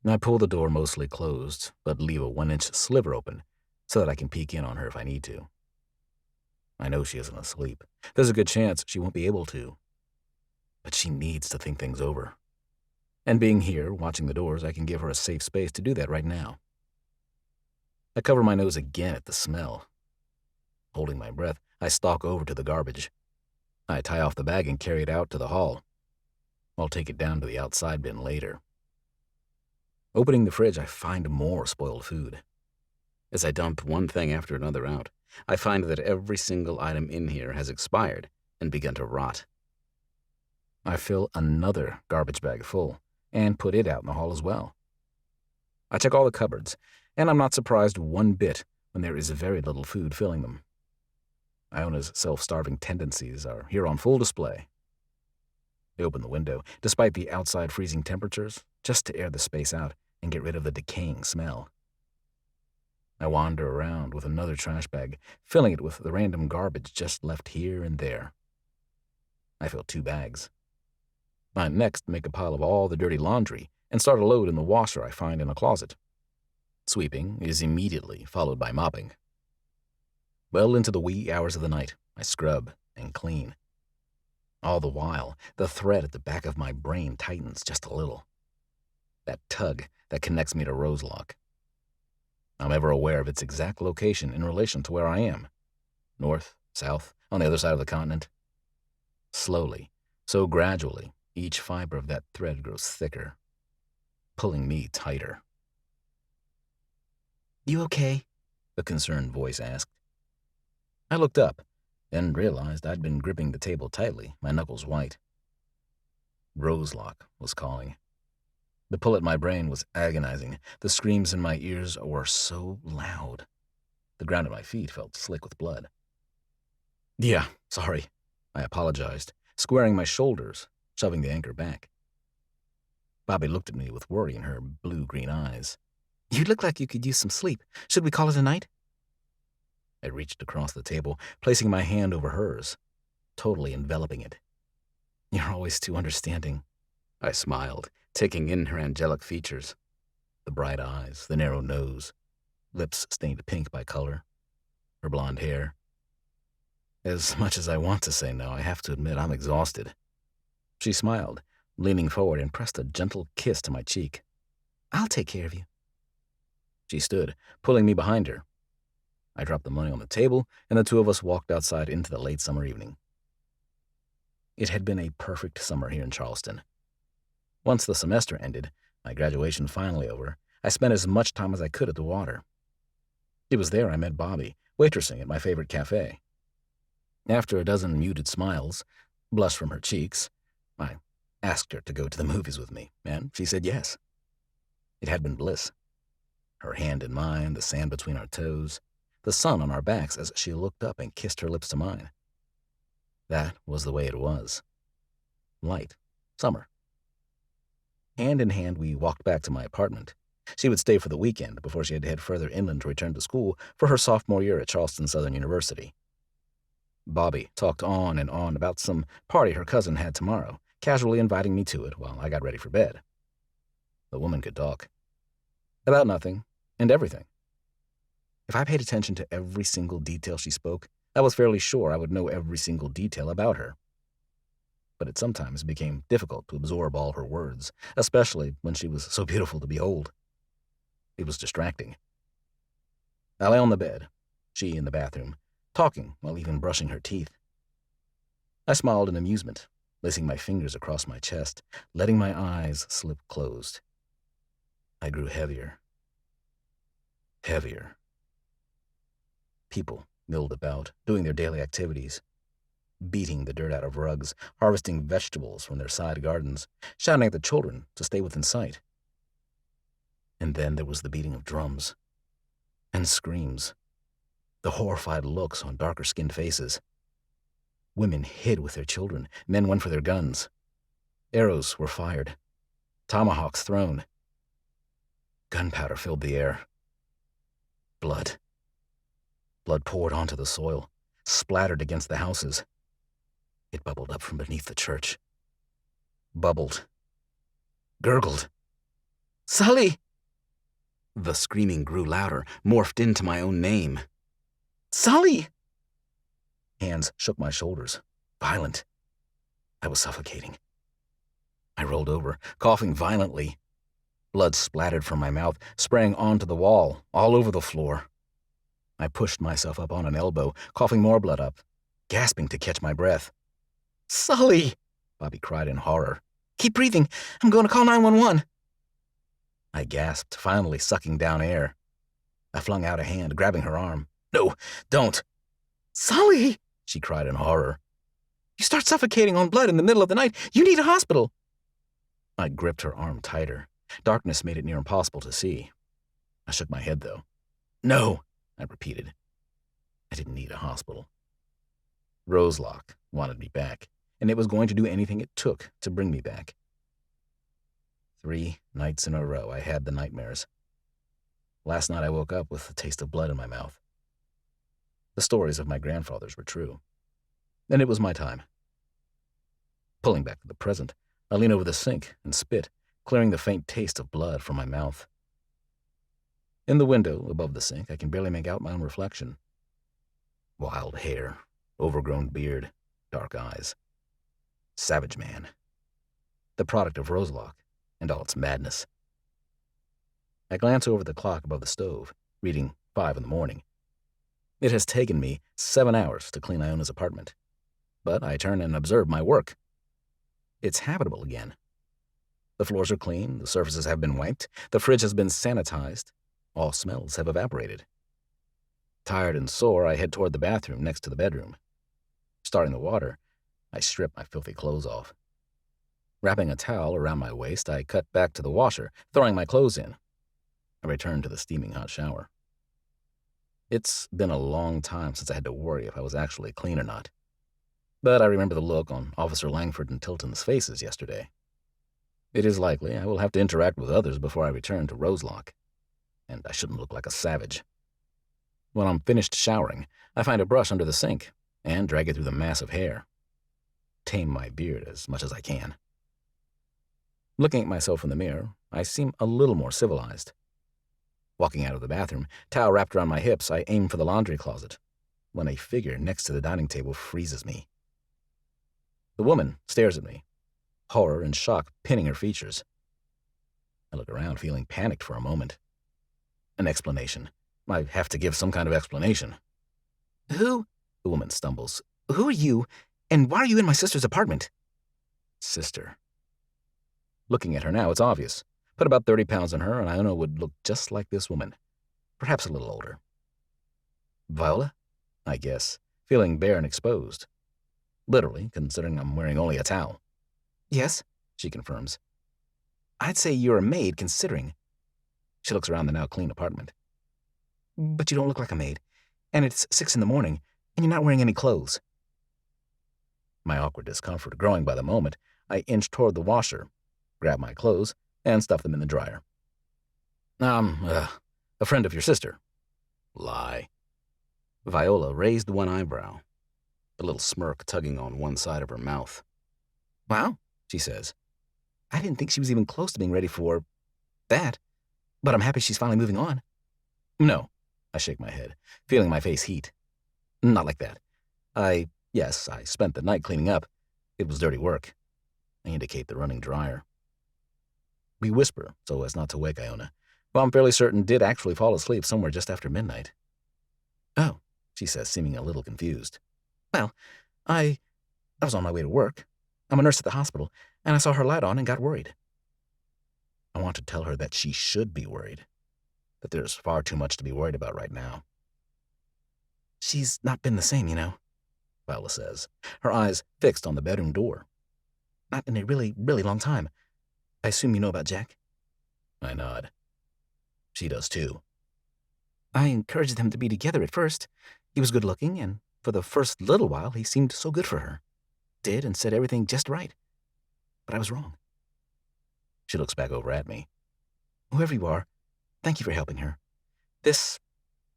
I pull the door mostly closed, but leave a 1-inch sliver open so that I can peek in on her if I need to. I know she isn't asleep. There's a good chance she won't be able to. But she needs to think things over. And being here, watching the doors, I can give her a safe space to do that right now. I cover my nose again at the smell. Holding my breath, I stalk over to the garbage. I tie off the bag and carry it out to the hall. I'll take it down to the outside bin later. Opening the fridge, I find more spoiled food. As I dump one thing after another out, I find that every single item in here has expired and begun to rot. I fill another garbage bag full and put it out in the hall as well. I check all the cupboards, and I'm not surprised one bit when there is very little food filling them. Iona's self-starving tendencies are here on full display. I open the window, despite the outside freezing temperatures, just to air the space out and get rid of the decaying smell. I wander around with another trash bag, filling it with the random garbage just left here and there. I fill 2 bags. I next make a pile of all the dirty laundry and start a load in the washer I find in a closet. Sweeping is immediately followed by mopping. Well into the wee hours of the night, I scrub and clean. All the while, the thread at the back of my brain tightens just a little. That tug that connects me to Roselock. I'm ever aware of its exact location in relation to where I am. North, south, on the other side of the continent. Slowly, so gradually, each fiber of that thread grows thicker, pulling me tighter. You okay? A concerned voice asked. I looked up and realized I'd been gripping the table tightly, my knuckles white. Roselock was calling. The pull at my brain was agonizing. The screams in my ears were so loud. The ground at my feet felt slick with blood. Yeah, sorry, I apologized, squaring my shoulders, shoving the anchor back. Bobby looked at me with worry in her blue-green eyes. You look like you could use some sleep. Should we call it a night? I reached across the table, placing my hand over hers, totally enveloping it. You're always too understanding. I smiled, taking in her angelic features. The bright eyes, the narrow nose, lips stained pink by color, her blonde hair. As much as I want to say no, I have to admit I'm exhausted. She smiled, leaning forward and pressed a gentle kiss to my cheek. I'll take care of you. She stood, pulling me behind her. I dropped the money on the table, and the two of us walked outside into the late summer evening. It had been a perfect summer here in Charleston. Once the semester ended, my graduation finally over, I spent as much time as I could at the water. It was there I met Bobby, waitressing at my favorite cafe. After a dozen muted smiles, blush from her cheeks, I asked her to go to the movies with me, and she said yes. It had been bliss. Her hand in mine, the sand between our toes, the sun on our backs as she looked up and kissed her lips to mine. That was the way it was. Light. Summer. Hand in hand, we walked back to my apartment. She would stay for the weekend before she had to head further inland to return to school for her sophomore year at Charleston Southern University. Bobby talked on and on about some party her cousin had tomorrow, casually inviting me to it while I got ready for bed. The woman could talk. About nothing and everything. If I paid attention to every single detail she spoke, I was fairly sure I would know every single detail about her. But it sometimes became difficult to absorb all her words, especially when she was so beautiful to behold. It was distracting. I lay on the bed, she in the bathroom, talking while even brushing her teeth. I smiled in amusement, lacing my fingers across my chest, letting my eyes slip closed. I grew heavier. Heavier. People milled about, doing their daily activities, beating the dirt out of rugs, harvesting vegetables from their side gardens, shouting at the children to stay within sight. And then there was the beating of drums and screams, the horrified looks on darker-skinned faces. Women hid with their children, men went for their guns. Arrows were fired, tomahawks thrown. Gunpowder filled the air. Blood. Blood poured onto the soil, splattered against the houses. It bubbled up from beneath the church. Bubbled. Gurgled. "Sully!" The screaming grew louder, morphed into my own name. "Sully!" Hands shook my shoulders, violent. I was suffocating. I rolled over, coughing violently. Blood splattered from my mouth, spraying onto the wall, all over the floor. I pushed myself up on an elbow, coughing more blood up, gasping to catch my breath. "Sully!" Bobby cried in horror. "Keep breathing. I'm going to call 911. I gasped, finally sucking down air. I flung out a hand, grabbing her arm. "No, don't." "Sully!" she cried in horror. "You start suffocating on blood in the middle of the night. You need a hospital." I gripped her arm tighter. Darkness made it near impossible to see. I shook my head, though. "No," I repeated. I didn't need a hospital. Roselock wanted me back, and it was going to do anything it took to bring me back. 3 nights in a row I had the nightmares. Last night I woke up with the taste of blood in my mouth. The stories of my grandfathers were true. And it was my time. Pulling back to the present, I lean over the sink and spit, clearing the faint taste of blood from my mouth. In the window above the sink, I can barely make out my own reflection. Wild hair, overgrown beard, dark eyes. Savage man. The product of Roselock and all its madness. I glance over the clock above the stove, reading 5 in the morning. It has taken me 7 hours to clean Iona's apartment, but I turn and observe my work. It's habitable again. The floors are clean, the surfaces have been wiped, the fridge has been sanitized, all smells have evaporated. Tired and sore, I head toward the bathroom next to the bedroom. Starting the water, I strip my filthy clothes off. Wrapping a towel around my waist, I cut back to the washer, throwing my clothes in. I return to the steaming hot shower. It's been a long time since I had to worry if I was actually clean or not. But I remember the look on Officer Langford and Tilton's faces yesterday. It is likely I will have to interact with others before I return to Roselock, and I shouldn't look like a savage. When I'm finished showering, I find a brush under the sink and drag it through the mass of hair. Tame my beard as much as I can. Looking at myself in the mirror, I seem a little more civilized. Walking out of the bathroom, towel wrapped around my hips, I aim for the laundry closet, when a figure next to the dining table freezes me. The woman stares at me, horror and shock pinning her features. I look around, feeling panicked for a moment. An explanation. I have to give some kind of explanation. "Who?" the woman stumbles. "Who are you, and why are you in my sister's apartment?" Sister. Looking at her now, it's obvious. Put about 30 pounds on her, and Iona would look just like this woman, perhaps a little older. Viola? I guess, feeling bare and exposed. Literally, considering I'm wearing only a towel. Yes, she confirms. I'd say you're a maid, considering. She looks around the now clean apartment. But you don't look like a maid, and it's 6 in the morning, and you're not wearing any clothes. My awkward discomfort growing by the moment, I inch toward the washer, grab my clothes, and stuff them in the dryer. A friend of your sister. Lie. Viola raised one eyebrow, a little smirk tugging on one side of her mouth. Wow, she says. I didn't think she was even close to being ready for that, but I'm happy she's finally moving on. No, I shake my head, feeling my face heat. Not like that. Yes, I spent the night cleaning up. It was dirty work. I indicate the running dryer. We whisper so as not to wake Iona, who I'm fairly certain did actually fall asleep somewhere just after midnight. Oh, she says, seeming a little confused. Well, I was on my way to work. I'm a nurse at the hospital, and I saw her light on and got worried. I want to tell her that she should be worried, that there's far too much to be worried about right now. She's not been the same, Viola says, her eyes fixed on the bedroom door. Not in a really, really long time. I assume you know about Jack? I nod. She does too. I encouraged them to be together at first. He was good-looking, and for the first little while, he seemed so good for her. Did and said everything just right. But I was wrong. She looks back over at me. Whoever you are, thank you for helping her. This,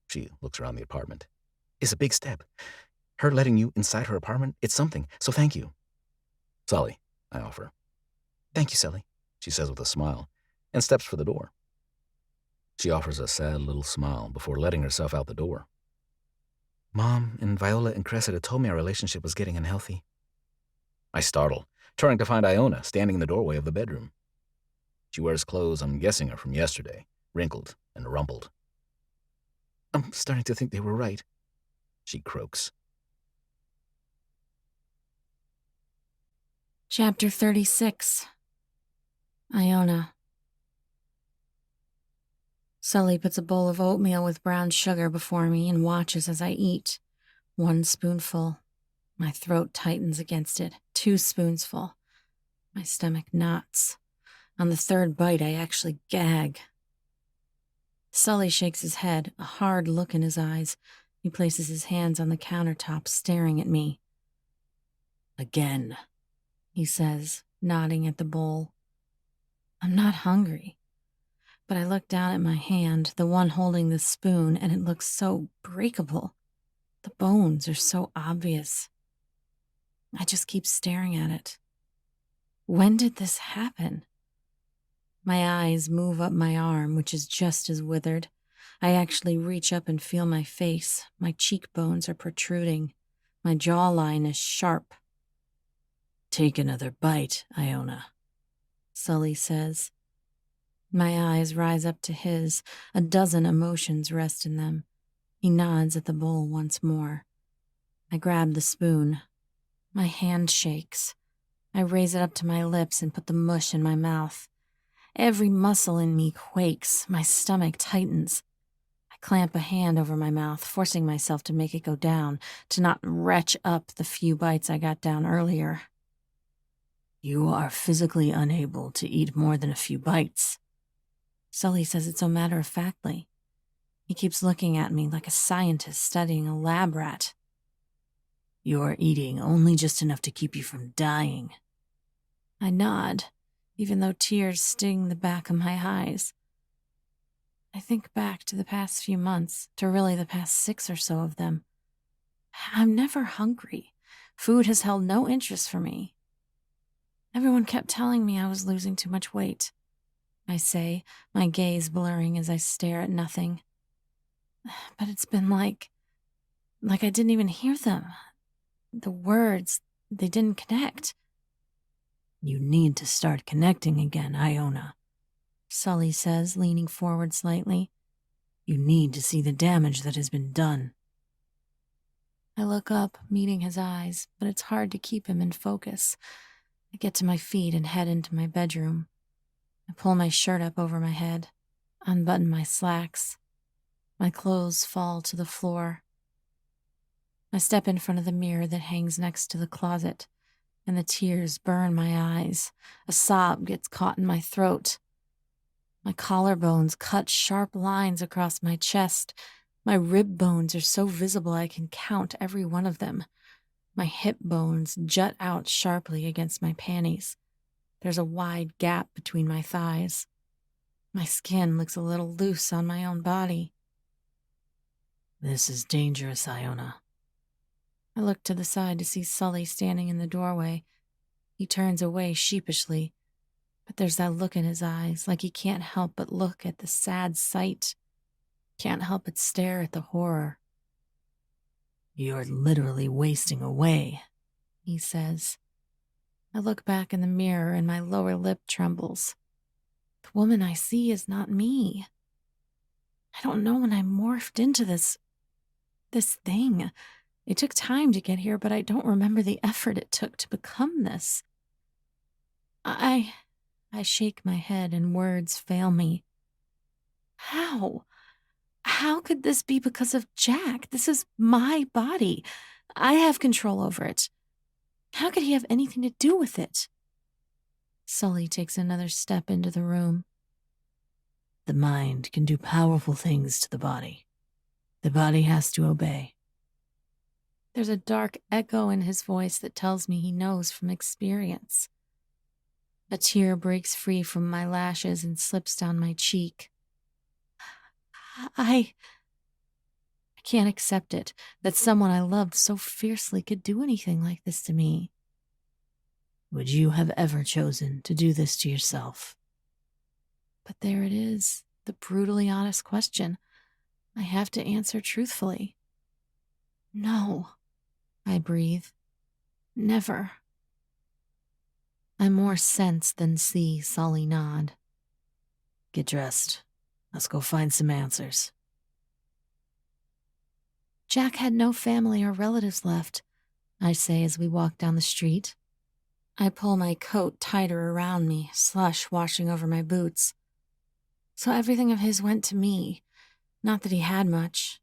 she looks around the apartment, is a big step. Her letting you inside her apartment, it's something, so thank you. Sully, I offer. Thank you, Sully, she says with a smile, and steps for the door. She offers a sad little smile before letting herself out the door. Mom and Viola and Cressida told me our relationship was getting unhealthy. I startle, turning to find Iona standing in the doorway of the bedroom. She wears clothes I'm guessing are from yesterday, wrinkled and rumpled. I'm starting to think they were right, she croaks. Chapter 36. Iona. Sully puts a bowl of oatmeal with brown sugar before me and watches as I eat. 1 spoonful. My throat tightens against it. 2 spoonsful. My stomach knots. On the 3rd bite, I actually gag. Sully shakes his head, a hard look in his eyes. He places his hands on the countertop, staring at me. Again, he says, nodding at the bowl. I'm not hungry. But I look down at my hand, the one holding the spoon, and it looks so breakable. The bones are so obvious. I just keep staring at it. When did this happen? My eyes move up my arm, which is just as withered. I actually reach up and feel my face. My cheekbones are protruding. My jawline is sharp. Take another bite, Iona, Sully says. My eyes rise up to his. A dozen emotions rest in them. He nods at the bowl once more. I grab the spoon. My hand shakes. I raise it up to my lips and put the mush in my mouth. Every muscle in me quakes. My stomach tightens. I clamp a hand over my mouth, forcing myself to make it go down, to not retch up the few bites I got down earlier. You are physically unable to eat more than a few bites. Sully says it so matter-of-factly. He keeps looking at me like a scientist studying a lab rat. You're eating only just enough to keep you from dying. I nod, even though tears sting the back of my eyes. I think back to the past few months, to really the past 6 or so of them. I'm never hungry. Food has held no interest for me. Everyone kept telling me I was losing too much weight. I say, my gaze blurring as I stare at nothing. But it's been like I didn't even hear them. The words, they didn't connect. You need to start connecting again, Iona, Sully says, leaning forward slightly. You need to see the damage that has been done. I look up, meeting his eyes, but it's hard to keep him in focus. I get to my feet and head into my bedroom. I pull my shirt up over my head, unbutton my slacks. My clothes fall to the floor. I step in front of the mirror that hangs next to the closet, and the tears burn my eyes. A sob gets caught in my throat. My collarbones cut sharp lines across my chest. My rib bones are so visible I can count every one of them. My hip bones jut out sharply against my panties. There's a wide gap between my thighs. My skin looks a little loose on my own body. This is dangerous, Iona. I look to the side to see Sully standing in the doorway. He turns away sheepishly, but there's that look in his eyes, like he can't help but look at the sad sight. Can't help but stare at the horror. You're literally wasting away, he says. I look back in the mirror and my lower lip trembles. The woman I see is not me. I don't know when I morphed into this thing. It took time to get here, but I don't remember the effort it took to become this. I shake my head and words fail me. How? How could this be because of Jack? This is my body. I have control over it. How could he have anything to do with it? Sully takes another step into the room. The mind can do powerful things to the body. The body has to obey. There's a dark echo in his voice that tells me he knows from experience. A tear breaks free from my lashes and slips down my cheek. I can't accept it, that someone I loved so fiercely could do anything like this to me. Would you have ever chosen to do this to yourself? But there it is, the brutally honest question. I have to answer truthfully. No, I breathe. Never. I more sense than see Sully nod. Get dressed. Let's go find some answers. Jack had no family or relatives left, I say as we walk down the street. I pull my coat tighter around me, slush washing over my boots. So everything of his went to me, not that he had much.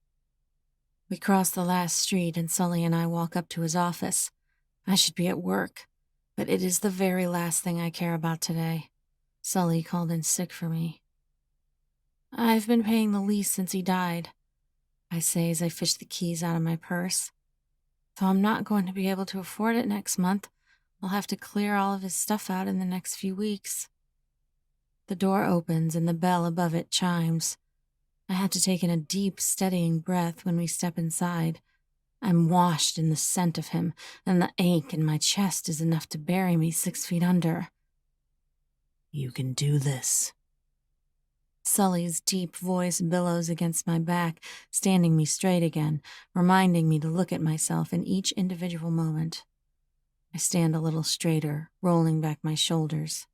We cross the last street and Sully and I walk up to his office. I should be at work, but it is the very last thing I care about today. Sully called in sick for me. I've been paying the lease since he died, I say as I fish the keys out of my purse. Though I'm not going to be able to afford it next month, I'll have to clear all of his stuff out in the next few weeks. The door opens and the bell above it chimes. I have to take in a deep, steadying breath when we step inside. I'm washed in the scent of him, and the ache in my chest is enough to bury me 6 feet under. You can do this. Sully's deep voice billows against my back, standing me straight again, reminding me to look at myself in each individual moment. I stand a little straighter, rolling back my shoulders.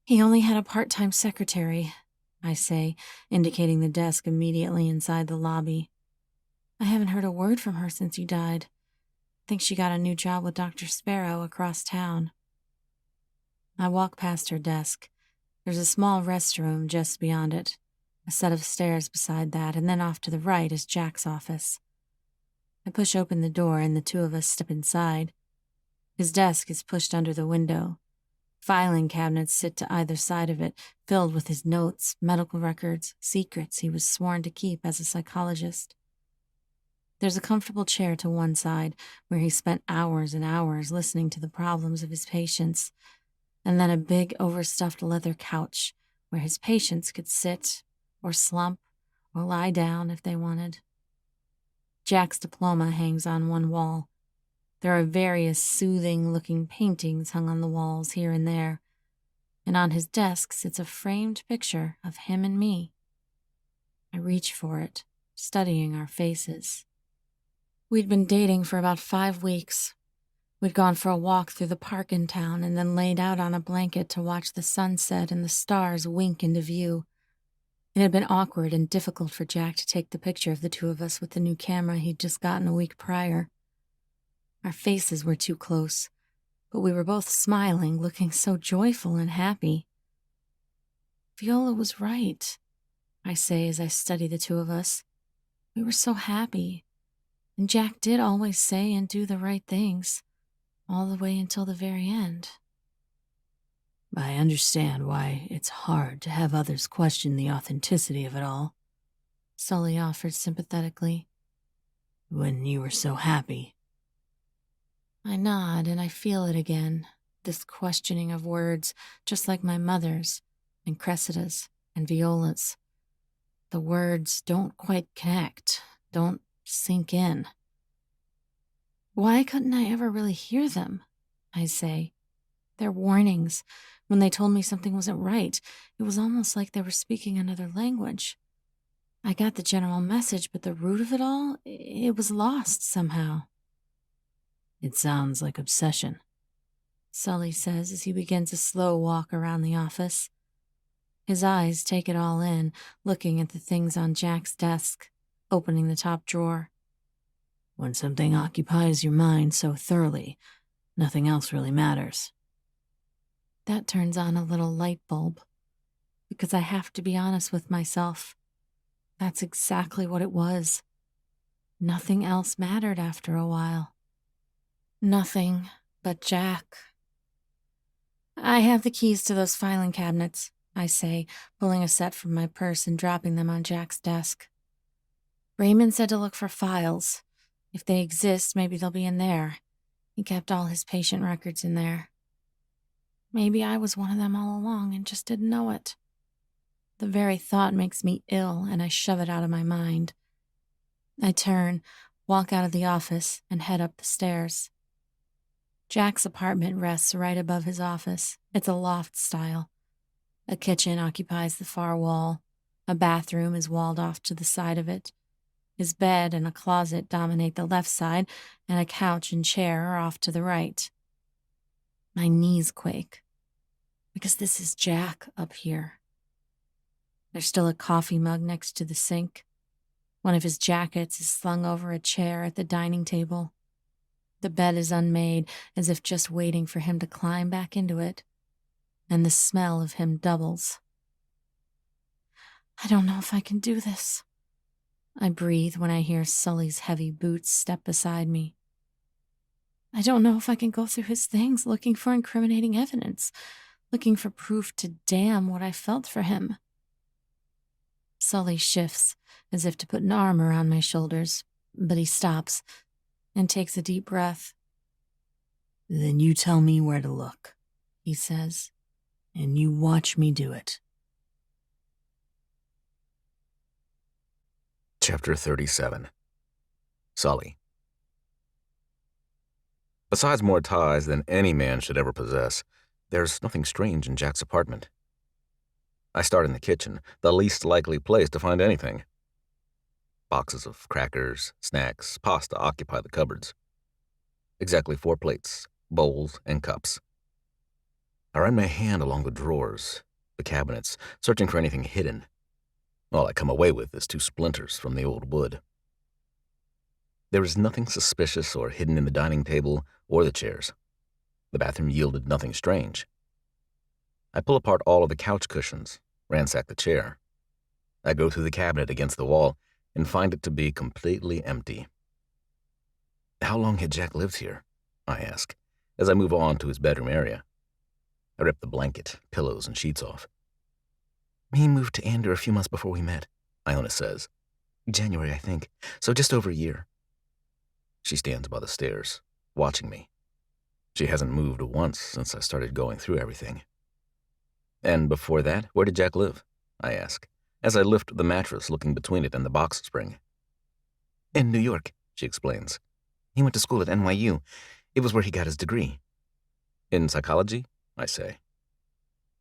He only had a part-time secretary, I say, indicating the desk immediately inside the lobby. I haven't heard a word from her since he died. I think she got a new job with Dr. Sparrow across town. I walk past her desk. There's a small restroom just beyond it, a set of stairs beside that, and then off to the right is Jack's office. I push open the door and the two of us step inside. His desk is pushed under the window. Filing cabinets sit to either side of it, filled with his notes, medical records, secrets he was sworn to keep as a psychologist. There's a comfortable chair to one side, where he spent hours and hours listening to the problems of his patients, and then a big overstuffed leather couch where his patients could sit or slump or lie down if they wanted. Jack's diploma hangs on one wall. There are various soothing-looking paintings hung on the walls here and there, and on his desk sits a framed picture of him and me. I reach for it, studying our faces. We'd been dating for about 5 weeks. We'd gone for a walk through the park in town and then laid out on a blanket to watch the sunset and the stars wink into view. It had been awkward and difficult for Jack to take the picture of the two of us with the new camera he'd just gotten a week prior. Our faces were too close, but we were both smiling, looking so joyful and happy. Viola was right, I say as I study the two of us. We were so happy. And Jack did always say and do the right things, all the way until the very end. I understand why it's hard to have others question the authenticity of it all, Sully offered sympathetically. when you were so happy. I nod and I feel it again, this questioning of words, just like my mother's, and Cressida's, and Viola's. The words don't quite connect, don't sink in. Why couldn't I ever really hear them? I say. Their warnings. When they told me something wasn't right, it was almost like they were speaking another language. I got the general message, but the root of it all, it was lost somehow. It sounds like obsession, Sully says as he begins a slow walk around the office. His eyes take it all in, looking at the things on Jack's desk, opening the top drawer. When something occupies your mind so thoroughly, nothing else really matters. That turns on a little light bulb, because I have to be honest with myself. That's exactly what it was. Nothing else mattered after a while. Nothing but Jack. I have the keys to those filing cabinets, I say, pulling a set from my purse and dropping them on Jack's desk. Raymond said to look for files. If they exist, maybe they'll be in there. He kept all his patient records in there. Maybe I was one of them all along and just didn't know it. The very thought makes me ill, and I shove it out of my mind. I turn, walk out of the office, and head up the stairs. Jack's apartment rests right above his office. It's a loft style. A kitchen occupies the far wall. A bathroom is walled off to the side of it. His bed and a closet dominate the left side, and a couch and chair are off to the right. My knees quake, because this is Jack up here. There's still a coffee mug next to the sink. One of his jackets is slung over a chair at the dining table. The bed is unmade, as if just waiting for him to climb back into it, and the smell of him doubles. I don't know if I can do this. I breathe when I hear Sully's heavy boots step beside me. I don't know if I can go through his things looking for incriminating evidence, looking for proof to damn what I felt for him. Sully shifts, as if to put an arm around my shoulders, but he stops and takes a deep breath. Then you tell me where to look, He says. and you watch me do it. Chapter 37. Sully. Besides more ties than any man should ever possess, there's nothing strange in Jack's apartment. I start in the kitchen, the least likely place to find anything. Boxes of crackers, snacks, pasta occupy the cupboards. Exactly 4 plates, bowls, and cups. I run my hand along the drawers, the cabinets, searching for anything hidden. All I come away with is 2 splinters from the old wood. There is nothing suspicious or hidden in the dining table or the chairs. The bathroom yielded nothing strange. I pull apart all of the couch cushions, ransack the chair. I go through the cabinet against the wall and find it to be completely empty. How long had Jack lived here? I ask, as I move on to his bedroom area. I rip the blanket, pillows, and sheets off. He moved to Ander a few months before we met, Iona says. January, I think, so just over a year. She stands by the stairs, watching me. She hasn't moved once since I started going through everything. And before that, where did Jack live? I ask, as I lift the mattress, looking between it and the box spring. In New York, she explains. He went to school at NYU. It was where he got his degree. In psychology? I say.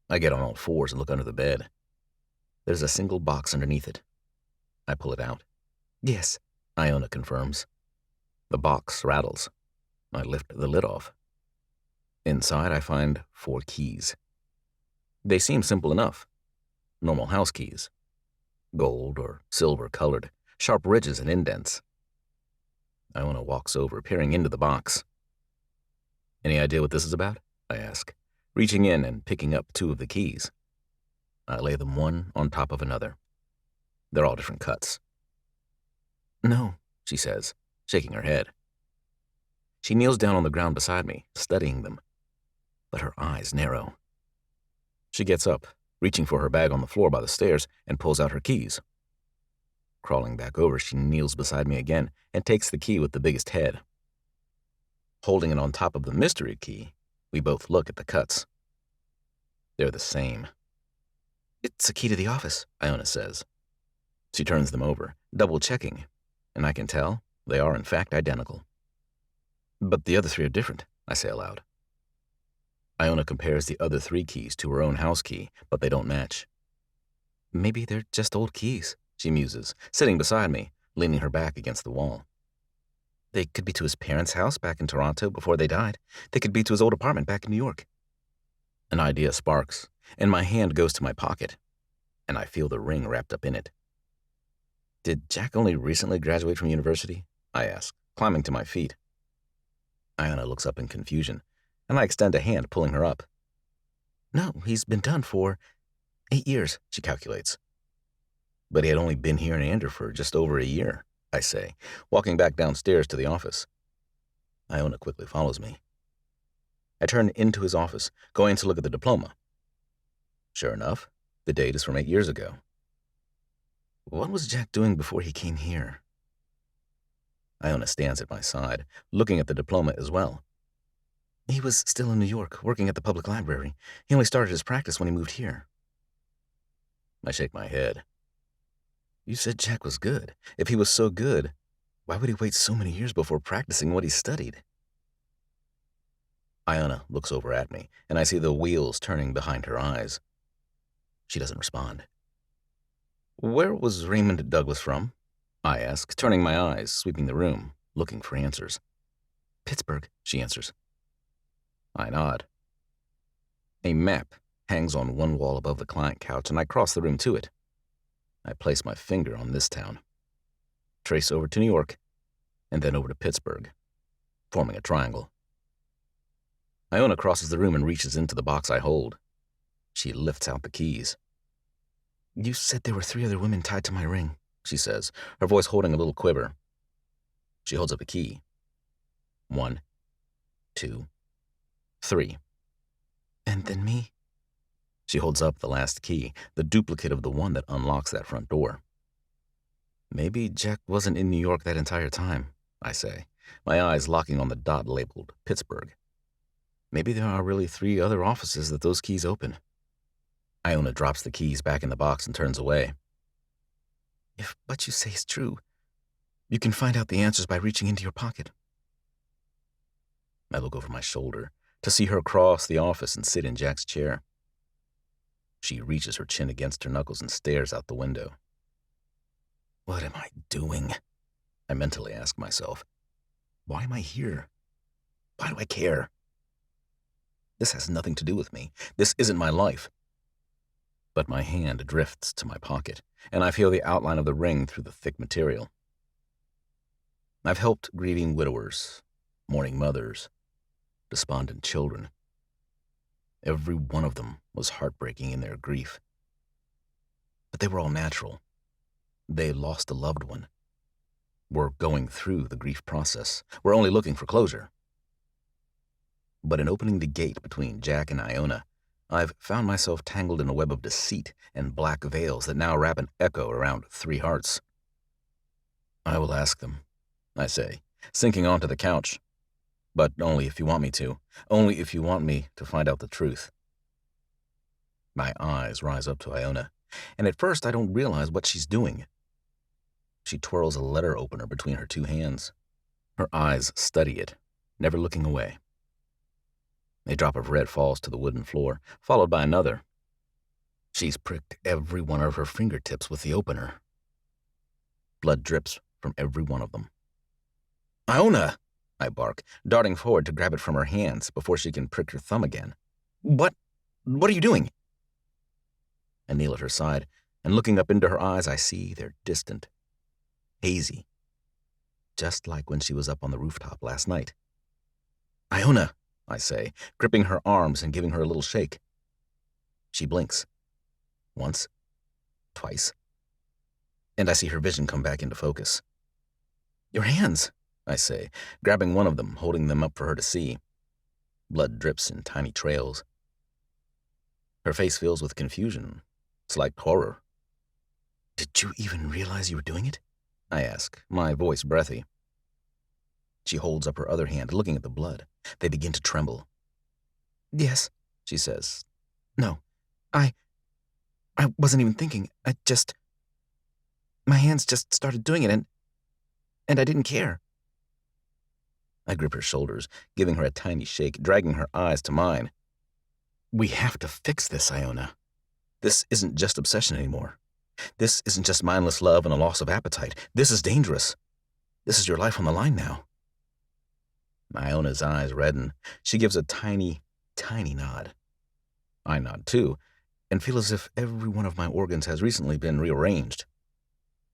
I get on all fours and look under the bed. There's a single box underneath it. I pull it out. Yes, Iona confirms. The box rattles. I lift the lid off. Inside, I find 4 keys. They seem simple enough. Normal house keys. Gold or silver colored, sharp ridges and indents. Iona walks over, peering into the box. Any idea what this is about? I ask, reaching in and picking up 2 of the keys. I lay them one on top of another. They're all different cuts. No, she says. shaking her head. She kneels down on the ground beside me, studying them, but her eyes narrow. She gets up, reaching for her bag on the floor by the stairs, and pulls out her keys. Crawling back over, she kneels beside me again and takes the key with the biggest head. Holding it on top of the mystery key, we both look at the cuts. They're the same. "It's a key to the office," Iona says. She turns them over, double-checking, and I can tell they are in fact identical. "But the other three are different," I say aloud. Iona compares the other 3 keys to her own house key, but they don't match. "Maybe they're just old keys," she muses, sitting beside me, leaning her back against the wall. "They could be to his parents' house back in Toronto before they died. They could be to his old apartment back in New York." An idea sparks, and my hand goes to my pocket, and I feel the ring wrapped up in it. "Did Jack only recently graduate from university?" I ask, climbing to my feet. Iona looks up in confusion, and I extend a hand, pulling her up. "No, he's been done for 8 years, she calculates. "But he had only been here in Andrew for just over a year," I say, walking back downstairs to the office. Iona quickly follows me. I turn into his office, going to look at the diploma. Sure enough, the date is from 8 years ago. What was Jack doing before he came here? Iona stands at my side, looking at the diploma as well. "He was still in New York, working at the public library. He only started his practice when he moved here." I shake my head. "You said Jack was good. If he was so good, why would he wait so many years before practicing what he studied?" Iona looks over at me, and I see the wheels turning behind her eyes. She doesn't respond. "Where was Raymond Douglas from?" I ask, turning my eyes, sweeping the room, looking for answers. "Pittsburgh," she answers. I nod. A map hangs on one wall above the client couch, and I cross the room to it. I place my finger on this town, trace over to New York, and then over to Pittsburgh, forming a triangle. Iona crosses the room and reaches into the box I hold. She lifts out the keys. "You said there were 3 other women tied to my ring," she says, her voice holding a little quiver. She holds up a key. 1, 2, 3. "And then me?" She holds up the last key, the duplicate of the one that unlocks that front door. "Maybe Jack wasn't in New York that entire time," I say, my eyes locking on the dot labeled Pittsburgh. "Maybe there are really 3 other offices that those keys open." Iona drops the keys back in the box and turns away. "If what you say is true, you can find out the answers by reaching into your pocket." I look over my shoulder to see her cross the office and sit in Jack's chair. She reaches her chin against her knuckles and stares out the window. What am I doing? I mentally ask myself. Why am I here? Why do I care? This has nothing to do with me. This isn't my life. But my hand drifts to my pocket, and I feel the outline of the ring through the thick material. I've helped grieving widowers, mourning mothers, despondent children. Every one of them was heartbreaking in their grief. But they were all natural. They lost a loved one. We're going through the grief process. We're only looking for closure. But in opening the gate between Jack and Iona, I've found myself tangled in a web of deceit and black veils that now wrap an echo around 3 hearts. I will ask them, I say, sinking onto the couch. But only if you want me to. Only if you want me to find out the truth. My eyes rise up to Iona, and at first I don't realize what she's doing. She twirls a letter opener between her 2 hands. Her eyes study it, never looking away. A drop of red falls to the wooden floor, followed by another. She's pricked every one of her fingertips with the opener. Blood drips from every one of them. Iona! I bark, darting forward to grab it from her hands before she can prick her thumb again. What are you doing? I kneel at her side, and looking up into her eyes, I see they're distant, hazy, just like when she was up on the rooftop last night. Iona, I say, gripping her arms and giving her a little shake. She blinks. Once, twice, and I see her vision come back into focus. Your hands, I say, grabbing one of them, holding them up for her to see. Blood drips in tiny trails. Her face fills with confusion. It's like horror. Did you even realize you were doing it? I ask, my voice breathy. She holds up her other hand, looking at the blood. They begin to tremble. Yes, she says. No, I wasn't even thinking. My hands just started doing it, and I didn't care. I grip her shoulders, giving her a tiny shake, dragging her eyes to mine. We have to fix this, Iona. This isn't just obsession anymore. This isn't just mindless love and a loss of appetite. This is dangerous. This is your life on the line now. Iona's eyes redden. She gives a tiny, tiny nod. I nod too, and feel as if every one of my organs has recently been rearranged.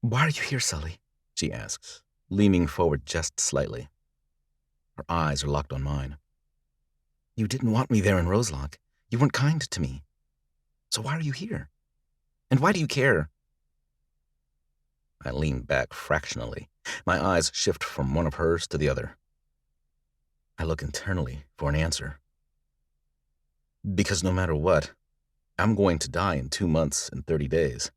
Why are you here, Sully? She asks, leaning forward just slightly. Her eyes are locked on mine. You didn't want me there in Roselock. You weren't kind to me. So why are you here? And why do you care? I lean back fractionally. My eyes shift from one of hers to the other. I look internally for an answer. Because no matter what, I'm going to die in 2 months and 30 days.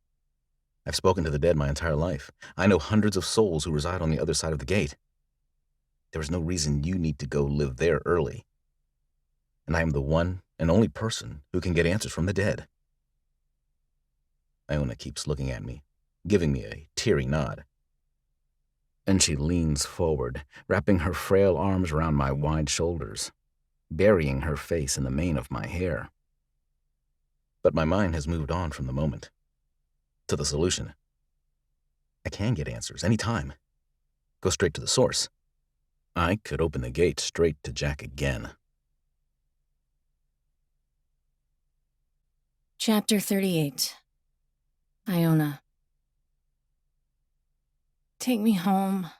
I've spoken to the dead my entire life. I know hundreds of souls who reside on the other side of the gate. There is no reason you need to go live there early. And I am the one and only person who can get answers from the dead. Iona keeps looking at me, giving me a teary nod. And she leans forward, wrapping her frail arms around my wide shoulders, burying her face in the mane of my hair. But my mind has moved on from the moment to the solution. I can get answers anytime. Go straight to the source. I could open the gate straight to Jack again. Chapter 38. Iona. Take me home,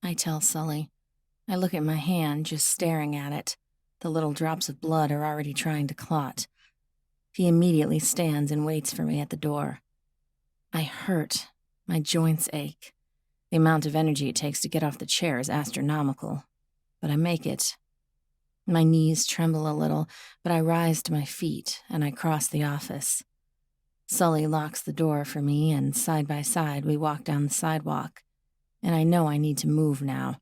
I tell Sully. I look at my hand, just staring at it. The little drops of blood are already trying to clot. He immediately stands and waits for me at the door. I hurt. My joints ache. The amount of energy it takes to get off the chair is astronomical. But I make it. My knees tremble a little, but I rise to my feet and I cross the office. Sully locks the door for me, and side by side we walk down the sidewalk. And I know I need to move now,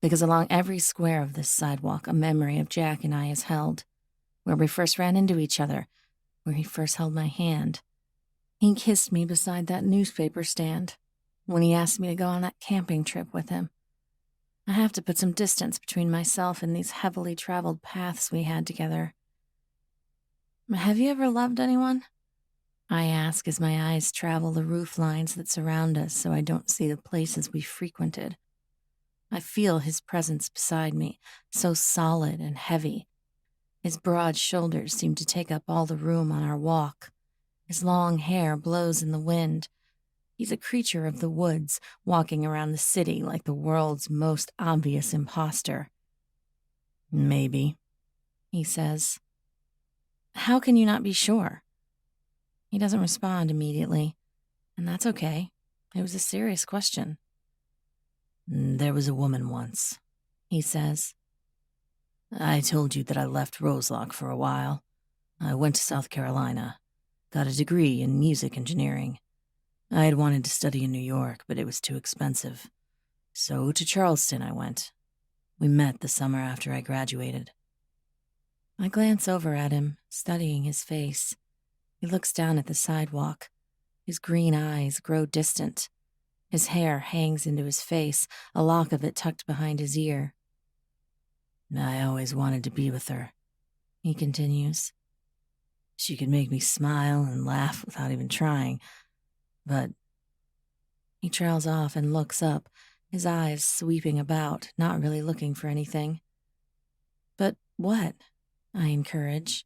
because along every square of this sidewalk a memory of Jack and I is held, where we first ran into each other, where he first held my hand. He kissed me beside that newspaper stand, when he asked me to go on that camping trip with him. I have to put some distance between myself and these heavily traveled paths we had together. Have you ever loved anyone? I ask as my eyes travel the roof lines that surround us so I don't see the places we frequented. I feel his presence beside me, so solid and heavy. His broad shoulders seem to take up all the room on our walk. His long hair blows in the wind. He's a creature of the woods, walking around the city like the world's most obvious imposter. Maybe, he says. How can you not be sure? He doesn't respond immediately, and that's okay. It was a serious question. There was a woman once, he says. I told you that I left Roselock for a while. I went to South Carolina, got a degree in music engineering. I had wanted to study in New York, but it was too expensive. So to Charleston I went. We met the summer after I graduated. I glance over at him, studying his face. He looks down at the sidewalk. His green eyes grow distant. His hair hangs into his face, a lock of it tucked behind his ear. I always wanted to be with her, he continues. She could make me smile and laugh without even trying, but... He trails off and looks up, his eyes sweeping about, not really looking for anything. But what? I encourage.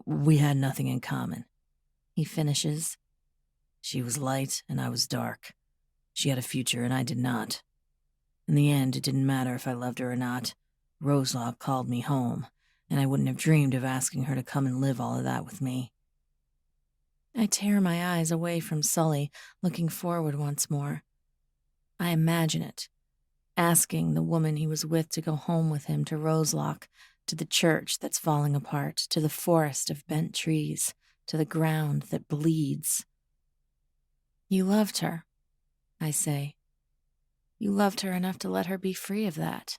We had nothing in common, he finishes. She was light and I was dark. She had a future and I did not. In the end, it didn't matter if I loved her or not. Roselock called me home, and I wouldn't have dreamed of asking her to come and live all of that with me. I tear my eyes away from Sully, looking forward once more. I imagine it. asking the woman he was with to go home with him to Roselock, to the church that's falling apart, to the forest of bent trees, to the ground that bleeds. You loved her, I say. You loved her enough to let her be free of that.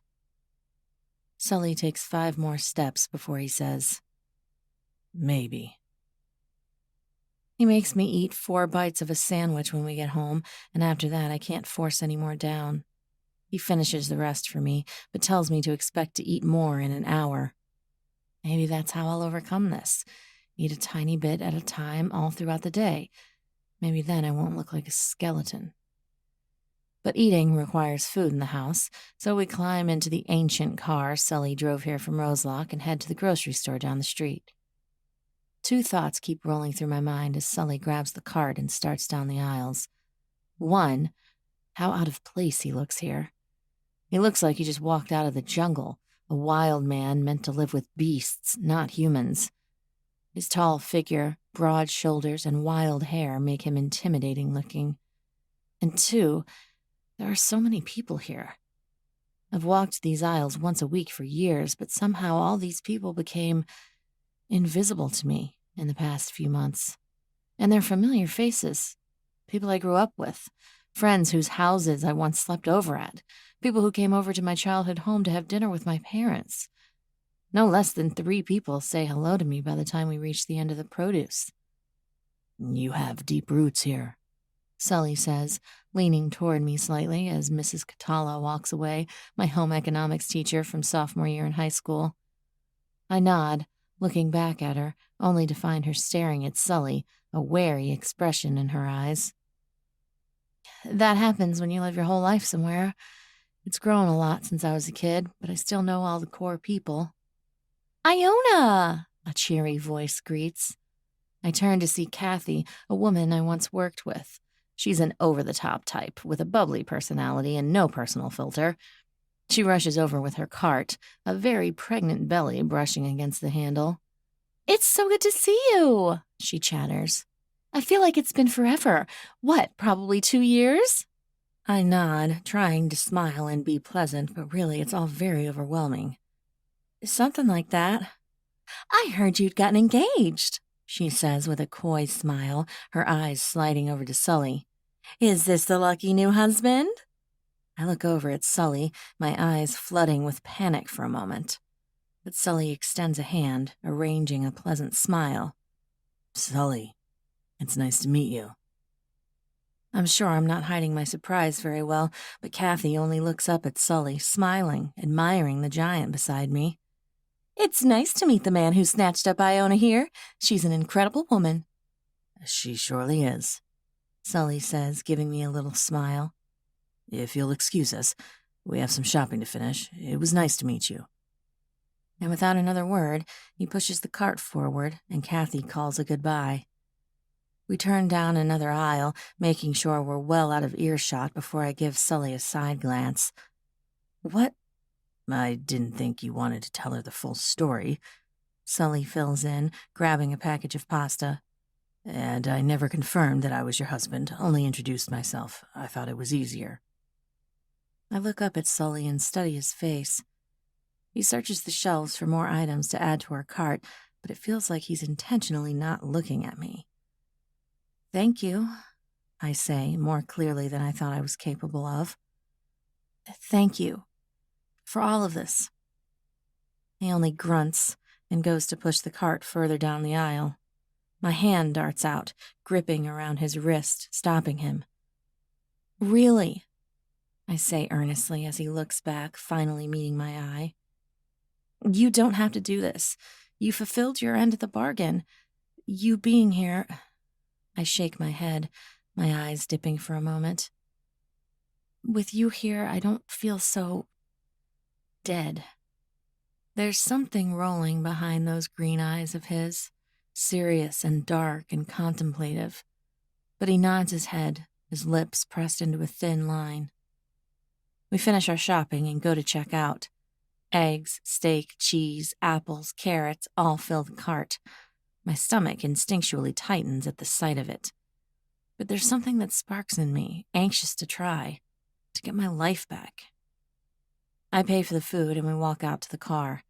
Sully takes 5 more steps before he says, maybe. He makes me eat 4 bites of a sandwich when we get home, and after that I can't force any more down. He finishes the rest for me, but tells me to expect to eat more in an hour. Maybe that's how I'll overcome this. Eat a tiny bit at a time all throughout the day. Maybe then I won't look like a skeleton. But eating requires food in the house, so we climb into the ancient car Sully drove here from Roselock and head to the grocery store down the street. 2 thoughts keep rolling through my mind as Sully grabs the cart and starts down the aisles. 1, how out of place he looks here. He looks like he just walked out of the jungle, a wild man meant to live with beasts, not humans. His tall figure, broad shoulders, and wild hair make him intimidating looking. And 2, there are so many people here. I've walked these aisles once a week for years, but somehow all these people became invisible to me in the past few months. And they're familiar faces. People I grew up with. Friends whose houses I once slept over at. People who came over to my childhood home to have dinner with my parents. No less than 3 people say hello to me by the time we reach the end of the produce. You have deep roots here, Sully says, leaning toward me slightly as Mrs. Catala walks away, my home economics teacher from sophomore year in high school. I nod, looking back at her, only to find her staring at Sully, a wary expression in her eyes. That happens when you live your whole life somewhere. It's grown a lot since I was a kid, but I still know all the core people. Iona! A cheery voice greets. I turn to see Kathy, a woman I once worked with. She's an over-the-top type, with a bubbly personality and no personal filter. She rushes over with her cart, a very pregnant belly brushing against the handle. It's so good to see you, she chatters. I feel like it's been forever. What, probably 2 years? I nod, trying to smile and be pleasant, but really it's all very overwhelming. Something like that. I heard you'd gotten engaged, she says with a coy smile, her eyes sliding over to Sully. Is this the lucky new husband? I look over at Sully, my eyes flooding with panic for a moment. But Sully extends a hand, arranging a pleasant smile. Sully, it's nice to meet you. I'm sure I'm not hiding my surprise very well, but Kathy only looks up at Sully, smiling, admiring the giant beside me. It's nice to meet the man who snatched up Iona here. She's an incredible woman. She surely is, Sully says, giving me a little smile. If you'll excuse us, we have some shopping to finish. It was nice to meet you. And without another word, he pushes the cart forward, and Kathy calls a goodbye. We turn down another aisle, making sure we're well out of earshot before I give Sully a side glance. What? I didn't think you wanted to tell her the full story, Sully fills in, grabbing a package of pasta. And I never confirmed that I was your husband, only introduced myself. I thought it was easier. I look up at Sully and study his face. He searches the shelves for more items to add to our cart, but it feels like he's intentionally not looking at me. Thank you, I say, more clearly than I thought I was capable of. Thank you. For all of this. He only grunts and goes to push the cart further down the aisle. My hand darts out, gripping around his wrist, stopping him. Really? I say earnestly as he looks back, finally meeting my eye. You don't have to do this. You fulfilled your end of the bargain. You being here... I shake my head, my eyes dipping for a moment. With you here, I don't feel so... dead. There's something rolling behind those green eyes of his, serious and dark and contemplative. But he nods his head, his lips pressed into a thin line. We finish our shopping and go to check out. Eggs, steak, cheese, apples, carrots all fill the cart. My stomach instinctually tightens at the sight of it. But there's something that sparks in me, anxious to try, to get my life back. I pay for the food and we walk out to the car.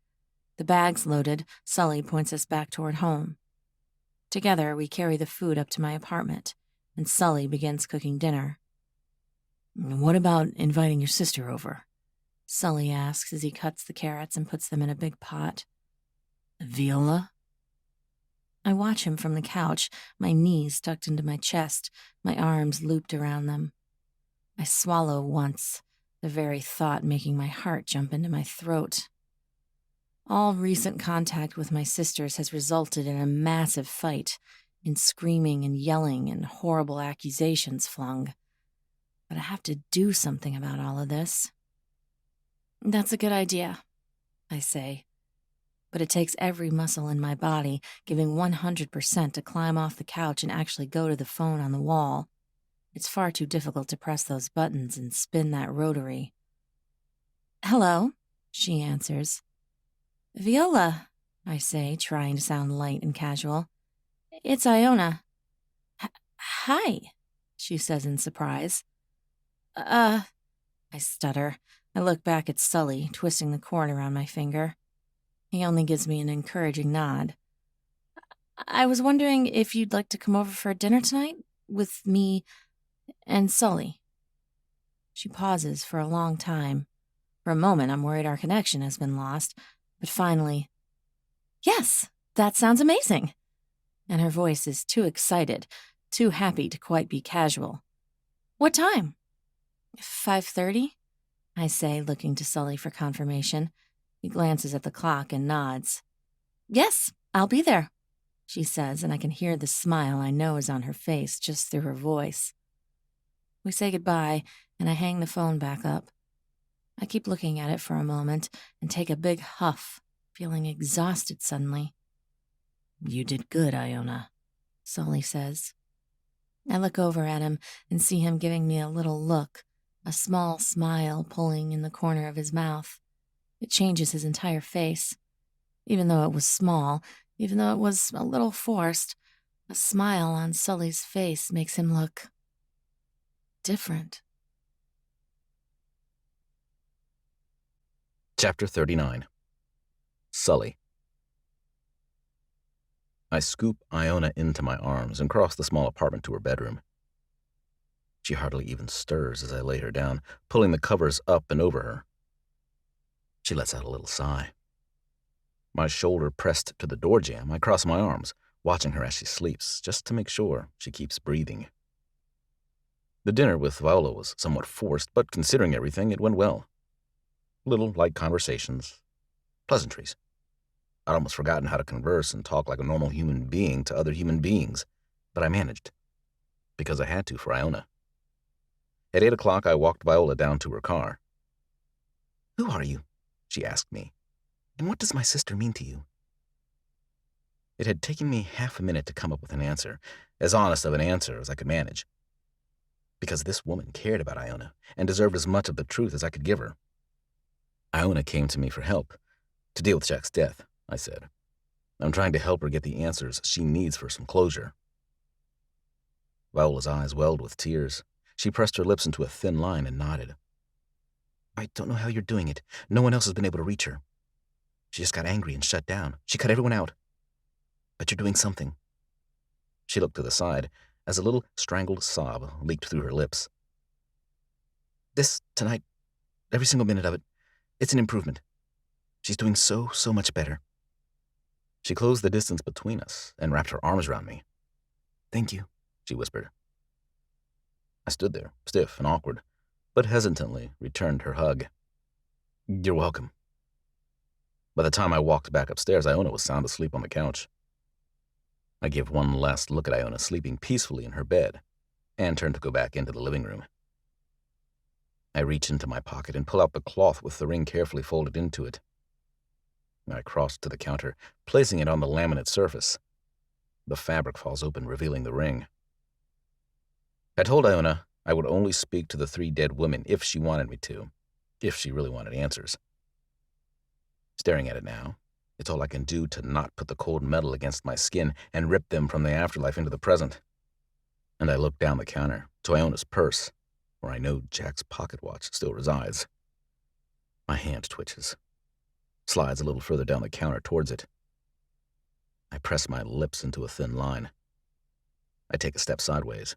The bags loaded, Sully points us back toward home. Together, we carry the food up to my apartment, and Sully begins cooking dinner. What about inviting your sister over? Sully asks as he cuts the carrots and puts them in a big pot. Viola? I watch him from the couch, my knees tucked into my chest, my arms looped around them. I swallow once, the very thought making my heart jump into my throat. All recent contact with my sisters has resulted in a massive fight, in screaming and yelling and horrible accusations flung. But I have to do something about all of this. That's a good idea, I say. But it takes every muscle in my body, giving 100% to climb off the couch and actually go to the phone on the wall. It's far too difficult to press those buttons and spin that rotary. "Hello," she answers. "Viola," I say, trying to sound light and casual. "It's Iona." "Hi," she says in surprise. I stutter. I look back at Sully, twisting the cord around my finger. He only gives me an encouraging nod. "I was wondering if you'd like to come over for dinner tonight with me and Sully." She pauses for a long time. For a moment, I'm worried our connection has been lost, but finally, "Yes, that sounds amazing." And her voice is too excited, too happy to quite be casual. "What time?" 5:30, I say, looking to Sully for confirmation. He glances at the clock and nods. "Yes, I'll be there," she says, and I can hear the smile I know is on her face just through her voice. We say goodbye, and I hang the phone back up. I keep looking at it for a moment and take a big huff, feeling exhausted suddenly. You did good, Iona, Sully says. I look over at him and see him giving me a little look, a small smile pulling in the corner of his mouth. It changes his entire face. Even though it was small, even though it was a little forced, a smile on Sully's face makes him look different. Chapter 39. Sully. I scoop Iona into my arms and cross the small apartment to her bedroom. She hardly even stirs as I lay her down, pulling the covers up and over her. She lets out a little sigh. My shoulder pressed to the door jamb, I cross my arms, watching her as she sleeps, just to make sure she keeps breathing. The dinner with Viola was somewhat forced, but considering everything, it went well. Little light conversations, pleasantries. I'd almost forgotten how to converse and talk like a normal human being to other human beings, but I managed, because I had to for Iona. At 8 o'clock, I walked Viola down to her car. "Who are you?" she asked me. "And what does my sister mean to you?" It had taken me half a minute to come up with an answer, as honest of an answer as I could manage. Because this woman cared about Iona and deserved as much of the truth as I could give her. Iona came to me for help, to deal with Jack's death, I said. I'm trying to help her get the answers she needs for some closure. Viola's eyes welled with tears. She pressed her lips into a thin line and nodded. "I don't know how you're doing it. No one else has been able to reach her. She just got angry and shut down. She cut everyone out. But you're doing something." She looked to the side as a little strangled sob leaked through her lips. "This, tonight, every single minute of it, it's an improvement. She's doing so much better." She closed the distance between us and wrapped her arms around me. "Thank you," she whispered. I stood there, stiff and awkward, but hesitantly returned her hug. "You're welcome." By the time I walked back upstairs, Iona was sound asleep on the couch. I gave one last look at Iona sleeping peacefully in her bed and turned to go back into the living room. I reach into my pocket and pull out the cloth with the ring carefully folded into it. I crossed to the counter, placing it on the laminate surface. The fabric falls open, revealing the ring. I told Iona I would only speak to the 3 dead women if she wanted me to, if she really wanted answers. Staring at it now, it's all I can do to not put the cold metal against my skin and rip them from the afterlife into the present. And I look down the counter to Iona's purse, where I know Jack's pocket watch still resides. My hand twitches, slides a little further down the counter towards it. I press my lips into a thin line. I take a step sideways.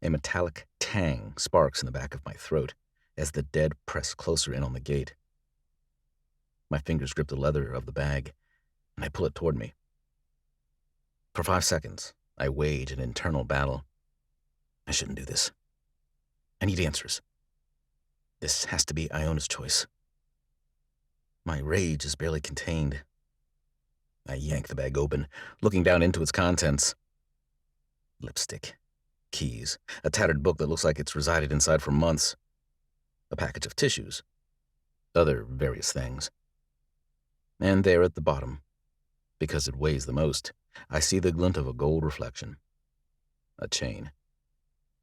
A metallic tang sparks in the back of my throat as the dead press closer in on the gate. My fingers grip the leather of the bag, and I pull it toward me. For 5 seconds, I wage an internal battle. I shouldn't do this. I need answers. This has to be Iona's choice. My rage is barely contained. I yank the bag open, looking down into its contents. Lipstick, keys, a tattered book that looks like it's resided inside for months, a package of tissues, other various things. And there at the bottom, because it weighs the most, I see the glint of a gold reflection, a chain.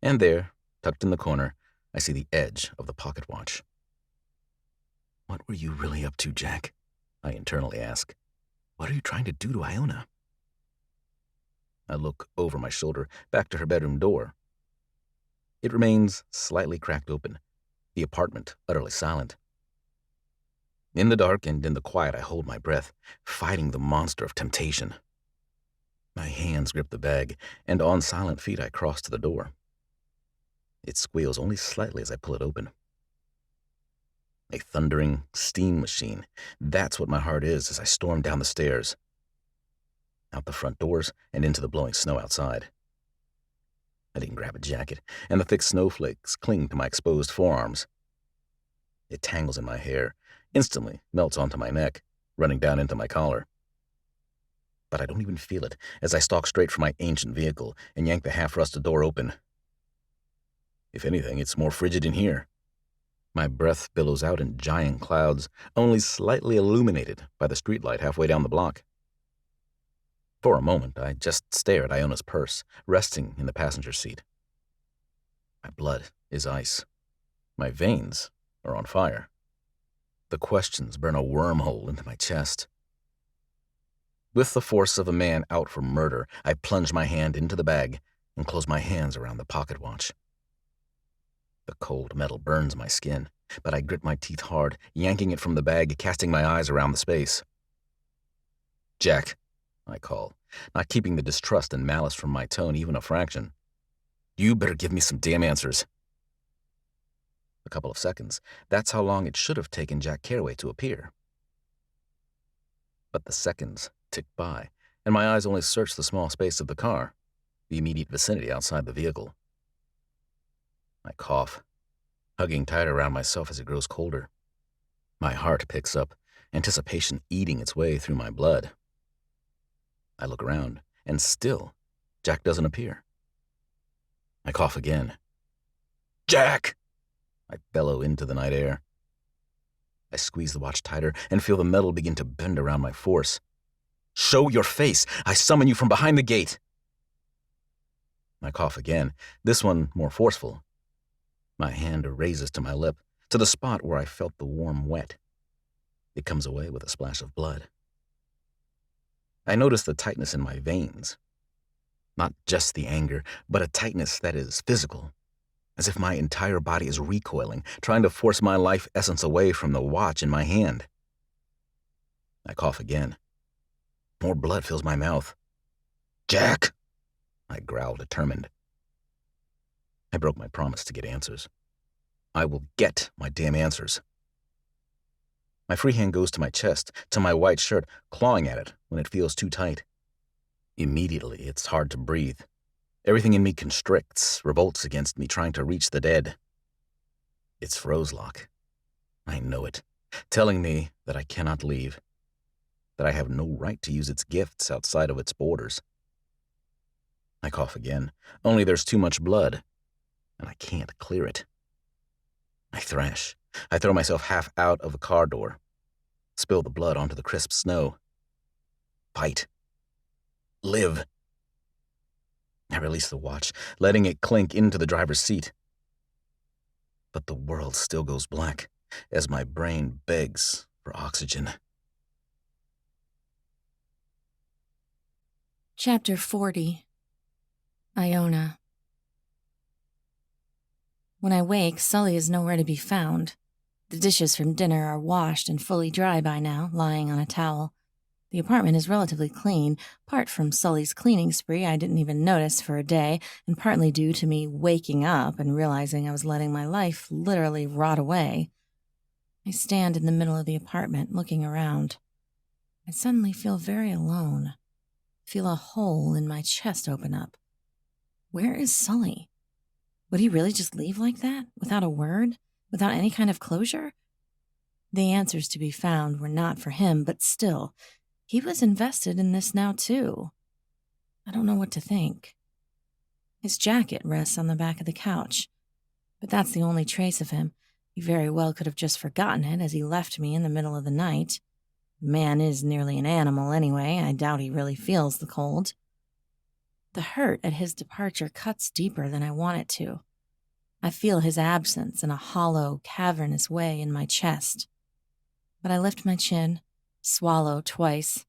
And there, tucked in the corner, I see the edge of the pocket watch. What were you really up to, Jack? I internally ask. What are you trying to do to Iona? I look over my shoulder, back to her bedroom door. It remains slightly cracked open, the apartment utterly silent. In the dark and in the quiet, I hold my breath, fighting the monster of temptation. My hands grip the bag, and on silent feet I cross to the door. It squeals only slightly as I pull it open. A thundering steam machine. That's what my heart is as I storm down the stairs, out the front doors and into the blowing snow outside. I didn't grab a jacket, and the thick snowflakes cling to my exposed forearms. It tangles in my hair, instantly melts onto my neck, running down into my collar. But I don't even feel it as I stalk straight for my ancient vehicle and yank the half-rusted door open. If anything, it's more frigid in here. My breath billows out in giant clouds, only slightly illuminated by the streetlight halfway down the block. For a moment, I just stare at Iona's purse, resting in the passenger seat. My blood is ice. My veins are on fire. The questions burn a wormhole into my chest. With the force of a man out for murder, I plunge my hand into the bag and close my hands around the pocket watch. The cold metal burns my skin, but I grit my teeth hard, yanking it from the bag, casting my eyes around the space. Jack, I call, not keeping the distrust and malice from my tone even a fraction. You better give me some damn answers. A couple of seconds. That's how long it should have taken Jack Carraway to appear. But the seconds tick by, and my eyes only search the small space of the car, the immediate vicinity outside the vehicle. I cough, hugging tighter around myself as it grows colder. My heart picks up, anticipation eating its way through my blood. I look around, and still, Jack doesn't appear. I cough again. Jack! I bellow into the night air. I squeeze the watch tighter and feel the metal begin to bend around my force. Show your face! I summon you from behind the gate! I cough again, this one more forceful. My hand raises to my lip, to the spot where I felt the warm wet. It comes away with a splash of blood. I notice the tightness in my veins. Not just the anger, but a tightness that is physical, as if my entire body is recoiling, trying to force my life essence away from the watch in my hand. I cough again. More blood fills my mouth. Jack! I growl, determined. I broke my promise to get answers. I will get my damn answers. My free hand goes to my chest, to my white shirt, clawing at it when it feels too tight. Immediately, it's hard to breathe. Everything in me constricts, revolts against me, trying to reach the dead. It's Frozelock. I know it, telling me that I cannot leave, that I have no right to use its gifts outside of its borders. I cough again, only there's too much blood, and I can't clear it. I thrash. I throw myself half out of the car door, spill the blood onto the crisp snow. Fight. Live. I release the watch, letting it clink into the driver's seat. But the world still goes black as my brain begs for oxygen. Chapter 40. Iona. When I wake, Sully is nowhere to be found. The dishes from dinner are washed and fully dry by now, lying on a towel. The apartment is relatively clean, part from Sully's cleaning spree I didn't even notice for a day, and partly due to me waking up and realizing I was letting my life literally rot away. I stand in the middle of the apartment, looking around. I suddenly feel very alone. Feel a hole in my chest open up. Where is Sully? Would he really just leave like that, without a word, without any kind of closure? The answers to be found were not for him, but still, he was invested in this now too. I don't know what to think. His jacket rests on the back of the couch, but that's the only trace of him. He very well could have just forgotten it as he left me in the middle of the night. The man is nearly an animal anyway. I doubt he really feels the cold. The hurt at his departure cuts deeper than I want it to. I feel his absence in a hollow, cavernous way in my chest. But I lift my chin, swallow twice.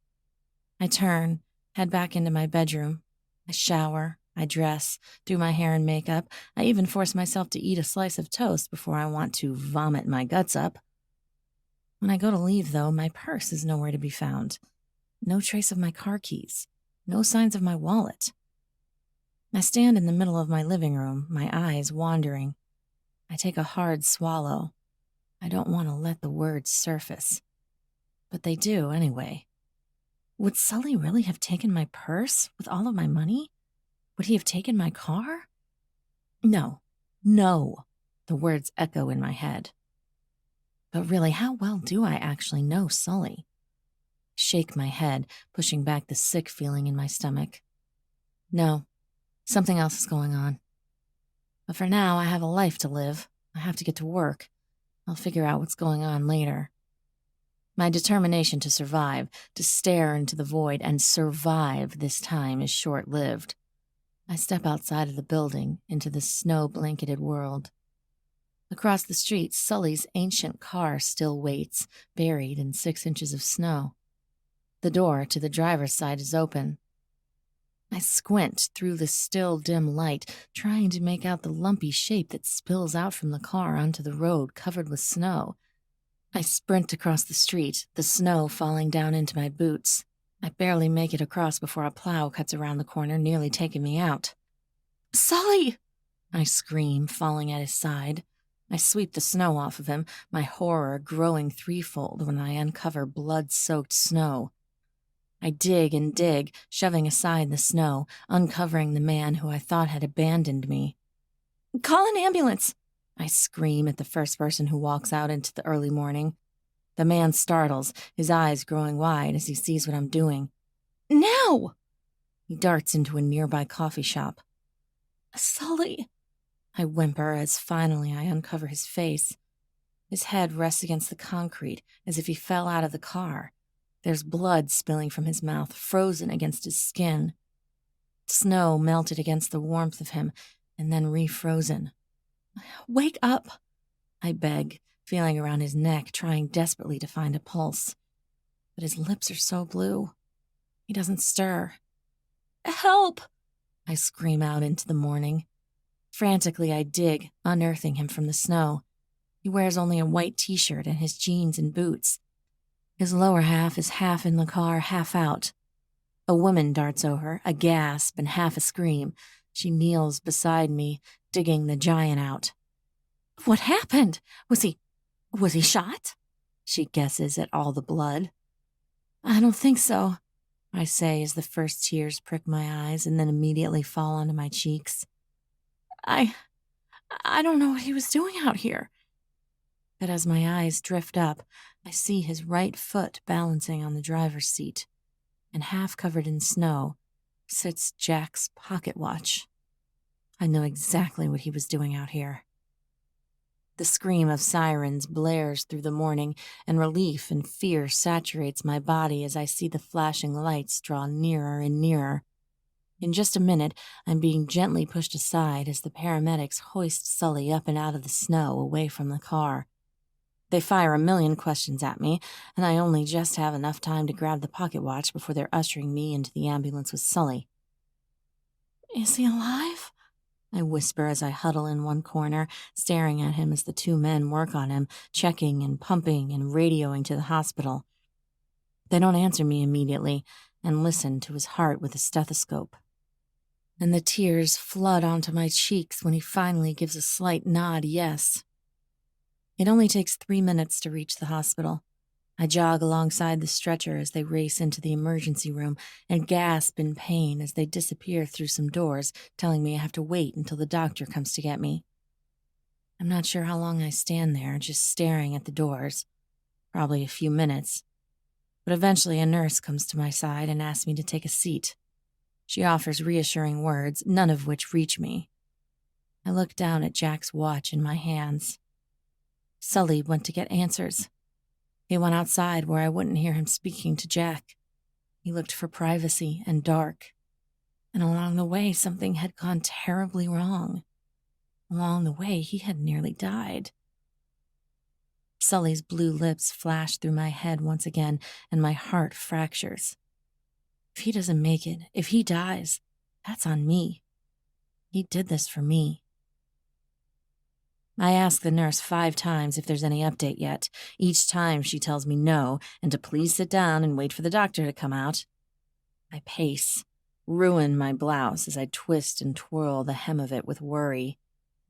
I turn, head back into my bedroom. I shower, I dress, do my hair and makeup. I even force myself to eat a slice of toast before I want to vomit my guts up. When I go to leave, though, my purse is nowhere to be found. No trace of my car keys. No signs of my wallet. I stand in the middle of my living room, my eyes wandering. I take a hard swallow. I don't want to let the words surface. But they do anyway. Would Sully really have taken my purse with all of my money? Would he have taken my car? No. The words echo in my head. But really, how well do I actually know Sully? Shake my head, pushing back the sick feeling in my stomach. No, something else is going on. But for now, I have a life to live. I have to get to work. I'll figure out what's going on later. My determination to survive, to stare into the void and survive this time is short-lived. I step outside of the building into the snow-blanketed world. Across the street, Sully's ancient car still waits, buried in 6 inches of snow. The door to the driver's side is open. I squint through the still dim light, trying to make out the lumpy shape that spills out from the car onto the road covered with snow. I sprint across the street, the snow falling down into my boots. I barely make it across before a plow cuts around the corner, nearly taking me out. "Sully!" I scream, falling at his side. I sweep the snow off of him, my horror growing threefold when I uncover blood-soaked snow. I dig and dig, shoving aside the snow, uncovering the man who I thought had abandoned me. "Call an ambulance!" I scream at the first person who walks out into the early morning. The man startles, his eyes growing wide as he sees what I'm doing. "Now!" He darts into a nearby coffee shop. "Sully!" I whimper as finally I uncover his face. His head rests against the concrete as if he fell out of the car. There's blood spilling from his mouth, frozen against his skin. Snow melted against the warmth of him and then refrozen. "Wake up!" I beg, feeling around his neck, trying desperately to find a pulse. But his lips are so blue. He doesn't stir. "Help!" I scream out into the morning. Frantically, I dig, unearthing him from the snow. He wears only a white t-shirt and his jeans and boots. His lower half is half in the car, half out. A woman darts over, a gasp and half a scream. She kneels beside me, digging the giant out. "What happened? Was he shot?" She guesses at all the blood. "I don't think so," I say as the first tears prick my eyes and then immediately fall onto my cheeks. I don't know what he was doing out here." But as my eyes drift up, I see his right foot balancing on the driver's seat, and half covered in snow sits Jack's pocket watch. I know exactly what he was doing out here. The scream of sirens blares through the morning, and relief and fear saturates my body as I see the flashing lights draw nearer and nearer. In just a minute, I'm being gently pushed aside as the paramedics hoist Sully up and out of the snow away from the car. They fire a million questions at me, and I only just have enough time to grab the pocket watch before they're ushering me into the ambulance with Sully. "Is he alive?" I whisper as I huddle in one corner, staring at him as the two men work on him, checking and pumping and radioing to the hospital. They don't answer me immediately and listen to his heart with a stethoscope. And the tears flood onto my cheeks when he finally gives a slight nod yes. It only takes 3 minutes to reach the hospital. I jog alongside the stretcher as they race into the emergency room and gasp in pain as they disappear through some doors, telling me I have to wait until the doctor comes to get me. I'm not sure how long I stand there, just staring at the doors. Probably a few minutes. But eventually a nurse comes to my side and asks me to take a seat. She offers reassuring words, none of which reach me. I look down at Jack's watch in my hands. Sully went to get answers. He went outside where I wouldn't hear him speaking to Jack. He looked for privacy and dark. And along the way, something had gone terribly wrong. Along the way, he had nearly died. Sully's blue lips flash through my head once again, and my heart fractures. If he doesn't make it, if he dies, that's on me. He did this for me. I ask the nurse 5 times if there's any update yet. Each time she tells me no, and to please sit down and wait for the doctor to come out. I pace, ruin my blouse as I twist and twirl the hem of it with worry.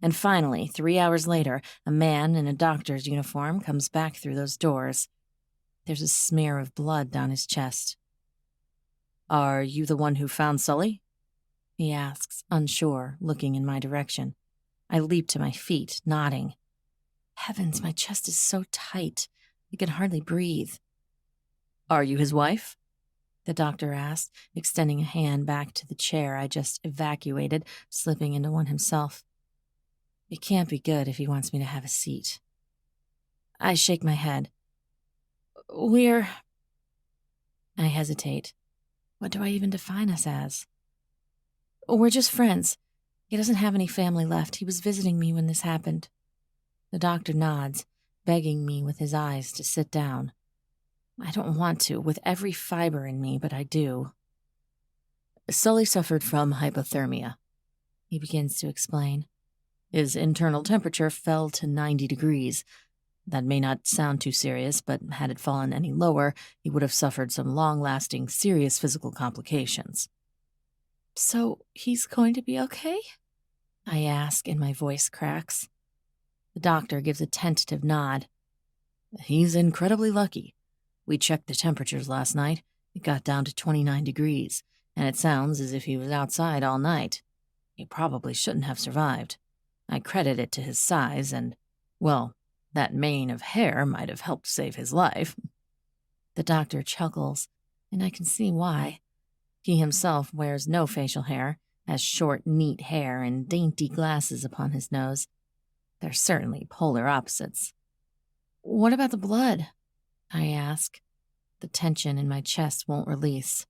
And finally, 3 hours later, a man in a doctor's uniform comes back through those doors. There's a smear of blood down his chest. "Are you the one who found Sully?" he asks, unsure, looking in my direction. I leap to my feet, nodding. Heavens, my chest is so tight, I can hardly breathe. "Are you his wife?" the doctor asked, extending a hand back to the chair I just evacuated, slipping into one himself. It can't be good if he wants me to have a seat. I shake my head. I hesitate. What do I even define us as? We're just friends. He doesn't have any family left. He was visiting me when this happened. The doctor nods, begging me with his eyes to sit down. I don't want to, with every fiber in me, but I do. "Sully suffered from hypothermia," he begins to explain. "His internal temperature fell to 90 degrees. That may not sound too serious, but had it fallen any lower, he would have suffered some long-lasting, serious physical complications." "So he's going to be okay?" I ask, and my voice cracks. The doctor gives a tentative nod. "He's incredibly lucky. We checked the temperatures last night. It got down to 29 degrees, and it sounds as if he was outside all night. He probably shouldn't have survived. I credit it to his size and, well, that mane of hair might have helped save his life." The doctor chuckles, and I can see why. He himself wears no facial hair, has short, neat hair and dainty glasses upon his nose. They're certainly polar opposites. "What about the blood?" I ask. The tension in my chest won't release.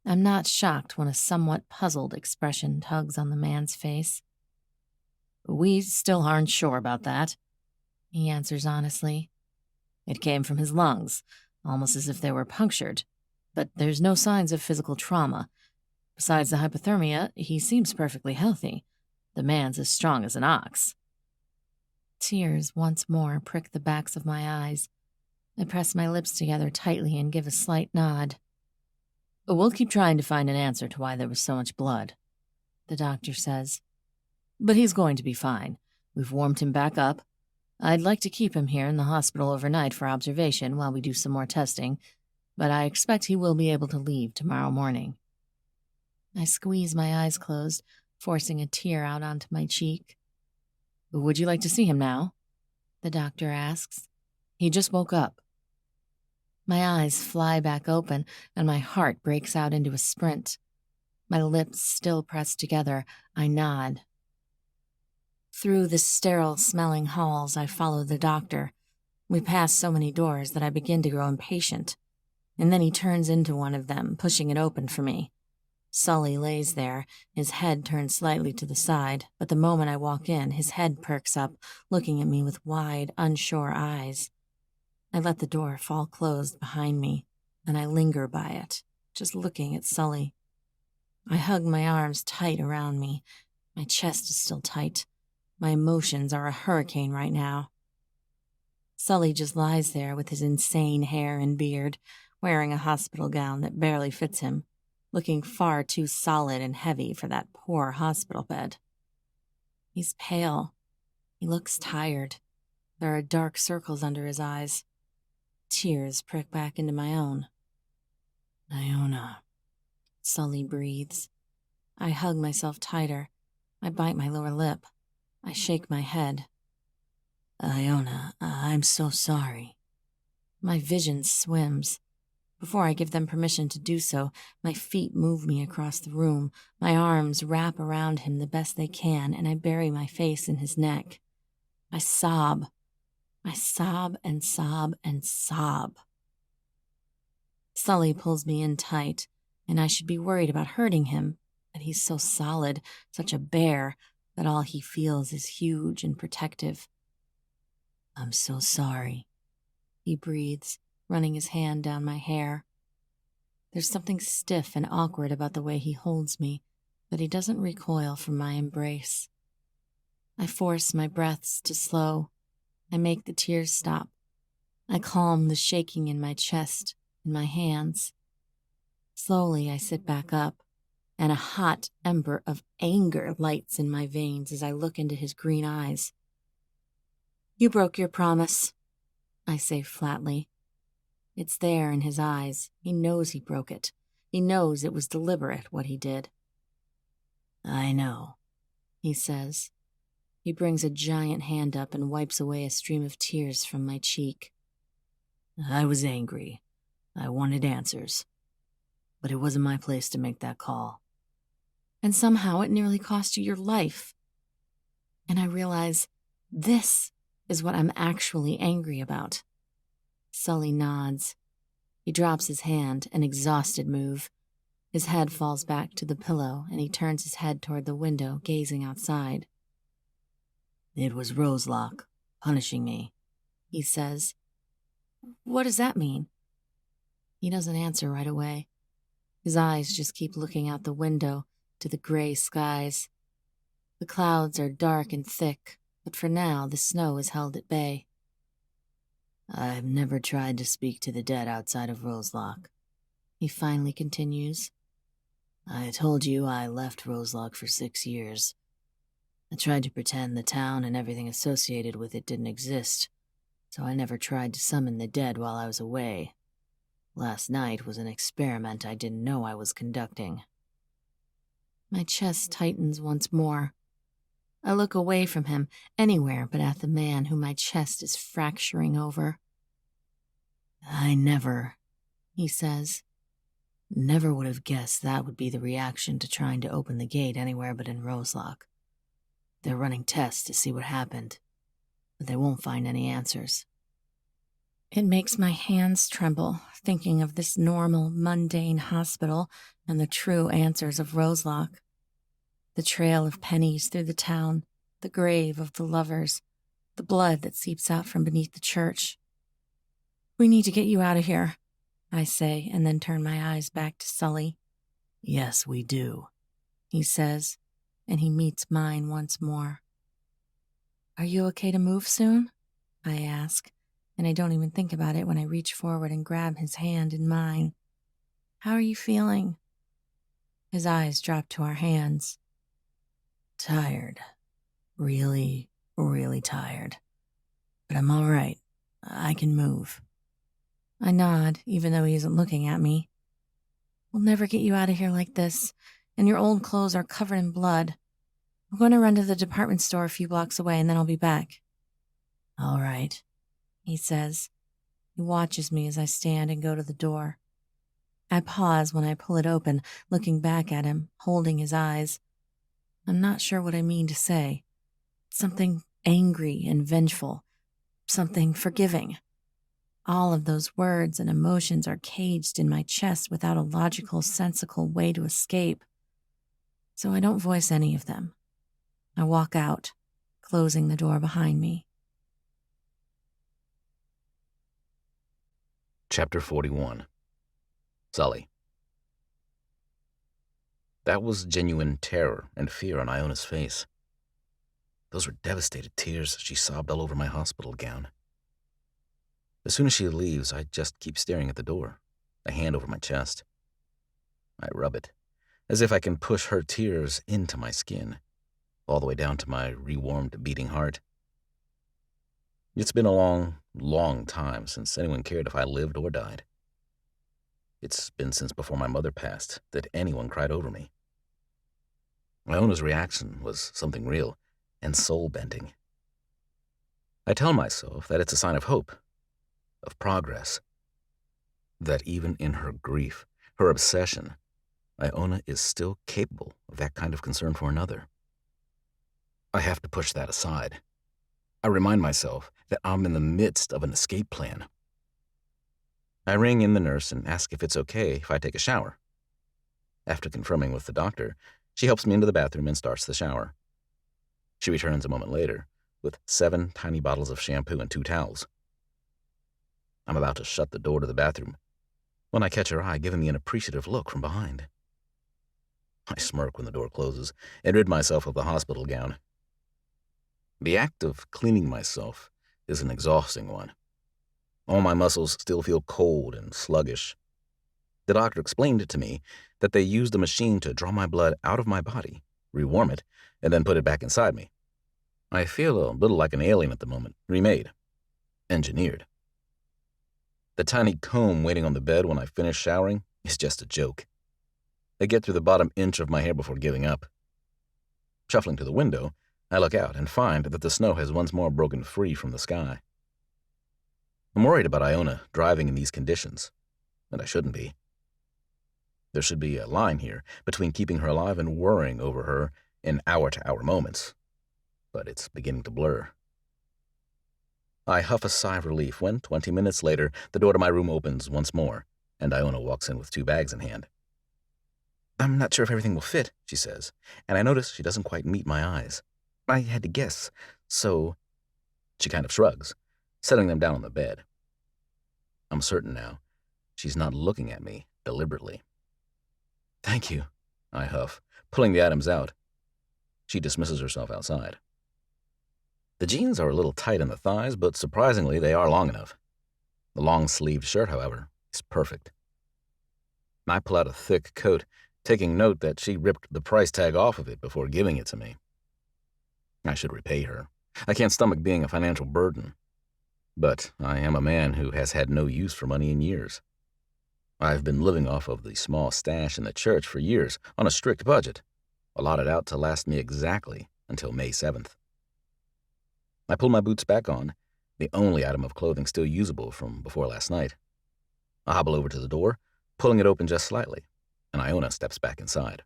I'm not shocked when a somewhat puzzled expression tugs on the man's face. "We still aren't sure about that," he answers honestly. "It came from his lungs, almost as if they were punctured. But there's no signs of physical trauma. Besides the hypothermia, he seems perfectly healthy. The man's as strong as an ox." Tears once more prick the backs of my eyes. I press my lips together tightly and give a slight nod. "We'll keep trying to find an answer to why there was so much blood," the doctor says. "But he's going to be fine. We've warmed him back up. I'd like to keep him here in the hospital overnight for observation while we do some more testing, but I expect he will be able to leave tomorrow morning." I squeeze my eyes closed, forcing a tear out onto my cheek. "Would you like to see him now?" the doctor asks. "He just woke up." My eyes fly back open, and my heart breaks out into a sprint. My lips still pressed together, I nod. Through the sterile-smelling halls, I follow the doctor. We pass so many doors that I begin to grow impatient. And then he turns into one of them, pushing it open for me. Sully lays there, his head turned slightly to the side, but the moment I walk in, his head perks up, looking at me with wide, unsure eyes. I let the door fall closed behind me, and I linger by it, just looking at Sully. I hug my arms tight around me, My chest is still tight. My emotions are a hurricane right now. Sully just lies there with his insane hair and beard, wearing a hospital gown that barely fits him, looking far too solid and heavy for that poor hospital bed. He's pale. He looks tired. There are dark circles under his eyes. Tears prick back into my own. Iona, Sully breathes. I hug myself tighter. I bite my lower lip. I shake my head. Iona, I'm so sorry. My vision swims. Before I give them permission to do so, my feet move me across the room. My arms wrap around him the best they can, and I bury my face in his neck. I sob. I sob and sob and sob. Sully pulls me in tight, and I should be worried about hurting him, but he's so solid, such a bear, that all he feels is huge and protective. I'm so sorry, he breathes, running his hand down my hair. There's something stiff and awkward about the way he holds me, but he doesn't recoil from my embrace. I force my breaths to slow. I make the tears stop. I calm the shaking in my chest and my hands. Slowly, I sit back up, and a hot ember of anger lights in my veins as I look into his green eyes. You broke your promise, I say flatly. It's there in his eyes. He knows he broke it. He knows it was deliberate, what he did. I know, he says. He brings a giant hand up and wipes away a stream of tears from my cheek. I was angry. I wanted answers. But it wasn't my place to make that call. And somehow it nearly cost you your life. And I realize this is what I'm actually angry about. Sully nods. He drops his hand, an exhausted move. His head falls back to the pillow, and he turns his head toward the window, gazing outside. It was Roselock, punishing me, he says. What does that mean? He doesn't answer right away. His eyes just keep looking out the window to the gray skies. The clouds are dark and thick, but for now the snow is held at bay. I've never tried to speak to the dead outside of Roselock, he finally continues. I told you I left Roselock for 6 years. I tried to pretend the town and everything associated with it didn't exist, so I never tried to summon the dead while I was away. Last night was an experiment I didn't know I was conducting. My chest tightens once more. I look away from him, anywhere but at the man who my chest is fracturing over. I never, he says, never would have guessed that would be the reaction to trying to open the gate anywhere but in Roselock. They're running tests to see what happened, but they won't find any answers. It makes my hands tremble, thinking of this normal, mundane hospital and the true answers of Roselock. The trail of pennies through the town, the grave of the lovers, the blood that seeps out from beneath the church. We need to get you out of here, I say, and then turn my eyes back to Sully. Yes, we do, he says, and he meets mine once more. Are you okay to move soon? I ask, and I don't even think about it when I reach forward and grab his hand in mine. How are you feeling? His eyes drop to our hands. Tired. Really, really tired. But I'm all right. I can move. I nod, even though he isn't looking at me. We'll never get you out of here like this, and your old clothes are covered in blood. I'm going to run to the department store a few blocks away, and then I'll be back. All right, he says. He watches me as I stand and go to the door. I pause when I pull it open, looking back at him, holding his eyes. I'm not sure what I mean to say. Something angry and vengeful. Something forgiving. All of those words and emotions are caged in my chest without a logical, sensical way to escape. So I don't voice any of them. I walk out, closing the door behind me. Chapter 41. Sully. That was genuine terror and fear on Iona's face. Those were devastated tears as she sobbed all over my hospital gown. As soon as she leaves, I just keep staring at the door, a hand over my chest. I rub it, as if I can push her tears into my skin, all the way down to my rewarmed, beating heart. It's been a long, long time since anyone cared if I lived or died. It's been since before my mother passed that anyone cried over me. Iona's reaction was something real and soul-bending. I tell myself that it's a sign of hope, of progress, that even in her grief, her obsession, Iona is still capable of that kind of concern for another. I have to push that aside. I remind myself that I'm in the midst of an escape plan. I ring in the nurse and ask if it's okay if I take a shower. After confirming with the doctor, she helps me into the bathroom and starts the shower. She returns a moment later with 7 tiny bottles of shampoo and 2 towels. I'm about to shut the door to the bathroom when I catch her eye giving me an appreciative look from behind. I smirk when the door closes and rid myself of the hospital gown. The act of cleaning myself is an exhausting one. All my muscles still feel cold and sluggish. The doctor explained it to me that they used a machine to draw my blood out of my body, rewarm it, and then put it back inside me. I feel a little like an alien at the moment, remade, engineered. The tiny comb waiting on the bed when I finish showering is just a joke. I get through the bottom inch of my hair before giving up. Shuffling to the window, I look out and find that the snow has once more broken free from the sky. I'm worried about Iona driving in these conditions, and I shouldn't be. There should be a line here between keeping her alive and worrying over her in hour-to-hour moments, but it's beginning to blur. I huff a sigh of relief when, 20 minutes later, the door to my room opens once more, and Iona walks in with 2 bags in hand. "I'm not sure if everything will fit," she says, and I notice she doesn't quite meet my eyes. I had to guess, so... She kind of shrugs, setting them down on the bed. I'm certain now she's not looking at me deliberately. "Thank you," I huff, pulling the items out. She dismisses herself outside. The jeans are a little tight in the thighs, but surprisingly, they are long enough. The long-sleeved shirt, however, is perfect. I pull out a thick coat, taking note that she ripped the price tag off of it before giving it to me. I should repay her. I can't stomach being a financial burden. But I am a man who has had no use for money in years. I've been living off of the small stash in the church for years on a strict budget, allotted out to last me exactly until May 7th. I pull my boots back on, the only item of clothing still usable from before last night. I hobble over to the door, pulling it open just slightly, and Iona steps back inside.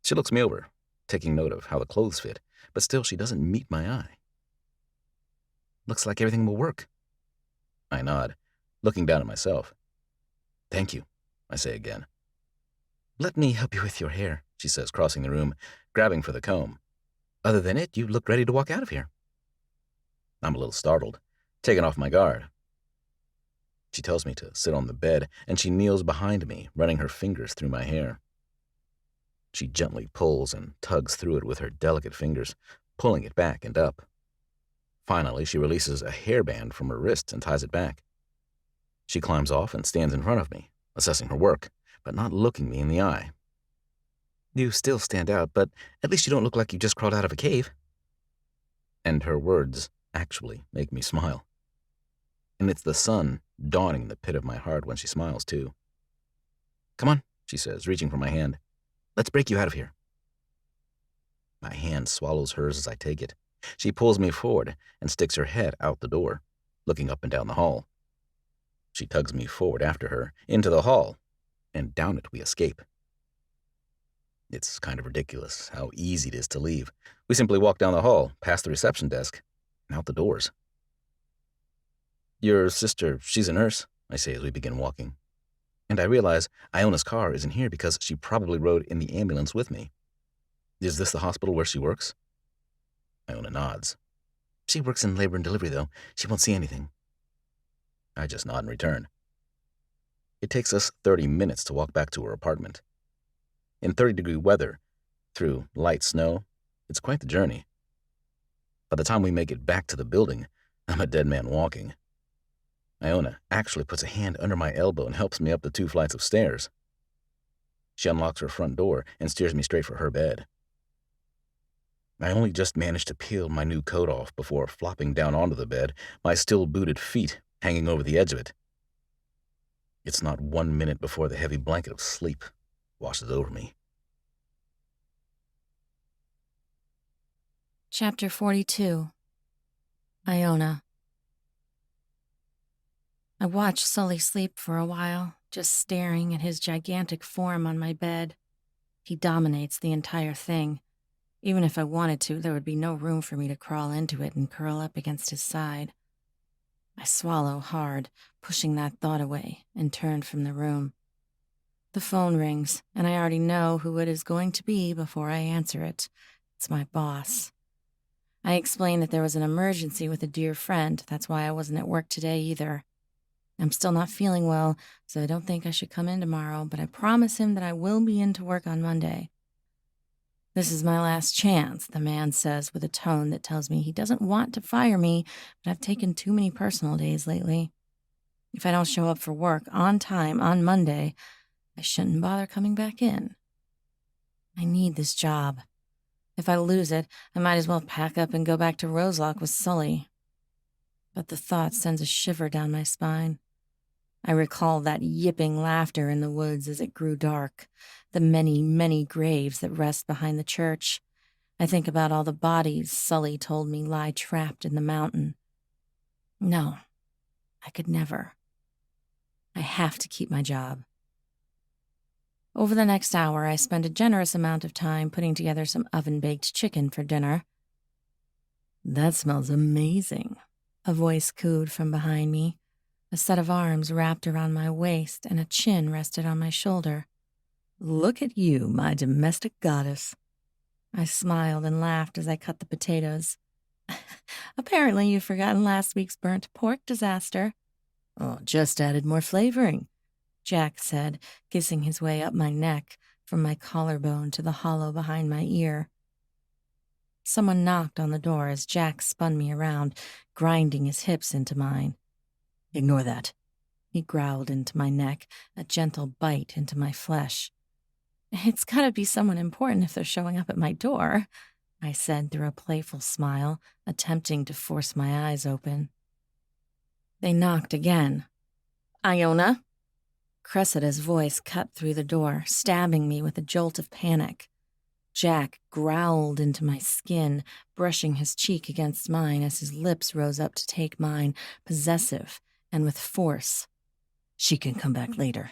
She looks me over, taking note of how the clothes fit, but still she doesn't meet my eye. "Looks like everything will work." I nod, looking down at myself. "Thank you," I say again. "Let me help you with your hair," she says, crossing the room, grabbing for the comb. "Other than it, you look ready to walk out of here." I'm a little startled, taken off my guard. She tells me to sit on the bed, and she kneels behind me, running her fingers through my hair. She gently pulls and tugs through it with her delicate fingers, pulling it back and up. Finally, she releases a hairband from her wrist and ties it back. She climbs off and stands in front of me, assessing her work, but not looking me in the eye. "You still stand out, but at least you don't look like you just crawled out of a cave." And her words actually make me smile. And it's the sun dawning in the pit of my heart when she smiles, too. "Come on," she says, reaching for my hand. "Let's break you out of here." My hand swallows hers as I take it. She pulls me forward and sticks her head out the door, looking up and down the hall. She tugs me forward after her, into the hall, and down it we escape. It's kind of ridiculous how easy it is to leave. We simply walk down the hall, past the reception desk, and out the doors. "Your sister, she's a nurse," I say as we begin walking. And I realize Iona's car isn't here because she probably rode in the ambulance with me. "Is this the hospital where she works?" Iona nods. "She works in labor and delivery, though. She won't see anything." I just nod in return. It takes us 30 minutes to walk back to her apartment. In 30-degree weather, through light snow, it's quite the journey. By the time we make it back to the building, I'm a dead man walking. Iona actually puts a hand under my elbow and helps me up the 2 flights of stairs. She unlocks her front door and steers me straight for her bed. I only just managed to peel my new coat off before flopping down onto the bed, my still-booted feet hanging over the edge of it. It's not 1 minute before the heavy blanket of sleep washes over me. Chapter 42. Iona. I watched Sully sleep for a while, just staring at his gigantic form on my bed. He dominates the entire thing. Even if I wanted to, there would be no room for me to crawl into it and curl up against his side. I swallow hard, pushing that thought away, and turn from the room. The phone rings, and I already know who it is going to be before I answer it. It's my boss. I explain that there was an emergency with a dear friend. That's why I wasn't at work today either. I'm still not feeling well, so I don't think I should come in tomorrow, but I promise him that I will be into work on Monday. This is my last chance, the man says with a tone that tells me he doesn't want to fire me, but I've taken too many personal days lately. If I don't show up for work on time on Monday, I shouldn't bother coming back in. I need this job. If I lose it, I might as well pack up and go back to Roselock with Sully. But the thought sends a shiver down my spine. I recall that yipping laughter in the woods as it grew dark, the many, many graves that rest behind the church. I think about all the bodies Sully told me lie trapped in the mountain. No, I could never. I have to keep my job. Over the next hour, I spend a generous amount of time putting together some oven-baked chicken for dinner. "That smells amazing," a voice cooed from behind me. A set of arms wrapped around my waist and a chin rested on my shoulder. "Look at you, my domestic goddess." I smiled and laughed as I cut the potatoes. "Apparently you've forgotten last week's burnt pork disaster." "Oh, just added more flavoring," Jack said, kissing his way up my neck from my collarbone to the hollow behind my ear. Someone knocked on the door as Jack spun me around, grinding his hips into mine. "Ignore that," he growled into my neck, a gentle bite into my flesh. "It's gotta be someone important if they're showing up at my door," I said through a playful smile, attempting to force my eyes open. They knocked again. "Iona?" Cressida's voice cut through the door, stabbing me with a jolt of panic. Jack growled into my skin, brushing his cheek against mine as his lips rose up to take mine, possessive and with force. "She can come back later."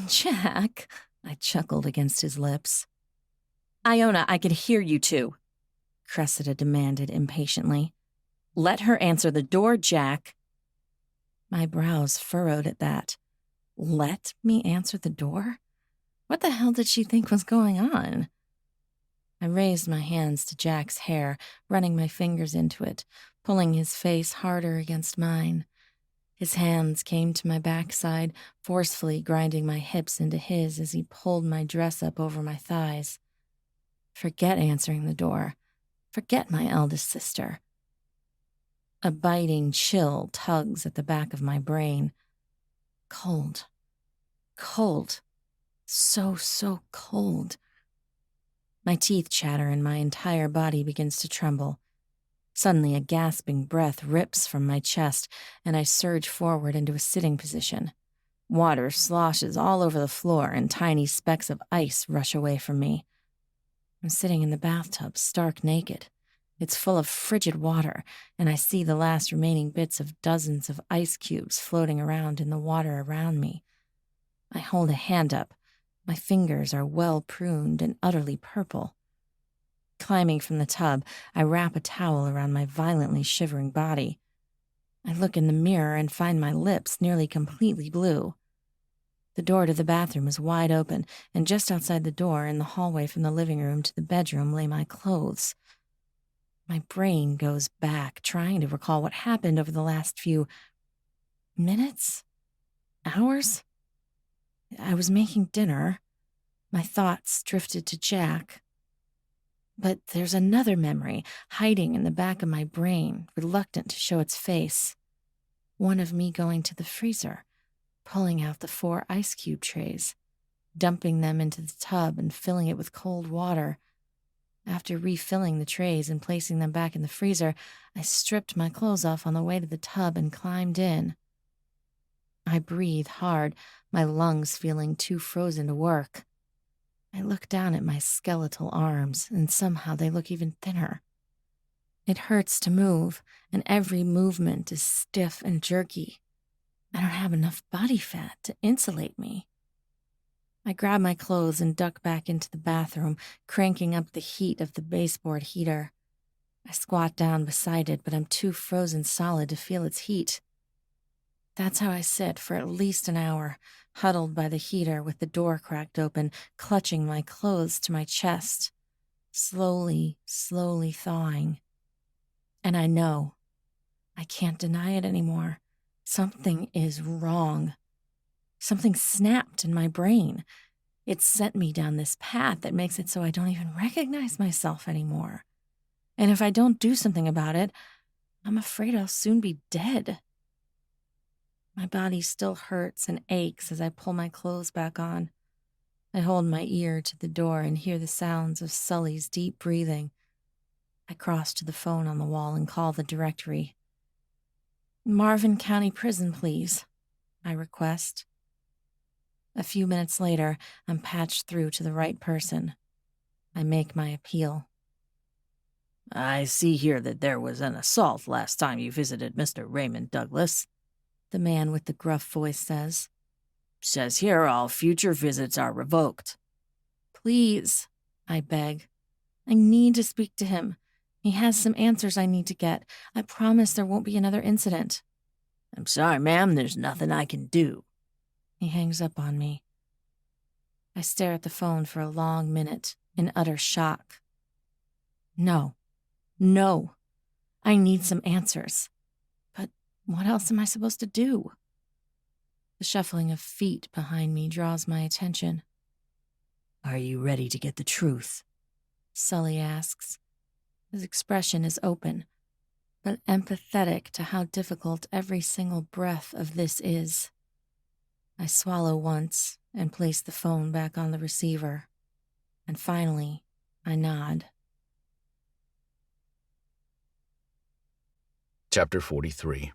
"Jack," I chuckled against his lips. "Iona, I can hear you two," Cressida demanded impatiently. "Let her answer the door, Jack." My brows furrowed at that. Let me answer the door? What the hell did she think was going on? I raised my hands to Jack's hair, running my fingers into it, pulling his face harder against mine. His hands came to my backside, forcefully grinding my hips into his as he pulled my dress up over my thighs. Forget answering the door. Forget my eldest sister. A biting chill tugs at the back of my brain. Cold. Cold. So cold. My teeth chatter and my entire body begins to tremble. Suddenly, a gasping breath rips from my chest, and I surge forward into a sitting position. Water sloshes all over the floor, and tiny specks of ice rush away from me. I'm sitting in the bathtub, stark naked. It's full of frigid water, and I see the last remaining bits of dozens of ice cubes floating around in the water around me. I hold a hand up. My fingers are well pruned and utterly purple. Climbing from the tub, I wrap a towel around my violently shivering body. I look in the mirror and find my lips nearly completely blue. The door to the bathroom is wide open, and just outside the door, in the hallway from the living room to the bedroom, lay my clothes. My brain goes back, trying to recall what happened over the last few minutes? Hours? I was making dinner. My thoughts drifted to Jack. But there's another memory hiding in the back of my brain, reluctant to show its face. One of me going to the freezer, pulling out the 4 ice cube trays, dumping them into the tub and filling it with cold water. After refilling the trays and placing them back in the freezer, I stripped my clothes off on the way to the tub and climbed in. I breathe hard, my lungs feeling too frozen to work. I look down at my skeletal arms, and somehow they look even thinner. It hurts to move, and every movement is stiff and jerky. I don't have enough body fat to insulate me. I grab my clothes and duck back into the bathroom, cranking up the heat of the baseboard heater. I squat down beside it, but I'm too frozen solid to feel its heat. That's how I sit for at least an hour, huddled by the heater with the door cracked open, clutching my clothes to my chest, slowly thawing. And I know. I can't deny it anymore. Something is wrong. Something snapped in my brain. It sent me down this path that makes it so I don't even recognize myself anymore. And if I don't do something about it, I'm afraid I'll soon be dead. My body still hurts and aches as I pull my clothes back on. I hold my ear to the door and hear the sounds of Sully's deep breathing. I cross to the phone on the wall and call the directory. "Marvin County Prison, please," I request. A few minutes later, I'm patched through to the right person. I make my appeal. "I see here that there was an assault last time you visited Mr. Raymond Douglas," the man with the gruff voice says. "Says here all future visits are revoked." "Please," I beg. "I need to speak to him. He has some answers I need to get. I promise there won't be another incident." "I'm sorry, ma'am, there's nothing I can do." He hangs up on me. I stare at the phone for a long minute, in utter shock. No. I need some answers. But what else am I supposed to do? The shuffling of feet behind me draws my attention. "Are you ready to get the truth?" Sully asks. His expression is open, but empathetic to how difficult every single breath of this is. I swallow once and place the phone back on the receiver. And finally, I nod. Chapter 43.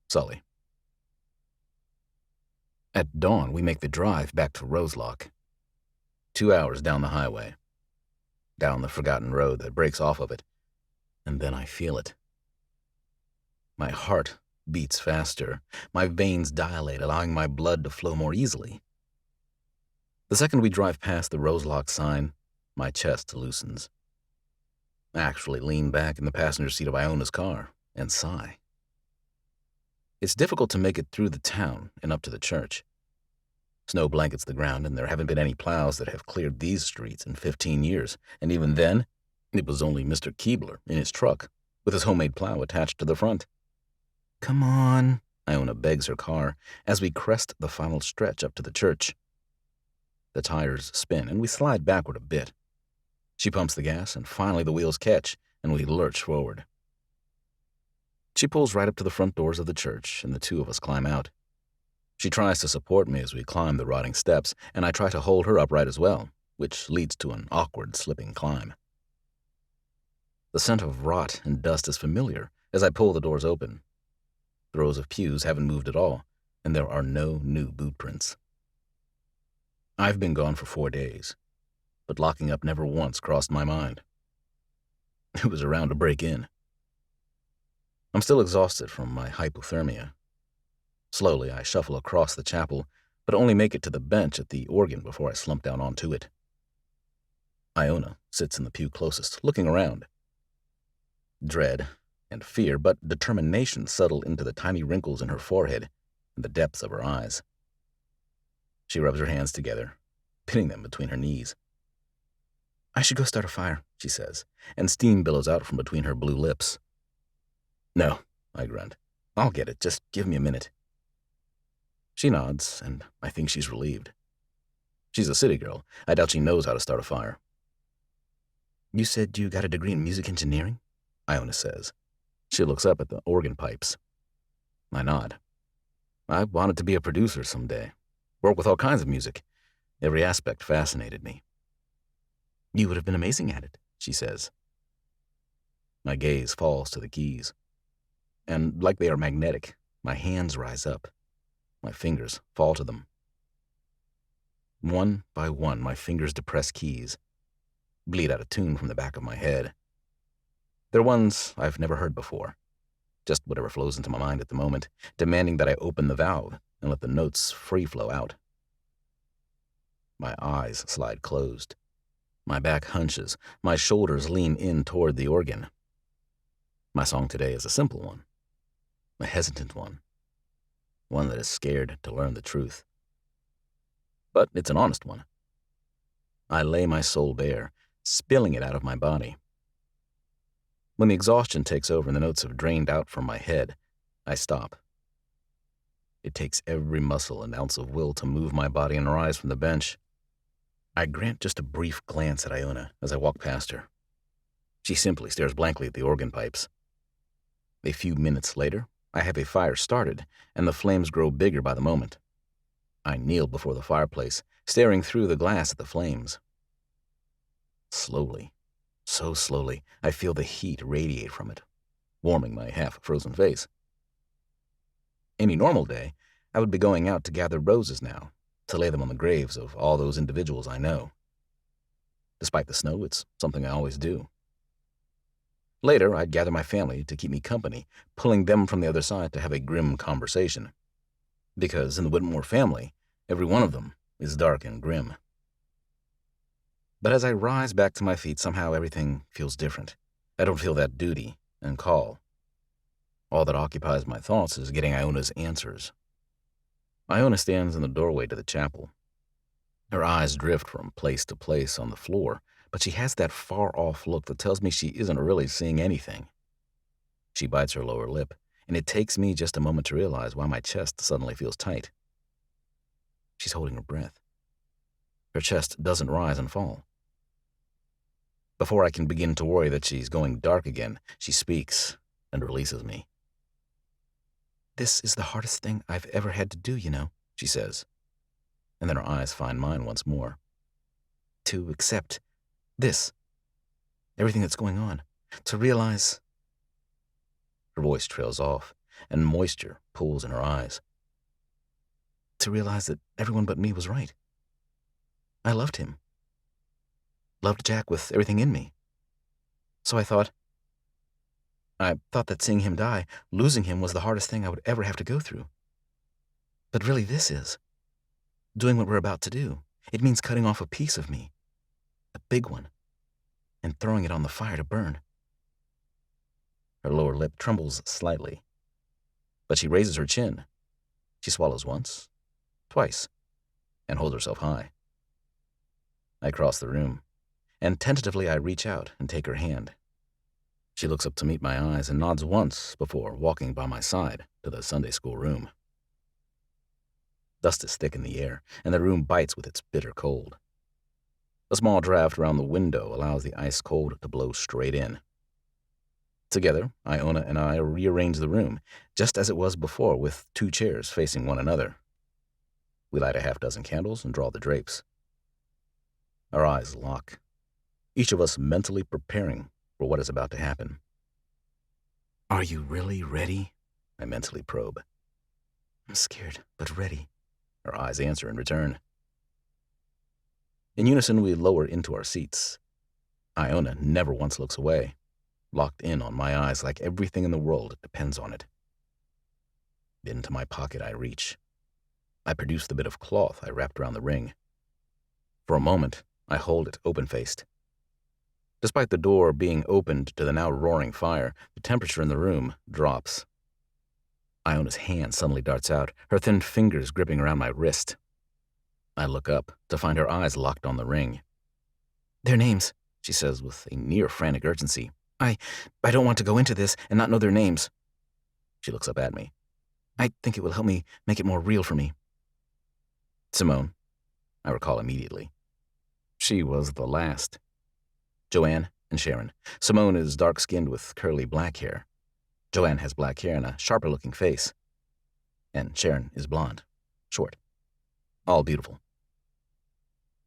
Sully. At dawn, we make the drive back to Roselock. 2 hours down the highway, down the forgotten road that breaks off of it, and then I feel it. My heart beats faster, my veins dilate, allowing my blood to flow more easily. The second we drive past the Roselock sign, my chest loosens. I actually lean back in the passenger seat of Iona's car and sigh. It's difficult to make it through the town and up to the church. Snow blankets the ground, and there haven't been any plows that have cleared these streets in 15 years, and even then, it was only Mr. Keebler in his truck, with his homemade plow attached to the front. "Come on," Iona begs her car, as we crest the final stretch up to the church. The tires spin, and we slide backward a bit. She pumps the gas, and finally the wheels catch, and we lurch forward. She pulls right up to the front doors of the church, and the two of us climb out. She tries to support me as we climb the rotting steps, and I try to hold her upright as well, which leads to an awkward, slipping climb. The scent of rot and dust is familiar as I pull the doors open. The rows of pews haven't moved at all, and there are no new boot prints. I've been gone for 4 days, but locking up never once crossed my mind. It was around to break in. I'm still exhausted from my hypothermia. Slowly, I shuffle across the chapel, but only make it to the bench at the organ before I slump down onto it. Iona sits in the pew closest, looking around. Dread and fear, but determination settle into the tiny wrinkles in her forehead and the depths of her eyes. She rubs her hands together, pinning them between her knees. "I should go start a fire," she says, and steam billows out from between her blue lips. "No," I grunt. "I'll get it. Just give me a minute." She nods, and I think she's relieved. She's a city girl. I doubt she knows how to start a fire. You said you got a degree in music engineering? Iona says. She looks up at the organ pipes. I nod. I wanted to be a producer someday. Work with all kinds of music. Every aspect fascinated me. You would have been amazing at it, she says. My gaze falls to the keys. And like they are magnetic, my hands rise up. My fingers fall to them. One by one, my fingers depress keys, bleed out a tune from the back of my head. They're ones I've never heard before, just whatever flows into my mind at the moment, demanding that I open the valve and let the notes free flow out. My eyes slide closed. My back hunches. My shoulders lean in toward the organ. My song today is a simple one, a hesitant one that is scared to learn the truth. But it's an honest one. I lay my soul bare, spilling it out of my body. When the exhaustion takes over and the notes have drained out from my head, I stop. It takes every muscle and ounce of will to move my body and rise from the bench. I grant just a brief glance at Iona as I walk past her. She simply stares blankly at the organ pipes. A few minutes later, I have a fire started, and the flames grow bigger by the moment. I kneel before the fireplace, staring through the glass at the flames. Slowly, so slowly, I feel the heat radiate from it, warming my half-frozen face. Any normal day, I would be going out to gather roses now, to lay them on the graves of all those individuals I know. Despite the snow, it's something I always do. Later, I'd gather my family to keep me company, pulling them from the other side to have a grim conversation. Because in the Whitmore family, every one of them is dark and grim. But as I rise back to my feet, somehow everything feels different. I don't feel that duty and call. All that occupies my thoughts is getting Iona's answers. Iona stands in the doorway to the chapel. Her eyes drift from place to place on the floor, but she has that far-off look that tells me she isn't really seeing anything. She bites her lower lip, and it takes me just a moment to realize why my chest suddenly feels tight. She's holding her breath. Her chest doesn't rise and fall. Before I can begin to worry that she's going dark again, she speaks and releases me. This is the hardest thing I've ever had to do, you know, she says. And then her eyes find mine once more. To accept this, everything that's going on, to realize. Her voice trails off, and moisture pools in her eyes. To realize that everyone but me was right. I loved him. Loved Jack with everything in me. So I thought that seeing him die, losing him, was the hardest thing I would ever have to go through. But really this is. Doing what we're about to do. It means cutting off a piece of me. A big one. And throwing it on the fire to burn. Her lower lip trembles slightly. But she raises her chin. She swallows once, twice, and holds herself high. I cross the room, and tentatively I reach out and take her hand. She looks up to meet my eyes and nods once before walking by my side to the Sunday school room. Dust is thick in the air, and the room bites with its bitter cold. A small draft around the window allows the ice cold to blow straight in. Together, Iona and I rearrange the room, just as it was before, with 2 chairs facing one another. We light a half-dozen candles and draw the drapes. Our eyes lock, each of us mentally preparing for what is about to happen. Are you really ready? I mentally probe. I'm scared, but ready, her eyes answer in return. In unison, we lower into our seats. Iona never once looks away, locked in on my eyes like everything in the world depends on it. Into my pocket I reach. I produce the bit of cloth I wrapped around the ring. For a moment, I hold it open-faced. Despite the door being opened to the now roaring fire, the temperature in the room drops. Iona's hand suddenly darts out, her thin fingers gripping around my wrist. I look up to find her eyes locked on the ring. Their names, she says with a near-frantic urgency. I don't want to go into this and not know their names. She looks up at me. I think it will help me make it more real for me. Simone, I recall immediately. She was the last. Joanne and Sharon. Simone is dark-skinned with curly black hair. Joanne has black hair and a sharper-looking face. And Sharon is blonde, short. All beautiful.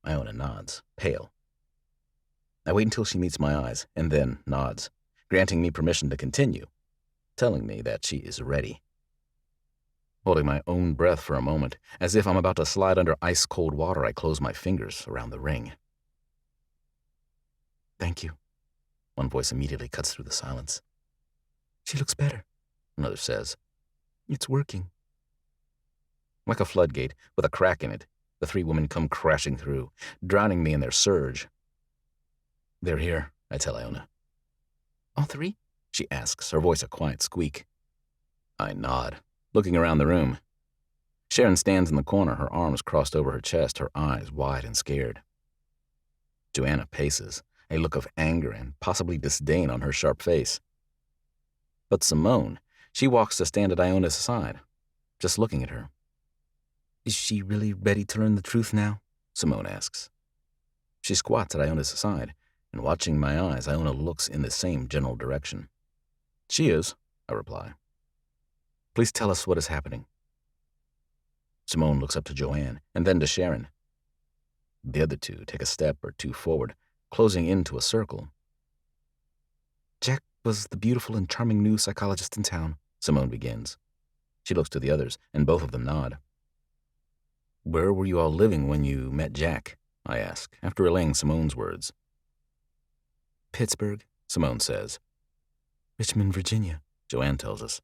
Iona nods, pale. I wait until she meets my eyes, and then nods, granting me permission to continue, telling me that she is ready. Holding my own breath for a moment, as if I'm about to slide under ice-cold water, I close my fingers around the ring. "Thank you," one voice immediately cuts through the silence. "She looks better," another says. "It's working." Like a floodgate with a crack in it, the three women come crashing through, drowning me in their surge. "They're here," I tell Iona. "All three?" she asks, her voice a quiet squeak. I nod, looking around the room. Sharon stands in the corner, her arms crossed over her chest, her eyes wide and scared. Joanna paces, a look of anger and possibly disdain on her sharp face. But Simone, she walks to stand at Iona's side, just looking at her. "Is she really ready to learn the truth now?" Simone asks. She squats at Iona's side, and watching my eyes, Iona looks in the same general direction. "She is," I reply. "Please tell us what is happening." Simone looks up to Joanne, and then to Sharon. The other two take a step or two forward, closing into a circle. "Jack was the beautiful and charming new psychologist in town," Simone begins. She looks to the others, and both of them nod. "Where were you all living when you met Jack?" I ask, after relaying Simone's words. "Pittsburgh," Simone says. "Richmond, Virginia," Joanne tells us.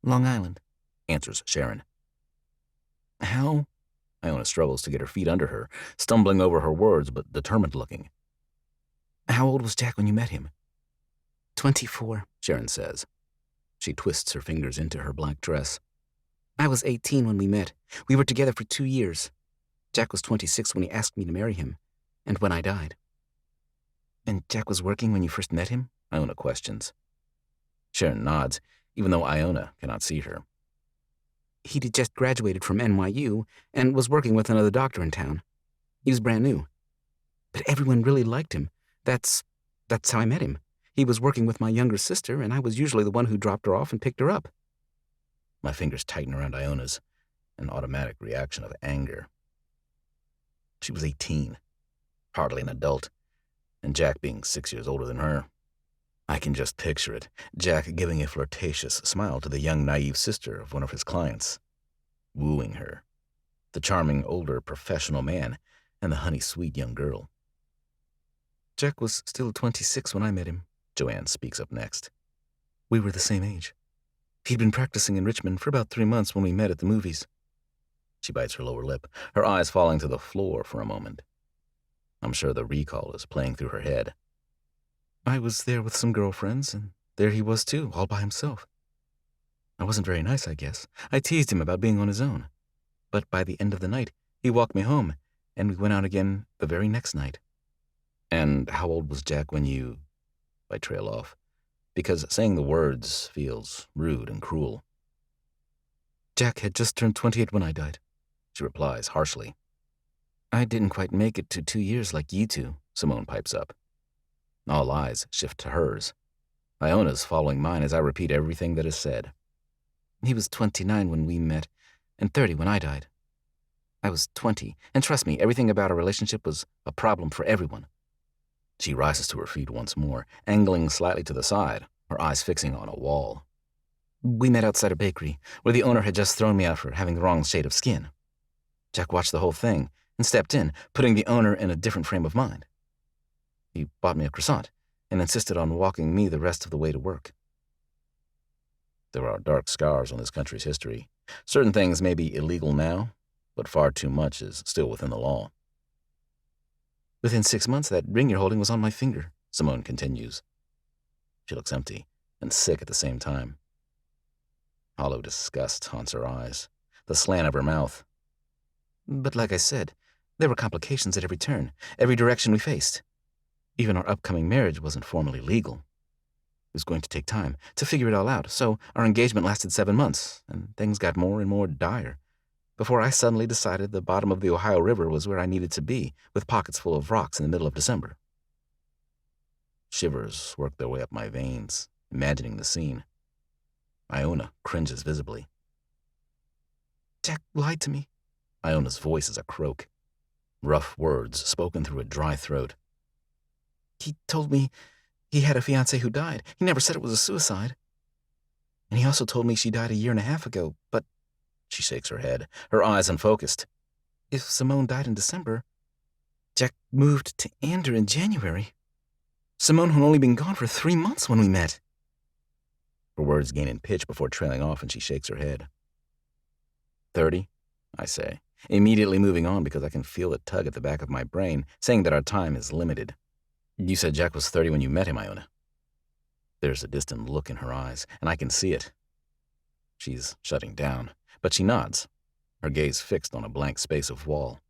"Long Island," answers Sharon. "How?" Iona struggles to get her feet under her, stumbling over her words but determined looking. "How old was Jack when you met him?" 24, Sharon says. She twists her fingers into her black dress. "I was 18 when we met. We were together for 2 years. Jack was 26 when he asked me to marry him, and when I died." "And Jack was working when you first met him?" Iona questions. Sharon nods, even though Iona cannot see her. "He'd just graduated from NYU and was working with another doctor in town. He was brand new. But everyone really liked him. That's how I met him. He was working with my younger sister, and I was usually the one who dropped her off and picked her up." My fingers tighten around Iona's, an automatic reaction of anger. She was 18, hardly an adult, and Jack being 6 years older than her. I can just picture it, Jack giving a flirtatious smile to the young, naive sister of one of his clients, wooing her, the charming, older, professional man and the honey-sweet young girl. "Jack was still 26 when I met him," Joanne speaks up next. "We were the same age. He'd been practicing in Richmond for about 3 months when we met at the movies." She bites her lower lip, her eyes falling to the floor for a moment. I'm sure the recall is playing through her head. "I was there with some girlfriends, and there he was too, all by himself. I wasn't very nice, I guess. I teased him about being on his own. But by the end of the night, he walked me home, and we went out again the very next night." "And how old was Jack when you—" I trail off, because saying the words feels rude and cruel. "Jack had just turned 28 when I died," she replies harshly. "I didn't quite make it to 2 years like you two," Simone pipes up. All eyes shift to hers. Iona's following mine as I repeat everything that is said. "He was 29 when we met, and 30 when I died. I was 20, and trust me, everything about our relationship was a problem for everyone." She rises to her feet once more, angling slightly to the side, her eyes fixing on a wall. "We met outside a bakery, where the owner had just thrown me out for having the wrong shade of skin. Jack watched the whole thing and stepped in, putting the owner in a different frame of mind. He bought me a croissant and insisted on walking me the rest of the way to work." There are dark scars on this country's history. Certain things may be illegal now, but far too much is still within the law. "Within 6 months, that ring you're holding was on my finger," Simone continues. She looks empty and sick at the same time. Hollow disgust haunts her eyes, the slant of her mouth. "But like I said, there were complications at every turn, every direction we faced. Even our upcoming marriage wasn't formally legal. It was going to take time to figure it all out, so our engagement lasted 7 months, and things got more and more dire. before I suddenly decided the bottom of the Ohio River was where I needed to be, with pockets full of rocks in the middle of December. Shivers work their way up my veins, imagining the scene. Iona cringes visibly. Jack lied to me. Iona's voice is a croak. Rough words spoken through a dry throat. He told me he had a fiancée who died. He never said it was a suicide. And he also told me she died a year and a half ago, but she shakes her head, her eyes unfocused. If Simone died in December, Jack moved to Ander in January. Simone had only been gone for 3 months when we met. Her words gain in pitch before trailing off, and she shakes her head. 30, I say, immediately moving on because I can feel a tug at the back of my brain saying that our time is limited. You said Jack was 30 when you met him, Iona. There's a distant look in her eyes, and I can see it. She's shutting down, but she nods, her gaze fixed on a blank space of wall.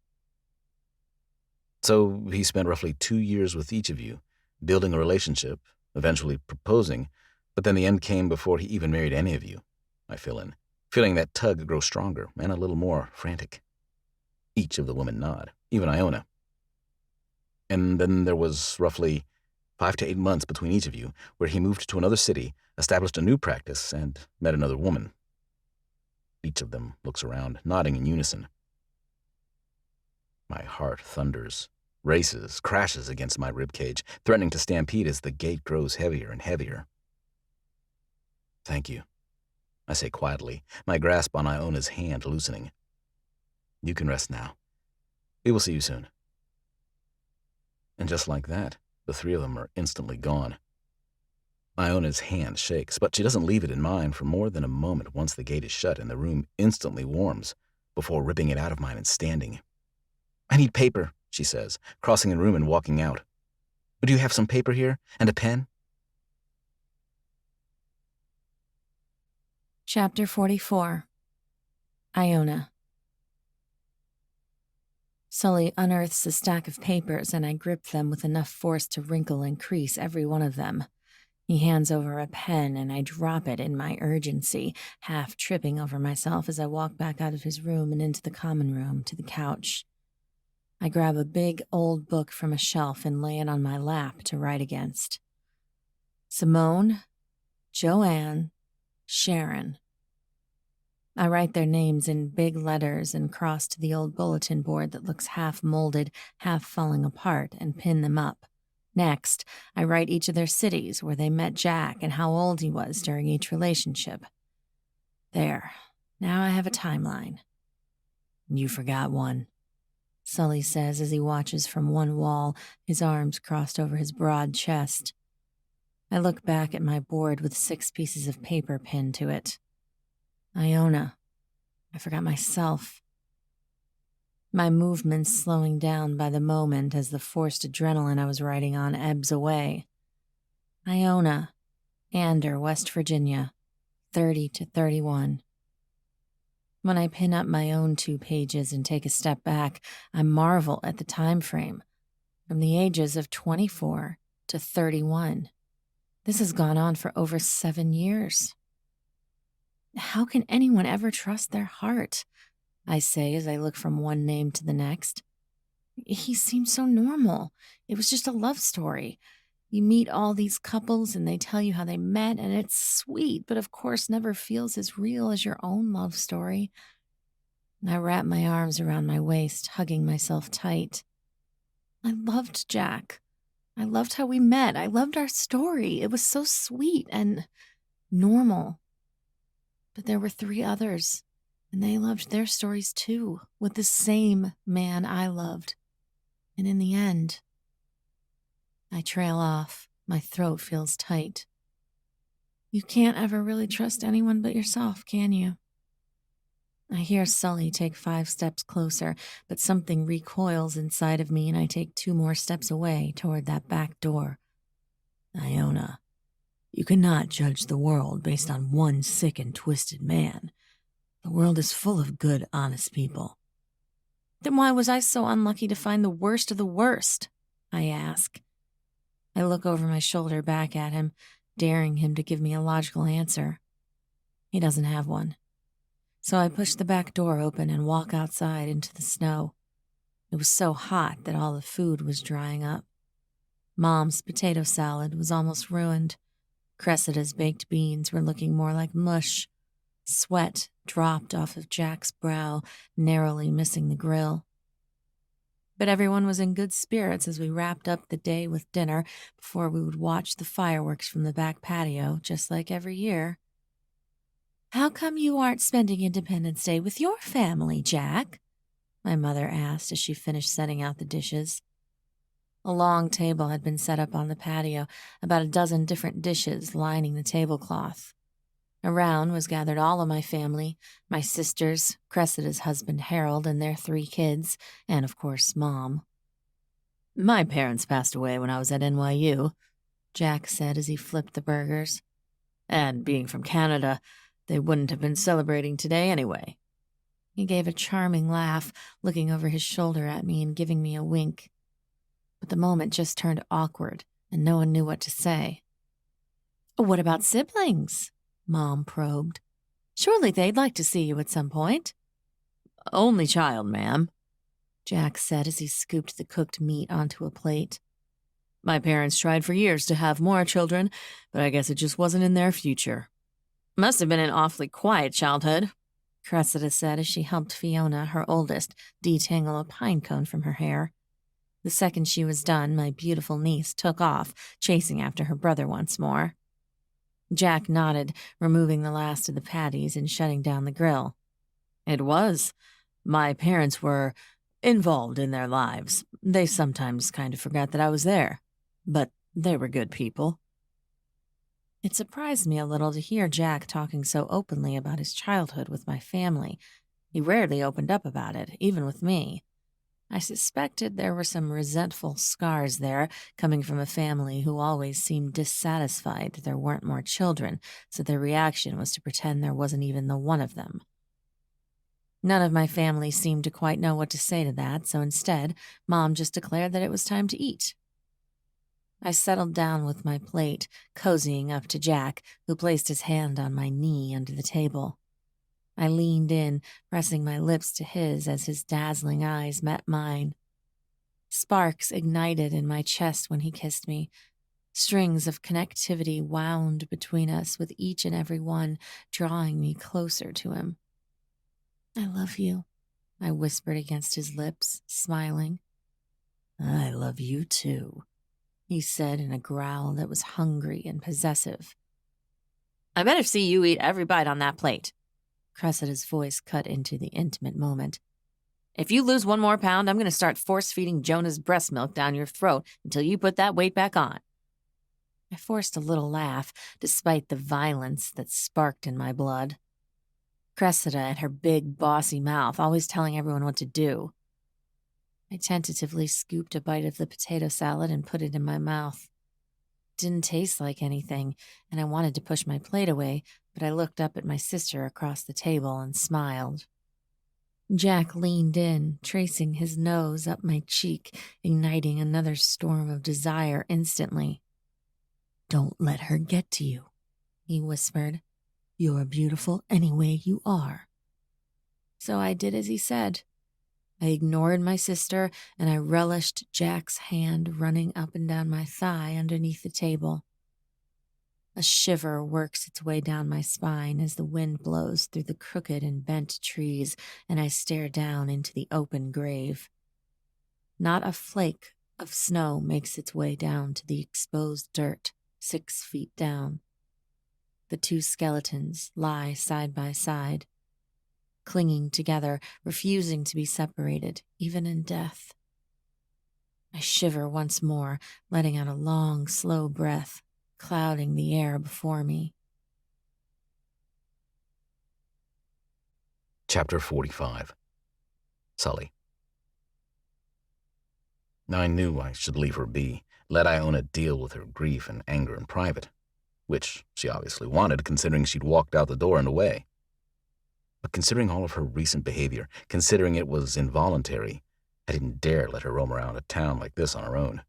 So he spent roughly 2 years with each of you, building a relationship, eventually proposing, but then the end came before he even married any of you, I fill in, feeling that tug grow stronger and a little more frantic. Each of the women nod, even Iona. And then there was roughly 5 to 8 months between each of you, where he moved to another city, established a new practice, and met another woman. Each of them looks around, nodding in unison. My heart thunders, races, crashes against my ribcage, threatening to stampede as the gate grows heavier and heavier. Thank you, I say quietly, my grasp on Iona's hand loosening. You can rest now. We will see you soon. And just like that, the three of them are instantly gone. Iona's hand shakes, but she doesn't leave it in mine for more than a moment once the gate is shut and the room instantly warms, before ripping it out of mine and standing. I need paper, she says, crossing the room and walking out. Do you have some paper here and a pen? Chapter 44. Iona. Sully unearths a stack of papers, and I grip them with enough force to wrinkle and crease every one of them. He hands over a pen, and I drop it in my urgency, half tripping over myself as I walk back out of his room and into the common room to the couch. I grab a big old book from a shelf and lay it on my lap to write against. Simone, Joanne, Sharon. I write their names in big letters and cross to the old bulletin board that looks half molded, half falling apart, and pin them up. Next, I write each of their cities, where they met Jack and how old he was during each relationship. There, now I have a timeline. You forgot one, Sully says as he watches from one wall, his arms crossed over his broad chest. I look back at my board with 6 pieces of paper pinned to it. Iona. I forgot myself. My movements slowing down by the moment as the forced adrenaline I was riding on ebbs away. Iona. Ander, West Virginia. 30 to 31. When I pin up my own 2 pages and take a step back, I marvel at the time frame. From the ages of 24 to 31. This has gone on for over 7 years. How can anyone ever trust their heart? I say as I look from one name to the next. He seemed so normal. It was just a love story. You meet all these couples and they tell you how they met, and it's sweet, but of course never feels as real as your own love story. I wrap my arms around my waist, hugging myself tight. I loved Jack. I loved how we met. I loved our story. It was so sweet and normal. But there were 3 others, and they loved their stories too, with the same man I loved. And in the end, I trail off. My throat feels tight. You can't ever really trust anyone but yourself, can you? I hear Sully take 5 steps closer, but something recoils inside of me and I take 2 more steps away toward that back door. Iona, you cannot judge the world based on one sick and twisted man. The world is full of good, honest people. Then why was I so unlucky to find the worst of the worst? I ask. I look over my shoulder back at him, daring him to give me a logical answer. He doesn't have one. So I pushed the back door open and walked outside into the snow. It was so hot that all the food was drying up. Mom's potato salad was almost ruined. Cressida's baked beans were looking more like mush. Sweat dropped off of Jack's brow, narrowly missing the grill. But everyone was in good spirits as we wrapped up the day with dinner before we would watch the fireworks from the back patio, just like every year. "How come you aren't spending Independence Day with your family, Jack?" my mother asked as she finished setting out the dishes. A long table had been set up on the patio, about a dozen different dishes lining the tablecloth. Around was gathered all of my family, my sisters, Cressida's husband Harold and their 3 kids, and of course Mom. "My parents passed away when I was at NYU," Jack said as he flipped the burgers. "And being from Canada, they wouldn't have been celebrating today anyway." He gave a charming laugh, looking over his shoulder at me and giving me a wink. But the moment just turned awkward, and no one knew what to say. "What about siblings?" Mom probed. "Surely they'd like to see you at some point." "Only child, ma'am," Jack said as he scooped the cooked meat onto a plate. "My parents tried for years to have more children, but I guess it just wasn't in their future." "Must have been an awfully quiet childhood," Cressida said as she helped Fiona, her oldest, detangle a pine cone from her hair. The second she was done, my beautiful niece took off, chasing after her brother once more. Jack nodded, removing the last of the patties and shutting down the grill. "It was. My parents were involved in their lives. They sometimes kind of forgot that I was there. But they were good people." It surprised me a little to hear Jack talking so openly about his childhood with my family. He rarely opened up about it, even with me. I suspected there were some resentful scars there, coming from a family who always seemed dissatisfied that there weren't more children, so their reaction was to pretend there wasn't even the one of them. None of my family seemed to quite know what to say to that, so instead, Mom just declared that it was time to eat. I settled down with my plate, cozying up to Jack, who placed his hand on my knee under the table. I leaned in, pressing my lips to his as his dazzling eyes met mine. Sparks ignited in my chest when he kissed me. Strings of connectivity wound between us, with each and every one drawing me closer to him. "I love you," I whispered against his lips, smiling. "I love you too," he said in a growl that was hungry and possessive. "I better see you eat every bite on that plate." Cressida's voice cut into the intimate moment. "If you lose 1 more pound, I'm going to start force-feeding Jonah's breast milk down your throat until you put that weight back on." I forced a little laugh, despite the violence that sparked in my blood. Cressida and her big, bossy mouth, always telling everyone what to do. I tentatively scooped a bite of the potato salad and put it in my mouth. It didn't taste like anything, and I wanted to push my plate away, but I looked up at my sister across the table and smiled. Jack leaned in, tracing his nose up my cheek, igniting another storm of desire instantly. "Don't let her get to you," he whispered. "You're beautiful any way you are." So I did as he said. I ignored my sister, and I relished Jack's hand running up and down my thigh underneath the table. A shiver works its way down my spine as the wind blows through the crooked and bent trees, and I stare down into the open grave. Not a flake of snow makes its way down to the exposed dirt, 6 feet down. The 2 skeletons lie side by side, clinging together, refusing to be separated, even in death. I shiver once more, letting out a long, slow breath, clouding the air before me. Chapter 45. Sully. I knew I should leave her be, let Iona deal with her grief and anger in private, which she obviously wanted, considering she'd walked out the door and away. But considering all of her recent behavior, considering it was involuntary, I didn't dare let her roam around a town like this on her own.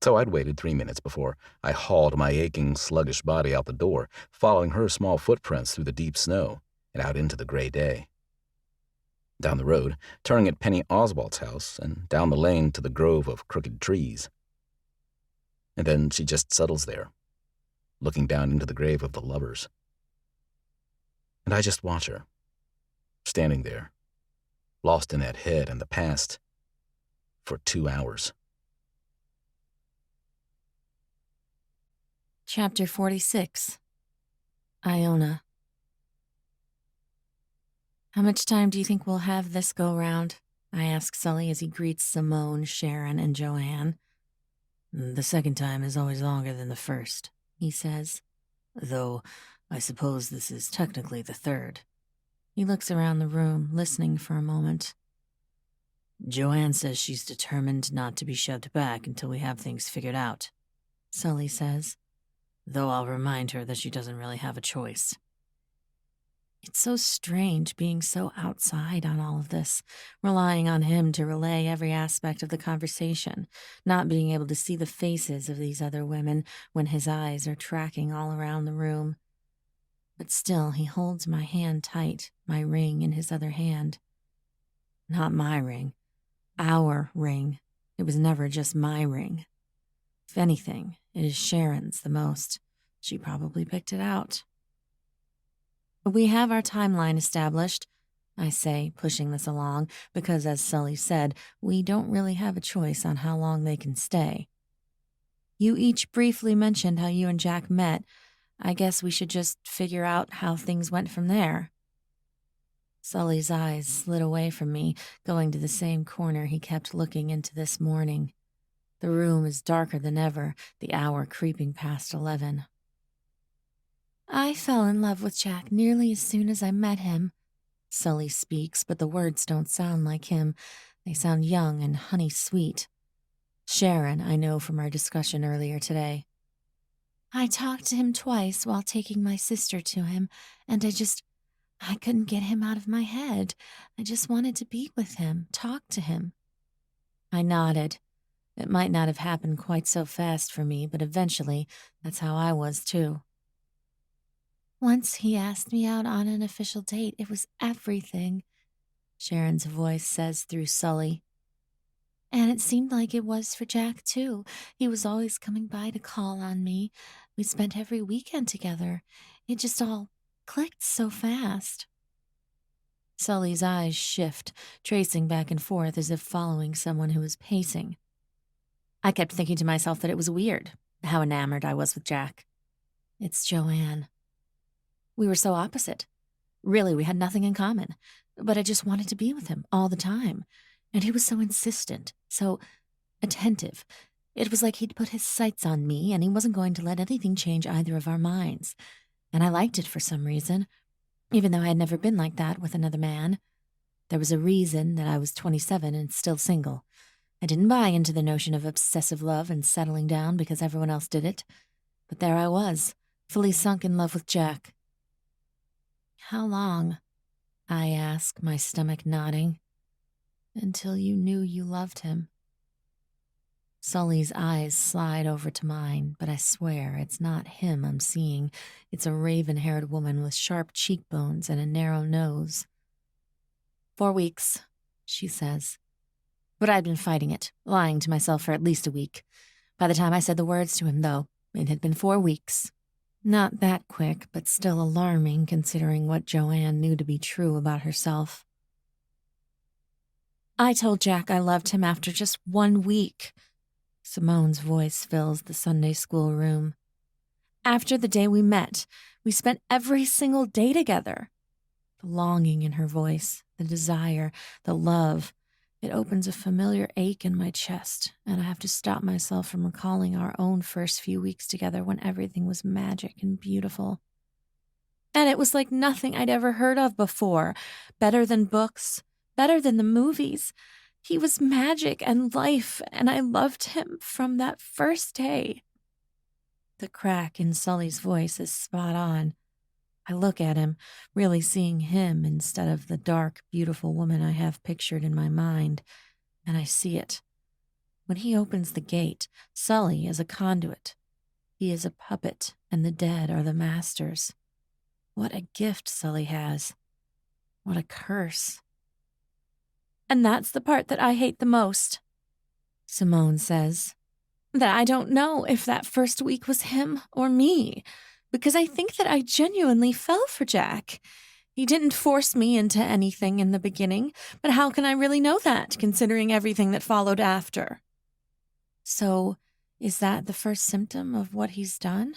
So I'd waited 3 minutes before I hauled my aching, sluggish body out the door, following her small footprints through the deep snow, and out into the gray day. Down the road, turning at Penny Oswald's house, and down the lane to the grove of crooked trees. And then she just settles there, looking down into the grave of the lovers. And I just watch her, standing there, lost in that head and the past, for 2 hours. Chapter 46. Iona. How much time do you think we'll have this go-round? I ask Sully as he greets Simone, Sharon, and Joanne. The second time is always longer than the first, he says. Though, I suppose this is technically the third. He looks around the room, listening for a moment. Joanne says she's determined not to be shoved back until we have things figured out, Sully says. Though I'll remind her that she doesn't really have a choice. It's so strange being so outside on all of this, relying on him to relay every aspect of the conversation, not being able to see the faces of these other women when his eyes are tracking all around the room. But still, he holds my hand tight, my ring in his other hand. Not my ring. Our ring. It was never just my ring. If anything, it is Sharon's the most. She probably picked it out. We have our timeline established, I say, pushing this along, because as Sully said, we don't really have a choice on how long they can stay. You each briefly mentioned how you and Jack met. I guess we should just figure out how things went from there. Sully's eyes slid away from me, going to the same corner he kept looking into this morning. The room is darker than ever, the hour creeping past 11. I fell in love with Jack nearly as soon as I met him. Sully speaks, but the words don't sound like him. They sound young and honey-sweet. Sharon, I know from our discussion earlier today. I talked to him twice while taking my sister to him, and I couldn't get him out of my head. I just wanted to be with him, talk to him. I nodded. It might not have happened quite so fast for me, but eventually, that's how I was too. Once he asked me out on an official date. It was everything, Sharon's voice says through Sully. And it seemed like it was for Jack, too. He was always coming by to call on me. We spent every weekend together. It just all clicked so fast. Sully's eyes shift, tracing back and forth as if following someone who was pacing. I kept thinking to myself that it was weird, how enamored I was with Jack. It's Joanne. We were so opposite. Really, we had nothing in common. But I just wanted to be with him all the time. And he was so insistent, so attentive. It was like he'd put his sights on me, and he wasn't going to let anything change either of our minds. And I liked it for some reason, even though I had never been like that with another man. There was a reason that I was 27 and still single. I didn't buy into the notion of obsessive love and settling down because everyone else did it. But there I was, fully sunk in love with Jack. How long? I ask, my stomach nodding. Until you knew you loved him. Sully's eyes slide over to mine, but I swear it's not him I'm seeing. It's a raven-haired woman with sharp cheekbones and a narrow nose. 4 weeks, she says. But I'd been fighting it, lying to myself for at least a week. By the time I said the words to him, though, it had been 4 weeks. Not that quick, but still alarming considering what Joanne knew to be true about herself. I told Jack I loved him after just 1 week. Simone's voice fills the Sunday school room. After the day we met, we spent every single day together. The longing in her voice, the desire, the love. It opens a familiar ache in my chest, and I have to stop myself from recalling our own first few weeks together when everything was magic and beautiful. And it was like nothing I'd ever heard of before. Better than books, better than the movies. He was magic and life, and I loved him from that first day. The crack in Sully's voice is spot on. I look at him, really seeing him instead of the dark, beautiful woman I have pictured in my mind, and I see it. When he opens the gate, Sully is a conduit. He is a puppet, and the dead are the masters. What a gift Sully has. What a curse. And that's the part that I hate the most, Simone says. That I don't know if that first week was him or me, because I think that I genuinely fell for Jack. He didn't force me into anything in the beginning, but how can I really know that, considering everything that followed after? So, is that the first symptom of what he's done?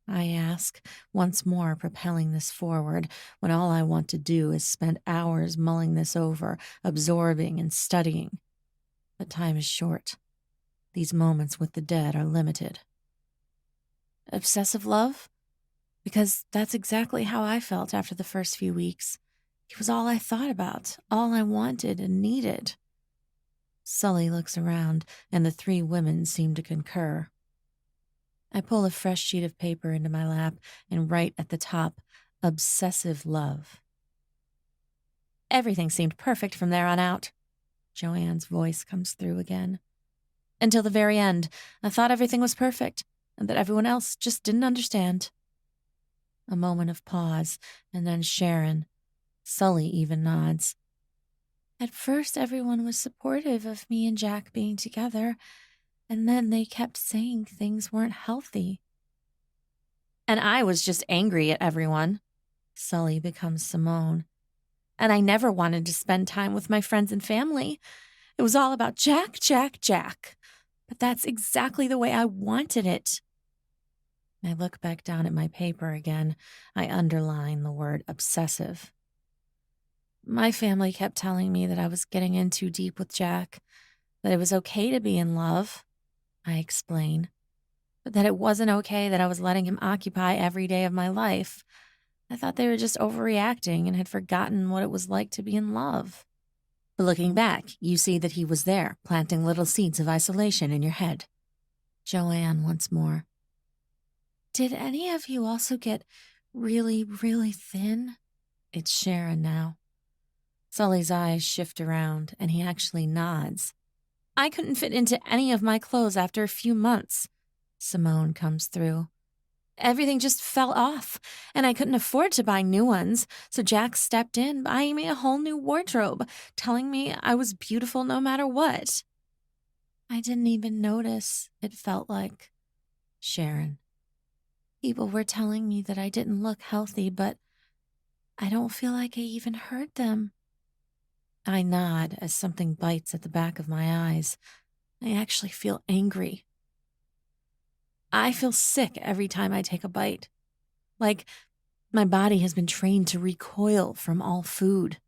I ask, once more propelling this forward, when all I want to do is spend hours mulling this over, absorbing and studying. But time is short. These moments with the dead are limited. Obsessive love? Because that's exactly how I felt after the first few weeks. He was all I thought about, all I wanted and needed. Sully looks around, and the three women seem to concur. I pull a fresh sheet of paper into my lap and write at the top, obsessive love. Everything seemed perfect from there on out. Joanne's voice comes through again. Until the very end, I thought everything was perfect, and that everyone else just didn't understand. A moment of pause, and then Sharon. Sully even nods. At first, everyone was supportive of me and Jack being together, and then they kept saying things weren't healthy. And I was just angry at everyone. Sully becomes Simone. And I never wanted to spend time with my friends and family. It was all about Jack, Jack, Jack. But that's exactly the way I wanted it. I look back down at my paper again. I underline the word obsessive. My family kept telling me that I was getting in too deep with Jack, that it was okay to be in love, I explain, but that it wasn't okay that I was letting him occupy every day of my life. I thought they were just overreacting and had forgotten what it was like to be in love. But looking back, you see that he was there, planting little seeds of isolation in your head. Joanne once more. Did any of you also get really, really thin? It's Sharon now. Sully's eyes shift around, and he actually nods. I couldn't fit into any of my clothes after a few months. Simone comes through. Everything just fell off, and I couldn't afford to buy new ones, so Jack stepped in, buying me a whole new wardrobe, telling me I was beautiful no matter what. I didn't even notice, it felt like. Sharon. People were telling me that I didn't look healthy, but I don't feel like I even heard them. I nod as something bites at the back of my eyes. I actually feel angry. I feel sick every time I take a bite. Like my body has been trained to recoil from all food.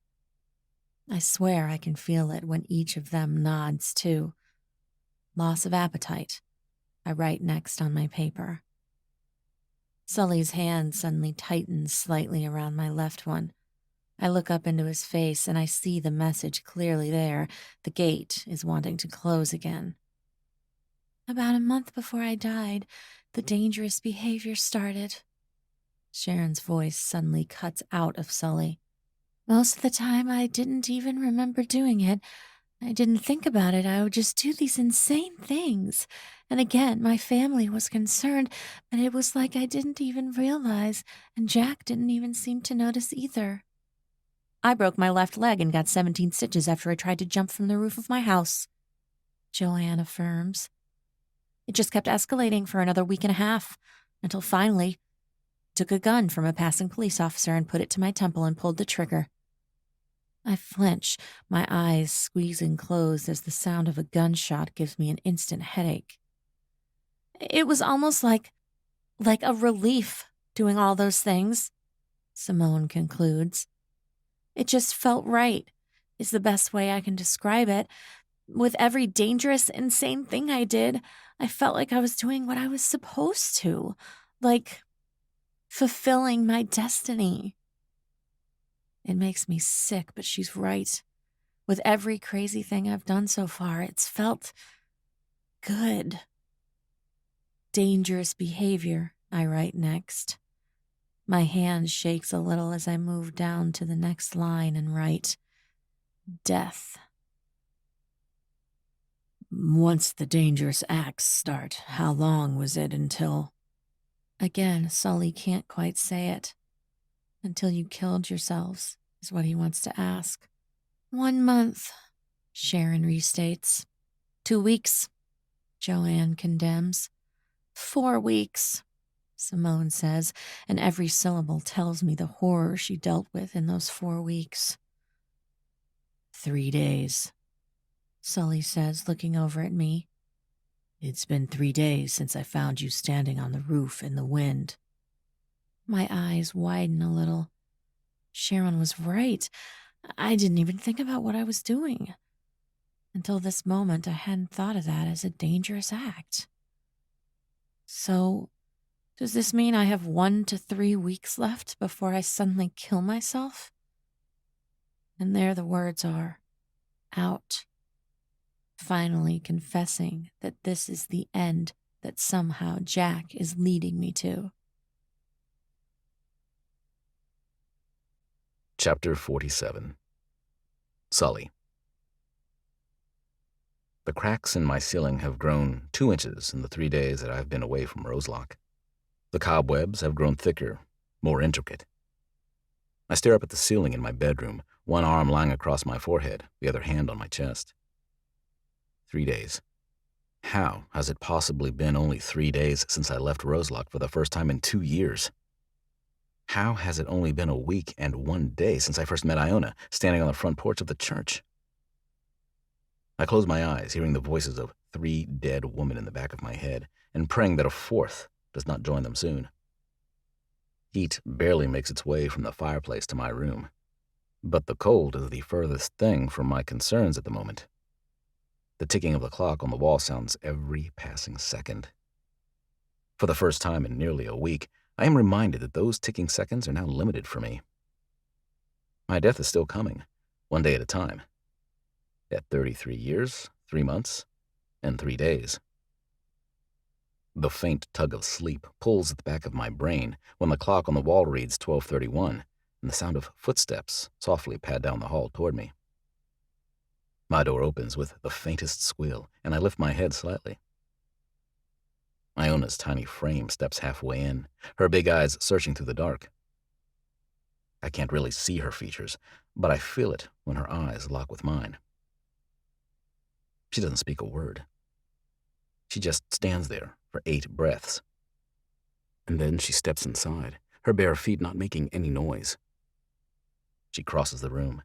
I swear I can feel it when each of them nods too. Loss of appetite, I write next on my paper. Sully's hand suddenly tightens slightly around my left one. I look up into his face and I see the message clearly there. The gate is wanting to close again. About a month before I died, the dangerous behavior started. Sharon's voice suddenly cuts out of Sully. Most of the time, I didn't even remember doing it. I didn't think about it. I would just do these insane things. And again, my family was concerned, but it was like I didn't even realize, and Jack didn't even seem to notice either. I broke my left leg and got 17 stitches after I tried to jump from the roof of my house, Joanne affirms. It just kept escalating for another week and a half, until finally, took a gun from a passing police officer and put it to my temple and pulled the trigger. I flinch, my eyes squeezing closed as the sound of a gunshot gives me an instant headache. It was almost like a relief doing all those things, Simone concludes. It just felt right, is the best way I can describe it. With every dangerous, insane thing I did, I felt like I was doing what I was supposed to, like fulfilling my destiny. It makes me sick, but she's right. With every crazy thing I've done so far, it's felt good. Dangerous behavior, I write next. My hand shakes a little as I move down to the next line and write, death. Once the dangerous acts start, how long was it until... Again, Sully can't quite say it. Until you killed yourselves, is what he wants to ask. 1 month, Sharon restates. 2 weeks, Joanne condemns. 4 weeks, Simone says, and every syllable tells me the horror she dealt with in those 4 weeks. 3 days, Sully says, looking over at me. It's been 3 days since I found you standing on the roof in the wind. My eyes widen a little. Sharon was right. I didn't even think about what I was doing. Until this moment, I hadn't thought of that as a dangerous act. So, does this mean I have 1 to 3 weeks left before I suddenly kill myself? And there the words are, out. Finally confessing that this is the end that somehow Jack is leading me to. Chapter 47. Sully. The cracks in my ceiling have grown 2 inches in the 3 days that I've been away from Roselock. The cobwebs have grown thicker, more intricate. I stare up at the ceiling in my bedroom, one arm lying across my forehead, the other hand on my chest. 3 days. How has it possibly been only 3 days since I left Roselock for the first time in 2 years? How has it only been a week and 1 day since I first met Iona, standing on the front porch of the church? I close my eyes, hearing the voices of 3 dead women in the back of my head, and praying that a 4th does not join them soon. Heat barely makes its way from the fireplace to my room, but the cold is the furthest thing from my concerns at the moment. The ticking of the clock on the wall sounds every passing second. For the first time in nearly a week, I am reminded that those ticking seconds are now limited for me. My death is still coming, 1 day at a time. At 33 years, 3 months, and 3 days. The faint tug of sleep pulls at the back of my brain when the clock on the wall reads 12:31, and the sound of footsteps softly pad down the hall toward me. My door opens with the faintest squeal, and I lift my head slightly. Iona's tiny frame steps halfway in, her big eyes searching through the dark. I can't really see her features, but I feel it when her eyes lock with mine. She doesn't speak a word. She just stands there for 8 breaths. And then she steps inside, her bare feet not making any noise. She crosses the room.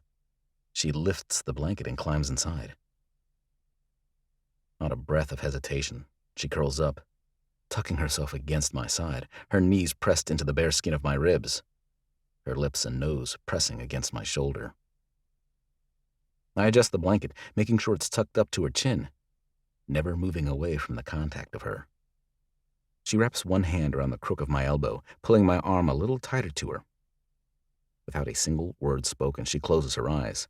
She lifts the blanket and climbs inside. Not a breath of hesitation, she curls up, tucking herself against my side, her knees pressed into the bare skin of my ribs, her lips and nose pressing against my shoulder. I adjust the blanket, making sure it's tucked up to her chin, never moving away from the contact of her. She wraps one hand around the crook of my elbow, pulling my arm a little tighter to her. Without a single word spoken, she closes her eyes.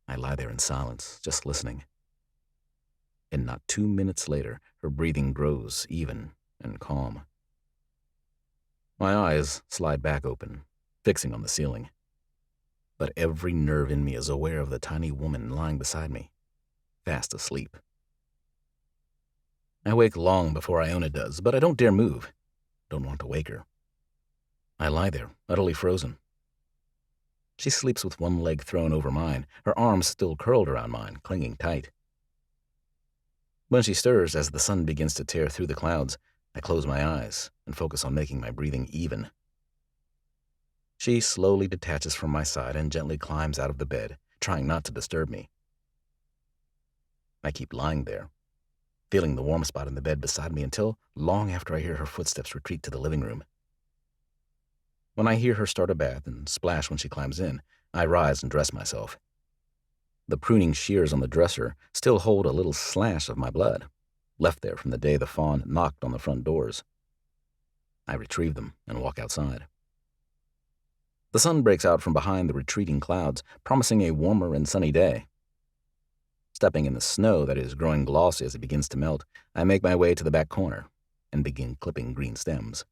I lie there in silence, just listening. And not 2 minutes later, her breathing grows even and calm. My eyes slide back open, fixing on the ceiling. But every nerve in me is aware of the tiny woman lying beside me, fast asleep. I wake long before Iona does, but I don't dare move. Don't want to wake her. I lie there, utterly frozen. She sleeps with one leg thrown over mine, her arms still curled around mine, clinging tight. When she stirs as the sun begins to tear through the clouds, I close my eyes and focus on making my breathing even. She slowly detaches from my side and gently climbs out of the bed, trying not to disturb me. I keep lying there, feeling the warm spot in the bed beside me until long after I hear her footsteps retreat to the living room. When I hear her start a bath and splash when she climbs in, I rise and dress myself. The pruning shears on the dresser still hold a little slash of my blood, left there from the day the fawn knocked on the front doors. I retrieve them and walk outside. The sun breaks out from behind the retreating clouds, promising a warmer and sunny day. Stepping in the snow that is growing glossy as it begins to melt, I make my way to the back corner and begin clipping green stems.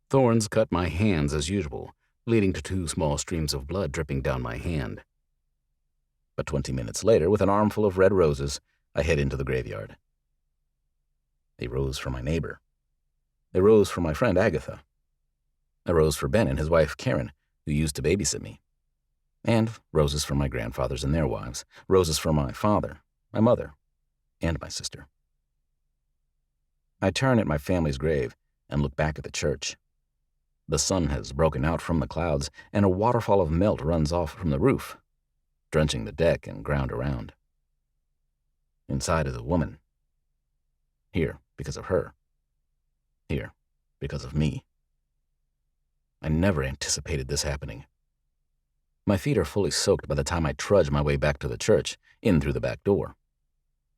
Thorns cut my hands as usual, leading to 2 small streams of blood dripping down my hand. But 20 minutes later, with an armful of red roses, I head into the graveyard. A rose for my neighbor. A rose for my friend Agatha. A rose for Ben and his wife Karen, who used to babysit me. And roses for my grandfathers and their wives, roses for my father, my mother, and my sister. I turn at my family's grave and look back at the church. The sun has broken out from the clouds, and a waterfall of melt runs off from the roof, drenching the deck and ground around. Inside is a woman. Here because of her. Here because of me. I never anticipated this happening. My feet are fully soaked by the time I trudge my way back to the church, in through the back door.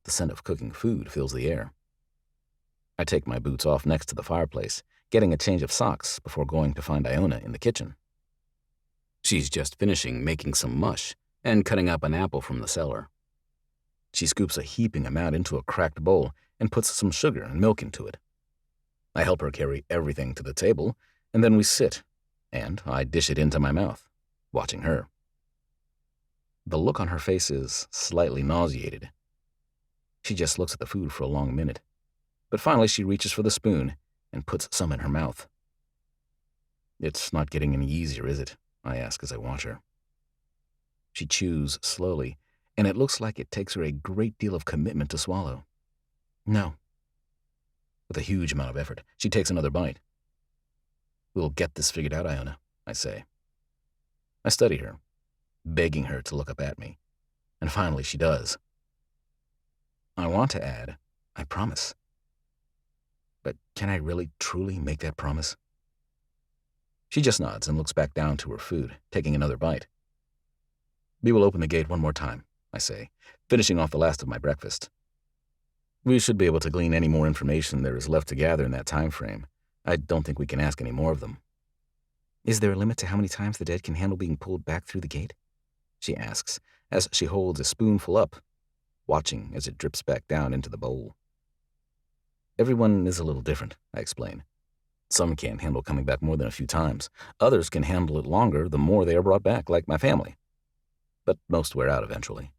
The scent of cooking food fills the air. I take my boots off next to the fireplace, getting a change of socks before going to find Iona in the kitchen. She's just finishing making some mush and cutting up an apple from the cellar. She scoops a heaping amount into a cracked bowl and puts some sugar and milk into it. I help her carry everything to the table, and then we sit, and I dish it into my mouth, watching her. The look on her face is slightly nauseated. She just looks at the food for a long minute, but finally she reaches for the spoon and puts some in her mouth. It's not getting any easier, is it? I ask as I watch her. She chews slowly, and it looks like it takes her a great deal of commitment to swallow. No. With a huge amount of effort, she takes another bite. We'll get this figured out, Iona, I say. I study her, begging her to look up at me, and finally she does. I want to add, I promise. But can I really, truly make that promise? She just nods and looks back down to her food, taking another bite. We will open the gate one more time, I say, finishing off the last of my breakfast. We should be able to glean any more information there is left to gather in that time frame. I don't think we can ask any more of them. Is there a limit to how many times the dead can handle being pulled back through the gate? She asks, as she holds a spoonful up, watching as it drips back down into the bowl. Everyone is a little different, I explain. Some can't handle coming back more than a few times. Others can handle it longer the more they are brought back, like my family. But most wear out eventually.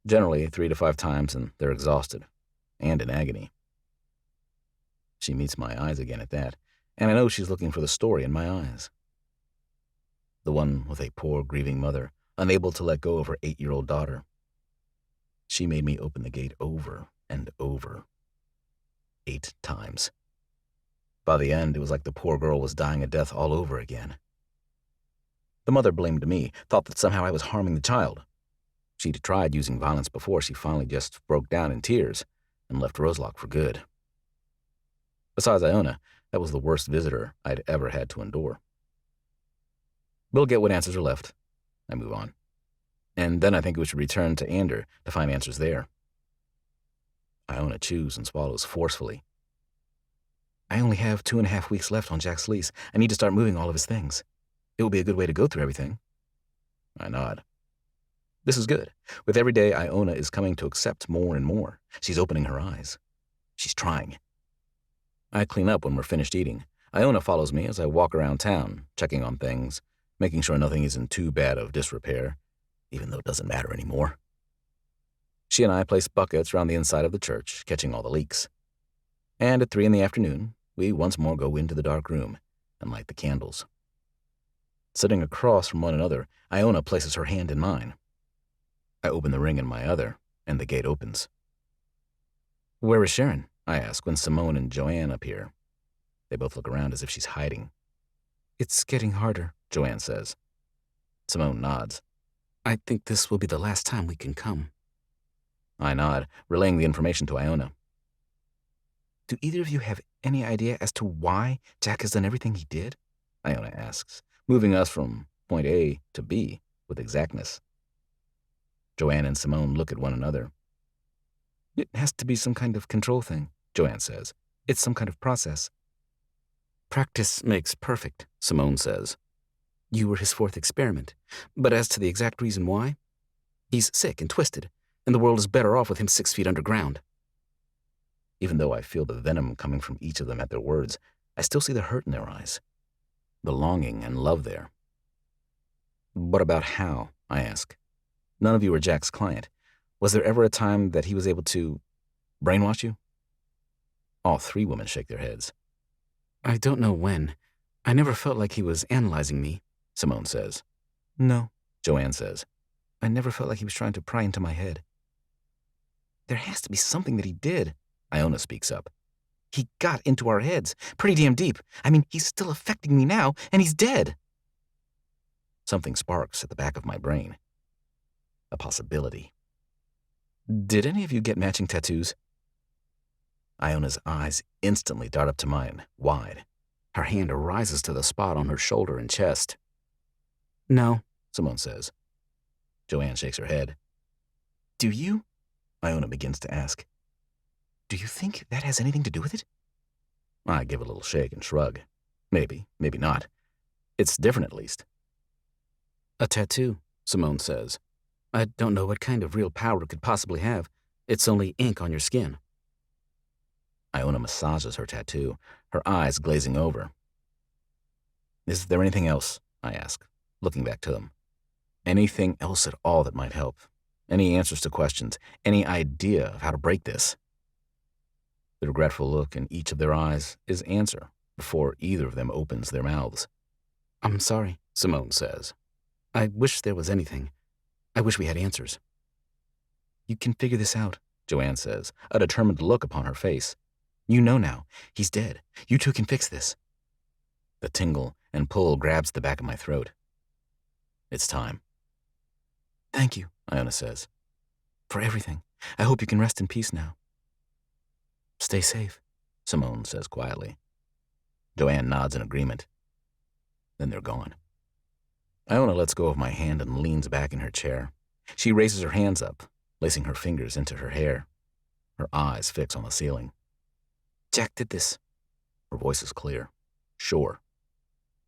Generally 3 to 5 times, and they're exhausted and in agony. She meets my eyes again at that, and I know she's looking for the story in my eyes. The one with a poor, grieving mother, unable to let go of her 8-year-old daughter. She made me open the gate over and over. 8 times. By the end, it was like the poor girl was dying a death all over again. The mother blamed me, thought that somehow I was harming the child. She'd tried using violence before she finally just broke down in tears and left Roselock for good. Besides Iona, that was the worst visitor I'd ever had to endure. We'll get what answers are left. I move on. And then I think we should return to Ander to find answers there. Iona chews and swallows forcefully. I only have 2.5 weeks left on Jack's lease. I need to start moving all of his things. It will be a good way to go through everything. I nod. This is good. With every day, Iona is coming to accept more and more. She's opening her eyes. She's trying. I clean up when we're finished eating. Iona follows me as I walk around town, checking on things, making sure nothing is in too bad of disrepair, even though it doesn't matter anymore. She and I place buckets around the inside of the church, catching all the leaks. And at 3 p.m, we once more go into the dark room and light the candles. Sitting across from one another, Iona places her hand in mine. I open the ring in my other, and the gate opens. Where is Sharon? I ask when Simone and Joanne appear. They both look around as if she's hiding. It's getting harder, Joanne says. Simone nods. I think this will be the last time we can come. I nod, relaying the information to Iona. Do either of you have any idea as to why Jack has done everything he did? Iona asks, moving us from point A to B with exactness. Joanne and Simone look at one another. It has to be some kind of control thing, Joanne says. It's some kind of process. Practice makes perfect, Simone says. You were his 4th experiment. But as to the exact reason why, he's sick and twisted, and the world is better off with him 6 feet underground. Even though I feel the venom coming from each of them at their words, I still see the hurt in their eyes, the longing and love there. What about how? I ask. None of you are Jack's client. Was there ever a time that he was able to brainwash you? All 3 women shake their heads. I don't know when. I never felt like he was analyzing me. Simone says. No, Joanne says. I never felt like he was trying to pry into my head. There has to be something that he did, Iona speaks up. He got into our heads, pretty damn deep. I mean, he's still affecting me now, and he's dead. Something sparks at the back of my brain. A possibility. Did any of you get matching tattoos? Iona's eyes instantly dart up to mine, wide. Her hand rises to the spot on her shoulder and chest. No, Simone says. Joanne shakes her head. Do you? Iona begins to ask. Do you think that has anything to do with it? I give a little shake and shrug. Maybe, maybe not. It's different at least. A tattoo, Simone says. I don't know what kind of real power it could possibly have. It's only ink on your skin. Iona massages her tattoo, her eyes glazing over. Is there anything else? I ask, looking back to them. Anything else at all that might help? Any answers to questions? Any idea of how to break this? The regretful look in each of their eyes is answer before either of them opens their mouths. I'm sorry, Simone says. I wish there was anything. I wish we had answers. You can figure this out, Joanne says, a determined look upon her face. You know now. He's dead. You two can fix this. The tingle and pull grabs the back of my throat. It's time. Thank you, Iona says. For everything. I hope you can rest in peace now. Stay safe, Simone says quietly. Joanne nods in agreement. Then they're gone. Iona lets go of my hand and leans back in her chair. She raises her hands up, lacing her fingers into her hair. Her eyes fix on the ceiling. Jack did this. Her voice is clear. Sure.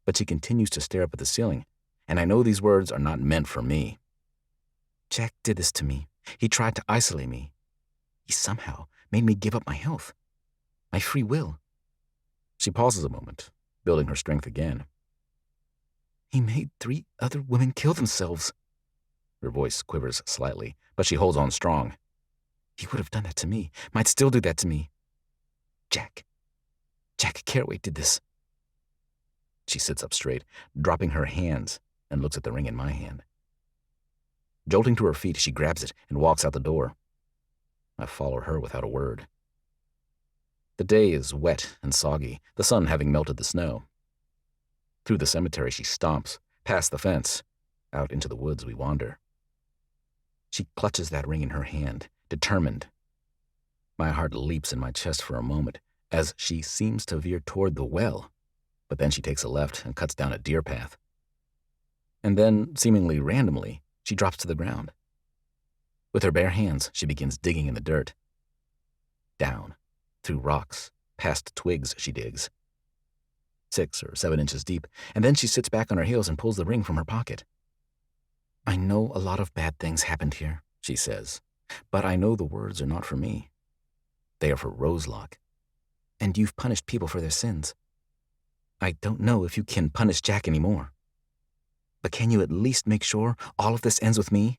But she continues to stare up at the ceiling, and I know these words are not meant for me. Jack did this to me. He tried to isolate me. He somehow made me give up my health. My free will. She pauses a moment, building her strength again. He made 3 other women kill themselves. Her voice quivers slightly, but she holds on strong. He would have done that to me, might still do that to me. Jack Caraway did this. She sits up straight, dropping her hands, and looks at the ring in my hand. Jolting to her feet, she grabs it and walks out the door. I follow her without a word. The day is wet and soggy, the sun having melted the snow. Through the cemetery she stomps, past the fence, out into the woods we wander. She clutches that ring in her hand, determined. My heart leaps in my chest for a moment as she seems to veer toward the well, but then she takes a left and cuts down a deer path. And then, seemingly randomly, she drops to the ground. With her bare hands, she begins digging in the dirt. Down, through rocks, past twigs she digs. 6 or 7 inches deep, and then she sits back on her heels and pulls the ring from her pocket. I know a lot of bad things happened here, she says, but I know the words are not for me. They are for Roselock. And you've punished people for their sins. I don't know if you can punish Jack anymore. But can you at least make sure all of this ends with me?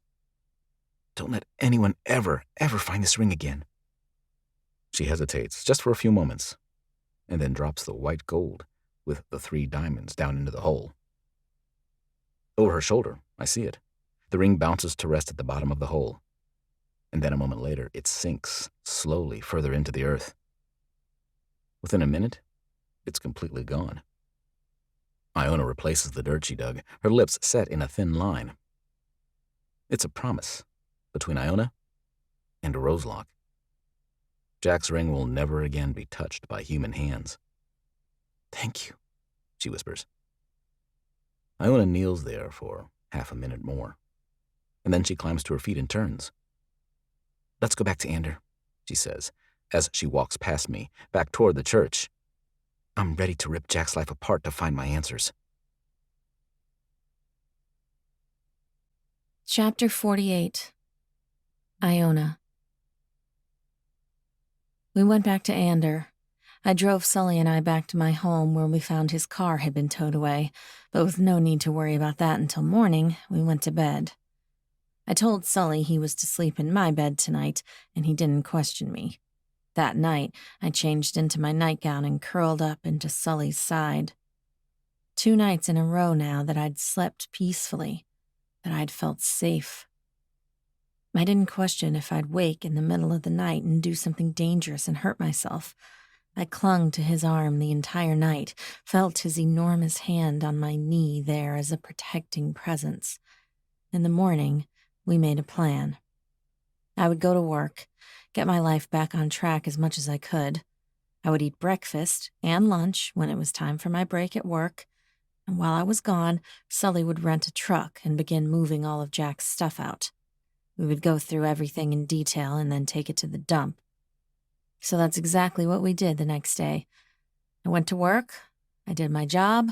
Don't let anyone ever find this ring again. She hesitates just for a few moments, and then drops the white gold with the 3 diamonds down into the hole. Over her shoulder, I see it. The ring bounces to rest at the bottom of the hole, and then a moment later, it sinks slowly further into the earth. Within a minute, it's completely gone. Iona replaces the dirt she dug, her lips set in a thin line. It's a promise between Iona and Roselock. Jack's ring will never again be touched by human hands. Thank you, she whispers. Iona kneels there for half a minute more, and then she climbs to her feet and turns. Let's go back to Ander, she says, as she walks past me, back toward the church. I'm ready to rip Jack's life apart to find my answers. Chapter 48. Iona. We went back to Ander. I drove Sully and I back to my home where we found his car had been towed away, but with no need to worry about that until morning, we went to bed. I told Sully he was to sleep in my bed tonight, and he didn't question me. That night, I changed into my nightgown and curled up into Sully's side. 2 nights in a row now that I'd slept peacefully, that I'd felt safe. I didn't question if I'd wake in the middle of the night and do something dangerous and hurt myself. I clung to his arm the entire night, felt his enormous hand on my knee there as a protecting presence. In the morning, we made a plan. I would go to work, get my life back on track as much as I could. I would eat breakfast and lunch when it was time for my break at work, and while I was gone, Sully would rent a truck and begin moving all of Jack's stuff out. We would go through everything in detail and then take it to the dump. So that's exactly what we did the next day. I went to work, I did my job,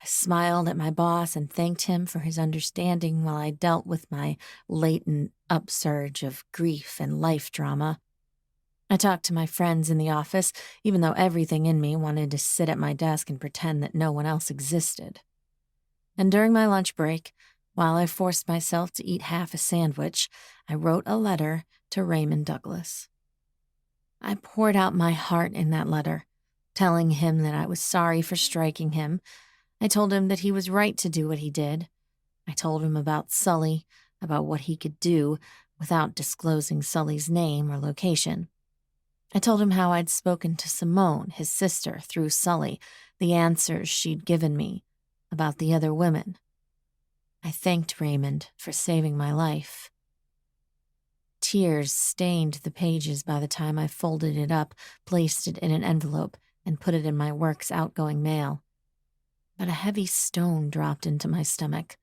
I smiled at my boss and thanked him for his understanding while I dealt with my latent upsurge of grief and life drama. I talked to my friends in the office, even though everything in me wanted to sit at my desk and pretend that no one else existed. And during my lunch break, while I forced myself to eat half a sandwich, I wrote a letter to Raymond Douglas. I poured out my heart in that letter, telling him that I was sorry for striking him. I told him that he was right to do what he did. I told him about Sully, about what he could do without disclosing Sully's name or location. I told him how I'd spoken to Simone, his sister, through Sully, the answers she'd given me about the other women. I thanked Raymond for saving my life. Tears stained the pages by the time I folded it up, placed it in an envelope, and put it in my work's outgoing mail. But a heavy stone dropped into my stomach,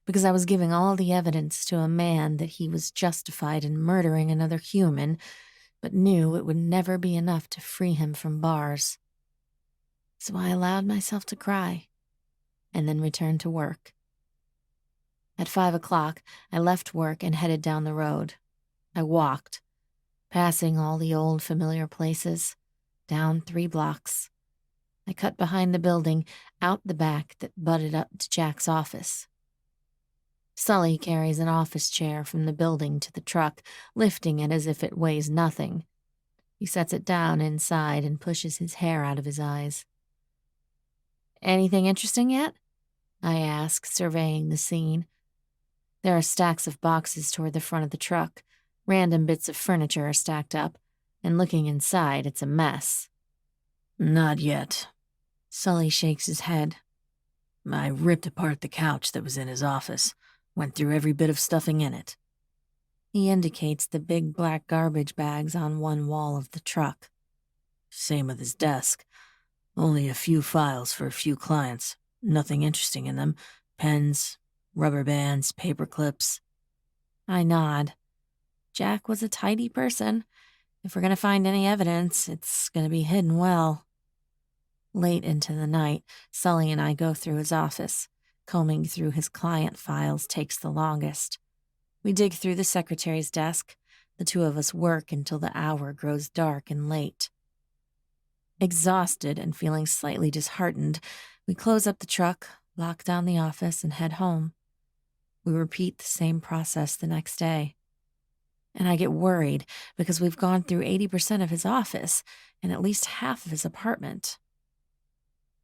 because I was giving all the evidence to a man that he was justified in murdering another human, but knew it would never be enough to free him from bars. So I allowed myself to cry, and then returned to work. At 5 o'clock, I left work and headed down the road. I walked, passing all the old familiar places, down 3 blocks. I cut behind the building, out the back that butted up to Jack's office. Sully carries an office chair from the building to the truck, lifting it as if it weighs nothing. He sets it down inside and pushes his hair out of his eyes. "Anything interesting yet?" I ask, surveying the scene. There are stacks of boxes toward the front of the truck. Random bits of furniture are stacked up, and looking inside, it's a mess. Not yet. Sully shakes his head. I ripped apart the couch that was in his office, went through every bit of stuffing in it. He indicates the big black garbage bags on one wall of the truck. Same with his desk. Only a few files for a few clients. Nothing interesting in them. Pens, rubber bands, paper clips. I nod. Jack was a tidy person. If we're going to find any evidence, it's going to be hidden well. Late into the night, Sully and I go through his office. Combing through his client files takes the longest. We dig through the secretary's desk. The 2 of us work until the hour grows dark and late. Exhausted and feeling slightly disheartened, we close up the truck, lock down the office, and head home. We repeat the same process the next day. And I get worried because we've gone through 80% of his office and at least half of his apartment.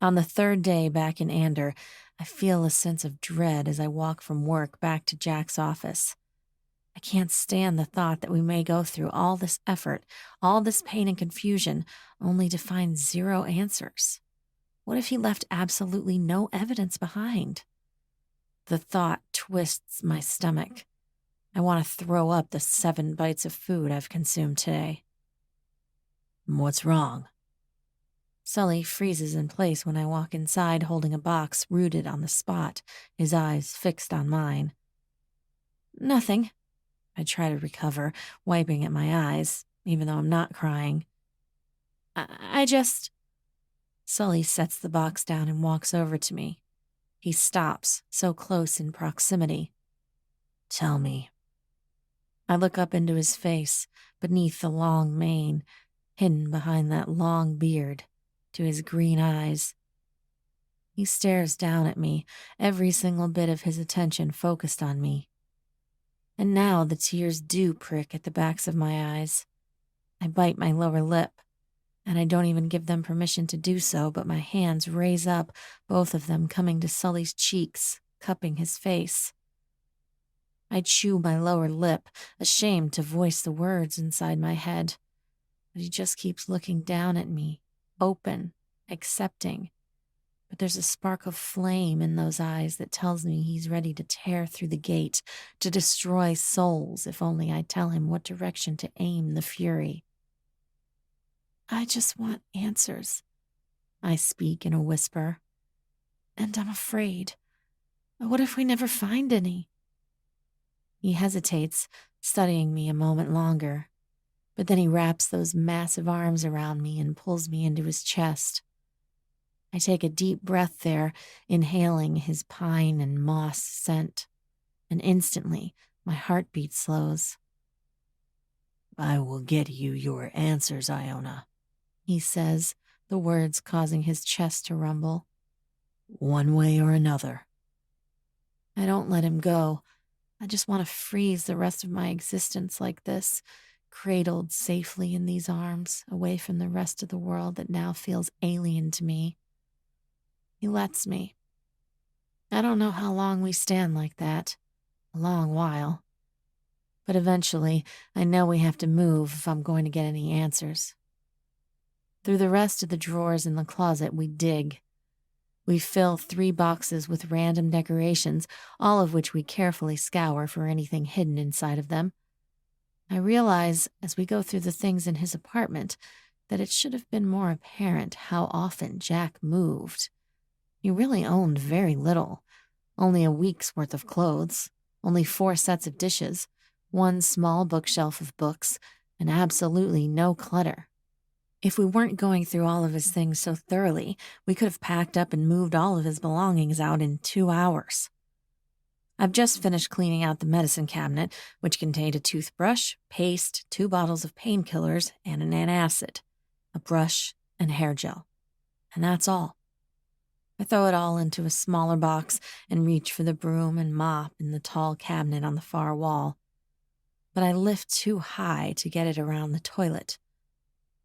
On the 3rd day back in Ander, I feel a sense of dread as I walk from work back to Jack's office. I can't stand the thought that we may go through all this effort, all this pain and confusion, only to find 0 answers. What if he left absolutely no evidence behind? The thought twists my stomach. I want to throw up the 7 bites of food I've consumed today. What's wrong? Sully freezes in place when I walk inside holding a box rooted on the spot, his eyes fixed on mine. Nothing. I try to recover, wiping at my eyes, even though I'm not crying. I just... Sully sets the box down and walks over to me. He stops, so close in proximity. Tell me. I look up into his face, beneath the long mane, hidden behind that long beard, to his green eyes. He stares down at me, every single bit of his attention focused on me. And now the tears do prick at the backs of my eyes. I bite my lower lip. and I don't even give them permission to do so, but my hands raise up, both of them coming to Sully's cheeks, cupping his face. I chew my lower lip, ashamed to voice the words inside my head, but he just keeps looking down at me, open, accepting. But there's a spark of flame in those eyes that tells me he's ready to tear through the gate, to destroy souls if only I tell him what direction to aim the fury. I just want answers, I speak in a whisper. And I'm afraid. What if we never find any? He hesitates, studying me a moment longer, but then he wraps those massive arms around me and pulls me into his chest. I take a deep breath there, inhaling his pine and moss scent, and instantly my heartbeat slows. I will get you your answers, Iona, he says, the words causing his chest to rumble. One way or another. I don't let him go. I just want to freeze the rest of my existence like this, cradled safely in these arms, away from the rest of the world that now feels alien to me. He lets me. I don't know how long we stand like that. A long while. But eventually, I know we have to move if I'm going to get any answers. Through the rest of the drawers in the closet, we dig. We fill 3 boxes with random decorations, all of which we carefully scour for anything hidden inside of them. I realize, as we go through the things in his apartment, that it should have been more apparent how often Jack moved. He really owned very little. Only a week's worth of clothes, only 4 sets of dishes, 1 small bookshelf of books, and absolutely no clutter. If we weren't going through all of his things so thoroughly, we could have packed up and moved all of his belongings out in 2 hours. I've just finished cleaning out the medicine cabinet, which contained a toothbrush, paste, 2 bottles of painkillers, and an antacid, a brush, and hair gel. And that's all. I throw it all into a smaller box and reach for the broom and mop in the tall cabinet on the far wall. But I lift too high to get it around the toilet.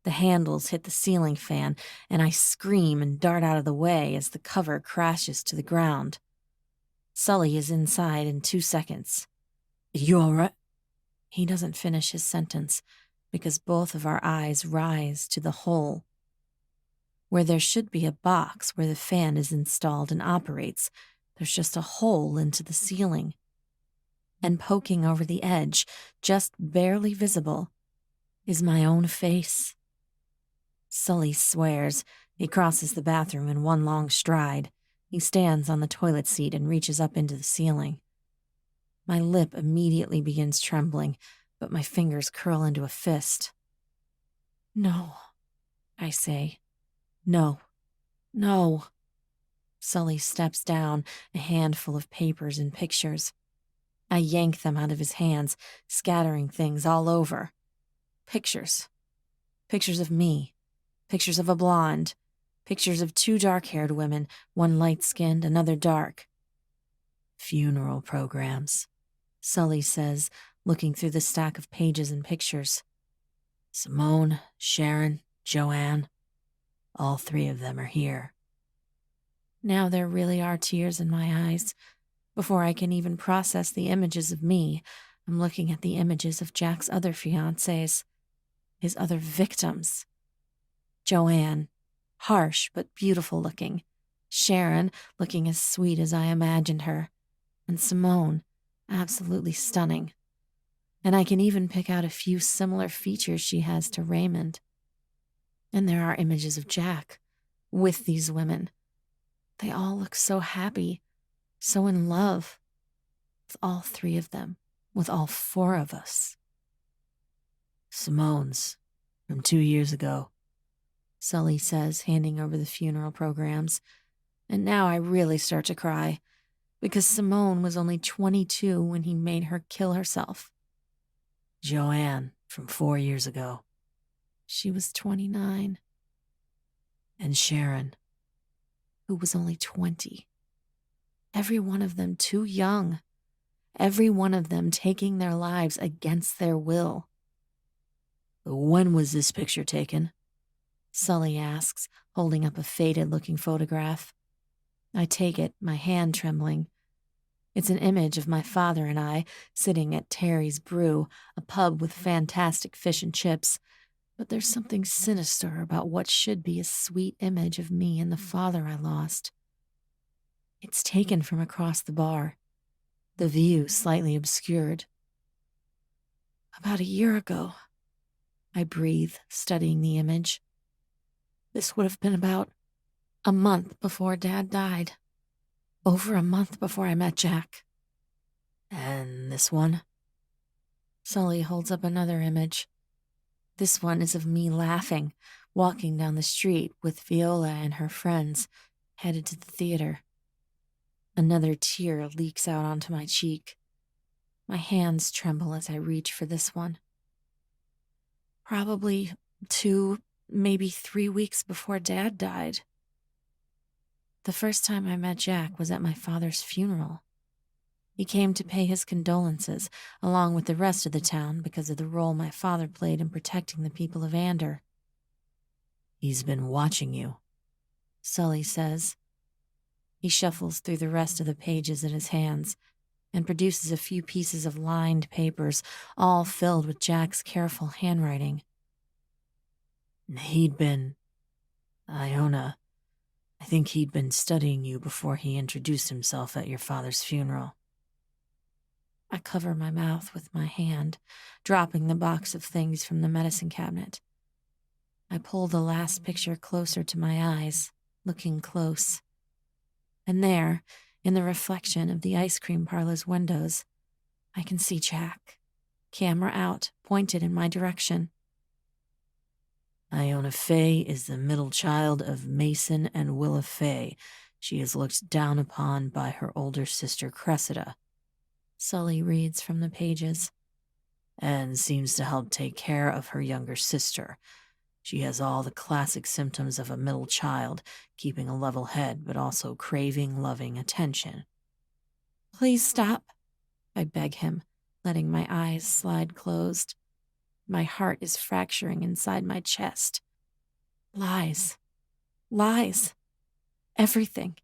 The handles hit the ceiling fan, and I scream and dart out of the way as the cover crashes to the ground. Sully is inside in 2 seconds. You all right? He doesn't finish his sentence because both of our eyes rise to the hole. Where there should be a box where the fan is installed and operates, there's just a hole into the ceiling. And poking over the edge, just barely visible, is my own face. Sully swears. He crosses the bathroom in 1 long stride. He stands on the toilet seat and reaches up into the ceiling. My lip immediately begins trembling, but my fingers curl into a fist. No, I say. No. No. Sully steps down, a handful of papers and pictures. I yank them out of his hands, scattering things all over. Pictures. Pictures of me. Pictures of a blonde. Pictures of 2 dark-haired women, 1 light-skinned, another dark. Funeral programs, Sully says, looking through the stack of pages and pictures. Simone, Sharon, Joanne. All 3 of them are here. Now there really are tears in my eyes. Before I can even process the images of me, I'm looking at the images of Jack's other fiancées, his other victims. Joanne, harsh but beautiful looking. Sharon, looking as sweet as I imagined her. And Simone, absolutely stunning. And I can even pick out a few similar features she has to Raymond. And there are images of Jack, with these women. They all look so happy, so in love. With all 3 of them, with all 4 of us. Simone's, from 2 years ago, Sully says, handing over the funeral programs. And now I really start to cry, because Simone was only 22 when he made her kill herself. Joanne, from 4 years ago. She was 29. And Sharon, who was only 20. Every one of them too young. Every one of them taking their lives against their will. When was this picture taken? Sully asks, holding up a faded-looking photograph. I take it, my hand trembling. It's an image of my father and I sitting at Terry's Brew, a pub with fantastic fish and chips, but there's something sinister about what should be a sweet image of me and the father I lost. It's taken from across the bar, the view slightly obscured. About a year ago, I breathe, studying the image. This would have been about a month before Dad died. Over a month before I met Jack. And this one? Sully holds up another image. This one is of me laughing, walking down the street with Viola and her friends, headed to the theater. Another tear leaks out onto my cheek. My hands tremble as I reach for this one. Probably 2, maybe 3 weeks before Dad died. The first time I met Jack was at my father's funeral. He came to pay his condolences, along with the rest of the town, because of the role my father played in protecting the people of Ander. He's been watching you, Sully says. He shuffles through the rest of the pages in his hands and produces a few pieces of lined papers, all filled with Jack's careful handwriting. Iona, I think he'd been studying you before he introduced himself at your father's funeral. I cover my mouth with my hand, dropping the box of things from the medicine cabinet. I pull the last picture closer to my eyes, looking close. And there, in the reflection of the ice cream parlor's windows, I can see Jack, camera out, pointed in my direction. Iona Fay is the middle child of Mason and Willa Fay. She is looked down upon by her older sister Cressida, Sully reads from the pages, and seems to help take care of her younger sister. She has all the classic symptoms of a middle child, keeping a level head but also craving loving attention. Please stop, I beg him, letting my eyes slide closed. My heart is fracturing inside my chest. Lies. Lies. Everything.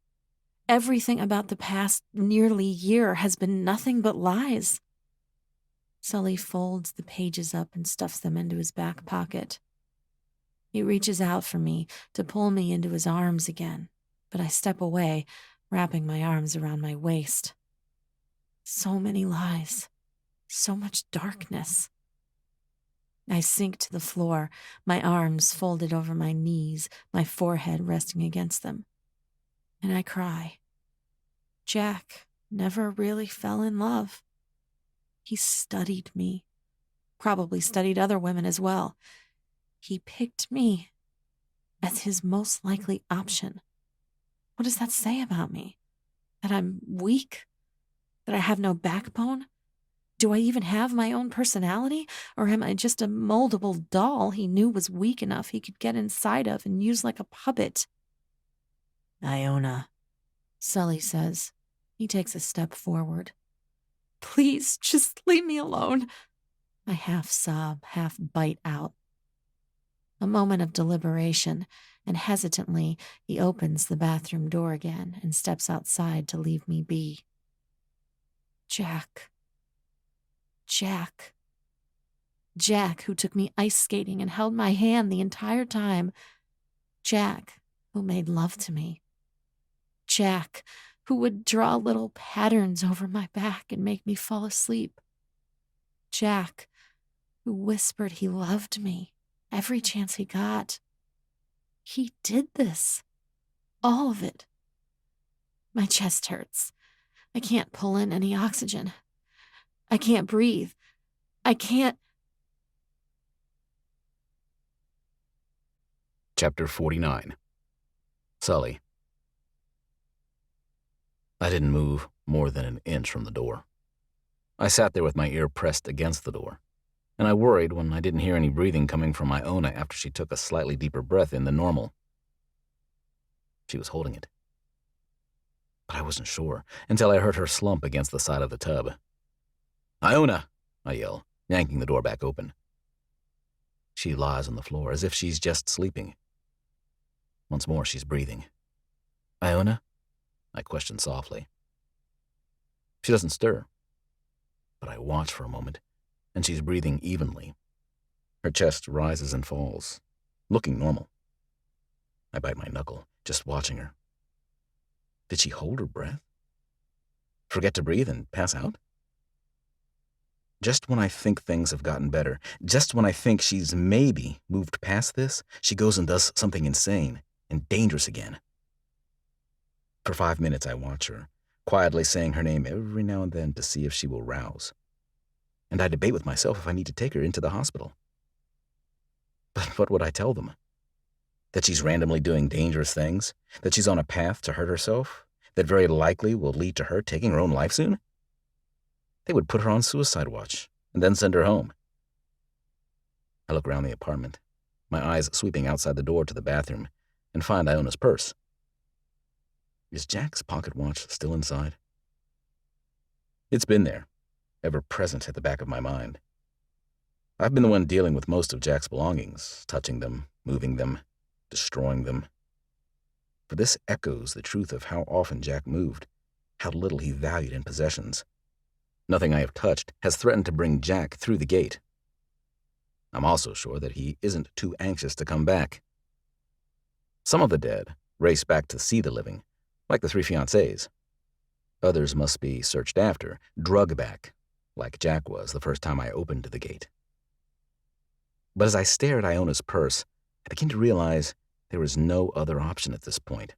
Everything about the past nearly year has been nothing but lies. Sully folds the pages up and stuffs them into his back pocket. He reaches out for me to pull me into his arms again, but I step away, wrapping my arms around my waist. So many lies. So much darkness. I sink to the floor, my arms folded over my knees, my forehead resting against them. And I cry. Jack never really fell in love. He studied me, probably studied other women as well. He picked me as his most likely option. What does that say about me? That I'm weak? That I have no backbone? Do I even have my own personality? Or am I just a moldable doll he knew was weak enough he could get inside of and use like a puppet? Iona, Sully says. He takes a step forward. Please, just leave me alone. I half sob, half bite out. A moment of deliberation, and hesitantly he opens the bathroom door again and steps outside to leave me be. Jack. Jack, who took me ice skating and held my hand the entire time. Jack, who made love to me. Jack, who would draw little patterns over my back and make me fall asleep. Jack, who whispered he loved me every chance he got. He did this. All of it. My chest hurts. I can't pull in any oxygen. I can't breathe. I can't. Chapter 49. Sully. I didn't move more than an inch from the door. I sat there with my ear pressed against the door, and I worried when I didn't hear any breathing coming from Iona after she took a slightly deeper breath in than normal. She was holding it. But I wasn't sure until I heard her slump against the side of the tub. "Iona!" I yell, yanking the door back open. She lies on the floor as if she's just sleeping, Once more, she's breathing. Iona? I question softly. She doesn't stir, but I watch for a moment, and she's breathing evenly. Her chest rises and falls, looking normal. I bite my knuckle, just watching her. Did she hold her breath? Forget to breathe and pass out? Just when I think things have gotten better, just when I think she's maybe moved past this, she goes and does something insane and dangerous again. For 5 minutes I watch her, quietly saying her name every now and then to see if she will rouse. And I debate with myself if I need to take her into the hospital. But what would I tell them? That she's randomly doing dangerous things? That she's on a path to hurt herself? That very likely will lead to her taking her own life soon? They would put her on suicide watch and then send her home. I look around the apartment, my eyes sweeping outside the door to the bathroom, and find Iona's purse. Is Jack's pocket watch still inside? It's been there, ever present at the back of my mind. I've been the one dealing with most of Jack's belongings, touching them, moving them, destroying them. For this echoes the truth of how often Jack moved, how little he valued in possessions. Nothing I have touched has threatened to bring Jack through the gate. I'm also sure that he isn't too anxious to come back. Some of the dead race back to see the living, like the 3 fiancés. Others must be searched after, drugged back, like Jack was the first time I opened the gate. But as I stare at Iona's purse, I begin to realize there is no other option at this point.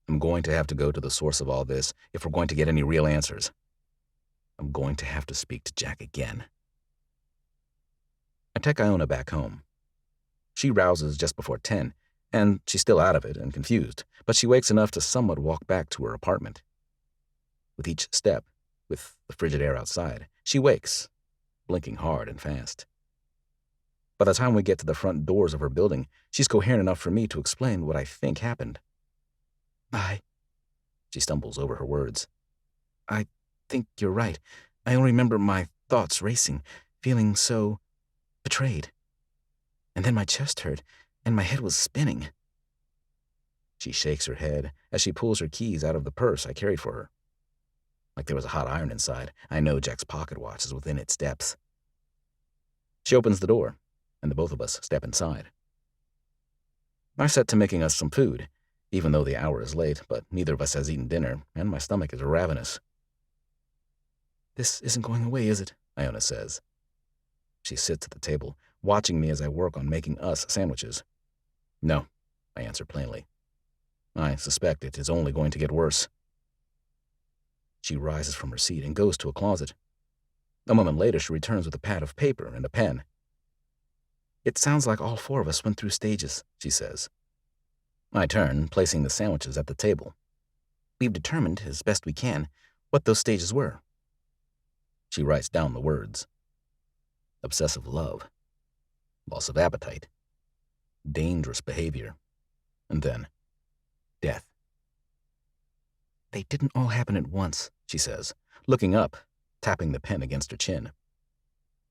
I'm going to have to go to the source of all this if we're going to get any real answers. I'm going to have to speak to Jack again. I take Iona back home. She rouses just before 10, and she's still out of it and confused, but she wakes enough to somewhat walk back to her apartment. With each step, with the frigid air outside, she wakes, blinking hard and fast. By the time we get to the front doors of her building, she's coherent enough for me to explain what I think happened. She stumbles over her words. I think you're right. I only remember my thoughts racing, feeling so betrayed. And then my chest hurt, and my head was spinning. She shakes her head as she pulls her keys out of the purse I carried for her. Like there was a hot iron inside, I know Jack's pocket watch is within its depths. She opens the door, and the both of us step inside. I set to making us some food, even though the hour is late, but neither of us has eaten dinner, and my stomach is ravenous. This isn't going away, is it? Iona says. She sits at the table, watching me as I work on making us sandwiches. No, I answer plainly. I suspect it is only going to get worse. She rises from her seat and goes to a closet. A moment later, she returns with a pad of paper and a pen. It sounds like all 4 of us went through stages, she says. I turn, placing the sandwiches at the table. We've determined, as best we can, what those stages were. She writes down the words. Obsessive love, loss of appetite, dangerous behavior, and then death. They didn't all happen at once, she says, looking up, tapping the pen against her chin.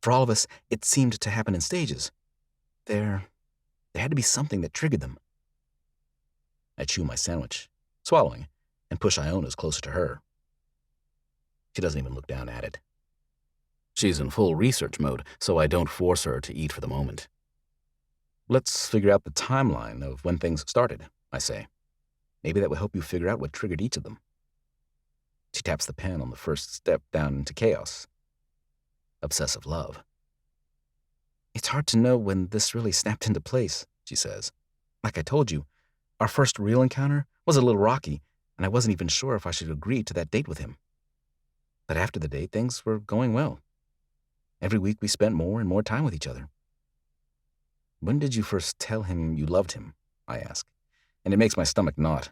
For all of us, it seemed to happen in stages. There had to be something that triggered them. I chew my sandwich, swallowing, and push Iona's closer to her. She doesn't even look down at it. She's in full research mode, so I don't force her to eat for the moment. Let's figure out the timeline of when things started, I say. Maybe that will help you figure out what triggered each of them. She taps the pen on the first step down into chaos. Obsessive love. It's hard to know when this really snapped into place, she says. Like I told you, our first real encounter was a little rocky, and I wasn't even sure if I should agree to that date with him. But after the date, things were going well. Every week we spent more and more time with each other. When did you first tell him you loved him? I ask, and it makes my stomach knot.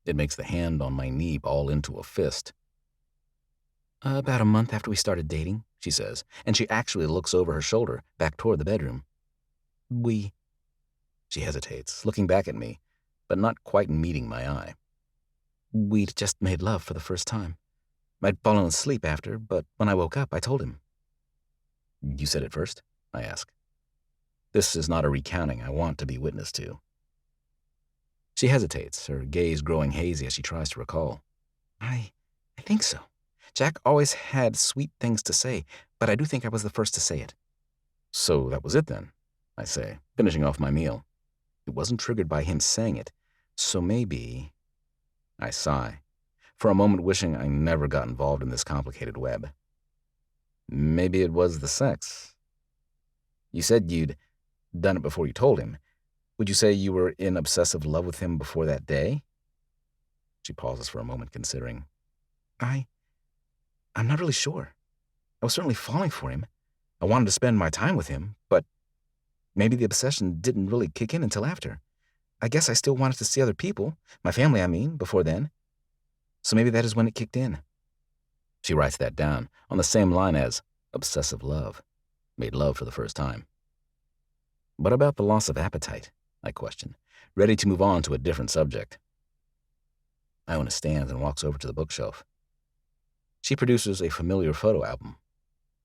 It makes the hand on my knee ball into a fist. About a month after we started dating, she says, and she actually looks over her shoulder, back toward the bedroom. She hesitates, looking back at me, but not quite meeting my eye. We'd just made love for the first time. I'd fallen asleep after, but when I woke up, I told him. You said it first? I ask. This is not a recounting I want to be witness to. She hesitates, her gaze growing hazy as she tries to recall. I think so. Jack always had sweet things to say, but I do think I was the first to say it. So that was it then, I say, finishing off my meal. It wasn't triggered by him saying it, so maybe... I sigh, for a moment wishing I never got involved in this complicated web. Maybe it was the sex. You said you'd done it before you told him. Would you say you were in obsessive love with him before that day? She pauses for a moment, considering. I'm not really sure. I was certainly falling for him. I wanted to spend my time with him, but maybe the obsession didn't really kick in until after. I guess I still wanted to see other people, my family, I mean, before then. So maybe that is when it kicked in. She writes that down on the same line as obsessive love, made love for the first time. What about the loss of appetite? I question, ready to move on to a different subject. Iona stands and walks over to the bookshelf. She produces a familiar photo album,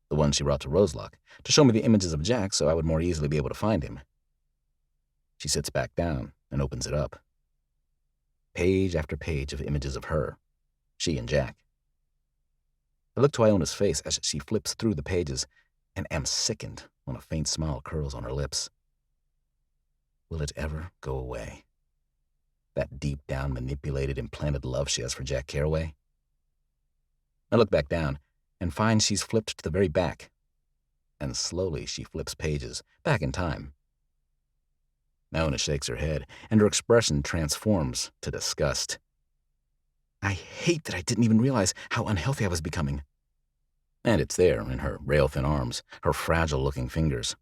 the one she brought to Roselock, to show me the images of Jack so I would more easily be able to find him. She sits back down and opens it up. Page after page of images of her, she and Jack. I look to Iona's face as she flips through the pages and am sickened when a faint smile curls on her lips. Will it ever go away? That deep-down manipulated, implanted love she has for Jack Carraway? I look back down and find she's flipped to the very back, and slowly she flips pages, back in time. Iona shakes her head, and her expression transforms to disgust. I hate that I didn't even realize how unhealthy I was becoming. And it's there in her rail-thin arms, her fragile-looking fingers.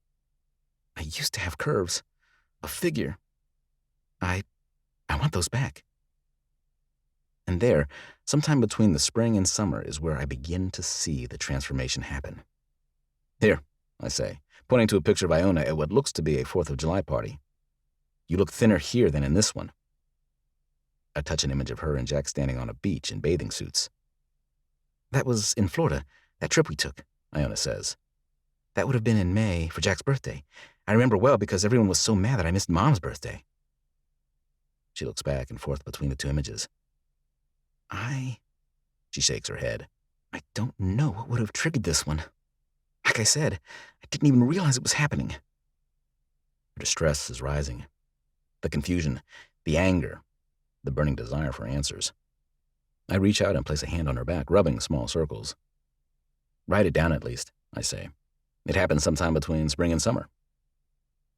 I used to have curves, a figure. I want those back. And there, sometime between the spring and summer, is where I begin to see the transformation happen. Here, I say, pointing to a picture of Iona at what looks to be a 4th of July party. You look thinner here than in this one. I touch an image of her and Jack standing on a beach in bathing suits. That was in Florida, that trip we took, Iona says. That would have been in May for Jack's birthday. I remember well because everyone was so mad that I missed Mom's birthday. She looks back and forth between the two images. She shakes her head. I don't know what would have triggered this one. Like I said, I didn't even realize it was happening. Her distress is rising. The confusion, the anger, the burning desire for answers. I reach out and place a hand on her back, rubbing small circles. Write it down at least, I say. It happened sometime between spring and summer.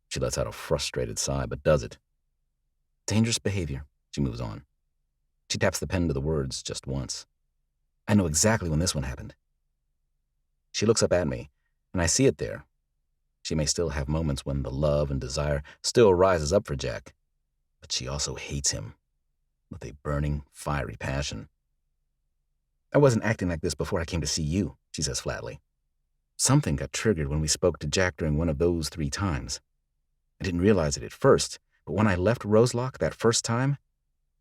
She lets out a frustrated sigh, but does it. Dangerous behavior, she moves on. She taps the pen to the words just once. I know exactly when this one happened. She looks up at me, and I see it there. She may still have moments when the love and desire still rises up for Jack, but she also hates him with a burning, fiery passion. I wasn't acting like this before I came to see you, she says flatly. Something got triggered when we spoke to Jack during one of those 3 times. I didn't realize it at first, but when I left Roselock that first time,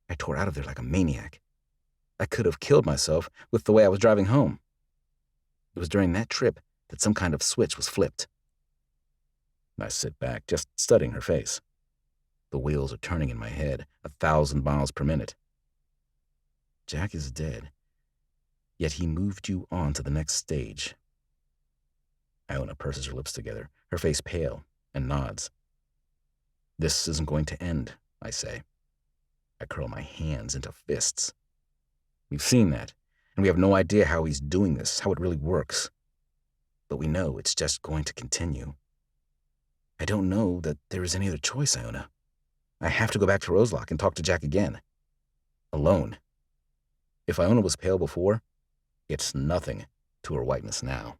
I tore out of there like a maniac. I could have killed myself with the way I was driving home. It was during that trip that some kind of switch was flipped. I sit back, just studying her face. The wheels are turning in my head, 1,000 miles per minute. Jack is dead, yet he moved you on to the next stage. Iona purses her lips together, her face pale, and nods. This isn't going to end, I say. I curl my hands into fists. We've seen that, and we have no idea how he's doing this, how it really works. But we know it's just going to continue. I don't know that there is any other choice, Iona. I have to go back to Roselock and talk to Jack again. Alone. If Iona was pale before, it's nothing to her whiteness now.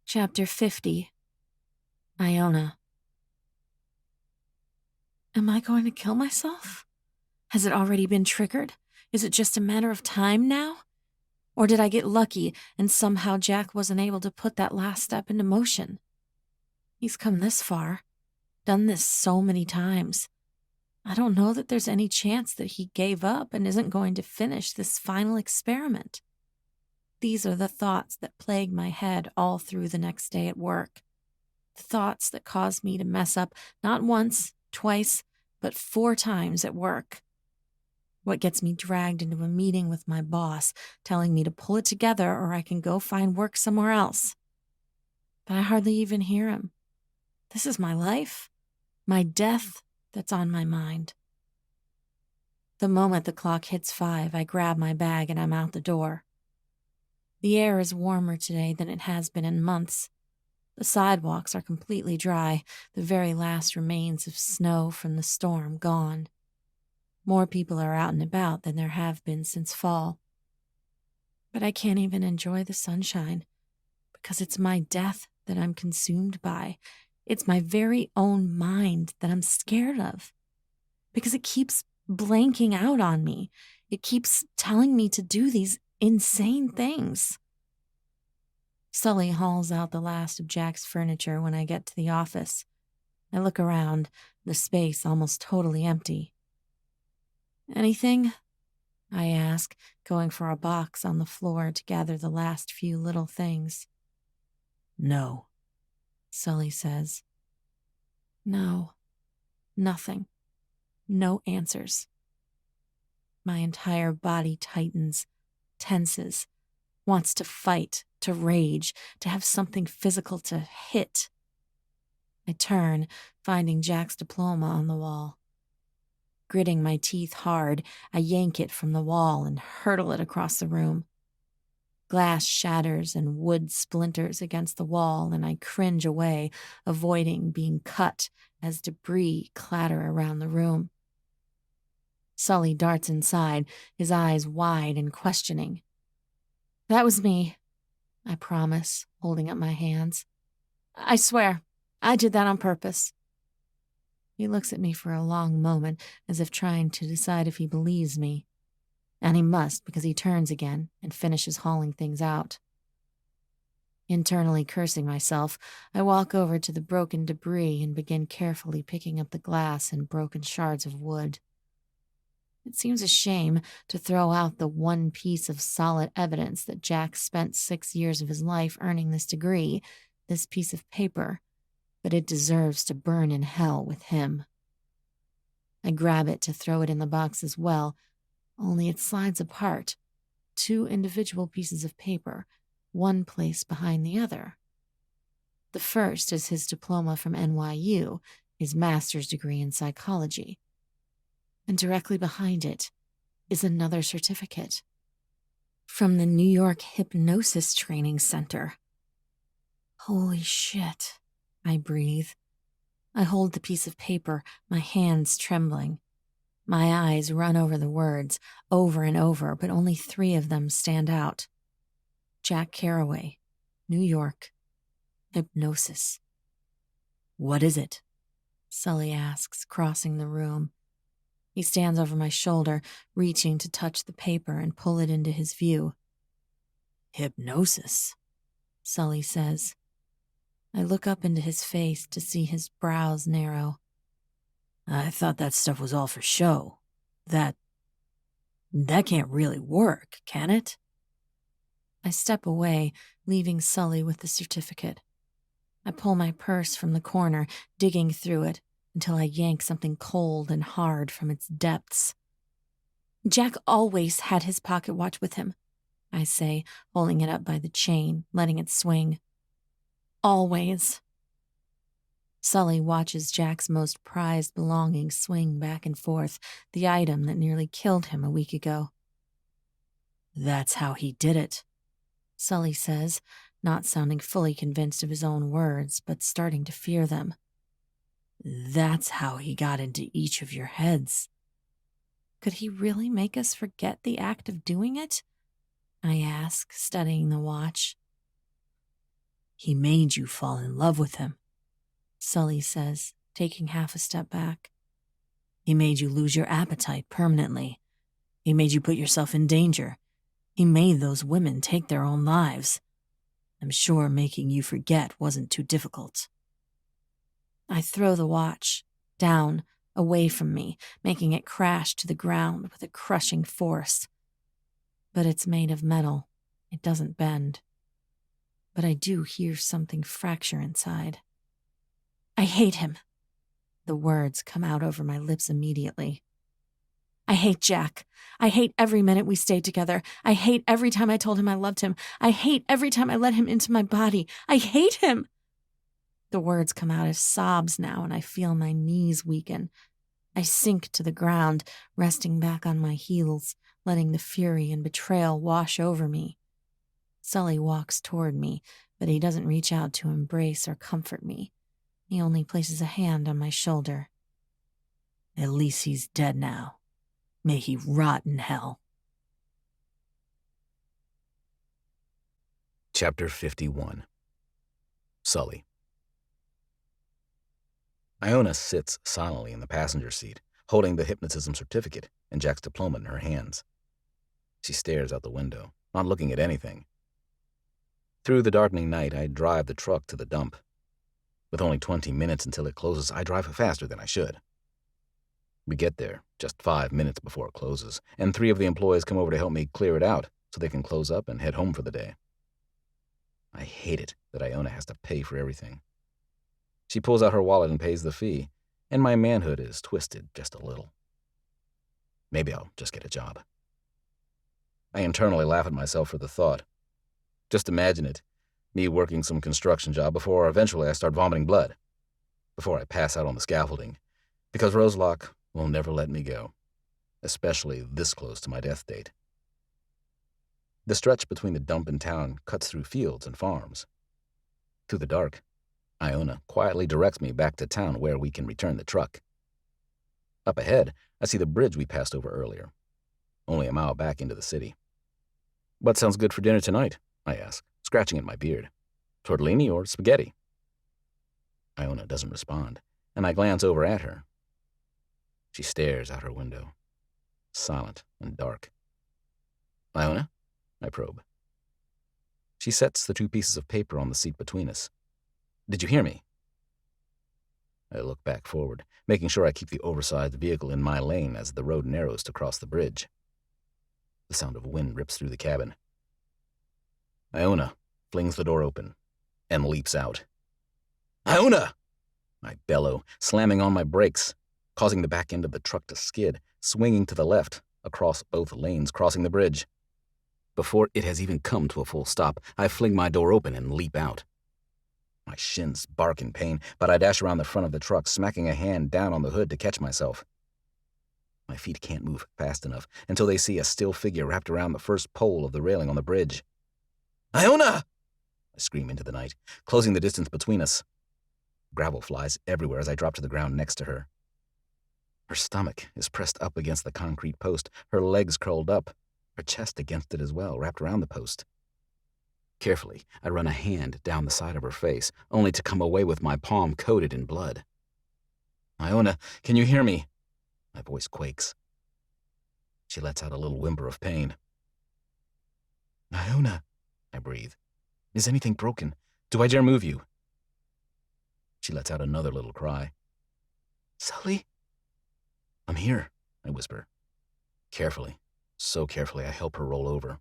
Chapter 50. Iona. Am I going to kill myself? Has it already been triggered? Is it just a matter of time now? Or did I get lucky and somehow Jack wasn't able to put that last step into motion? He's come this far, done this so many times. I don't know that there's any chance that he gave up and isn't going to finish this final experiment. These are the thoughts that plague my head all through the next day at work. The thoughts that caused me to mess up not once, twice, but 4 times at work. What gets me dragged into a meeting with my boss, telling me to pull it together or I can go find work somewhere else. But I hardly even hear him. This is my life, my death that's on my mind. The moment the clock hits 5, I grab my bag and I'm out the door. The air is warmer today than it has been in months. The sidewalks are completely dry, the very last remains of snow from the storm gone. More people are out and about than there have been since fall. But I can't even enjoy the sunshine because it's my death that I'm consumed by. It's my very own mind that I'm scared of because it keeps blanking out on me. It keeps telling me to do these insane things. Sully hauls out the last of Jack's furniture when I get to the office. I look around, the space almost totally empty. "Anything?" I ask, going for a box on the floor to gather the last few little things. "No," Sully says. No, nothing. No answers. My entire body tightens, tenses, wants to fight, to rage, to have something physical to hit. I turn, finding Jack's diploma on the wall. Gritting my teeth hard, I yank it from the wall and hurtle it across the room. Glass shatters and wood splinters against the wall, and I cringe away, avoiding being cut as debris clatter around the room. Sully darts inside, his eyes wide and questioning. "That was me," I promise, holding up my hands. "I swear, I did that on purpose." He looks at me for a long moment, as if trying to decide if he believes me. And he must, because he turns again and finishes hauling things out. Internally cursing myself, I walk over to the broken debris and begin carefully picking up the glass and broken shards of wood. It seems a shame to throw out the one piece of solid evidence that Jack spent 6 years of his life earning this degree, this piece of paper, but it deserves to burn in hell with him. I grab it to throw it in the box as well, only it slides apart, 2 individual pieces of paper, one placed behind the other. The first is his diploma from NYU, his master's degree in psychology. And directly behind it is another certificate from the New York Hypnosis Training Center. Holy shit, I breathe. I hold the piece of paper, my hands trembling. My eyes run over the words, over and over, but only 3 of them stand out. Jack Carraway, New York, hypnosis. "What is it?" Sully asks, crossing the room. He stands over my shoulder, reaching to touch the paper and pull it into his view. "Hypnosis," Sully says. I look up into his face to see his brows narrow. "I thought that stuff was all for show. That can't really work, can it?" I step away, leaving Sully with the certificate. I pull my purse from the corner, digging through it, until I yank something cold and hard from its depths. "Jack always had his pocket watch with him," I say, holding it up by the chain, letting it swing. "Always." Sully watches Jack's most prized belonging swing back and forth, the item that nearly killed him a week ago. "That's how he did it," Sully says, not sounding fully convinced of his own words, but starting to fear them. "That's how he got into each of your heads." Could he really make us forget the act of doing it? I ask, studying the watch. "He made you fall in love with him," Sully says, taking half a step back. "He made you lose your appetite permanently. He made you put yourself in danger. He made those women take their own lives. I'm sure making you forget wasn't too difficult." I throw the watch, down, away from me, making it crash to the ground with a crushing force. But it's made of metal. It doesn't bend. But I do hear something fracture inside. I hate him. The words come out over my lips immediately. I hate Jack. I hate every minute we stayed together. I hate every time I told him I loved him. I hate every time I let him into my body. I hate him. The words come out as sobs now, and I feel my knees weaken. I sink to the ground, resting back on my heels, letting the fury and betrayal wash over me. Sully walks toward me, but he doesn't reach out to embrace or comfort me. He only places a hand on my shoulder. At least he's dead now. May he rot in hell. Chapter 51. Sully. Iona sits silently in the passenger seat, holding the hypnotism certificate and Jack's diploma in her hands. She stares out the window, not looking at anything. Through the darkening night, I drive the truck to the dump. With only 20 minutes until it closes, I drive faster than I should. We get there just 5 minutes before it closes, and 3 of the employees come over to help me clear it out so they can close up and head home for the day. I hate it that Iona has to pay for everything. She pulls out her wallet and pays the fee, and my manhood is twisted just a little. Maybe I'll just get a job. I internally laugh at myself for the thought. Just imagine it, me working some construction job before eventually I start vomiting blood, before I pass out on the scaffolding, because Roselock will never let me go, especially this close to my death date. The stretch between the dump and town cuts through fields and farms. Through the dark, Iona quietly directs me back to town where we can return the truck. Up ahead, I see the bridge we passed over earlier, only a mile back into the city. "What sounds good for dinner tonight?" I ask, scratching at my beard. "Tortellini or spaghetti?" Iona doesn't respond, and I glance over at her. She stares out her window, silent and dark. "Iona?" I probe. She sets the 2 pieces of paper on the seat between us. "Did you hear me?" I look back forward, making sure I keep the oversized vehicle in my lane as the road narrows to cross the bridge. The sound of wind rips through the cabin. Iona flings the door open and leaps out. "Iona!" I bellow, slamming on my brakes, causing the back end of the truck to skid, swinging to the left, across both lanes, crossing the bridge. Before it has even come to a full stop, I fling my door open and leap out. My shins bark in pain, but I dash around the front of the truck, smacking a hand down on the hood to catch myself. My feet can't move fast enough until they see a still figure wrapped around the first pole of the railing on the bridge. "Iona!" I scream into the night, closing the distance between us. Gravel flies everywhere as I drop to the ground next to her. Her stomach is pressed up against the concrete post, her legs curled up, her chest against it as well, wrapped around the post. Carefully, I run a hand down the side of her face, only to come away with my palm coated in blood. "Iona, can you hear me?" My voice quakes. She lets out a little whimper of pain. "Iona," I breathe. "Is anything broken? Do I dare move you?" She lets out another little cry. "Sully?" "I'm here," I whisper. Carefully, so carefully, I help her roll over.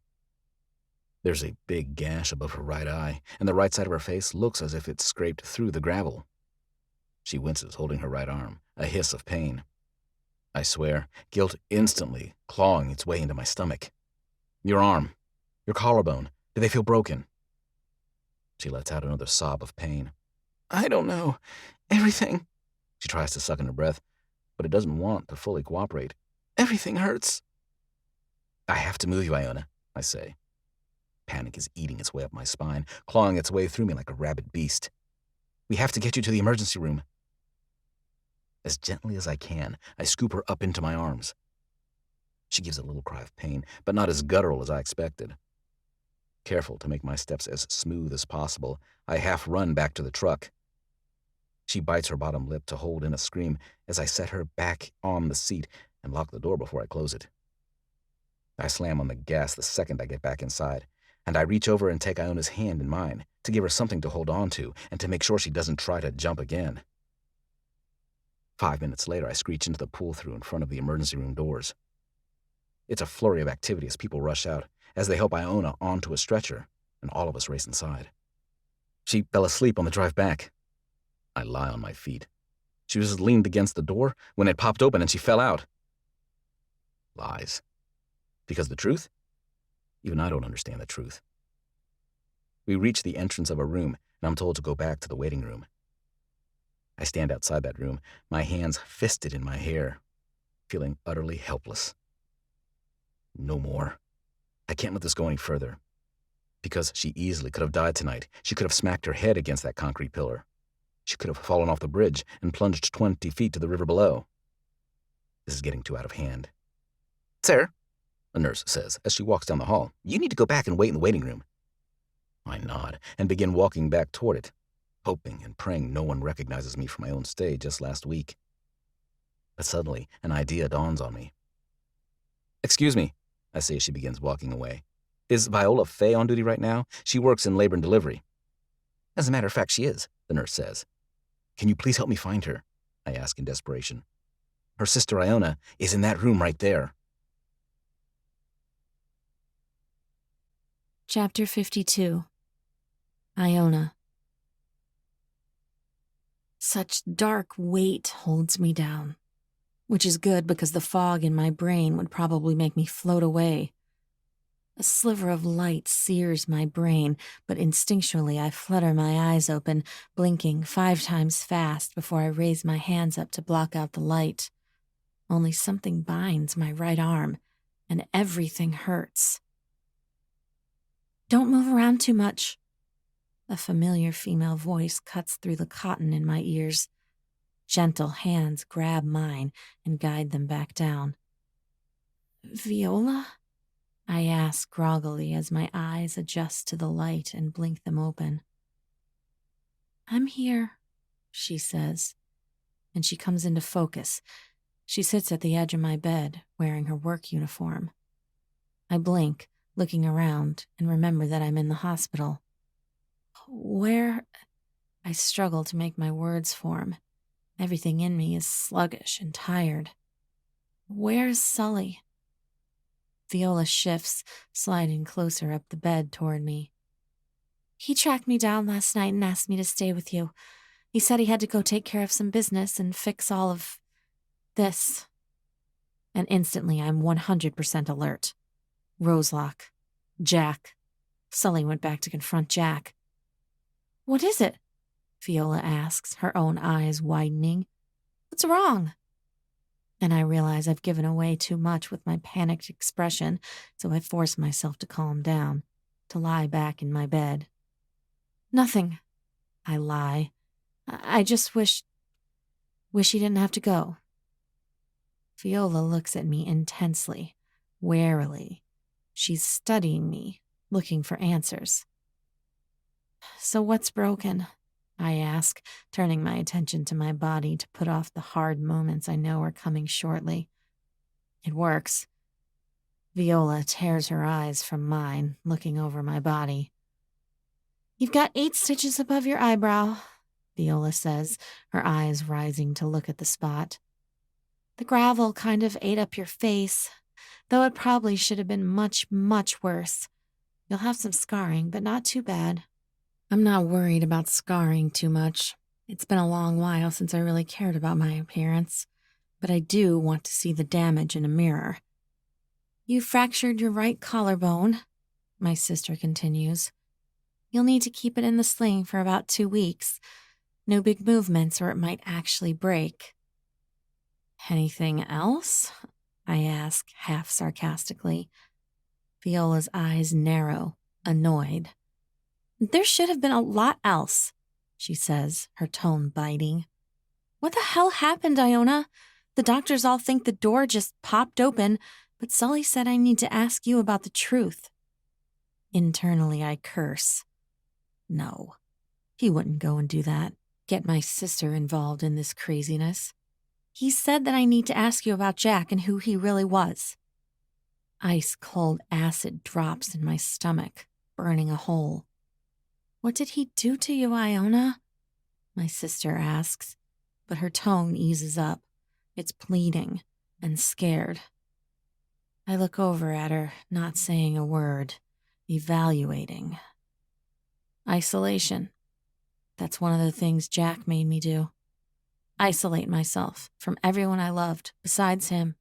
There's a big gash above her right eye, and the right side of her face looks as if it's scraped through the gravel. She winces, holding her right arm, a hiss of pain. I swear, guilt instantly clawing its way into my stomach. "Your arm, your collarbone, do they feel broken?" She lets out another sob of pain. "I don't know. Everything." She tries to suck in her breath, but it doesn't want to fully cooperate. "Everything hurts." "I have to move you, Iona," I say. Panic is eating its way up my spine, clawing its way through me like a rabid beast. "We have to get you to the emergency room." As gently as I can, I scoop her up into my arms. She gives a little cry of pain, but not as guttural as I expected. Careful to make my steps as smooth as possible, I half run back to the truck. She bites her bottom lip to hold in a scream as I set her back on the seat and lock the door before I close it. I slam on the gas the second I get back inside, and I reach over and take Iona's hand in mine to give her something to hold on to and to make sure she doesn't try to jump again. 5 minutes later, I screech into the pull-through in front of the emergency room doors. It's a flurry of activity as people rush out, as they help Iona onto a stretcher, and all of us race inside. She fell asleep on the drive back. I lie on my feet. She was leaned against the door when it popped open and she fell out. Lies. Because the truth? Even I don't understand the truth. We reach the entrance of a room, and I'm told to go back to the waiting room. I stand outside that room, my hands fisted in my hair, feeling utterly helpless. No more. I can't let this go any further. Because she easily could have died tonight. She could have smacked her head against that concrete pillar. She could have fallen off the bridge and plunged 20 feet to the river below. This is getting too out of hand. Sir, a nurse says as she walks down the hall, you need to go back and wait in the waiting room. I nod and begin walking back toward it, hoping and praying no one recognizes me from my own stay just last week. But suddenly, an idea dawns on me. Excuse me, I say as she begins walking away. Is Viola Fay on duty right now? She works in labor and delivery. As a matter of fact, she is, the nurse says. Can you please help me find her? I ask in desperation. Her sister Iona is in that room right there. Chapter 52. Iona. Such dark weight holds me down, which is good because the fog in my brain would probably make me float away. A sliver of light sears my brain, but instinctually I flutter my eyes open, blinking 5 times fast before I raise my hands up to block out the light. Only something binds my right arm, and everything hurts. Don't move around too much. A familiar female voice cuts through the cotton in my ears. Gentle hands grab mine and guide them back down. Viola? I ask groggily as my eyes adjust to the light and blink them open. I'm here, she says, and she comes into focus. She sits at the edge of my bed, wearing her work uniform. I blink, looking around, and remember that I'm in the hospital. Where? I struggle to make my words form. Everything in me is sluggish and tired. Where's Sully? Viola shifts, sliding closer up the bed toward me. He tracked me down last night and asked me to stay with you. He said he had to go take care of some business and fix all of this. And instantly I'm 100% alert. Roselock. Jack. Sully went back to confront Jack. What is it? Viola asks, her own eyes widening. What's wrong? And I realize I've given away too much with my panicked expression, so I force myself to calm down, to lie back in my bed. Nothing, I lie. I just wish he didn't have to go. Viola looks at me intensely, warily. She's studying me, looking for answers. So what's broken? I ask, turning my attention to my body to put off the hard moments I know are coming shortly. It works. Viola tears her eyes from mine, looking over my body. You've got 8 stitches above your eyebrow, Viola says, her eyes rising to look at the spot. The gravel kind of ate up your face, though it probably should have been much, much worse. You'll have some scarring, but not too bad. I'm not worried about scarring too much. It's been a long while since I really cared about my appearance, but I do want to see the damage in a mirror. You fractured your right collarbone, my sister continues. You'll need to keep it in the sling for about 2 weeks. No big movements or it might actually break. Anything else? I ask, half sarcastically. Viola's eyes narrow, annoyed. There should have been a lot else, she says, her tone biting. What the hell happened, Iona? The doctors all think the door just popped open, but Sully said I need to ask you about the truth. Internally, I curse. No, he wouldn't go and do that. Get my sister involved in this craziness. He said that I need to ask you about Jack and who he really was. Ice-cold acid drops in my stomach, burning a hole. What did he do to you, Iona? My sister asks, but her tone eases up. It's pleading and scared. I look over at her, not saying a word, evaluating. Isolation. That's one of the things Jack made me do. Isolate myself from everyone I loved besides him.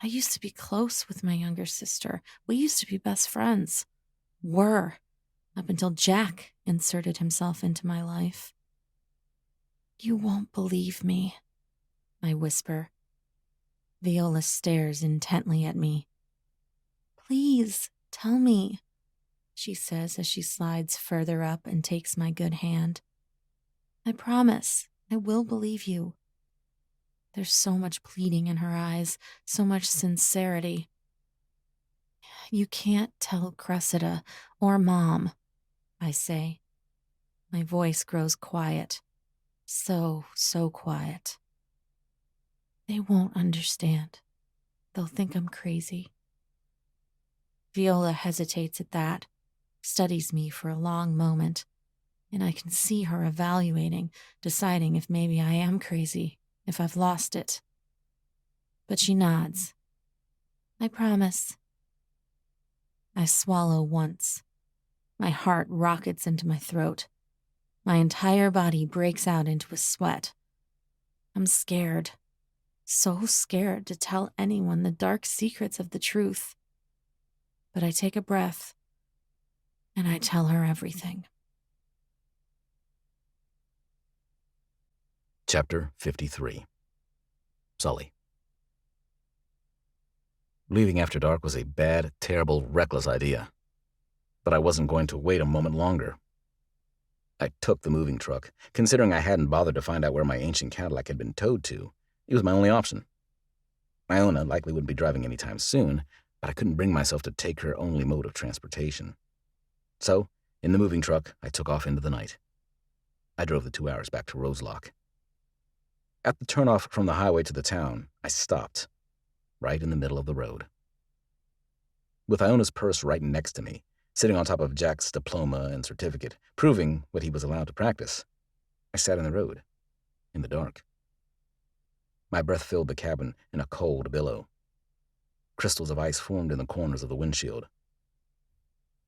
I used to be close with my younger sister. We used to be best friends. Were, up until Jack inserted himself into my life. You won't believe me, I whisper. Viola stares intently at me. Please, tell me, she says as she slides further up and takes my good hand. I promise, I will believe you. There's so much pleading in her eyes, so much sincerity. You can't tell Cressida or Mom, I say. My voice grows quiet. So quiet. They won't understand. They'll think I'm crazy. Viola hesitates at that, studies me for a long moment, and I can see her evaluating, deciding if maybe I am crazy, if I've lost it. But she nods. I promise. I swallow once. My heart rockets into my throat. My entire body breaks out into a sweat. I'm scared. So scared to tell anyone the dark secrets of the truth. But I take a breath, and I tell her everything. Chapter 53. Sully. Leaving after dark was a bad, terrible, reckless idea. But I wasn't going to wait a moment longer. I took the moving truck. Considering I hadn't bothered to find out where my ancient Cadillac had been towed to, it was my only option. Iona likely wouldn't be driving anytime soon, but I couldn't bring myself to take her only mode of transportation. So, in the moving truck, I took off into the night. I drove the 2 hours back to Roselock. At the turnoff from the highway to the town, I stopped, right in the middle of the road. With Iona's purse right next to me, sitting on top of Jack's diploma and certificate, proving what he was allowed to practice, I sat in the road, in the dark. My breath filled the cabin in a cold billow. Crystals of ice formed in the corners of the windshield.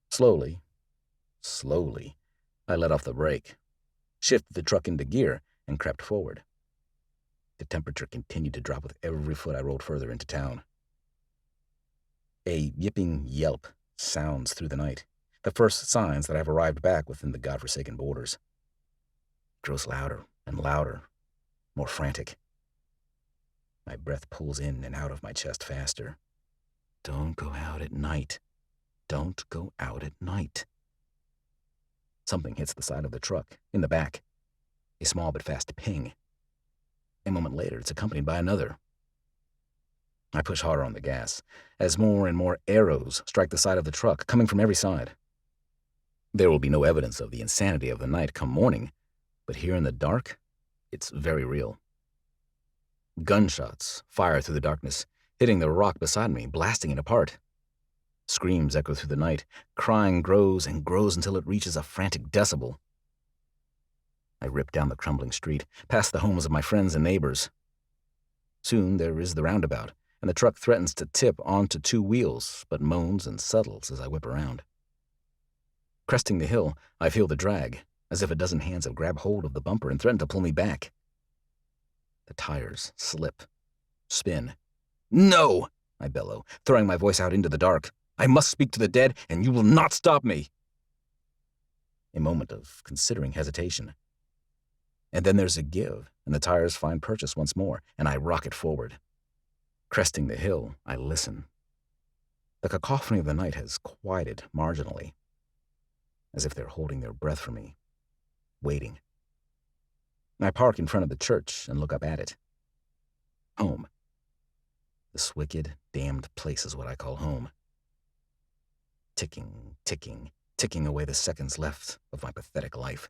Slowly, I let off the brake, shifted the truck into gear, and crept forward. The temperature continued to drop with every foot I rolled further into town. A yipping yelp sounds through the night, the first signs that I've arrived back within the godforsaken borders. It grows louder and louder, more frantic. My breath pulls in and out of my chest faster. Don't go out at night. Don't go out at night. Something hits the side of the truck, in the back. A small but fast ping. A moment later, it's accompanied by another. I push harder on the gas, as more and more arrows strike the side of the truck, coming from every side. There will be no evidence of the insanity of the night come morning, but here in the dark, it's very real. Gunshots fire through the darkness, hitting the rock beside me, blasting it apart. Screams echo through the night, crying grows and grows until it reaches a frantic decibel. I rip down the crumbling street, past the homes of my friends and neighbors. Soon there is the roundabout, and the truck threatens to tip onto 2 wheels, but moans and settles as I whip around. Cresting the hill, I feel the drag, as if a dozen hands have grabbed hold of the bumper and threaten to pull me back. The tires slip, spin. No! I bellow, throwing my voice out into the dark. I must speak to the dead, and you will not stop me. A moment of considering hesitation. And then there's a give, and the tires find purchase once more, and I rocket forward. Cresting the hill, I listen. The cacophony of the night has quieted marginally, as if they're holding their breath for me, waiting. I park in front of the church and look up at it. Home. This wicked, damned place is what I call home. Ticking, ticking, ticking away the seconds left of my pathetic life.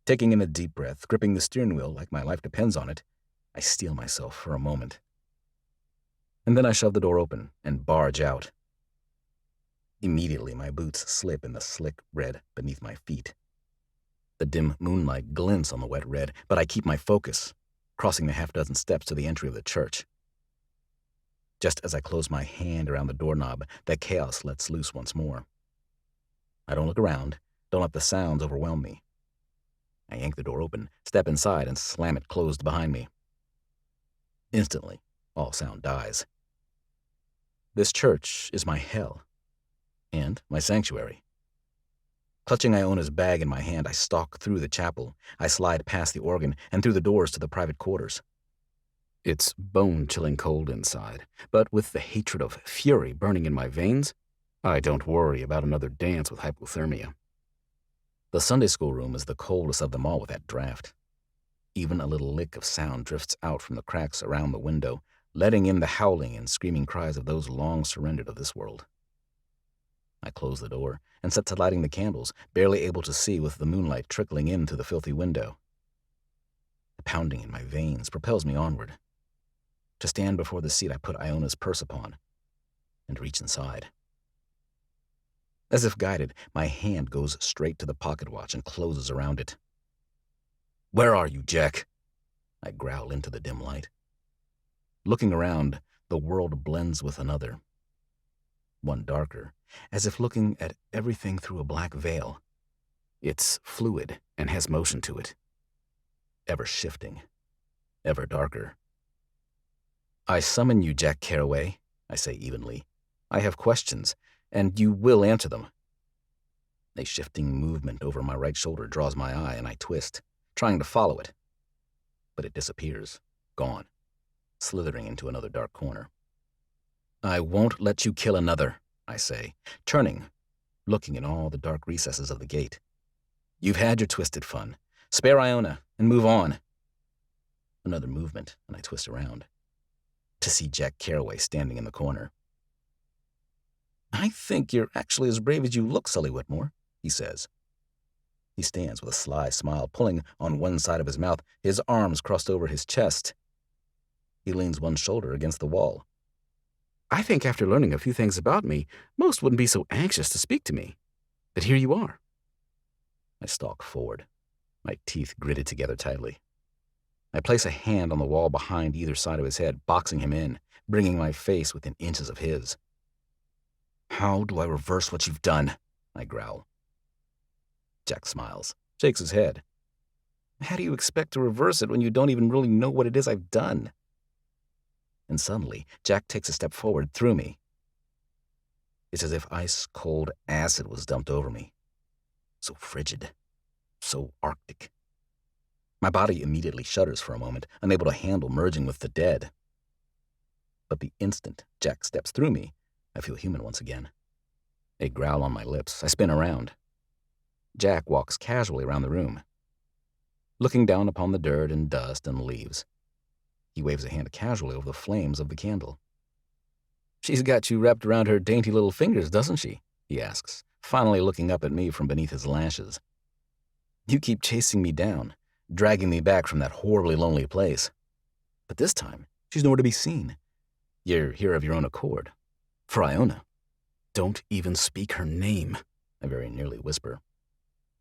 Taking in a deep breath, gripping the steering wheel like my life depends on it, I steel myself for a moment. And then I shove the door open and barge out. Immediately, my boots slip in the slick red beneath my feet. The dim moonlight glints on the wet red, but I keep my focus, crossing the 6 steps to the entry of the church. Just as I close my hand around the doorknob, the chaos lets loose once more. I don't look around, Don't let the sounds overwhelm me. I yank the door open, step inside, and slam it closed behind me. Instantly, all sound dies. This church is my hell, and my sanctuary. Clutching Iona's bag in my hand, I stalk through the chapel. I slide past the organ and through the doors to the private quarters. It's bone-chilling cold inside, but with the hatred of fury burning in my veins, I don't worry about another dance with hypothermia. The Sunday school room is the coldest of them all with that draft. Even a little lick of sound drifts out from the cracks around the window, letting in the howling and screaming cries of those long surrendered of this world. I close the door and set to lighting the candles, barely able to see with the moonlight trickling in through the filthy window. The pounding in my veins propels me onward, to stand before the seat I put Iona's purse upon, and reach inside. As if guided, my hand goes straight to the pocket watch and closes around it. "Where are you, Jack?" I growl into the dim light. Looking around, the world blends with another. One darker, as if looking at everything through a black veil. It's fluid and has motion to it. Ever shifting, ever darker. "I summon you, Jack Carraway," I say evenly. "I have questions, and you will answer them." A shifting movement over my right shoulder draws my eye, and I twist, trying to follow it. But it disappears, gone, slithering into another dark corner. "I won't let you kill another," I say, turning, looking in all the dark recesses of the gate. "You've had your twisted fun. Spare Iona and move on." Another movement, and I twist around, to see Jack Carraway standing in the corner. "I think you're actually as brave as you look, Sully Whitmore," he says. He stands with a sly smile, pulling on one side of his mouth, his arms crossed over his chest. He leans one shoulder against the wall. "I think after learning a few things about me, most wouldn't be so anxious to speak to me. But here you are." I stalk forward, my teeth gritted together tightly. I place a hand on the wall behind either side of his head, boxing him in, bringing my face within inches of his. "How do I reverse what you've done?" I growl. Jack smiles, shakes his head. "How do you expect to reverse it when you don't even really know what it is I've done?" And suddenly, Jack takes a step forward through me. It's as if ice-cold acid was dumped over me. So frigid, so arctic. My body immediately shudders for a moment, unable to handle merging with the dead. But the instant Jack steps through me, I feel human once again. A growl on my lips, I spin around. Jack walks casually around the room, looking down upon the dirt and dust and leaves. He waves a hand casually over the flames of the candle. "She's got you wrapped around her dainty little fingers, doesn't she?" he asks, finally looking up at me from beneath his lashes. "You keep chasing me down, dragging me back from that horribly lonely place. But this time, she's nowhere to be seen. You're here of your own accord. For Iona. Don't even speak her name," I very nearly whisper.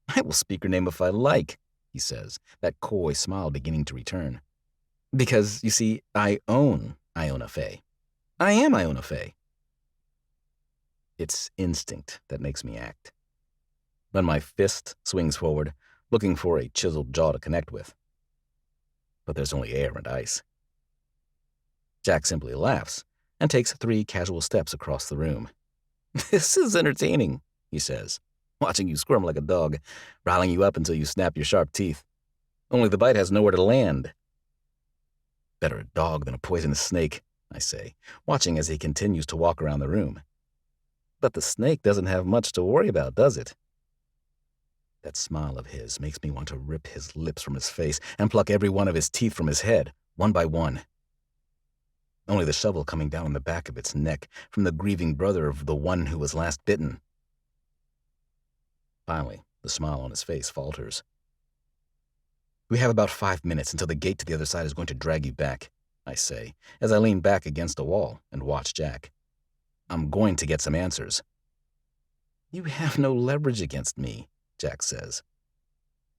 "I will speak her name if I like," he says, that coy smile beginning to return. "Because, you see, I own Iona Fay. I am Iona Fay." It's instinct that makes me act. When my fist swings forward, looking for a chiseled jaw to connect with. But there's only air and ice. Jack simply laughs and takes 3 casual steps across the room. "This is entertaining," he says, "watching you squirm like a dog, riling you up until you snap your sharp teeth. Only the bite has nowhere to land." "Better a dog than a poisonous snake," I say, watching as he continues to walk around the room. "But the snake doesn't have much to worry about, does it?" That smile of his makes me want to rip his lips from his face and pluck every one of his teeth from his head, one by one. Only the shovel coming down on the back of its neck from the grieving brother of the one who was last bitten. Finally, the smile on his face falters. "We have about 5 minutes until the gate to the other side is going to drag you back," I say, as I lean back against a wall and watch Jack. "I'm going to get some answers." "You have no leverage against me," Jack says.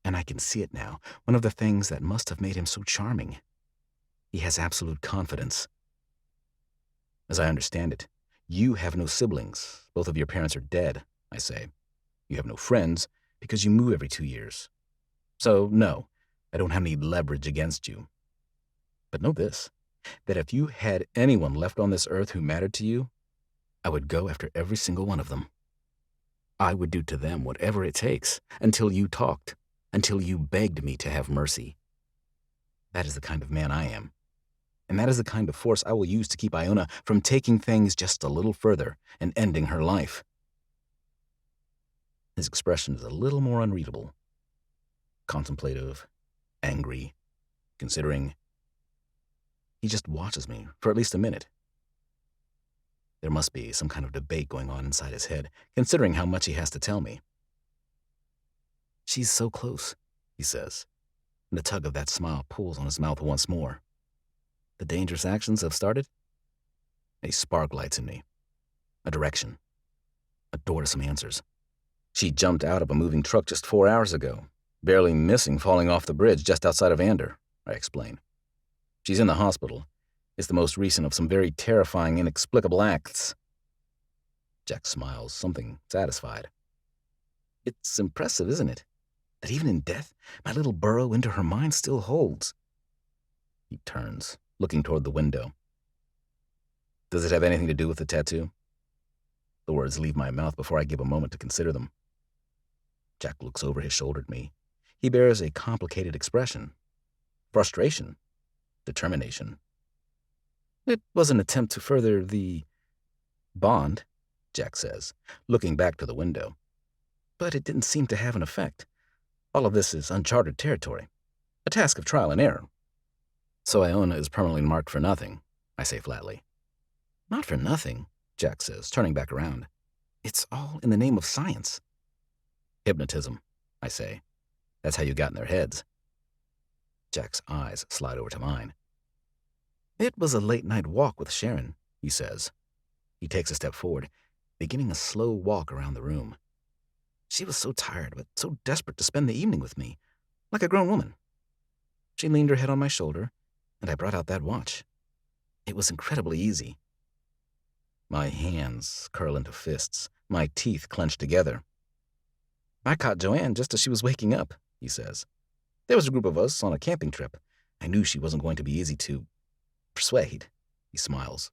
And I can see it now, one of the things that must have made him so charming. He has absolute confidence. "As I understand it, you have no siblings. Both of your parents are dead," I say. "You have no friends, because you move every 2 years. So, no, I don't have any leverage against you. But know this, that if you had anyone left on this earth who mattered to you, I would go after every single one of them. I would do to them whatever it takes until you talked, until you begged me to have mercy. That is the kind of man I am. And that is the kind of force I will use to keep Iona from taking things just a little further and ending her life. His expression is a little more unreadable. Contemplative, angry, considering. He just watches me for at least a minute. There must be some kind of debate going on inside his head, considering how much he has to tell me. She's so close, he says, and the tug of that smile pulls on his mouth once more. The dangerous actions have started? A spark lights in me. A direction. A door to some answers. She jumped out of a moving truck just 4 hours ago, barely missing falling off the bridge just outside of Ander, I explain. She's in the hospital. It's the most recent of some very terrifying, inexplicable acts. Jack smiles, something satisfied. It's impressive, isn't it? That even in death, my little burrow into her mind still holds. He turns, looking toward the window. Does it have anything to do with the tattoo? The words leave my mouth before I give a moment to consider them. Jack looks over his shoulder at me. He bears a complicated expression. Frustration. Determination. It was an attempt to further the bond, Jack says, looking back to the window. But it didn't seem to have an effect. All of this is uncharted territory. A task of trial and error. So Iona is permanently marked for nothing, I say flatly. Not for nothing, Jack says, turning back around. It's all in the name of science. Hypnotism, I say. That's how you got in their heads. Jack's eyes slide over to mine. It was a late-night walk with Sharon, he says. He takes a step forward, beginning a slow walk around the room. She was so tired, but so desperate to spend the evening with me, like a grown woman. She leaned her head on my shoulder, and I brought out that watch. It was incredibly easy. My hands curl into fists, my teeth clench together. I caught Joanne just as she was waking up, he says. There was a group of us on a camping trip. I knew she wasn't going to be easy to persuade, he smiles.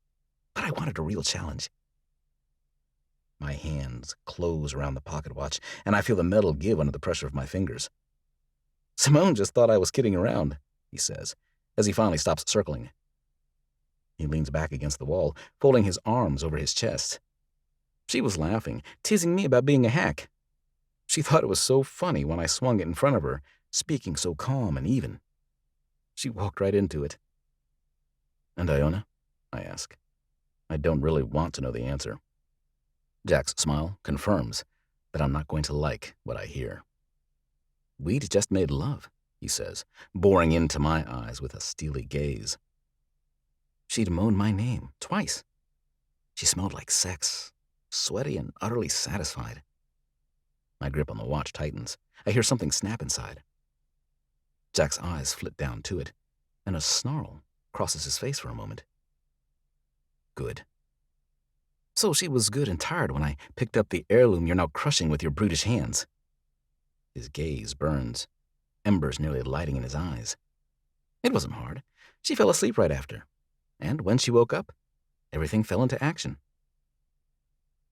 But I wanted a real challenge. My hands close around the pocket watch, and I feel the metal give under the pressure of my fingers. Simone just thought I was kidding around, he says, as he finally stops circling. He leans back against the wall, folding his arms over his chest. She was laughing, teasing me about being a hack. She thought it was so funny when I swung it in front of her, speaking so calm and even. She walked right into it. And Iona? I ask. I don't really want to know the answer. Jack's smile confirms that I'm not going to like what I hear. We'd just made love, he says, boring into my eyes with a steely gaze. She'd moaned my name twice. She smelled like sex, sweaty and utterly satisfied. My grip on the watch tightens. I hear something snap inside. Jack's eyes flit down to it, and a snarl crosses his face for a moment. Good. So she was good and tired when I picked up the heirloom you're now crushing with your brutish hands. His gaze burns, embers nearly lighting in his eyes. It wasn't hard. She fell asleep right after. And when she woke up, everything fell into action.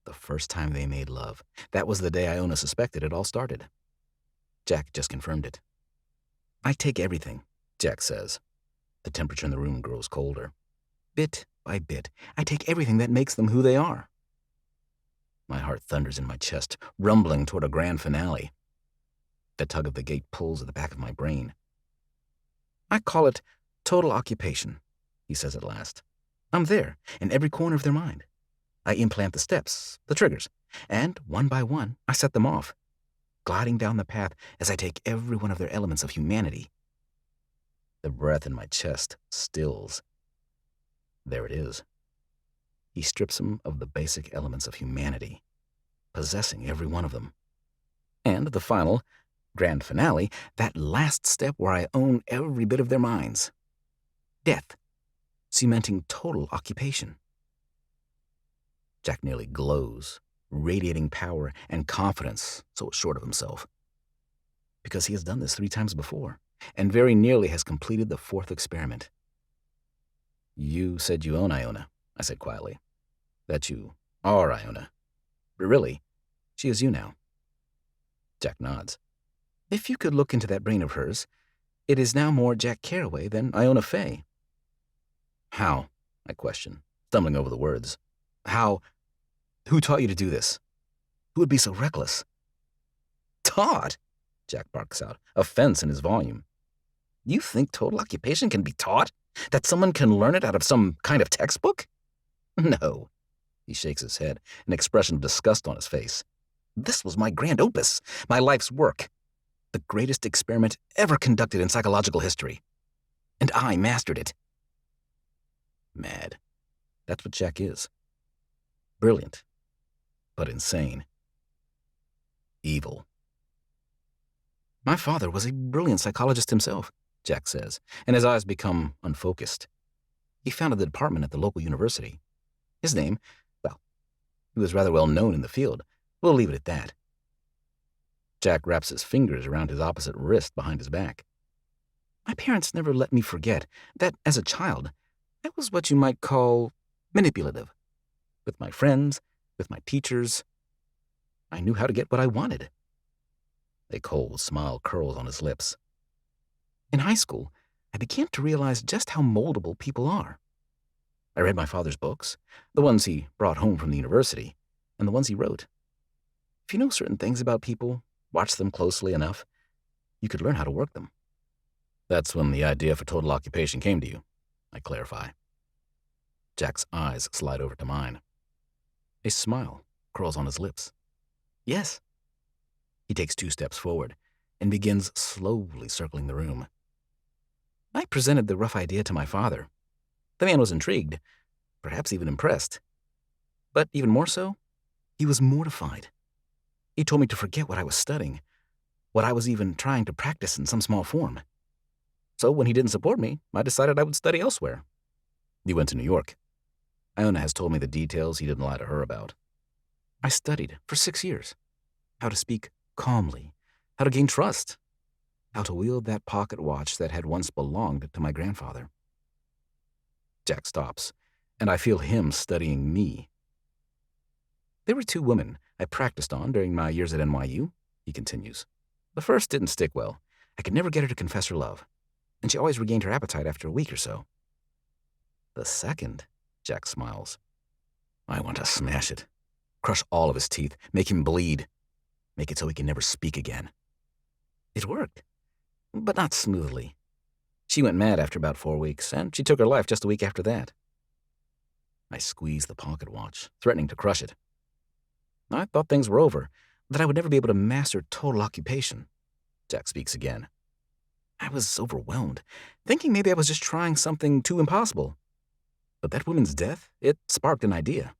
The first time they made love, that was the day Iona suspected it all started. Jack just confirmed it. I take everything, Jack says. The temperature in the room grows colder. Bit by bit, I take everything that makes them who they are. My heart thunders in my chest, rumbling toward a grand finale. The tug of the gate pulls at the back of my brain. I call it total occupation, he says at last. I'm there, in every corner of their mind. I implant the steps, the triggers, and one by one, I set them off, gliding down the path as I take every one of their elements of humanity. The breath in my chest stills. There it is. He strips him of the basic elements of humanity, possessing every one of them. And the final, grand finale, that last step where I own every bit of their minds. Death, cementing total occupation. Jack nearly glows, radiating power and confidence, so short of himself. because he has done this 3 times before, and very nearly has completed the 4th experiment. You said you own Iona, I said quietly. That you are Iona. But really, she is you now. Jack nods. If you could look into that brain of hers, it is now more Jack Carraway than Iona Fay. How? I question, stumbling over the words. How? Who taught you to do this? Who would be so reckless? Taught? Jack barks out, offense in his volume. You think total occupation can be taught? That someone can learn it out of some kind of textbook? No. He shakes his head, an expression of disgust on his face. This was my grand opus, my life's work. The greatest experiment ever conducted in psychological history. And I mastered it. Mad. That's what Jack is. Brilliant, but insane. Evil. My father was a brilliant psychologist himself, Jack says, and his eyes become unfocused. He founded the department at the local university. His name, well, he was rather well known in the field. We'll leave it at that. Jack wraps his fingers around his opposite wrist behind his back. My parents never let me forget that, as a child, I was what you might call manipulative. With my friends, with my teachers, I knew how to get what I wanted. A cold smile curls on his lips. In high school, I began to realize just how moldable people are. I read my father's books, the ones he brought home from the university, and the ones he wrote. If you know certain things about people, watch them closely enough, you could learn how to work them. That's when the idea for total occupation came to you, I clarify. Jack's eyes slide over to mine. A smile curls on his lips. Yes. He takes 2 steps forward and begins slowly circling the room. I presented the rough idea to my father. The man was intrigued, perhaps even impressed. But even more so, he was mortified. He told me to forget what I was studying, what I was even trying to practice in some small form. So when he didn't support me, I decided I would study elsewhere. He went to New York. Iona has told me the details he didn't lie to her about. I studied for 6 years. How to speak calmly, how to gain trust, how to wield that pocket watch that had once belonged to my grandfather. Jack stops, and I feel him studying me. There were 2 women I practiced on during my years at NYU, he continues. The first didn't stick well. I could never get her to confess her love, and she always regained her appetite after a week or so. The second, Jack smiles. I want to smash it, crush all of his teeth, make him bleed, make it so he can never speak again. It worked, but not smoothly. She went mad after about 4 weeks, and she took her life just a week after that. I squeezed the pocket watch, threatening to crush it. I thought things were over, that I would never be able to master total occupation. Jack speaks again. I was overwhelmed, thinking maybe I was just trying something too impossible. But that woman's death, it sparked an idea.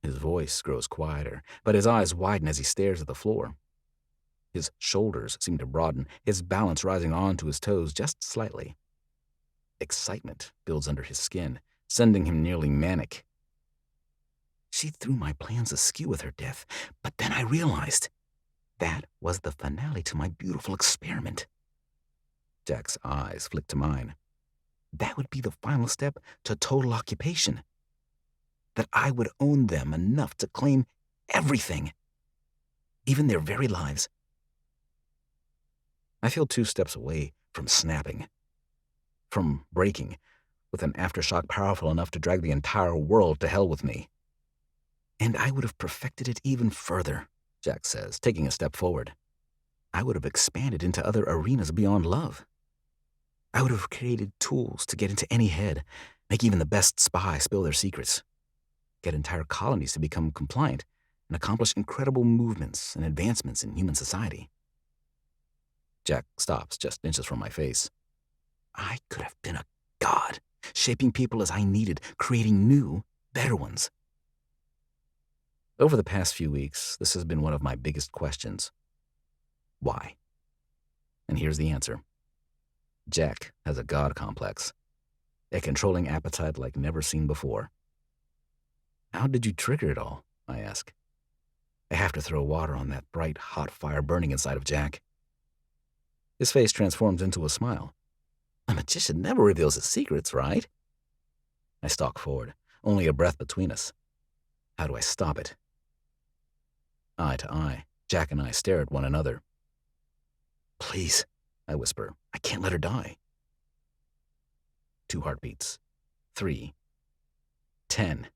His voice grows quieter, but his eyes widen as he stares at the floor. His shoulders seem to broaden, his balance rising onto his toes just slightly. Excitement builds under his skin, sending him nearly manic. She threw my plans askew with her death, but then I realized that was the finale to my beautiful experiment. Jack's eyes flick to mine. That would be the final step to total occupation. That I would own them enough to claim everything, even their very lives. I feel 2 steps away from snapping, from breaking, with an aftershock powerful enough to drag the entire world to hell with me. And I would have perfected it even further, Jack says, taking a step forward. I would have expanded into other arenas beyond love. I would have created tools to get into any head, make even the best spy spill their secrets, get entire colonies to become compliant, and accomplish incredible movements and advancements in human society. Jack stops just inches from my face. I could have been a god, shaping people as I needed, creating new, better ones. Over the past few weeks, this has been one of my biggest questions. Why? And here's the answer. Jack has a god complex, a controlling appetite like never seen before. How did you trigger it all? I ask. I have to throw water on that bright, hot fire burning inside of Jack. His face transforms into a smile. A magician never reveals his secrets, right? I stalk forward, only a breath between us. How do I stop it? Eye to eye, Jack and I stare at one another. Please, I whisper, I can't let her die. 2 heartbeats. 3. 10.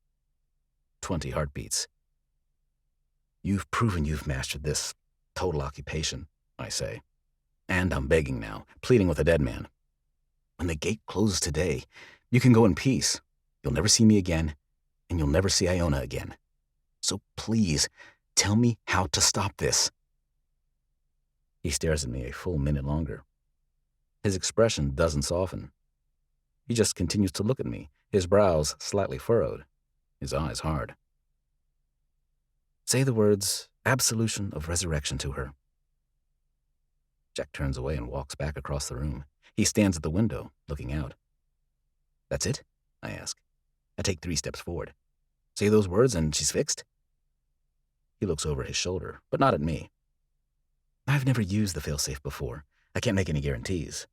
20 heartbeats. You've proven you've mastered this total occupation, I say. And I'm begging now, pleading with a dead man. When the gate closes today, you can go in peace. You'll never see me again, and you'll never see Iona again. So please, tell me how to stop this. He stares at me a full minute longer. His expression doesn't soften. He just continues to look at me, his brows slightly furrowed, his eyes hard. Say the words, absolution of resurrection to her. Jack turns away and walks back across the room. He stands at the window, looking out. That's it? I ask. I take 3 steps forward. Say those words and she's fixed? He looks over his shoulder, but not at me. I've never used the failsafe before. I can't make any guarantees.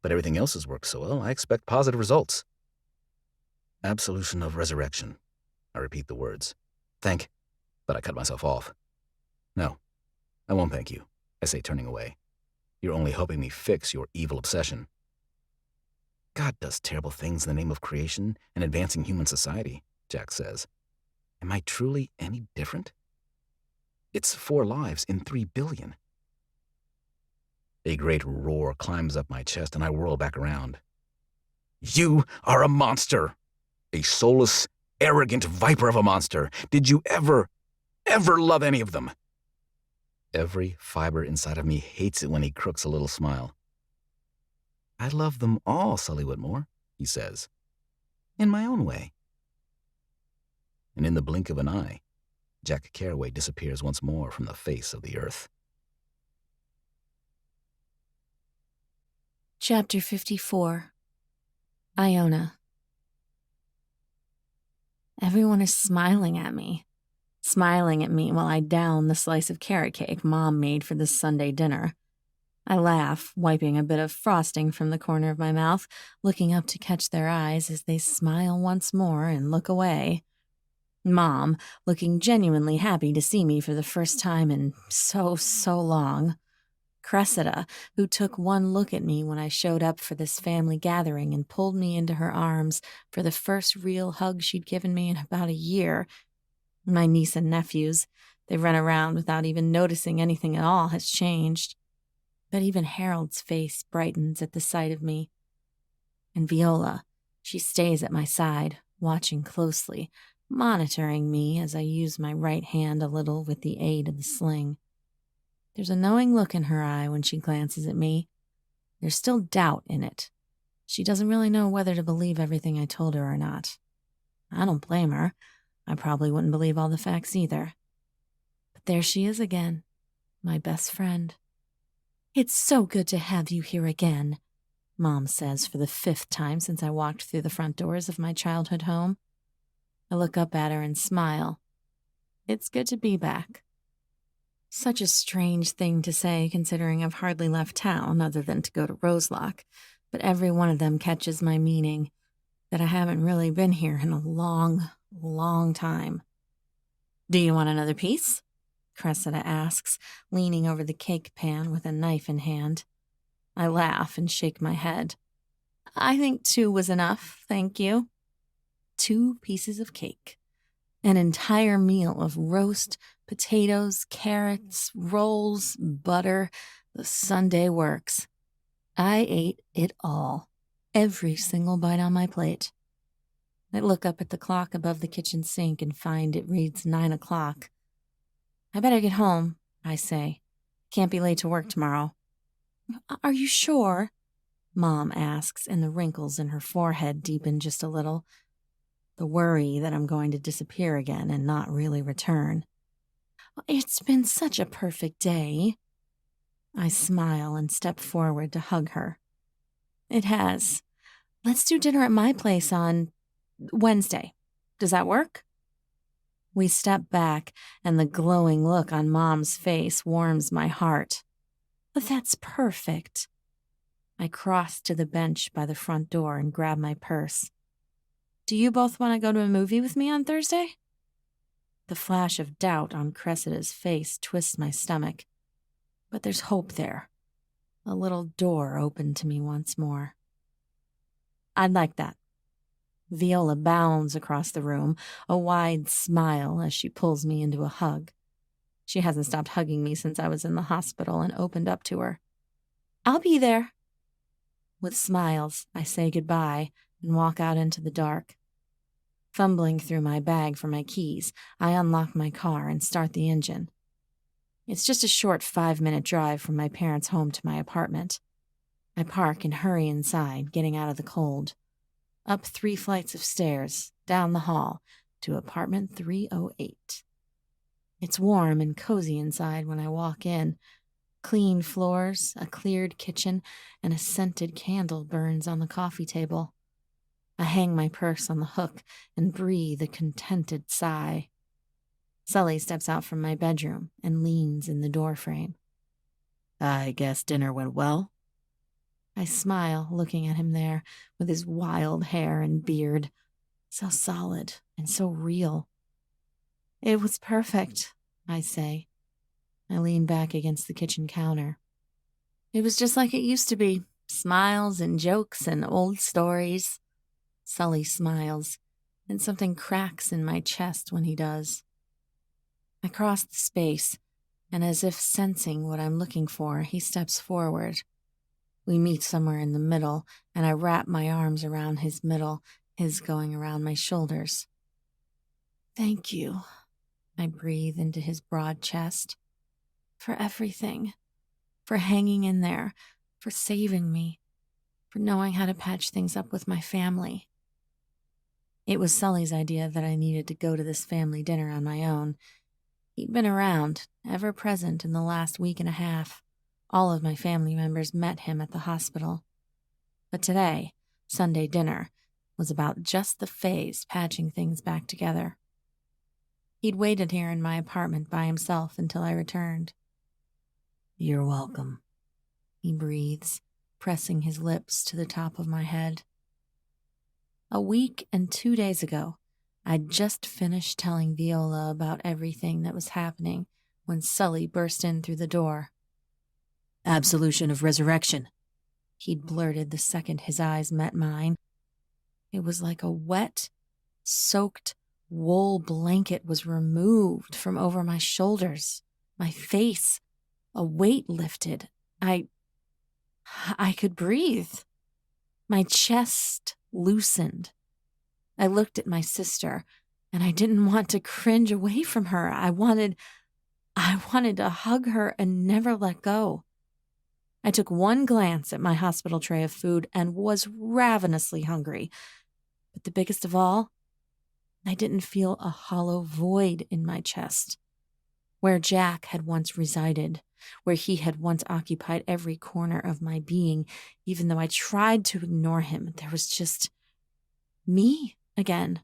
But everything else has worked so well, I expect positive results. Absolution of resurrection. I repeat the words. But I cut myself off. No, I won't thank you, I say, turning away. You're only helping me fix your evil obsession. God does terrible things in the name of creation and advancing human society, Jack says. Am I truly any different? It's 4 lives in 3 billion. A great roar climbs up my chest and I whirl back around. You are a monster! A soulless, arrogant viper of a monster. Did you ever love any of them? Every fiber inside of me hates it when he crooks a little smile. I love them all, Sully Whitmore, he says. In my own way. And in the blink of an eye, Jack Carraway disappears once more from the face of the earth. Chapter 54. Iona. Everyone is smiling at me while I down the slice of carrot cake Mom made for this Sunday dinner. I laugh, wiping a bit of frosting from the corner of my mouth, looking up to catch their eyes as they smile once more and look away. Mom, looking genuinely happy to see me for the first time in so long. Cressida, who took one look at me when I showed up for this family gathering and pulled me into her arms for the first real hug she'd given me in about a year. My niece and nephews, they run around without even noticing anything at all has changed. But even Harold's face brightens at the sight of me. And Viola, she stays at my side, watching closely, monitoring me as I use my right hand a little with the aid of the sling. There's a knowing look in her eye when she glances at me. There's still doubt in it. She doesn't really know whether to believe everything I told her or not. I don't blame her. I probably wouldn't believe all the facts either. But there she is again, my best friend. It's so good to have you here again, Mom says for the 5th time since I walked through the front doors of my childhood home. I look up at her and smile. It's good to be back. Such a strange thing to say, considering I've hardly left town other than to go to Roselock, but every one of them catches my meaning, that I haven't really been here in a long time. Do you want another piece? Cressida asks, leaning over the cake pan with a knife in hand. I laugh and shake my head. I think 2 was enough, thank you. 2 pieces of cake. An entire meal of roast, potatoes, carrots, rolls, butter, the Sunday works. I ate it all, every single bite on my plate. I look up at the clock above the kitchen sink and find it reads 9 o'clock. I better get home, I say. Can't be late to work tomorrow. Are you sure? Mom asks, and the wrinkles in her forehead deepen just a little. The worry that I'm going to disappear again and not really return. It's been such a perfect day. I smile and step forward to hug her. It has. Let's do dinner at my place on Wednesday. Does that work? We step back, and the glowing look on Mom's face warms my heart. But that's perfect. I crossed to the bench by the front door and grabbed my purse. Do you both want to go to a movie with me on Thursday? The flash of doubt on Cressida's face twists my stomach. But there's hope there. A little door opened to me once more. I'd like that. Viola bounds across the room, a wide smile as she pulls me into a hug. She hasn't stopped hugging me since I was in the hospital and opened up to her. I'll be there. With smiles, I say goodbye and walk out into the dark. Fumbling through my bag for my keys, I unlock my car and start the engine. It's just a short 5-minute drive from my parents' home to my apartment. I park and hurry inside, getting out of the cold. Up 3 flights of stairs, down the hall, to apartment 308. It's warm and cozy inside when I walk in. Clean floors, a cleared kitchen, and a scented candle burns on the coffee table. I hang my purse on the hook and breathe a contented sigh. Sully steps out from my bedroom and leans in the doorframe. I guess dinner went well? I smile, looking at him there, with his wild hair and beard. So solid and so real. It was perfect, I say. I lean back against the kitchen counter. It was just like it used to be. Smiles and jokes and old stories. Sully smiles, and something cracks in my chest when he does. I cross the space, and as if sensing what I'm looking for, he steps forward. We meet somewhere in the middle, and I wrap my arms around his middle, his going around my shoulders. Thank you, I breathe into his broad chest. For everything. For hanging in there. For saving me. For knowing how to patch things up with my family. It was Sully's idea that I needed to go to this family dinner on my own. He'd been around, ever present in the last week and a half. All of my family members met him at the hospital. But today, Sunday dinner, was about just the phase patching things back together. He'd waited here in my apartment by himself until I returned. You're welcome, he breathes, pressing his lips to the top of my head. A week and 2 days ago, I'd just finished telling Viola about everything that was happening when Sully burst in through the door. Absolution of resurrection, he'd blurted the second his eyes met mine. It was like a wet, soaked wool blanket was removed from over my shoulders, my face, a weight lifted. I could breathe. My chest loosened. I looked at my sister, and I didn't want to cringe away from her. I wanted to hug her and never let go. I took one glance at my hospital tray of food and was ravenously hungry. But the biggest of all, I didn't feel a hollow void in my chest. Where Jack had once resided, where he had once occupied every corner of my being, even though I tried to ignore him, there was just me again.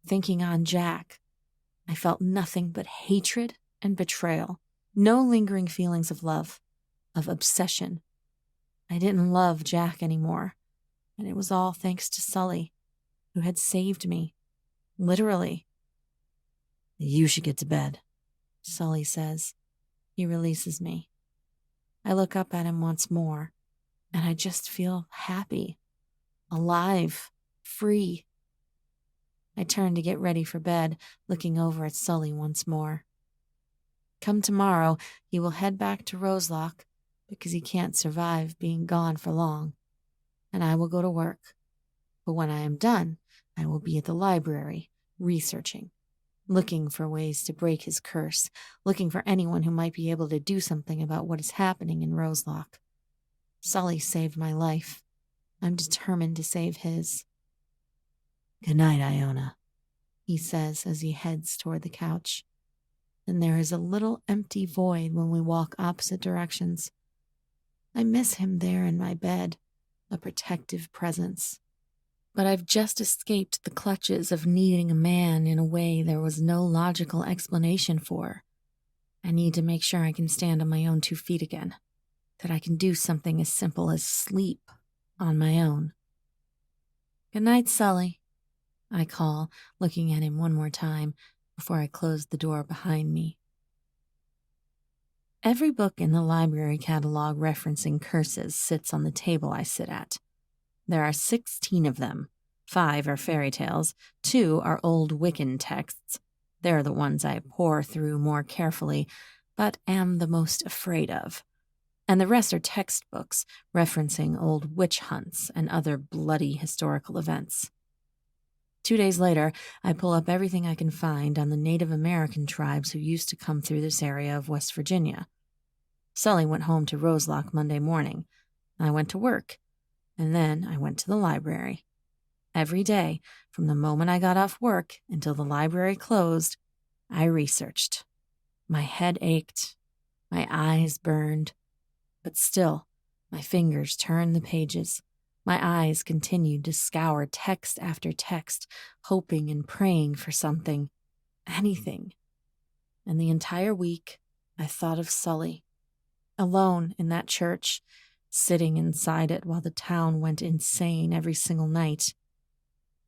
Thinking on Jack, I felt nothing but hatred and betrayal, no lingering feelings of love, of obsession. I didn't love Jack anymore, and it was all thanks to Sully, who had saved me, literally. You should get to bed, Sully says. He releases me. I look up at him once more, and I just feel happy, alive, free. I turn to get ready for bed, looking over at Sully once more. Come tomorrow, he will head back to Roselock because he can't survive being gone for long, and I will go to work. But when I am done, I will be at the library, researching, looking for ways to break his curse, looking for anyone who might be able to do something about what is happening in Roselock. Sully saved my life. I'm determined to save his. Good night, Iona, he says as he heads toward the couch. And there is a little empty void when we walk opposite directions. I miss him there in my bed, a protective presence. But I've just escaped the clutches of needing a man in a way there was no logical explanation for. I need to make sure I can stand on my own 2 feet again. that I can do something as simple as sleep on my own. "Good night, Sully," I call, looking at him one more time before I close the door behind me. Every book in the library catalog referencing curses sits on the table I sit at. There are 16 of them. 5 are fairy tales, 2 are old Wiccan texts. They're the ones I pore through more carefully, but am the most afraid of. And the rest are textbooks referencing old witch hunts and other bloody historical events. 2 days later, I pull up everything I can find on the Native American tribes who used to come through this area of West Virginia. Sully went home to Roselock Monday morning. I went to work, and then I went to the library. Every day, from the moment I got off work until the library closed, I researched. My head ached, my eyes burned, but still, my fingers turned the pages. My eyes continued to scour text after text, hoping and praying for something, anything. And the entire week, I thought of Sully, alone in that church, sitting inside it while the town went insane every single night.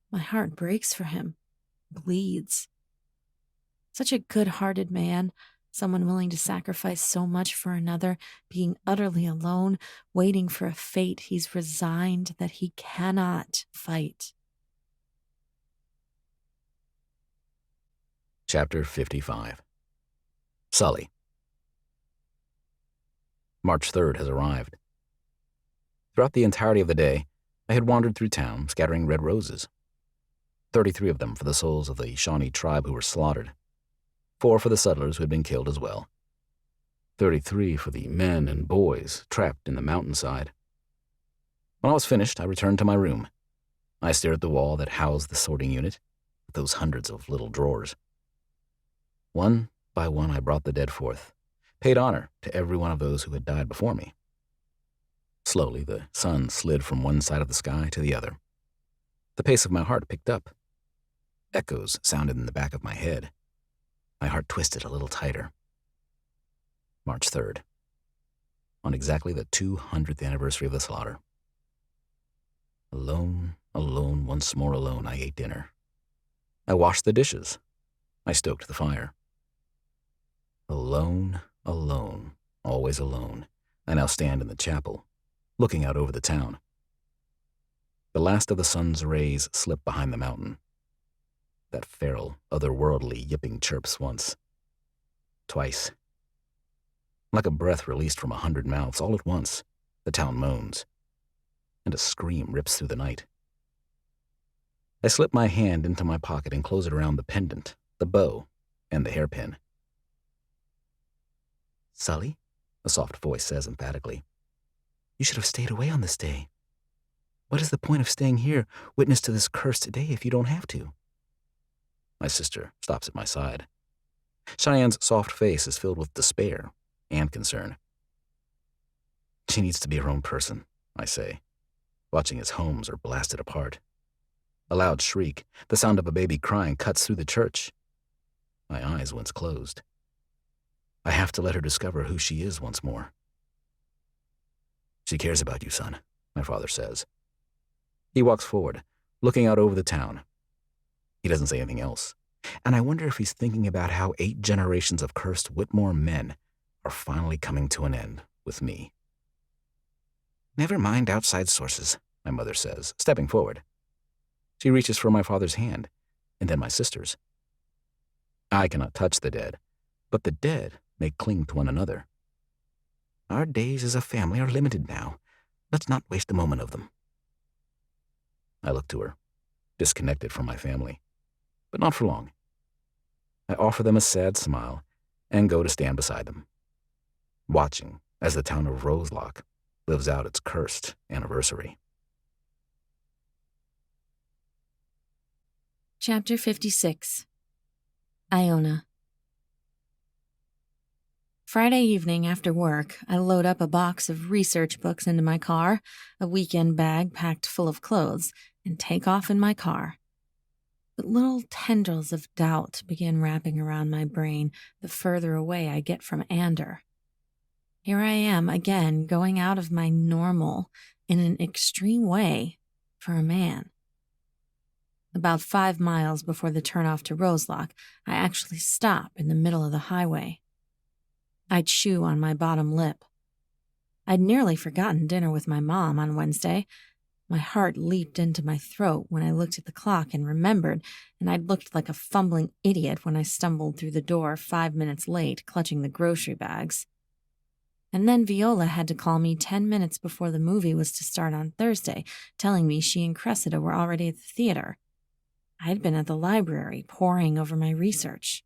My heart breaks for him, bleeds. Such a good-hearted man, someone willing to sacrifice so much for another, being utterly alone, waiting for a fate he's resigned that he cannot fight. Chapter 55. Sully. March 3rd has arrived. Throughout the entirety of the day, I had wandered through town, scattering red roses. 33 of them for the souls of the Shawnee tribe who were slaughtered. 4 for the settlers who had been killed as well. 33 for the men and boys trapped in the mountainside. When I was finished, I returned to my room. I stared at the wall that housed the sorting unit, with those hundreds of little drawers. One by one, I brought the dead forth, paid honor to every one of those who had died before me. Slowly, the sun slid from one side of the sky to the other. The pace of my heart picked up. Echoes sounded in the back of my head. My heart twisted a little tighter. March 3rd. On exactly the 200th anniversary of the slaughter. Alone, alone, once more alone, I ate dinner. I washed the dishes. I stoked the fire. Alone, alone, always alone, I now stand in the chapel, looking out over the town. The last of the sun's rays slipped behind the mountain. That feral, otherworldly yipping chirps once. Twice. Like a breath released from 100 mouths, all at once, the town moans, and a scream rips through the night. I slip my hand into my pocket and close it around the pendant, the bow, and the hairpin. "Sully," a soft voice says emphatically, "you should have stayed away on this day. What is the point of staying here, witness to this cursed day, if you don't have to?" My sister stops at my side. Cheyenne's soft face is filled with despair and concern. "She needs to be her own person," I say, watching as homes are blasted apart. A loud shriek, the sound of a baby crying, cuts through the church. My eyes once closed. I have to let her discover who she is once more. "She cares about you, son," my father says. He walks forward, looking out over the town. He doesn't say anything else, and I wonder if he's thinking about how 8 generations of cursed Whitmore men are finally coming to an end with me. "Never mind outside sources," my mother says, stepping forward. She reaches for my father's hand, and then my sister's. I cannot touch the dead, but the dead may cling to one another. "Our days as a family are limited now. Let's not waste a moment of them." I look to her, disconnected from my family, but not for long. I offer them a sad smile and go to stand beside them, watching as the town of Roselock lives out its cursed anniversary. Chapter 56. Iona. Friday evening after work, I load up a box of research books into my car, a weekend bag packed full of clothes, and take off in my car. But little tendrils of doubt begin wrapping around my brain the further away I get from Ander. Here I am again, going out of my normal in an extreme way for a man. About 5 miles before the turnoff to Roselock, I actually stop in the middle of the highway. I chew on my bottom lip. I'd nearly forgotten dinner with my mom on Wednesday. My heart leaped into my throat when I looked at the clock and remembered, and I'd looked like a fumbling idiot when I stumbled through the door 5 minutes late, clutching the grocery bags. And then Viola had to call me 10 minutes before the movie was to start on Thursday, telling me she and Cressida were already at the theater. I'd been at the library, poring over my research.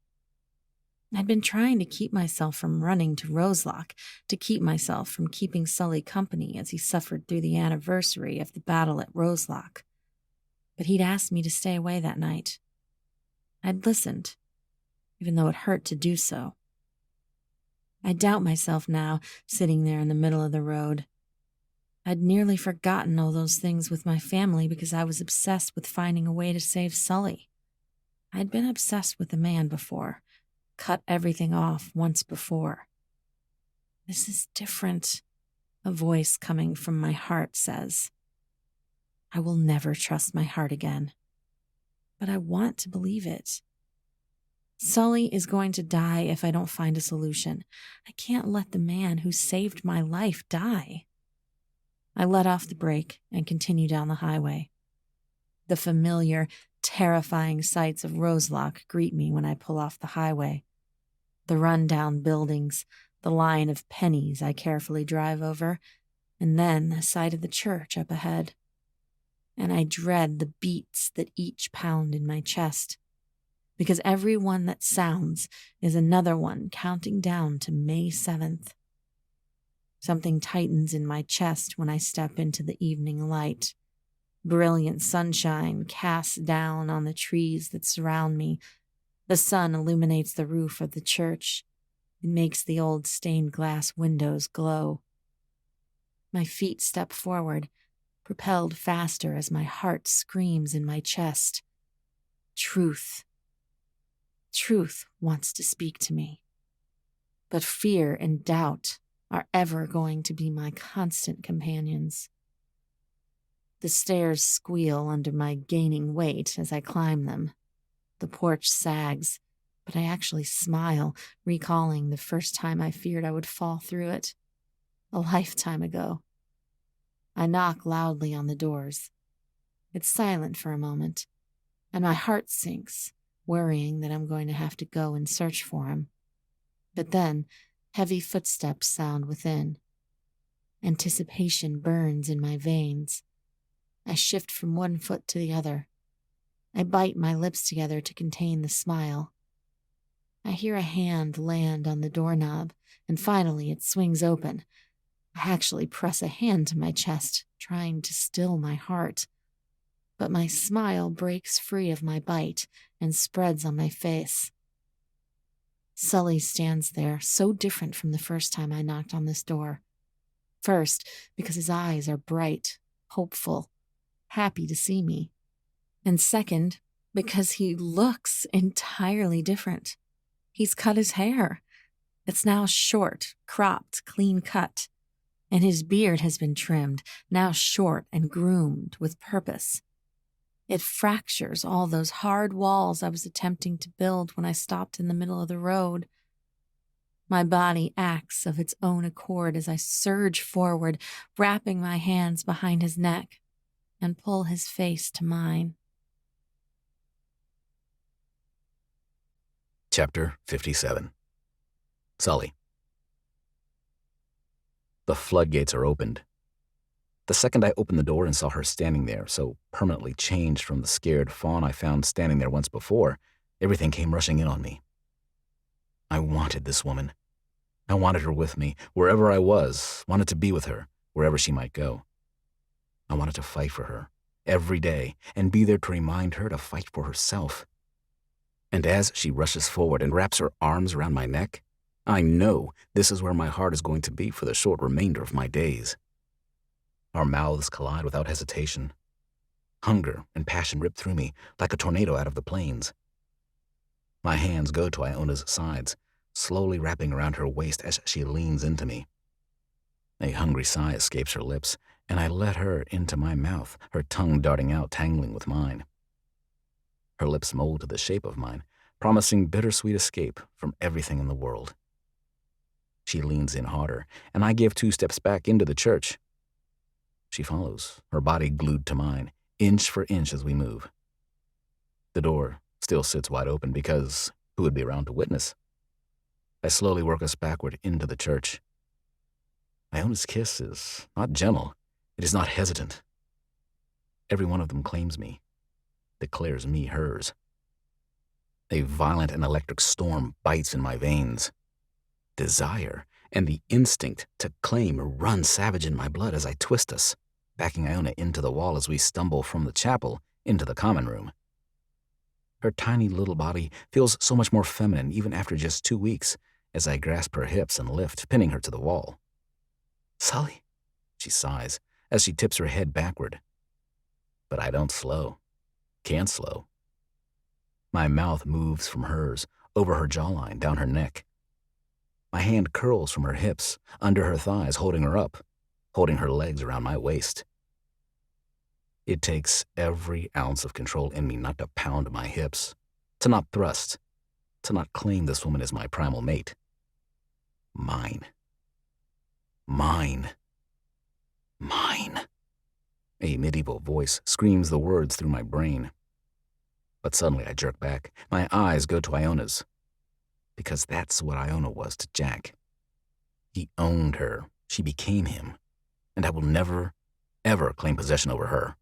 I'd been trying to keep myself from running to Roselock, to keep myself from keeping Sully company as he suffered through the anniversary of the battle at Roselock. But he'd asked me to stay away that night. I'd listened, even though it hurt to do so. I doubt myself now, sitting there in the middle of the road. I'd nearly forgotten all those things with my family because I was obsessed with finding a way to save Sully. I'd been obsessed with a man before, cut everything off once before. This is different, a voice coming from my heart says. I will never trust my heart again, but I want to believe it. Sully is going to die if I don't find a solution. I can't let the man who saved my life die. I let off the brake and continue down the highway. The familiar, terrifying sights of Roselock greet me when I pull off the highway. The run-down buildings, the line of pennies I carefully drive over, and then the sight of the church up ahead. And I dread the beats that each pound in my chest, because every one that sounds is another one counting down to May 7th. Something tightens in my chest when I step into the evening light. Brilliant sunshine casts down on the trees that surround me. The sun illuminates the roof of the church. It makes the old stained glass windows glow. My feet step forward, propelled faster as my heart screams in my chest. Truth. Truth wants to speak to me. But fear and doubt are ever going to be my constant companions. The stairs squeal under my gaining weight as I climb them. The porch sags, but I actually smile, recalling the first time I feared I would fall through it. A lifetime ago. I knock loudly on the doors. It's silent for a moment, and my heart sinks, worrying that I'm going to have to go and search for him. But then, heavy footsteps sound within. Anticipation burns in my veins. I shift from one foot to the other. I bite my lips together to contain the smile. I hear a hand land on the doorknob, and finally it swings open. I actually press a hand to my chest, trying to still my heart. But my smile breaks free of my bite and spreads on my face. Sully stands there, so different from the first time I knocked on this door. First, because his eyes are bright, hopeful, happy to see me. And second, because he looks entirely different. He's cut his hair. It's now short, cropped, clean cut. And his beard has been trimmed, now short and groomed with purpose. It fractures all those hard walls I was attempting to build when I stopped in the middle of the road. My body acts of its own accord as I surge forward, wrapping my hands behind his neck, and pull his face to mine. Chapter 57. Sully. The floodgates are opened. The second I opened the door and saw her standing there, so permanently changed from the scared fawn I found standing there once before, everything came rushing in on me. I wanted this woman. I wanted her with me, wherever I was, wanted to be with her, wherever she might go. I wanted to fight for her, every day, and be there to remind her to fight for herself. And as she rushes forward and wraps her arms around my neck, I know this is where my heart is going to be for the short remainder of my days. Our mouths collide without hesitation. Hunger and passion rip through me like a tornado out of the plains. My hands go to Iona's sides, slowly wrapping around her waist as she leans into me, A hungry sigh escapes her lips, and I let her into my mouth, her tongue darting out, tangling with mine. Her lips mold to the shape of mine, promising bittersweet escape from everything in the world. She leans in harder, and I give 2 steps back into the church. She follows, her body glued to mine, inch for inch as we move. The door still sits wide open because who would be around to witness? I slowly work us backward into the church. Iona's kiss is not gentle. It is not hesitant. Every one of them claims me, declares me hers. A violent and electric storm bites in my veins. Desire and the instinct to claim run savage in my blood as I twist us, backing Iona into the wall as we stumble from the chapel into the common room. Her tiny little body feels so much more feminine even after just 2 weeks as I grasp her hips and lift, pinning her to the wall. "Sully," she sighs as she tips her head backward. But I don't slow. Can't slow. My mouth moves from hers, over her jawline, down her neck. My hand curls from her hips, under her thighs, holding her up, holding her legs around my waist. It takes every ounce of control in me not to pound my hips, to not thrust, to not claim this woman as my primal mate. Mine. Mine. Mine. A medieval voice screams the words through my brain. But suddenly I jerk back. My eyes go to Iona's. Because that's what Iona was to Jack. He owned her. She became him. And I will never, ever claim possession over her.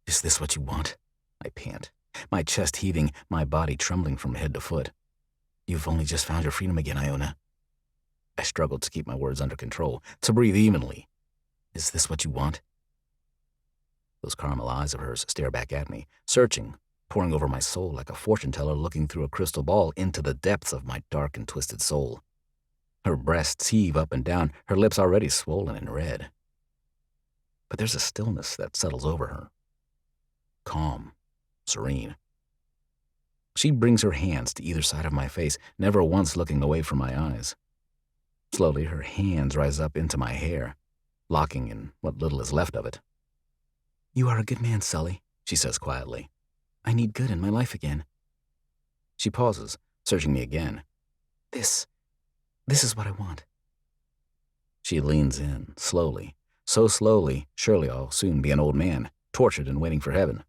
"Is this what you want?" I pant, my chest heaving, my body trembling from head to foot. "You've only just found your freedom again, Iona." I struggled to keep my words under control, to breathe evenly. "Is this what you want?" Those caramel eyes of hers stare back at me, searching, pouring over my soul like a fortune teller looking through a crystal ball into the depths of my dark and twisted soul. Her breasts heave up and down, her lips already swollen and red. But there's a stillness that settles over her. Calm, serene. She brings her hands to either side of my face, never once looking away from my eyes. Slowly, her hands rise up into my hair, locking in what little is left of it. "You are a good man, Sully," she says quietly. "I need good in my life again." She pauses, searching me again. This is what I want." She leans in, slowly. So slowly, surely I'll soon be an old man, tortured and waiting for heaven.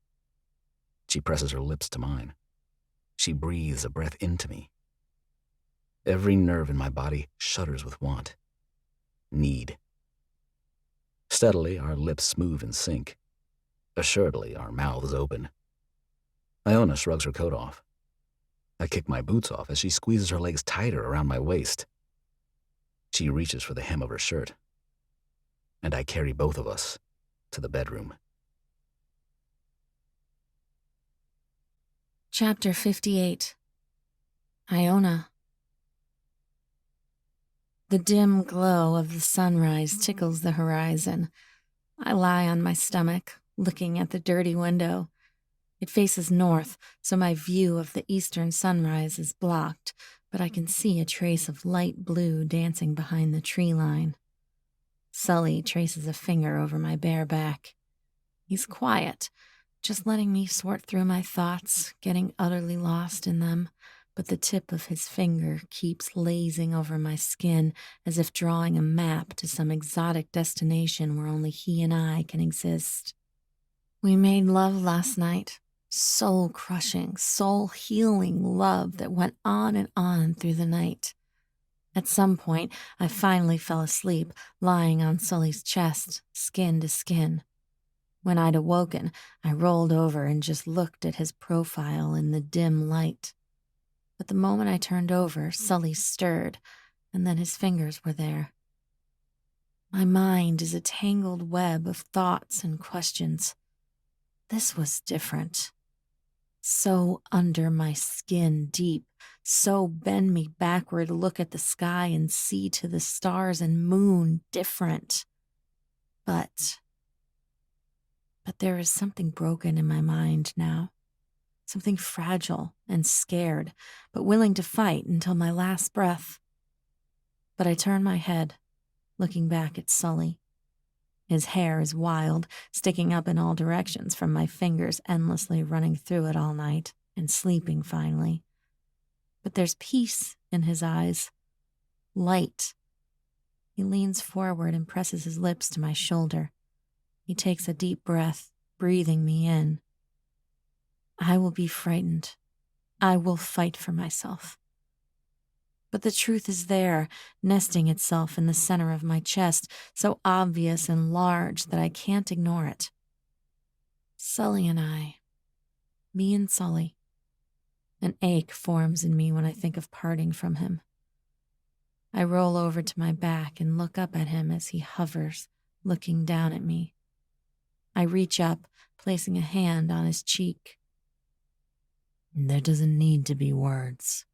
She presses her lips to mine. She breathes a breath into me. Every nerve in my body shudders with want. Need. Steadily, our lips move in sync. Assuredly, our mouths open. Iona shrugs her coat off. I kick my boots off as she squeezes her legs tighter around my waist. She reaches for the hem of her shirt, and I carry both of us to the bedroom. Chapter 58. Iona. The dim glow of the sunrise tickles the horizon. I lie on my stomach, looking at the dirty window. It faces north, so my view of the eastern sunrise is blocked, but I can see a trace of light blue dancing behind the tree line. Sully traces a finger over my bare back. He's quiet, just letting me sort through my thoughts, getting utterly lost in them, but the tip of his finger keeps lazing over my skin as if drawing a map to some exotic destination where only he and I can exist. We made love last night. Soul-crushing, soul-healing love that went on and on through the night. At some point, I finally fell asleep, lying on Sully's chest, skin to skin. When I'd awoken, I rolled over and just looked at his profile in the dim light. But the moment I turned over, Sully stirred, and then his fingers were there. My mind is a tangled web of thoughts and questions. This was different. So under my skin deep, so bend me backward, look at the sky and see to the stars and moon different. But there is something broken in my mind now. Something fragile and scared, but willing to fight until my last breath. But I turn my head. looking back at Sully. His hair is wild, sticking up in all directions from my fingers endlessly running through it all night and sleeping finally. But there's peace in his eyes. Light. He leans forward and presses his lips to my shoulder. He takes a deep breath, breathing me in. I will be frightened. I will fight for myself. But the truth is there, nesting itself in the center of my chest, so obvious and large that I can't ignore it. Sully and I. Me and Sully. An ache forms in me when I think of parting from him. I roll over to my back and look up at him as he hovers, looking down at me. I reach up, placing a hand on his cheek. There doesn't need to be words,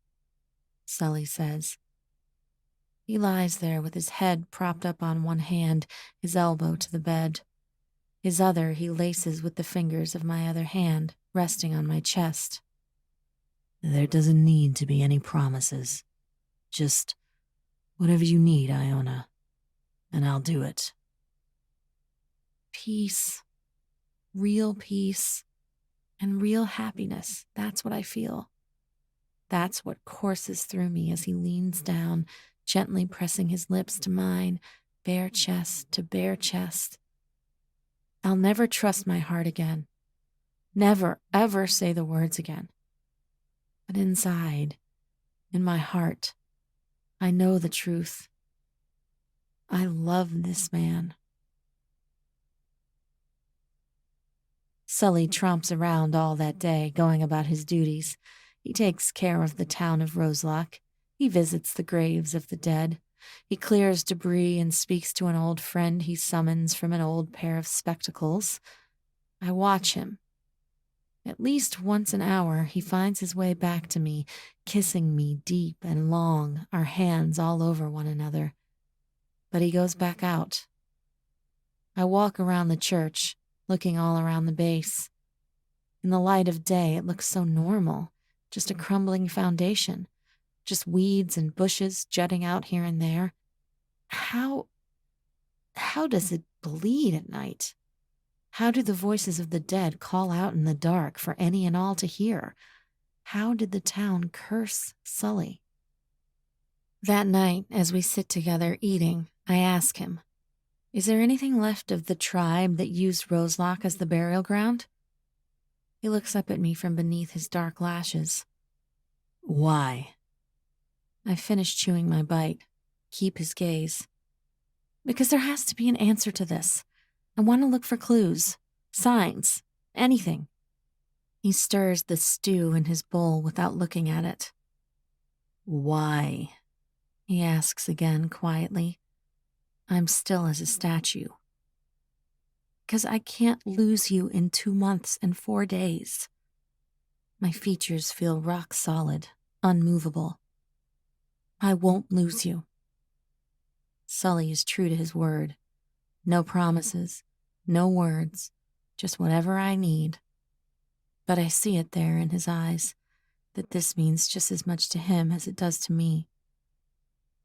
Sully says. He lies there with his head propped up on one hand, his elbow to the bed. His other he laces with the fingers of my other hand, resting on my chest. There doesn't need to be any promises. Just whatever you need, Iona, and I'll do it. Peace. Real peace. And real happiness. That's what I feel. That's what courses through me as he leans down, gently pressing his lips to mine, bare chest to bare chest. I'll never trust my heart again. Never, ever say the words again. But inside, in my heart, I know the truth. I love this man. Sully tromps around all that day, going about his duties. He takes care of the town of Roselock. He visits the graves of the dead. He clears debris and speaks to an old friend he summons from an old pair of spectacles. I watch him. At least once an hour, he finds his way back to me, kissing me deep and long, our hands all over one another. But he goes back out. I walk around the church, looking all around the base. In the light of day, it looks so normal, just a crumbling foundation, just weeds and bushes jutting out here and there. How does it bleed at night? How do the voices of the dead call out in the dark for any and all to hear? How did the town curse Sully? That night, as we sit together eating, I ask him, is there anything left of the tribe that used Roselock as the burial ground? He looks up at me from beneath his dark lashes. Why? I finish chewing my bite, keep his gaze. Because there has to be an answer to this. I want to look for clues, signs, anything. He stirs the stew in his bowl without looking at it. Why? He asks again quietly. I'm still as a statue. Because I can't lose you in 2 months and 4 days. My features feel rock solid, unmovable. I won't lose you. Sully is true to his word. No promises, no words, just whatever I need. But I see it there in his eyes, that this means just as much to him as it does to me.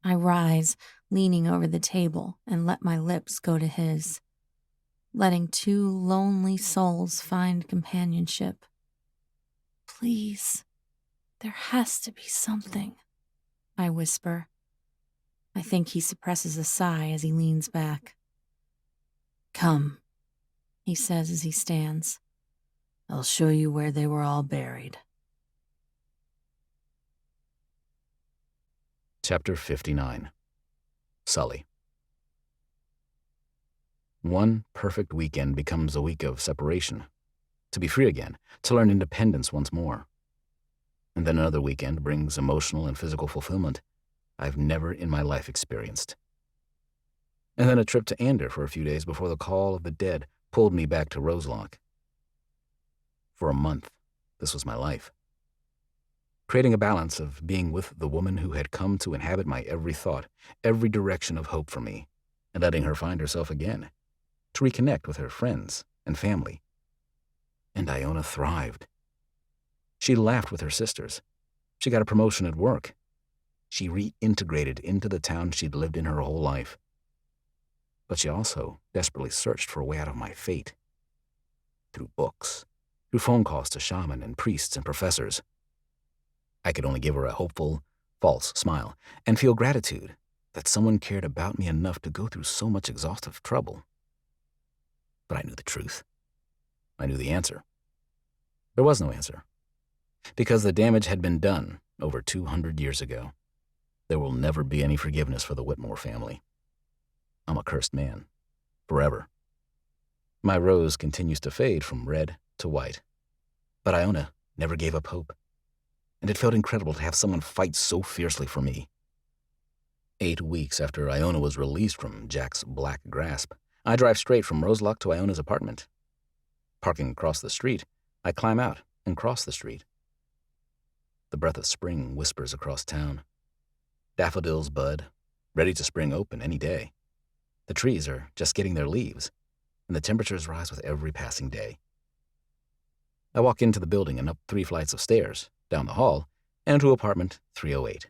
I rise, leaning over the table, and let my lips go to his, letting two lonely souls find companionship. Please, there has to be something, I whisper. I think he suppresses a sigh as he leans back. Come, he says as he stands. I'll show you where they were all buried. Chapter 59. Sully. One perfect weekend becomes a week of separation, to be free again, to learn independence once more. And then another weekend brings emotional and physical fulfillment I've never in my life experienced. And then a trip to Ander for a few days before the call of the dead pulled me back to Roselock. For a month, this was my life. Creating a balance of being with the woman who had come to inhabit my every thought, every direction of hope for me, and letting her find herself again, to reconnect with her friends and family. And Iona thrived. She laughed with her sisters. She got a promotion at work. She reintegrated into the town she'd lived in her whole life. But she also desperately searched for a way out of my fate. Through books, through phone calls to shaman and priests and professors. I could only give her a hopeful, false smile and feel gratitude that someone cared about me enough to go through so much exhaustive trouble. But I knew the truth. I knew the answer. There was no answer, because the damage had been done over 200 years ago. There will never be any forgiveness for the Whitmore family. I'm a cursed man, forever. My rose continues to fade from red to white, but Iona never gave up hope, and it felt incredible to have someone fight so fiercely for me. 8 weeks after Iona was released from Jack's black grasp, I drive straight from Roselock to Iona's apartment. Parking across the street, I climb out and cross the street. The breath of spring whispers across town. Daffodils bud, ready to spring open any day. The trees are just getting their leaves, and the temperatures rise with every passing day. I walk into the building and up 3 flights of stairs, down the hall, and to apartment 308.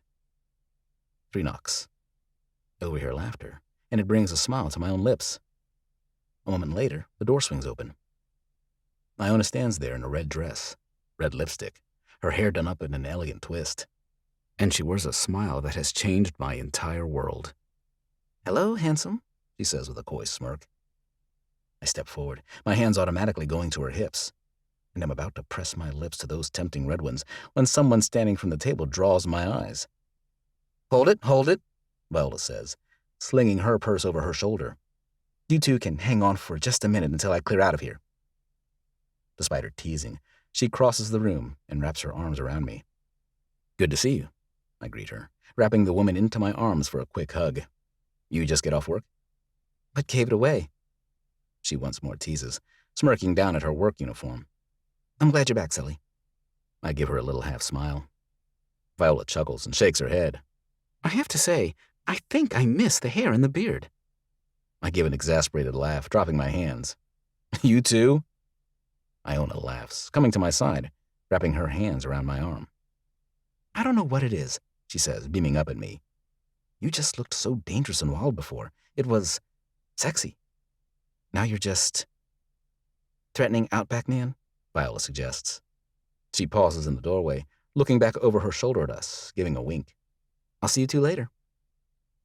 3 knocks. I overhear laughter, and it brings a smile to my own lips. A moment later, the door swings open. Iona stands there in a red dress, red lipstick, her hair done up in an elegant twist, and she wears a smile that has changed my entire world. "Hello, handsome," she says with a coy smirk. I step forward, my hands automatically going to her hips, and I'm about to press my lips to those tempting red ones when someone standing from the table draws my eyes. Hold it," Viola says, slinging her purse over her shoulder. "You two can hang on for just a minute until I clear out of here." Despite her teasing, she crosses the room and wraps her arms around me. "Good to see you," I greet her, wrapping the woman into my arms for a quick hug. "You just get off work?" "What gave it away?" She once more teases, smirking down at her work uniform. "I'm glad you're back, Sully." I give her a little half smile. Viola chuckles and shakes her head. "I have to say, I think I miss the hair and the beard." I give an exasperated laugh, dropping my hands. "You too?" Iona laughs, coming to my side, wrapping her hands around my arm. "I don't know what it is," she says, beaming up at me. "You just looked so dangerous and wild before. It was sexy. Now you're just threatening Outback Man," Viola suggests. She pauses in the doorway, looking back over her shoulder at us, giving a wink. "I'll see you two later."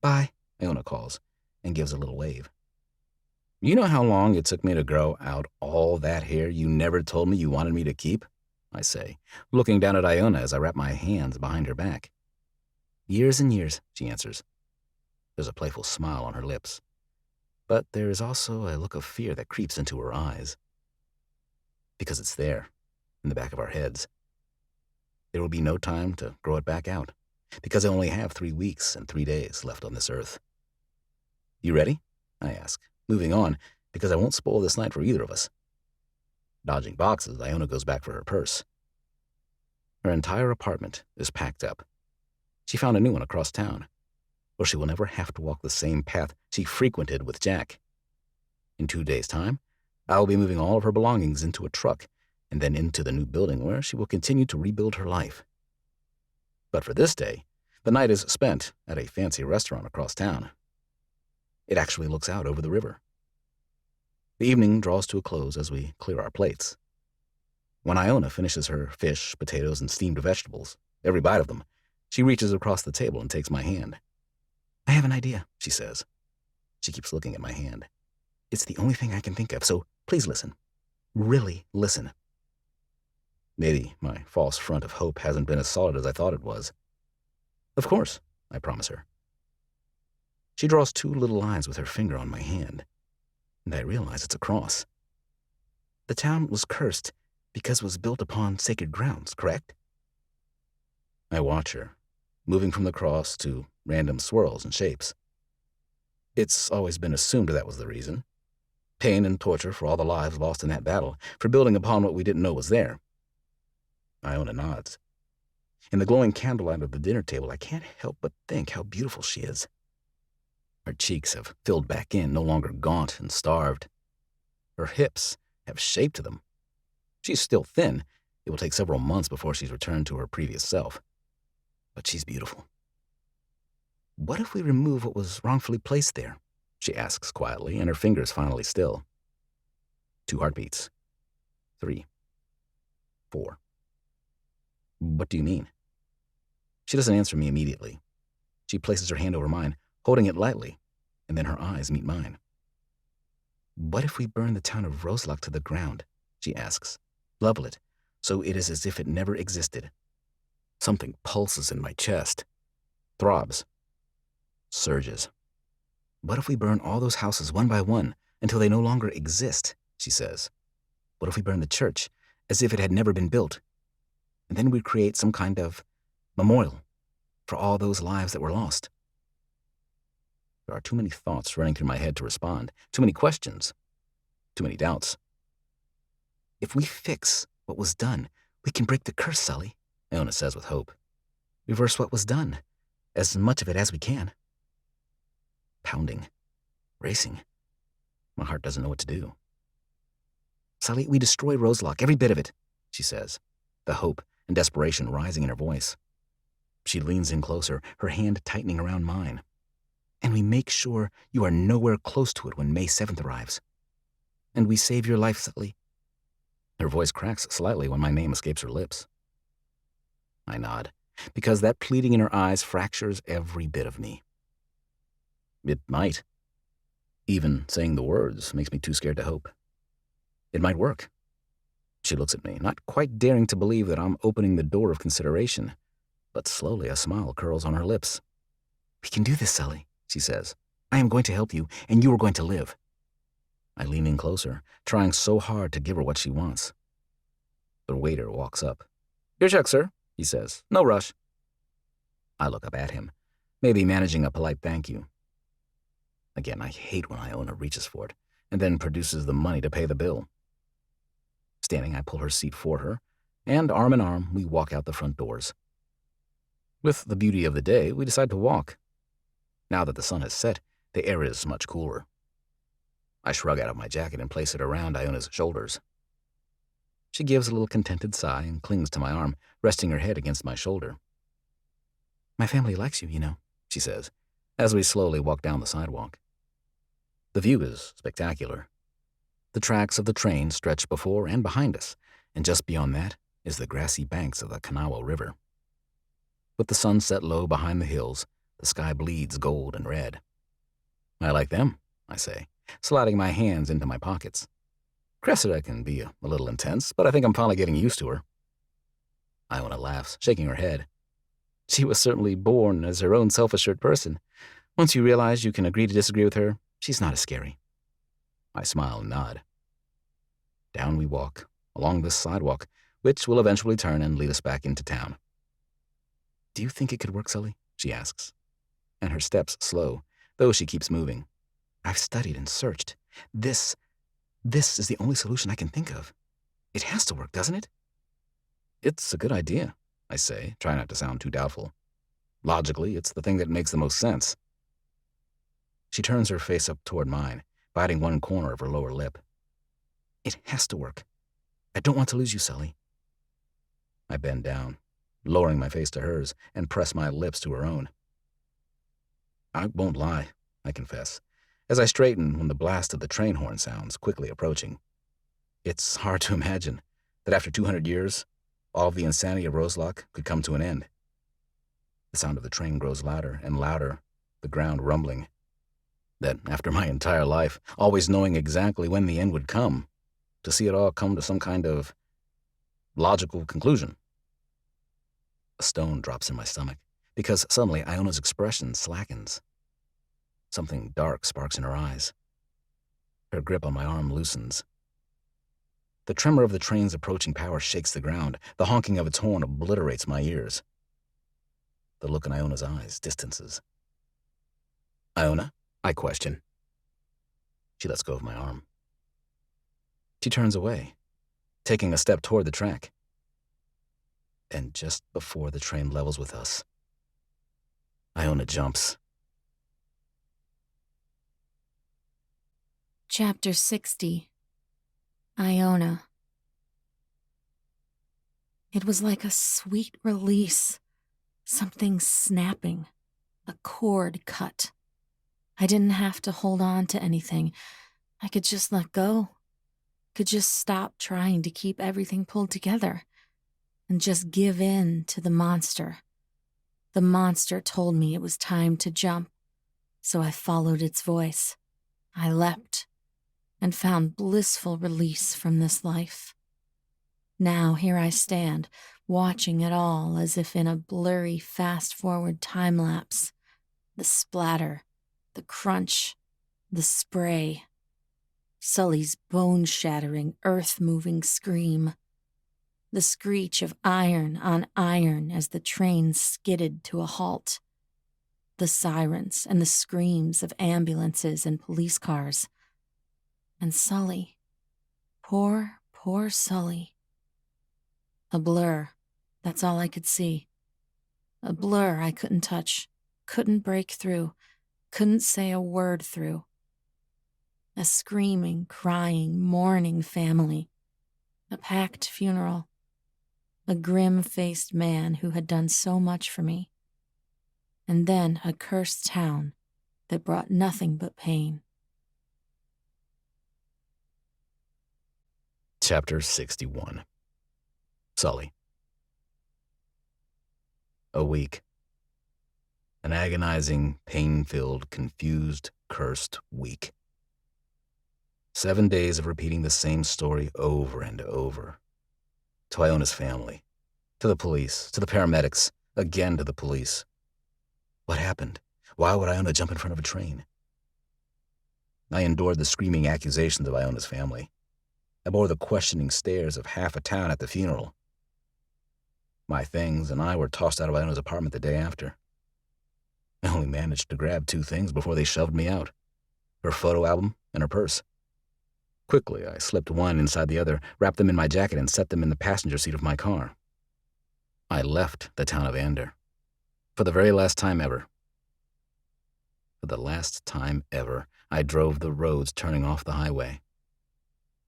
"Bye," Iona calls, and gives a little wave. "You know how long it took me to grow out all that hair you never told me you wanted me to keep?" I say, looking down at Iona as I wrap my hands behind her back. "Years and years," she answers. There's a playful smile on her lips, but there is also a look of fear that creeps into her eyes. Because it's there, in the back of our heads. There will be no time to grow it back out, because I only have 3 weeks and 3 days left on this earth. "You ready?" I ask, moving on, because I won't spoil this night for either of us. Dodging boxes, Iona goes back for her purse. Her entire apartment is packed up. She found a new one across town, where she will never have to walk the same path she frequented with Jack. In 2 days' time, I will be moving all of her belongings into a truck and then into the new building where she will continue to rebuild her life. But for this day, the night is spent at a fancy restaurant across town. It actually looks out over the river. The evening draws to a close as we clear our plates. When Iona finishes her fish, potatoes, and steamed vegetables, every bite of them, she reaches across the table and takes my hand. "I have an idea," she says. She keeps looking at my hand. "It's the only thing I can think of, so please listen. Really listen." Maybe my false front of hope hasn't been as solid as I thought it was. "Of course," I promise her. She draws 2 little lines with her finger on my hand, and I realize it's a cross. "The town was cursed because it was built upon sacred grounds, correct?" I watch her, moving from the cross to random swirls and shapes. It's always been assumed that was the reason. Pain and torture for all the lives lost in that battle, for building upon what we didn't know was there. Iona nods. In the glowing candlelight of the dinner table, I can't help but think how beautiful she is. Her cheeks have filled back in, no longer gaunt and starved. Her hips have shape to them. She's still thin. It will take several months before she's returned to her previous self. But she's beautiful. What if we remove what was wrongfully placed there? she asks quietly, and her fingers finally still. 2 heartbeats. 3. 4. What do you mean? She doesn't answer me immediately. She places her hand over mine, holding it lightly, and then her eyes meet mine. What if we burn the town of Roselock to the ground? She asks. Level it, so it is as if it never existed. Something pulses in my chest. Throbs. Surges. What if we burn all those houses one by one until they no longer exist? She says. What if we burn the church as if it had never been built? And then we create some kind of memorial for all those lives that were lost. There are too many thoughts running through my head to respond, too many questions, too many doubts. If we fix what was done, we can break the curse, Sully, Iona says with hope. Reverse what was done, as much of it as we can. Pounding, racing. My heart doesn't know what to do. Sully, we destroy Roselock, every bit of it, she says, the hope and desperation rising in her voice. She leans in closer, her hand tightening around mine. And we make sure you are nowhere close to it when May 7th arrives. And we save your life, Sully. Her voice cracks slightly when my name escapes her lips. I nod, because that pleading in her eyes fractures every bit of me. It might. Even saying the words makes me too scared to hope. It might work. She looks at me, not quite daring to believe that I'm opening the door of consideration, but slowly a smile curls on her lips. We can do this, Sully, she says. I am going to help you, and you are going to live. I lean in closer, trying so hard to give her what she wants. The waiter walks up. Your check, sir, he says. No rush. I look up at him, maybe managing a polite thank you. Again, I hate when Iona reaches for it, and then produces the money to pay the bill. Standing, I pull her seat for her, and arm in arm, we walk out the front doors. With the beauty of the day, we decide to walk. Now that the sun has set, the air is much cooler. I shrug out of my jacket and place it around Iona's shoulders. She gives a little contented sigh and clings to my arm, resting her head against my shoulder. My family likes you, you know, she says, as we slowly walk down the sidewalk. The view is spectacular. The tracks of the train stretch before and behind us, and just beyond that is the grassy banks of the Kanawha River. With the sun set low behind the hills, the sky bleeds gold and red. I like them, I say, sliding my hands into my pockets. Cressida can be a little intense, but I think I'm finally getting used to her. Iona laughs, shaking her head. She was certainly born as her own self-assured person. Once you realize you can agree to disagree with her, she's not as scary. I smile and nod. Down we walk, along this sidewalk, which will eventually turn and lead us back into town. Do you think it could work, Sully? She asks. And her steps slow, though she keeps moving. I've studied and searched. This is the only solution I can think of. It has to work, doesn't it? It's a good idea, I say, trying not to sound too doubtful. Logically, it's the thing that makes the most sense. She turns her face up toward mine, biting one corner of her lower lip. It has to work. I don't want to lose you, Sully. I bend down, lowering my face to hers, and press my lips to her own. I won't lie, I confess, as I straighten when the blast of the train horn sounds, quickly approaching. It's hard to imagine that after 200 years, all of the insanity of Roselock could come to an end. The sound of the train grows louder and louder, the ground rumbling. That after my entire life, always knowing exactly when the end would come, to see it all come to some kind of logical conclusion. A stone drops in my stomach, because suddenly Iona's expression slackens. Something dark sparks in her eyes. Her grip on my arm loosens. The tremor of the train's approaching power shakes the ground. The honking of its horn obliterates my ears. The look in Iona's eyes distances. Iona? I question. She lets go of my arm. She turns away, taking a step toward the track. And just before the train levels with us, Iona jumps. Chapter 60. Iona. It was like a sweet release, something snapping, a cord cut. I didn't have to hold on to anything. I could just let go. Could just stop trying to keep everything pulled together and just give in to the monster. The monster told me it was time to jump, so I followed its voice. I leapt and found blissful release from this life. Now here I stand, watching it all as if in a blurry, fast-forward time-lapse. The splatter, the crunch, the spray. Sully's bone-shattering, earth-moving scream. The screech of iron on iron as the train skidded to a halt. The sirens and the screams of ambulances and police cars. And Sully. Poor, poor Sully. A blur, that's all I could see. A blur I couldn't touch, couldn't break through, couldn't say a word through. A screaming, crying, mourning family. A packed funeral. A grim-faced man who had done so much for me. And then a cursed town that brought nothing but pain. Chapter 61. Sully. A week. An agonizing, pain-filled, confused, cursed week. 7 days of repeating the same story over and over. To Iona's family, to the police, to the paramedics, again to the police. What happened? Why would Iona jump in front of a train? I endured the screaming accusations of Iona's family. I bore the questioning stares of half a town at the funeral. My things and I were tossed out of Iona's apartment the day after. I only managed to grab 2 things before they shoved me out: her photo album and her purse. Quickly, I slipped one inside the other, wrapped them in my jacket, and set them in the passenger seat of my car. I left the town of Ander. For the very last time ever. For the last time ever, I drove the roads, turning off the highway.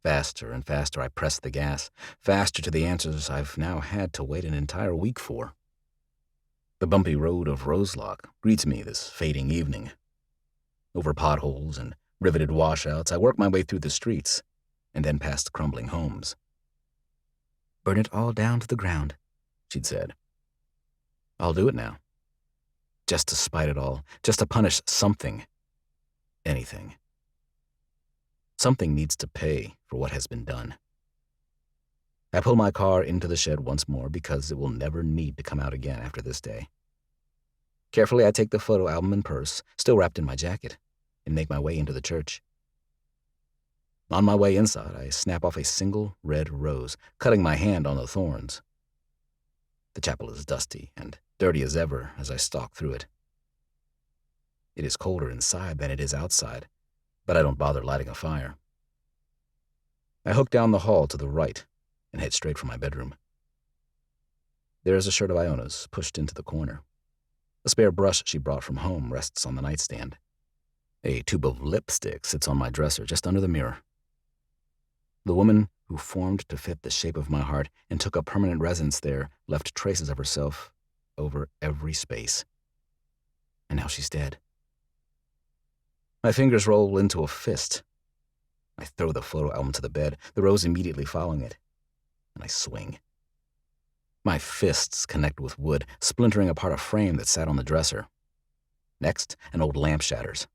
Faster and faster I pressed the gas, faster to the answers I've now had to wait an entire week for. The bumpy road of Roselock greets me this fading evening. Over potholes and riveted washouts, I work my way through the streets, and then past crumbling homes. "Burn it all down to the ground," she'd said. I'll do it now. Just to spite it all, just to punish something. Anything. Something needs to pay for what has been done. I pull my car into the shed once more because it will never need to come out again after this day. Carefully, I take the photo album and purse, still wrapped in my jacket, and make my way into the church. On my way inside, I snap off a single red rose, cutting my hand on the thorns. The chapel is dusty and dirty as ever as I stalk through it. It is colder inside than it is outside, but I don't bother lighting a fire. I hook down the hall to the right and head straight for my bedroom. There is a shirt of Iona's pushed into the corner. A spare brush she brought from home rests on the nightstand. A tube of lipstick sits on my dresser just under the mirror. The woman who formed to fit the shape of my heart and took up permanent residence there left traces of herself over every space. And now she's dead. My fingers roll into a fist. I throw the photo album to the bed, the rose immediately following it, and I swing. My fists connect with wood, splintering apart a frame that sat on the dresser. Next, an old lamp shatters.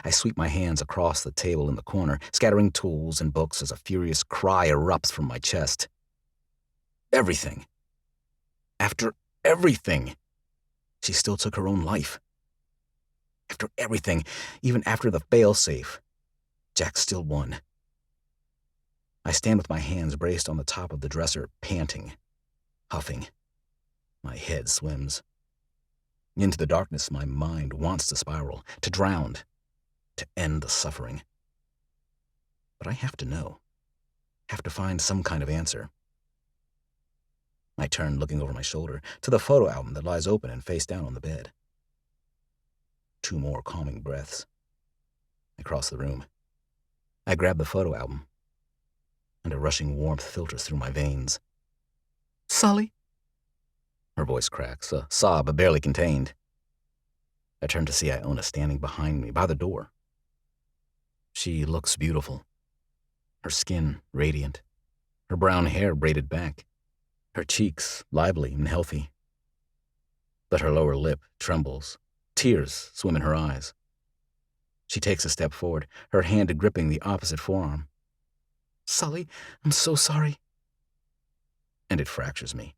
I sweep my hands across the table in the corner, scattering tools and books as a furious cry erupts from my chest. Everything. After everything. She still took her own life. After everything, even after the fail-safe, Jack still won. I stand with my hands braced on the top of the dresser, panting, huffing. My head swims. Into the darkness, my mind wants to spiral, to drown, to end the suffering. But I have to know, have to find some kind of answer. I turn, looking over my shoulder, to the photo album that lies open and face down on the bed. 2 more calming breaths. I cross the room. I grab the photo album, and a rushing warmth filters through my veins. "Sully?" Her voice cracks, a sob barely contained. I turn to see Iona standing behind me by the door. She looks beautiful. Her skin radiant, her brown hair braided back, her cheeks lively and healthy. But her lower lip trembles. Tears swim in her eyes. She takes a step forward, her hand gripping the opposite forearm. "Sully, I'm so sorry." And it fractures me.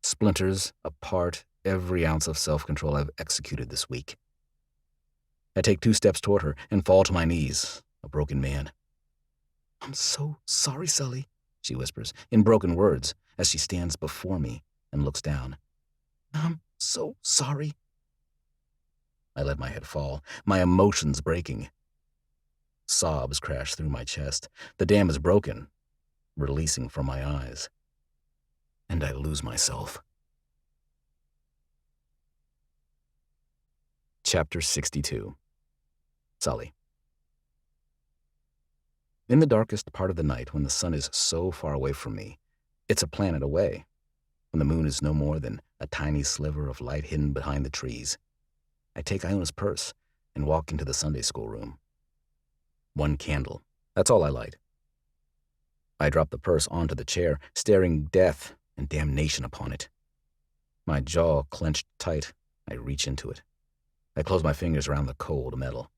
Splinters apart every ounce of self-control I've executed this week. I take 2 steps toward her and fall to my knees, a broken man. "I'm so sorry, Sully," she whispers in broken words as she stands before me and looks down. "I'm so sorry." I let my head fall, my emotions breaking. Sobs crash through my chest. The dam is broken, releasing from my eyes. And I lose myself. Chapter 62. Sully. In the darkest part of the night, when the sun is so far away from me, it's a planet away, when the moon is no more than a tiny sliver of light hidden behind the trees, I take Iona's purse and walk into the Sunday school room. 1 candle, that's all I light. I drop the purse onto the chair, staring death and damnation upon it. My jaw clenched tight, I reach into it. I close my fingers around the cold metal.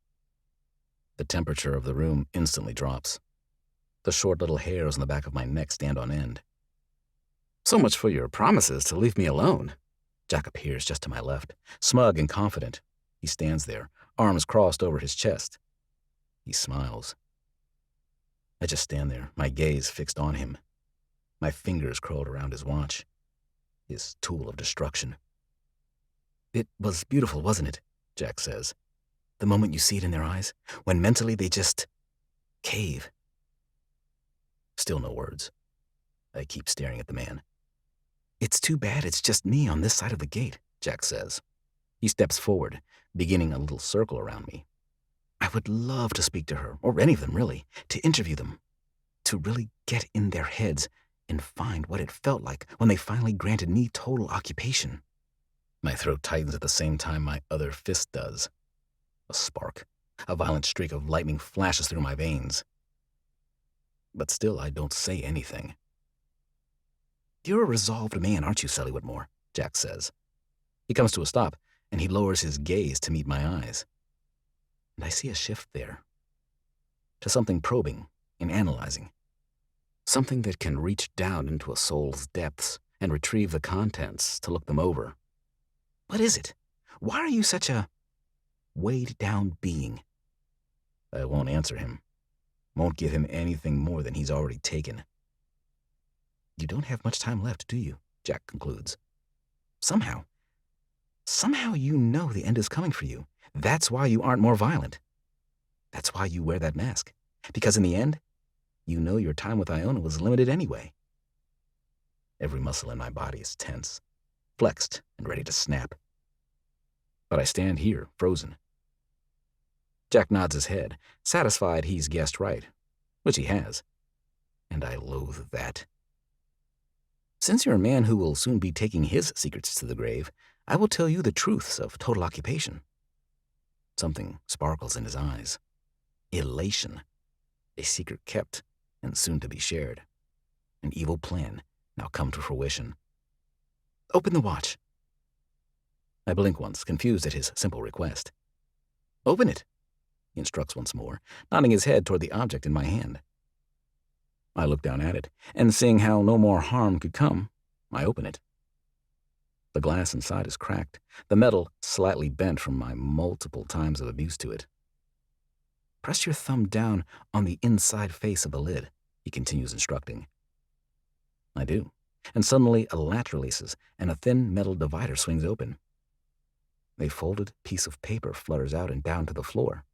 The temperature of the room instantly drops. The short little hairs on the back of my neck stand on end. "So much for your promises to leave me alone." Jack appears just to my left, smug and confident. He stands there, arms crossed over his chest. He smiles. I just stand there, my gaze fixed on him, my fingers curled around his watch, his tool of destruction. "It was beautiful, wasn't it?" Jack says. "The moment you see it in their eyes, when mentally they just cave." Still no words. I keep staring at the man. "It's too bad it's just me on this side of the gate," Jack says. He steps forward, beginning a little circle around me. "I would love to speak to her, or any of them really, to interview them, to really get in their heads and find what it felt like when they finally granted me total occupation." My throat tightens at the same time my other fist does. A spark, a violent streak of lightning flashes through my veins. But still I don't say anything. "You're a resolved man, aren't you, Sully Whitmore?" Jack says. He comes to a stop, and he lowers his gaze to meet my eyes. And I see a shift there, to something probing and analyzing. Something that can reach down into a soul's depths and retrieve the contents to look them over. What is it? Why are you such a weighed down being? I won't answer him. Won't give him anything more than he's already taken. "You don't have much time left, do you?" Jack concludes. Somehow you know the end is coming for you. That's why you aren't more violent. That's why you wear that mask. Because in the end, you know your time with Iona was limited anyway. Every muscle in my body is tense, flexed and ready to snap. But I stand here, frozen. Jack nods his head, satisfied he's guessed right, which he has. And I loathe that. "Since you're a man who will soon be taking his secrets to the grave, I will tell you the truths of total occupation." Something sparkles in his eyes. Elation. A secret kept and soon to be shared. An evil plan now come to fruition. "Open the watch." I blink once, confused at his simple request. "Open it," he instructs once more, nodding his head toward the object in my hand. I look down at it, and seeing how no more harm could come, I open it. The glass inside is cracked, the metal slightly bent from my multiple times of abuse to it. "Press your thumb down on the inside face of the lid," he continues instructing. I do, and suddenly a latch releases, and a thin metal divider swings open. A folded piece of paper flutters out and down to the floor.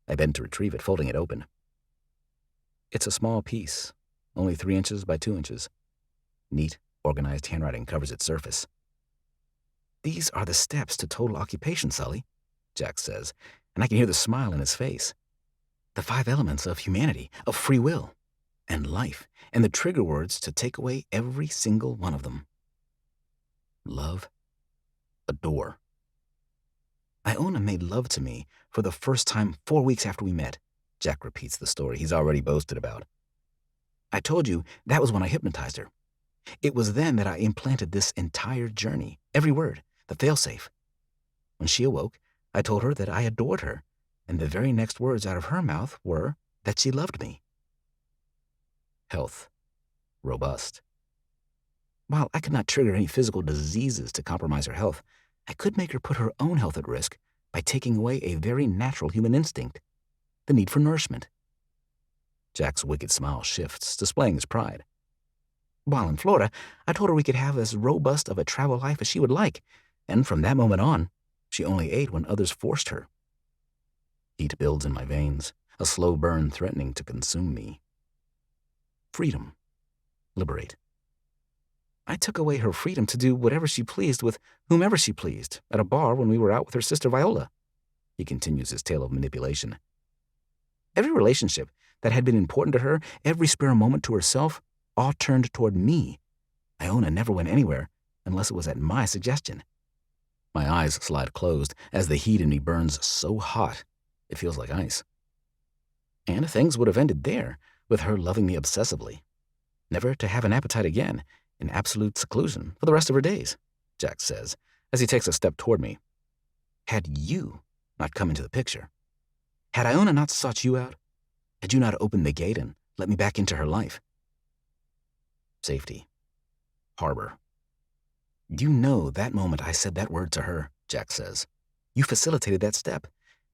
I bend to retrieve it, folding it open. It's a small piece, only 3 inches by 2 inches. Neat, organized handwriting covers its surface. "These are the steps to total occupation, Sully," Jack says, and I can hear the smile in his face. "The 5 elements of humanity, of free will, and life, and the trigger words to take away every single one of them. Love, adore, Iona made love to me for the first time 4 weeks after we met. Jack repeats the story he's already boasted about. I told you that was when I hypnotized her. It was then that I implanted this entire journey, every word, the failsafe. When she awoke, I told her that I adored her, and the very next words out of her mouth were that she loved me. Health. Robust. While I could not trigger any physical diseases to compromise her health, I could make her put her own health at risk by taking away a very natural human instinct, the need for nourishment. Jack's wicked smile shifts, displaying his pride. While in Florida, I told her we could have as robust of a travel life as she would like, and from that moment on, she only ate when others forced her. Heat builds in my veins, a slow burn threatening to consume me. Freedom. Liberate. I took away her freedom to do whatever she pleased with whomever she pleased at a bar when we were out with her sister Viola. He continues his tale of manipulation. Every relationship that had been important to her, every spare moment to herself, all turned toward me. Iona never went anywhere unless it was at my suggestion. My eyes slide closed as the heat in me burns so hot it feels like ice. And things would have ended there, with her loving me obsessively, never to have an appetite again, in absolute seclusion for the rest of her days, Jack says, as he takes a step toward me. Had you not come into the picture, had Iona not sought you out, had you not opened the gate and let me back into her life? Safety. Harbor. You know that moment I said that word to her, Jack says. You facilitated that step,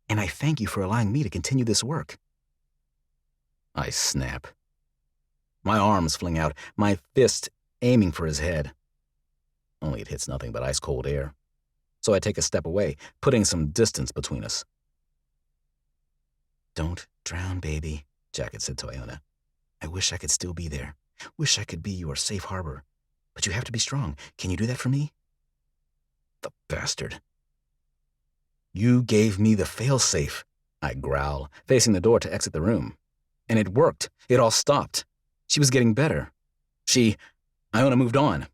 and I thank you for allowing me to continue this work. I snap. My arms fling out, my fist aiming for his head. Only it hits nothing but ice-cold air. So I take a step away, putting some distance between us. Don't drown, baby, Jack had said to Iona. I wish I could still be there. Wish I could be your safe harbor. But you have to be strong. Can you do that for me? The bastard. You gave me the fail-safe, I growl, facing the door to exit the room. And it worked. It all stopped. She was getting better. Iona moved on.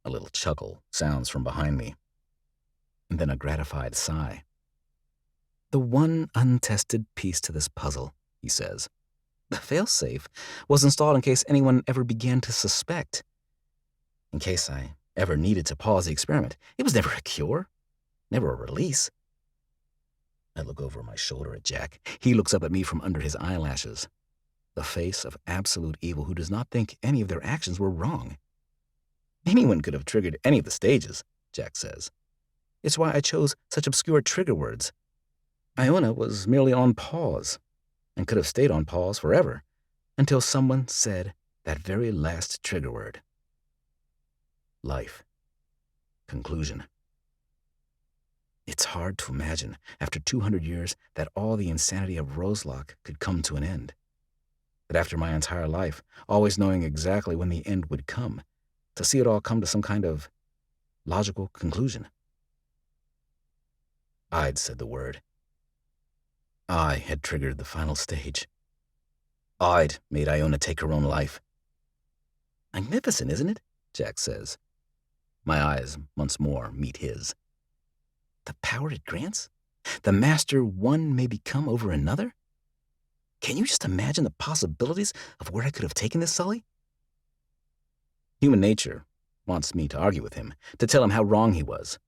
A little chuckle sounds from behind me, and then a gratified sigh. The one untested piece to this puzzle, he says. The failsafe was installed in case anyone ever began to suspect. In case I ever needed to pause the experiment. It was never a cure, never a release. I look over my shoulder at Jack. He looks up at me from under his eyelashes. The face of absolute evil who does not think any of their actions were wrong. Anyone could have triggered any of the stages, Jack says. It's why I chose such obscure trigger words. Iona was merely on pause, and could have stayed on pause forever, until someone said that very last trigger word. Life. Conclusion. It's hard to imagine, after 200 years, that all the insanity of Roselock could come to an end. That after my entire life, always knowing exactly when the end would come, to see it all come to some kind of logical conclusion. I'd said the word. I had triggered the final stage. I'd made Iona take her own life. Magnificent, isn't it? Jack says. My eyes once more meet his. The power it grants? The master one may become over another? Can you just imagine the possibilities of where I could have taken this, Sully? Human nature wants me to argue with him, to tell him how wrong he was,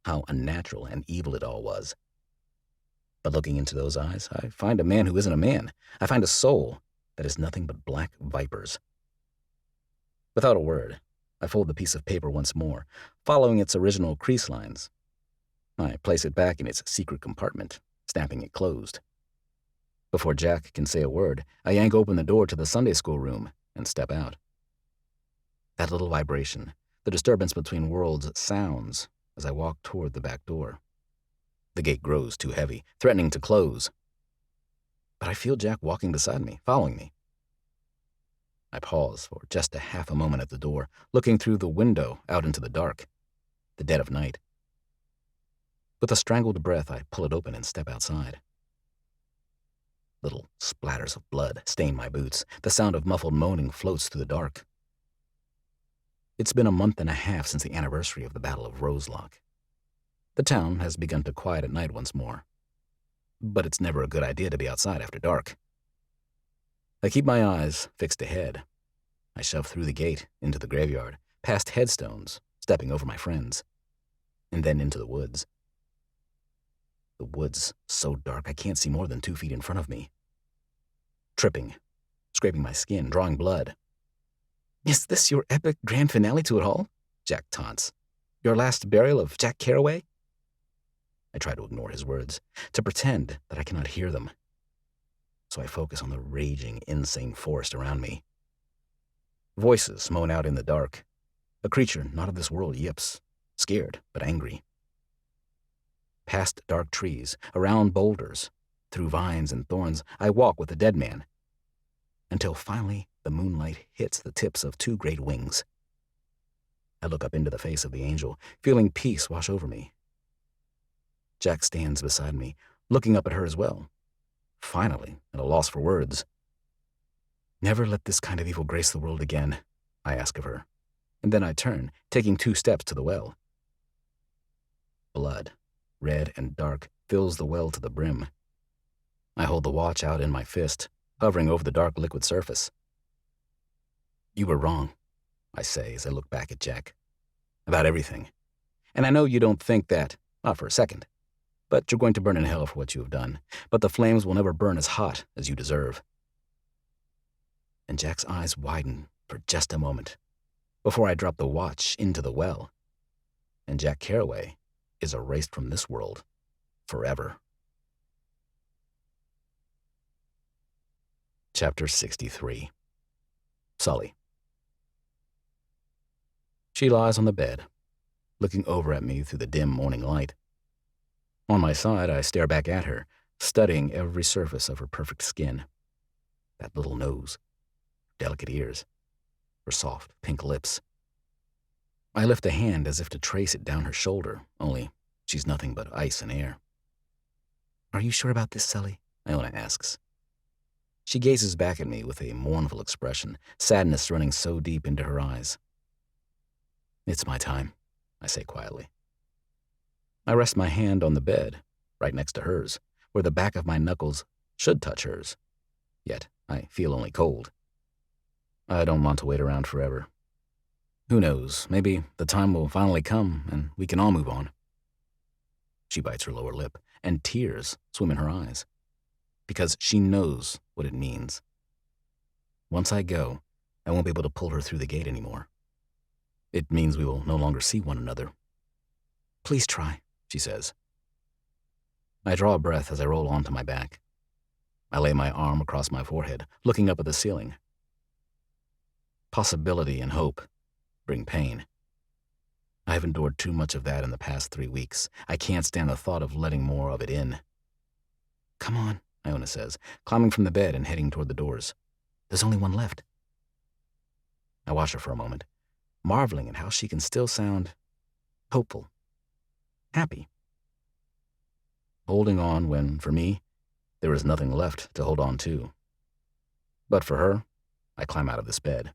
how unnatural and evil it all was. But looking into those eyes, I find a man who isn't a man. I find a soul that is nothing but black vipers. Without a word, I fold the piece of paper once more, following its original crease lines. I place it back in its secret compartment, snapping it closed. Before Jack can say a word, I yank open the door to the Sunday school room and step out. That little vibration, the disturbance between worlds, sounds as I walk toward the back door. The gate grows too heavy, threatening to close. But I feel Jack walking beside me, following me. I pause for just a half a moment at the door, looking through the window out into the dark, the dead of night. With a strangled breath, I pull it open and step outside. Little splatters of blood stain my boots. The sound of muffled moaning floats through the dark. It's been a month and a half since the anniversary of the Battle of Roselock. The town has begun to quiet at night once more. But it's never a good idea to be outside after dark. I keep my eyes fixed ahead. I shove through the gate, into the graveyard, past headstones, stepping over my friends, and then into the woods. The woods so dark I can't see more than 2 feet in front of me. Tripping, scraping my skin, drawing blood. "Is this your epic grand finale to it all?" Jack taunts. "Your last burial of Jack Carraway?" I try to ignore his words, to pretend that I cannot hear them. So I focus on the raging, insane forest around me. Voices moan out in the dark. A creature not of this world yips, scared but angry. Past dark trees, around boulders, through vines and thorns, I walk with the dead man, until finally the moonlight hits the tips of 2 great wings. I look up into the face of the angel, feeling peace wash over me. Jack stands beside me, looking up at her as well, finally at a loss for words. "Never let this kind of evil grace the world again," I ask of her, and then I turn, taking 2 steps to the well. Blood, red and dark, fills the well to the brim. I hold the watch out in my fist, hovering over the dark liquid surface. "You were wrong," I say as I look back at Jack. "About everything. And I know you don't think that, not for a second. But you're going to burn in hell for what you have done. But the flames will never burn as hot as you deserve." And Jack's eyes widen for just a moment, before I drop the watch into the well, and Jack Carraway is erased from this world forever. Chapter 63. Sully. She lies on the bed, looking over at me through the dim morning light. On my side, I stare back at her, studying every surface of her perfect skin. That little nose, delicate ears, her soft pink lips. I lift a hand as if to trace it down her shoulder, only she's nothing but ice and air. "Are you sure about this, Sully?" Iona asks. She gazes back at me with a mournful expression, sadness running so deep into her eyes. "It's my time," I say quietly. I rest my hand on the bed, right next to hers, where the back of my knuckles should touch hers. Yet I feel only cold. I don't want to wait around forever. Who knows, maybe the time will finally come and we can all move on. She bites her lower lip, and tears swim in her eyes, because she knows what it means. Once I go, I won't be able to pull her through the gate anymore. It means we will no longer see one another. "Please try," she says. I draw a breath as I roll onto my back. I lay my arm across my forehead, looking up at the ceiling. Possibility and hope bring pain. I have endured too much of that in the past 3 weeks. I can't stand the thought of letting more of it in. "Come on," Iona says, climbing from the bed and heading toward the doors. "There's only one left." I watch her for a moment, marveling at how she can still sound hopeful, happy. Holding on when, for me, there is nothing left to hold on to. But for her, I climb out of this bed.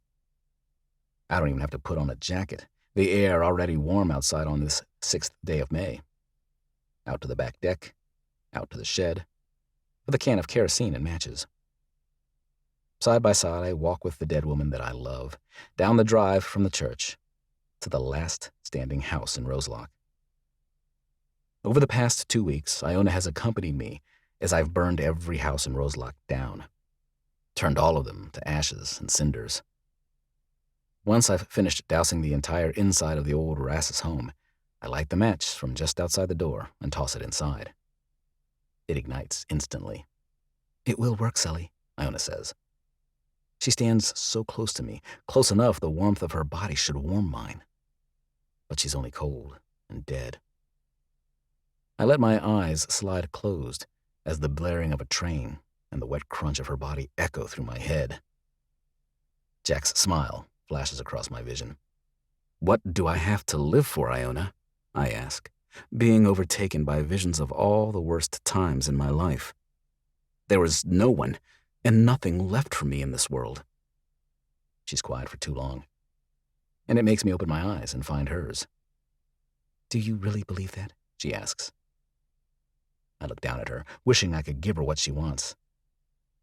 I don't even have to put on a jacket, the air already warm outside on this 6th day of May. Out to the back deck, out to the shed, with a can of kerosene and matches. Side by side, I walk with the dead woman that I love, down the drive from the church to the last standing house in Roselock. Over the past 2 weeks, Iona has accompanied me as I've burned every house in Roselock down, turned all of them to ashes and cinders. Once I've finished dousing the entire inside of the old Rassus home, I light the match from just outside the door and toss it inside. It ignites instantly. "It will work, Sully," Iona says. She stands so close to me, close enough the warmth of her body should warm mine. But she's only cold and dead. I let my eyes slide closed as the blaring of a train and the wet crunch of her body echo through my head. Jack's smile flashes across my vision. "What do I have to live for, Iona?" I ask, being overtaken by visions of all the worst times in my life. There was no one and nothing left for me in this world. She's quiet for too long, and it makes me open my eyes and find hers. "Do you really believe that?" she she asks. I look down at her, wishing I could give her what she wants.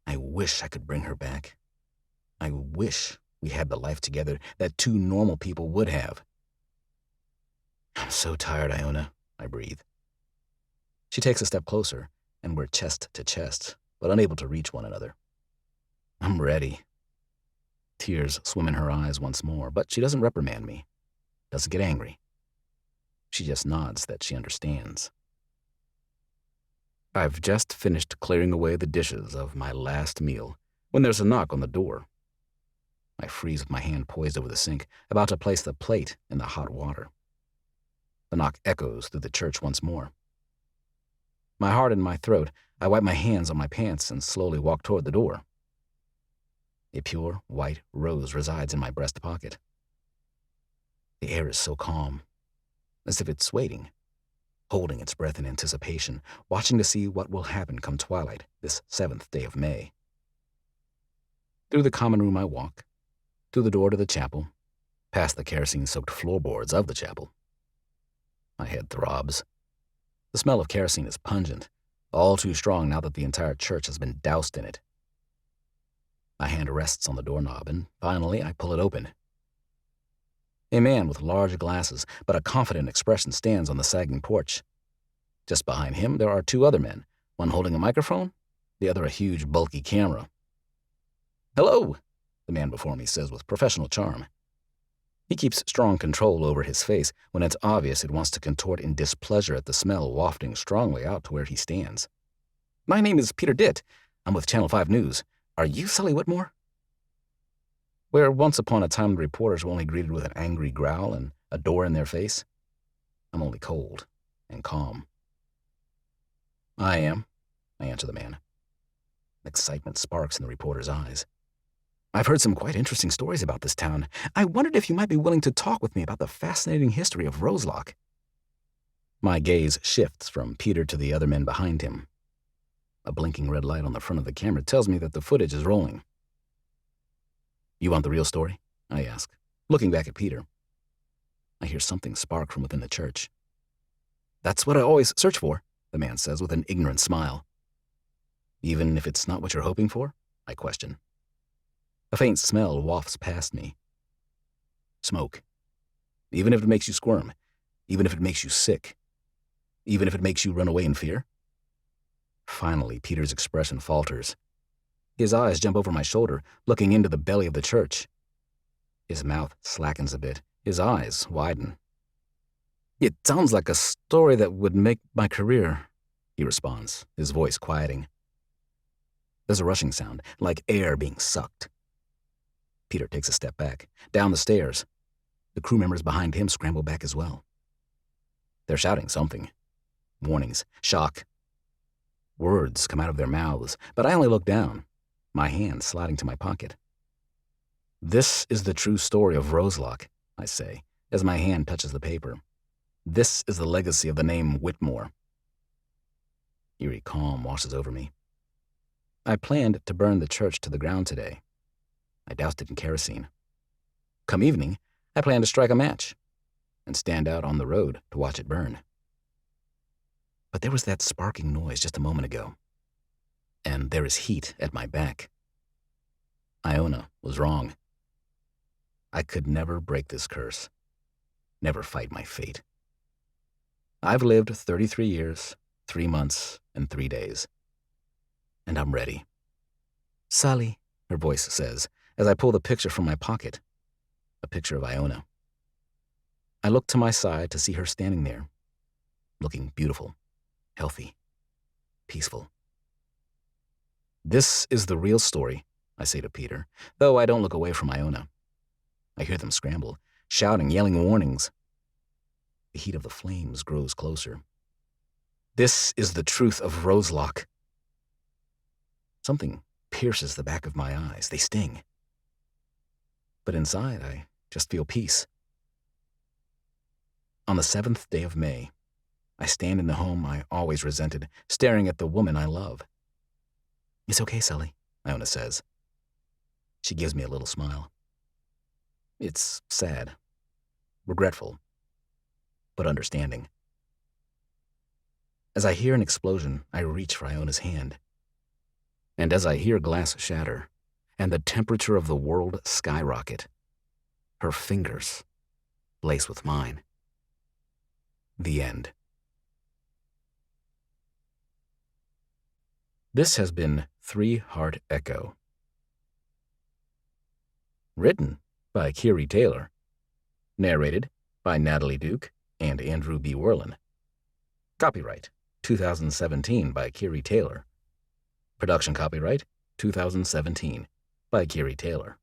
I wish I could bring her back. I wish we had the life together that two normal people would have. I'm so tired, Iona, I breathe. She takes a step closer, and we're chest to chest, but unable to reach one another. I'm ready. Tears swim in her eyes once more, but she doesn't reprimand me, doesn't get angry. She just nods that she understands. I've just finished clearing away the dishes of my last meal when there's a knock on the door. I freeze with my hand poised over the sink, about to place the plate in the hot water. The knock echoes through the church once more. My heart in my throat, I wipe my hands on my pants and slowly walk toward the door. A pure white rose resides in my breast pocket. The air is so calm, as if it's waiting, holding its breath in anticipation, watching to see what will happen come twilight this 7th day of May. Through the common room I walk, through the door to the chapel, past the kerosene-soaked floorboards of the chapel. My head throbs. The smell of kerosene is pungent, all too strong now that the entire church has been doused in it. My hand rests on the doorknob, and finally I pull it open. A man with large glasses but a confident expression stands on the sagging porch. Just behind him there are two other men, one holding a microphone, the other a huge, bulky camera. "Hello," the man before me says with professional charm. He keeps strong control over his face when it's obvious it wants to contort in displeasure at the smell wafting strongly out to where he stands. "My name is Peter Ditt. I'm with Channel 5 News. Are you Sully Whitmore?" Where once upon a time the reporters were only greeted with an angry growl and a door in their face, I'm only cold and calm. "I am," I answer the man. Excitement sparks in the reporter's eyes. "I've heard some quite interesting stories about this town. I wondered if you might be willing to talk with me about the fascinating history of Roselock." My gaze shifts from Peter to the other men behind him. A blinking red light on the front of the camera tells me that the footage is rolling. "You want the real story?" I ask, looking back at Peter. I hear something spark from within the church. "That's what I always search for," the man says with an ignorant smile. "Even if it's not what you're hoping for?" I question. A faint smell wafts past me. Smoke. Even if it makes you squirm, even if it makes you sick, even if it makes you run away in fear? Finally, Peter's expression falters. His eyes jump over my shoulder, looking into the belly of the church. His mouth slackens a bit. His eyes widen. "It sounds like a story that would make my career," he responds, his voice quieting. There's a rushing sound, like air being sucked. Peter takes a step back, down the stairs. The crew members behind him scramble back as well. They're shouting something. Warnings, shock. Words come out of their mouths, but I only look down, my hand sliding to my pocket. "This is the true story of Roselock," I say, as my hand touches the paper. "This is the legacy of the name Whitmore." Eerie calm washes over me. I planned to burn the church to the ground today. I doused it in kerosene. Come evening, I plan to strike a match and stand out on the road to watch it burn. But there was that sparking noise just a moment ago, and there is heat at my back. Iona was wrong. I could never break this curse, never fight my fate. I've lived 33 years, 3 months, and 3 days, and I'm ready. "Sully," her voice says, as I pull the picture from my pocket, a picture of Iona. I look to my side to see her standing there, looking beautiful, healthy, peaceful. "This is the real story," I say to Peter, though I don't look away from Iona. I hear them scramble, shouting, yelling warnings. The heat of the flames grows closer. "This is the truth of Roselock." Something pierces the back of my eyes. They sting. But inside, I just feel peace. On the 7th day of May, I stand in the home I always resented, staring at the woman I love. "It's okay, Sully," Iona says. She gives me a little smile. It's sad, regretful, but understanding. As I hear an explosion, I reach for Iona's hand. And as I hear glass shatter, and the temperature of the world skyrocket, her fingers lace with mine. The end. This has been 3 Heart Echo. Written by Keary Taylor. Narrated by Natalie Duke and Andrew B. Werlin. Copyright 2017 by Keary Taylor. Production copyright 2017 by Keary Taylor.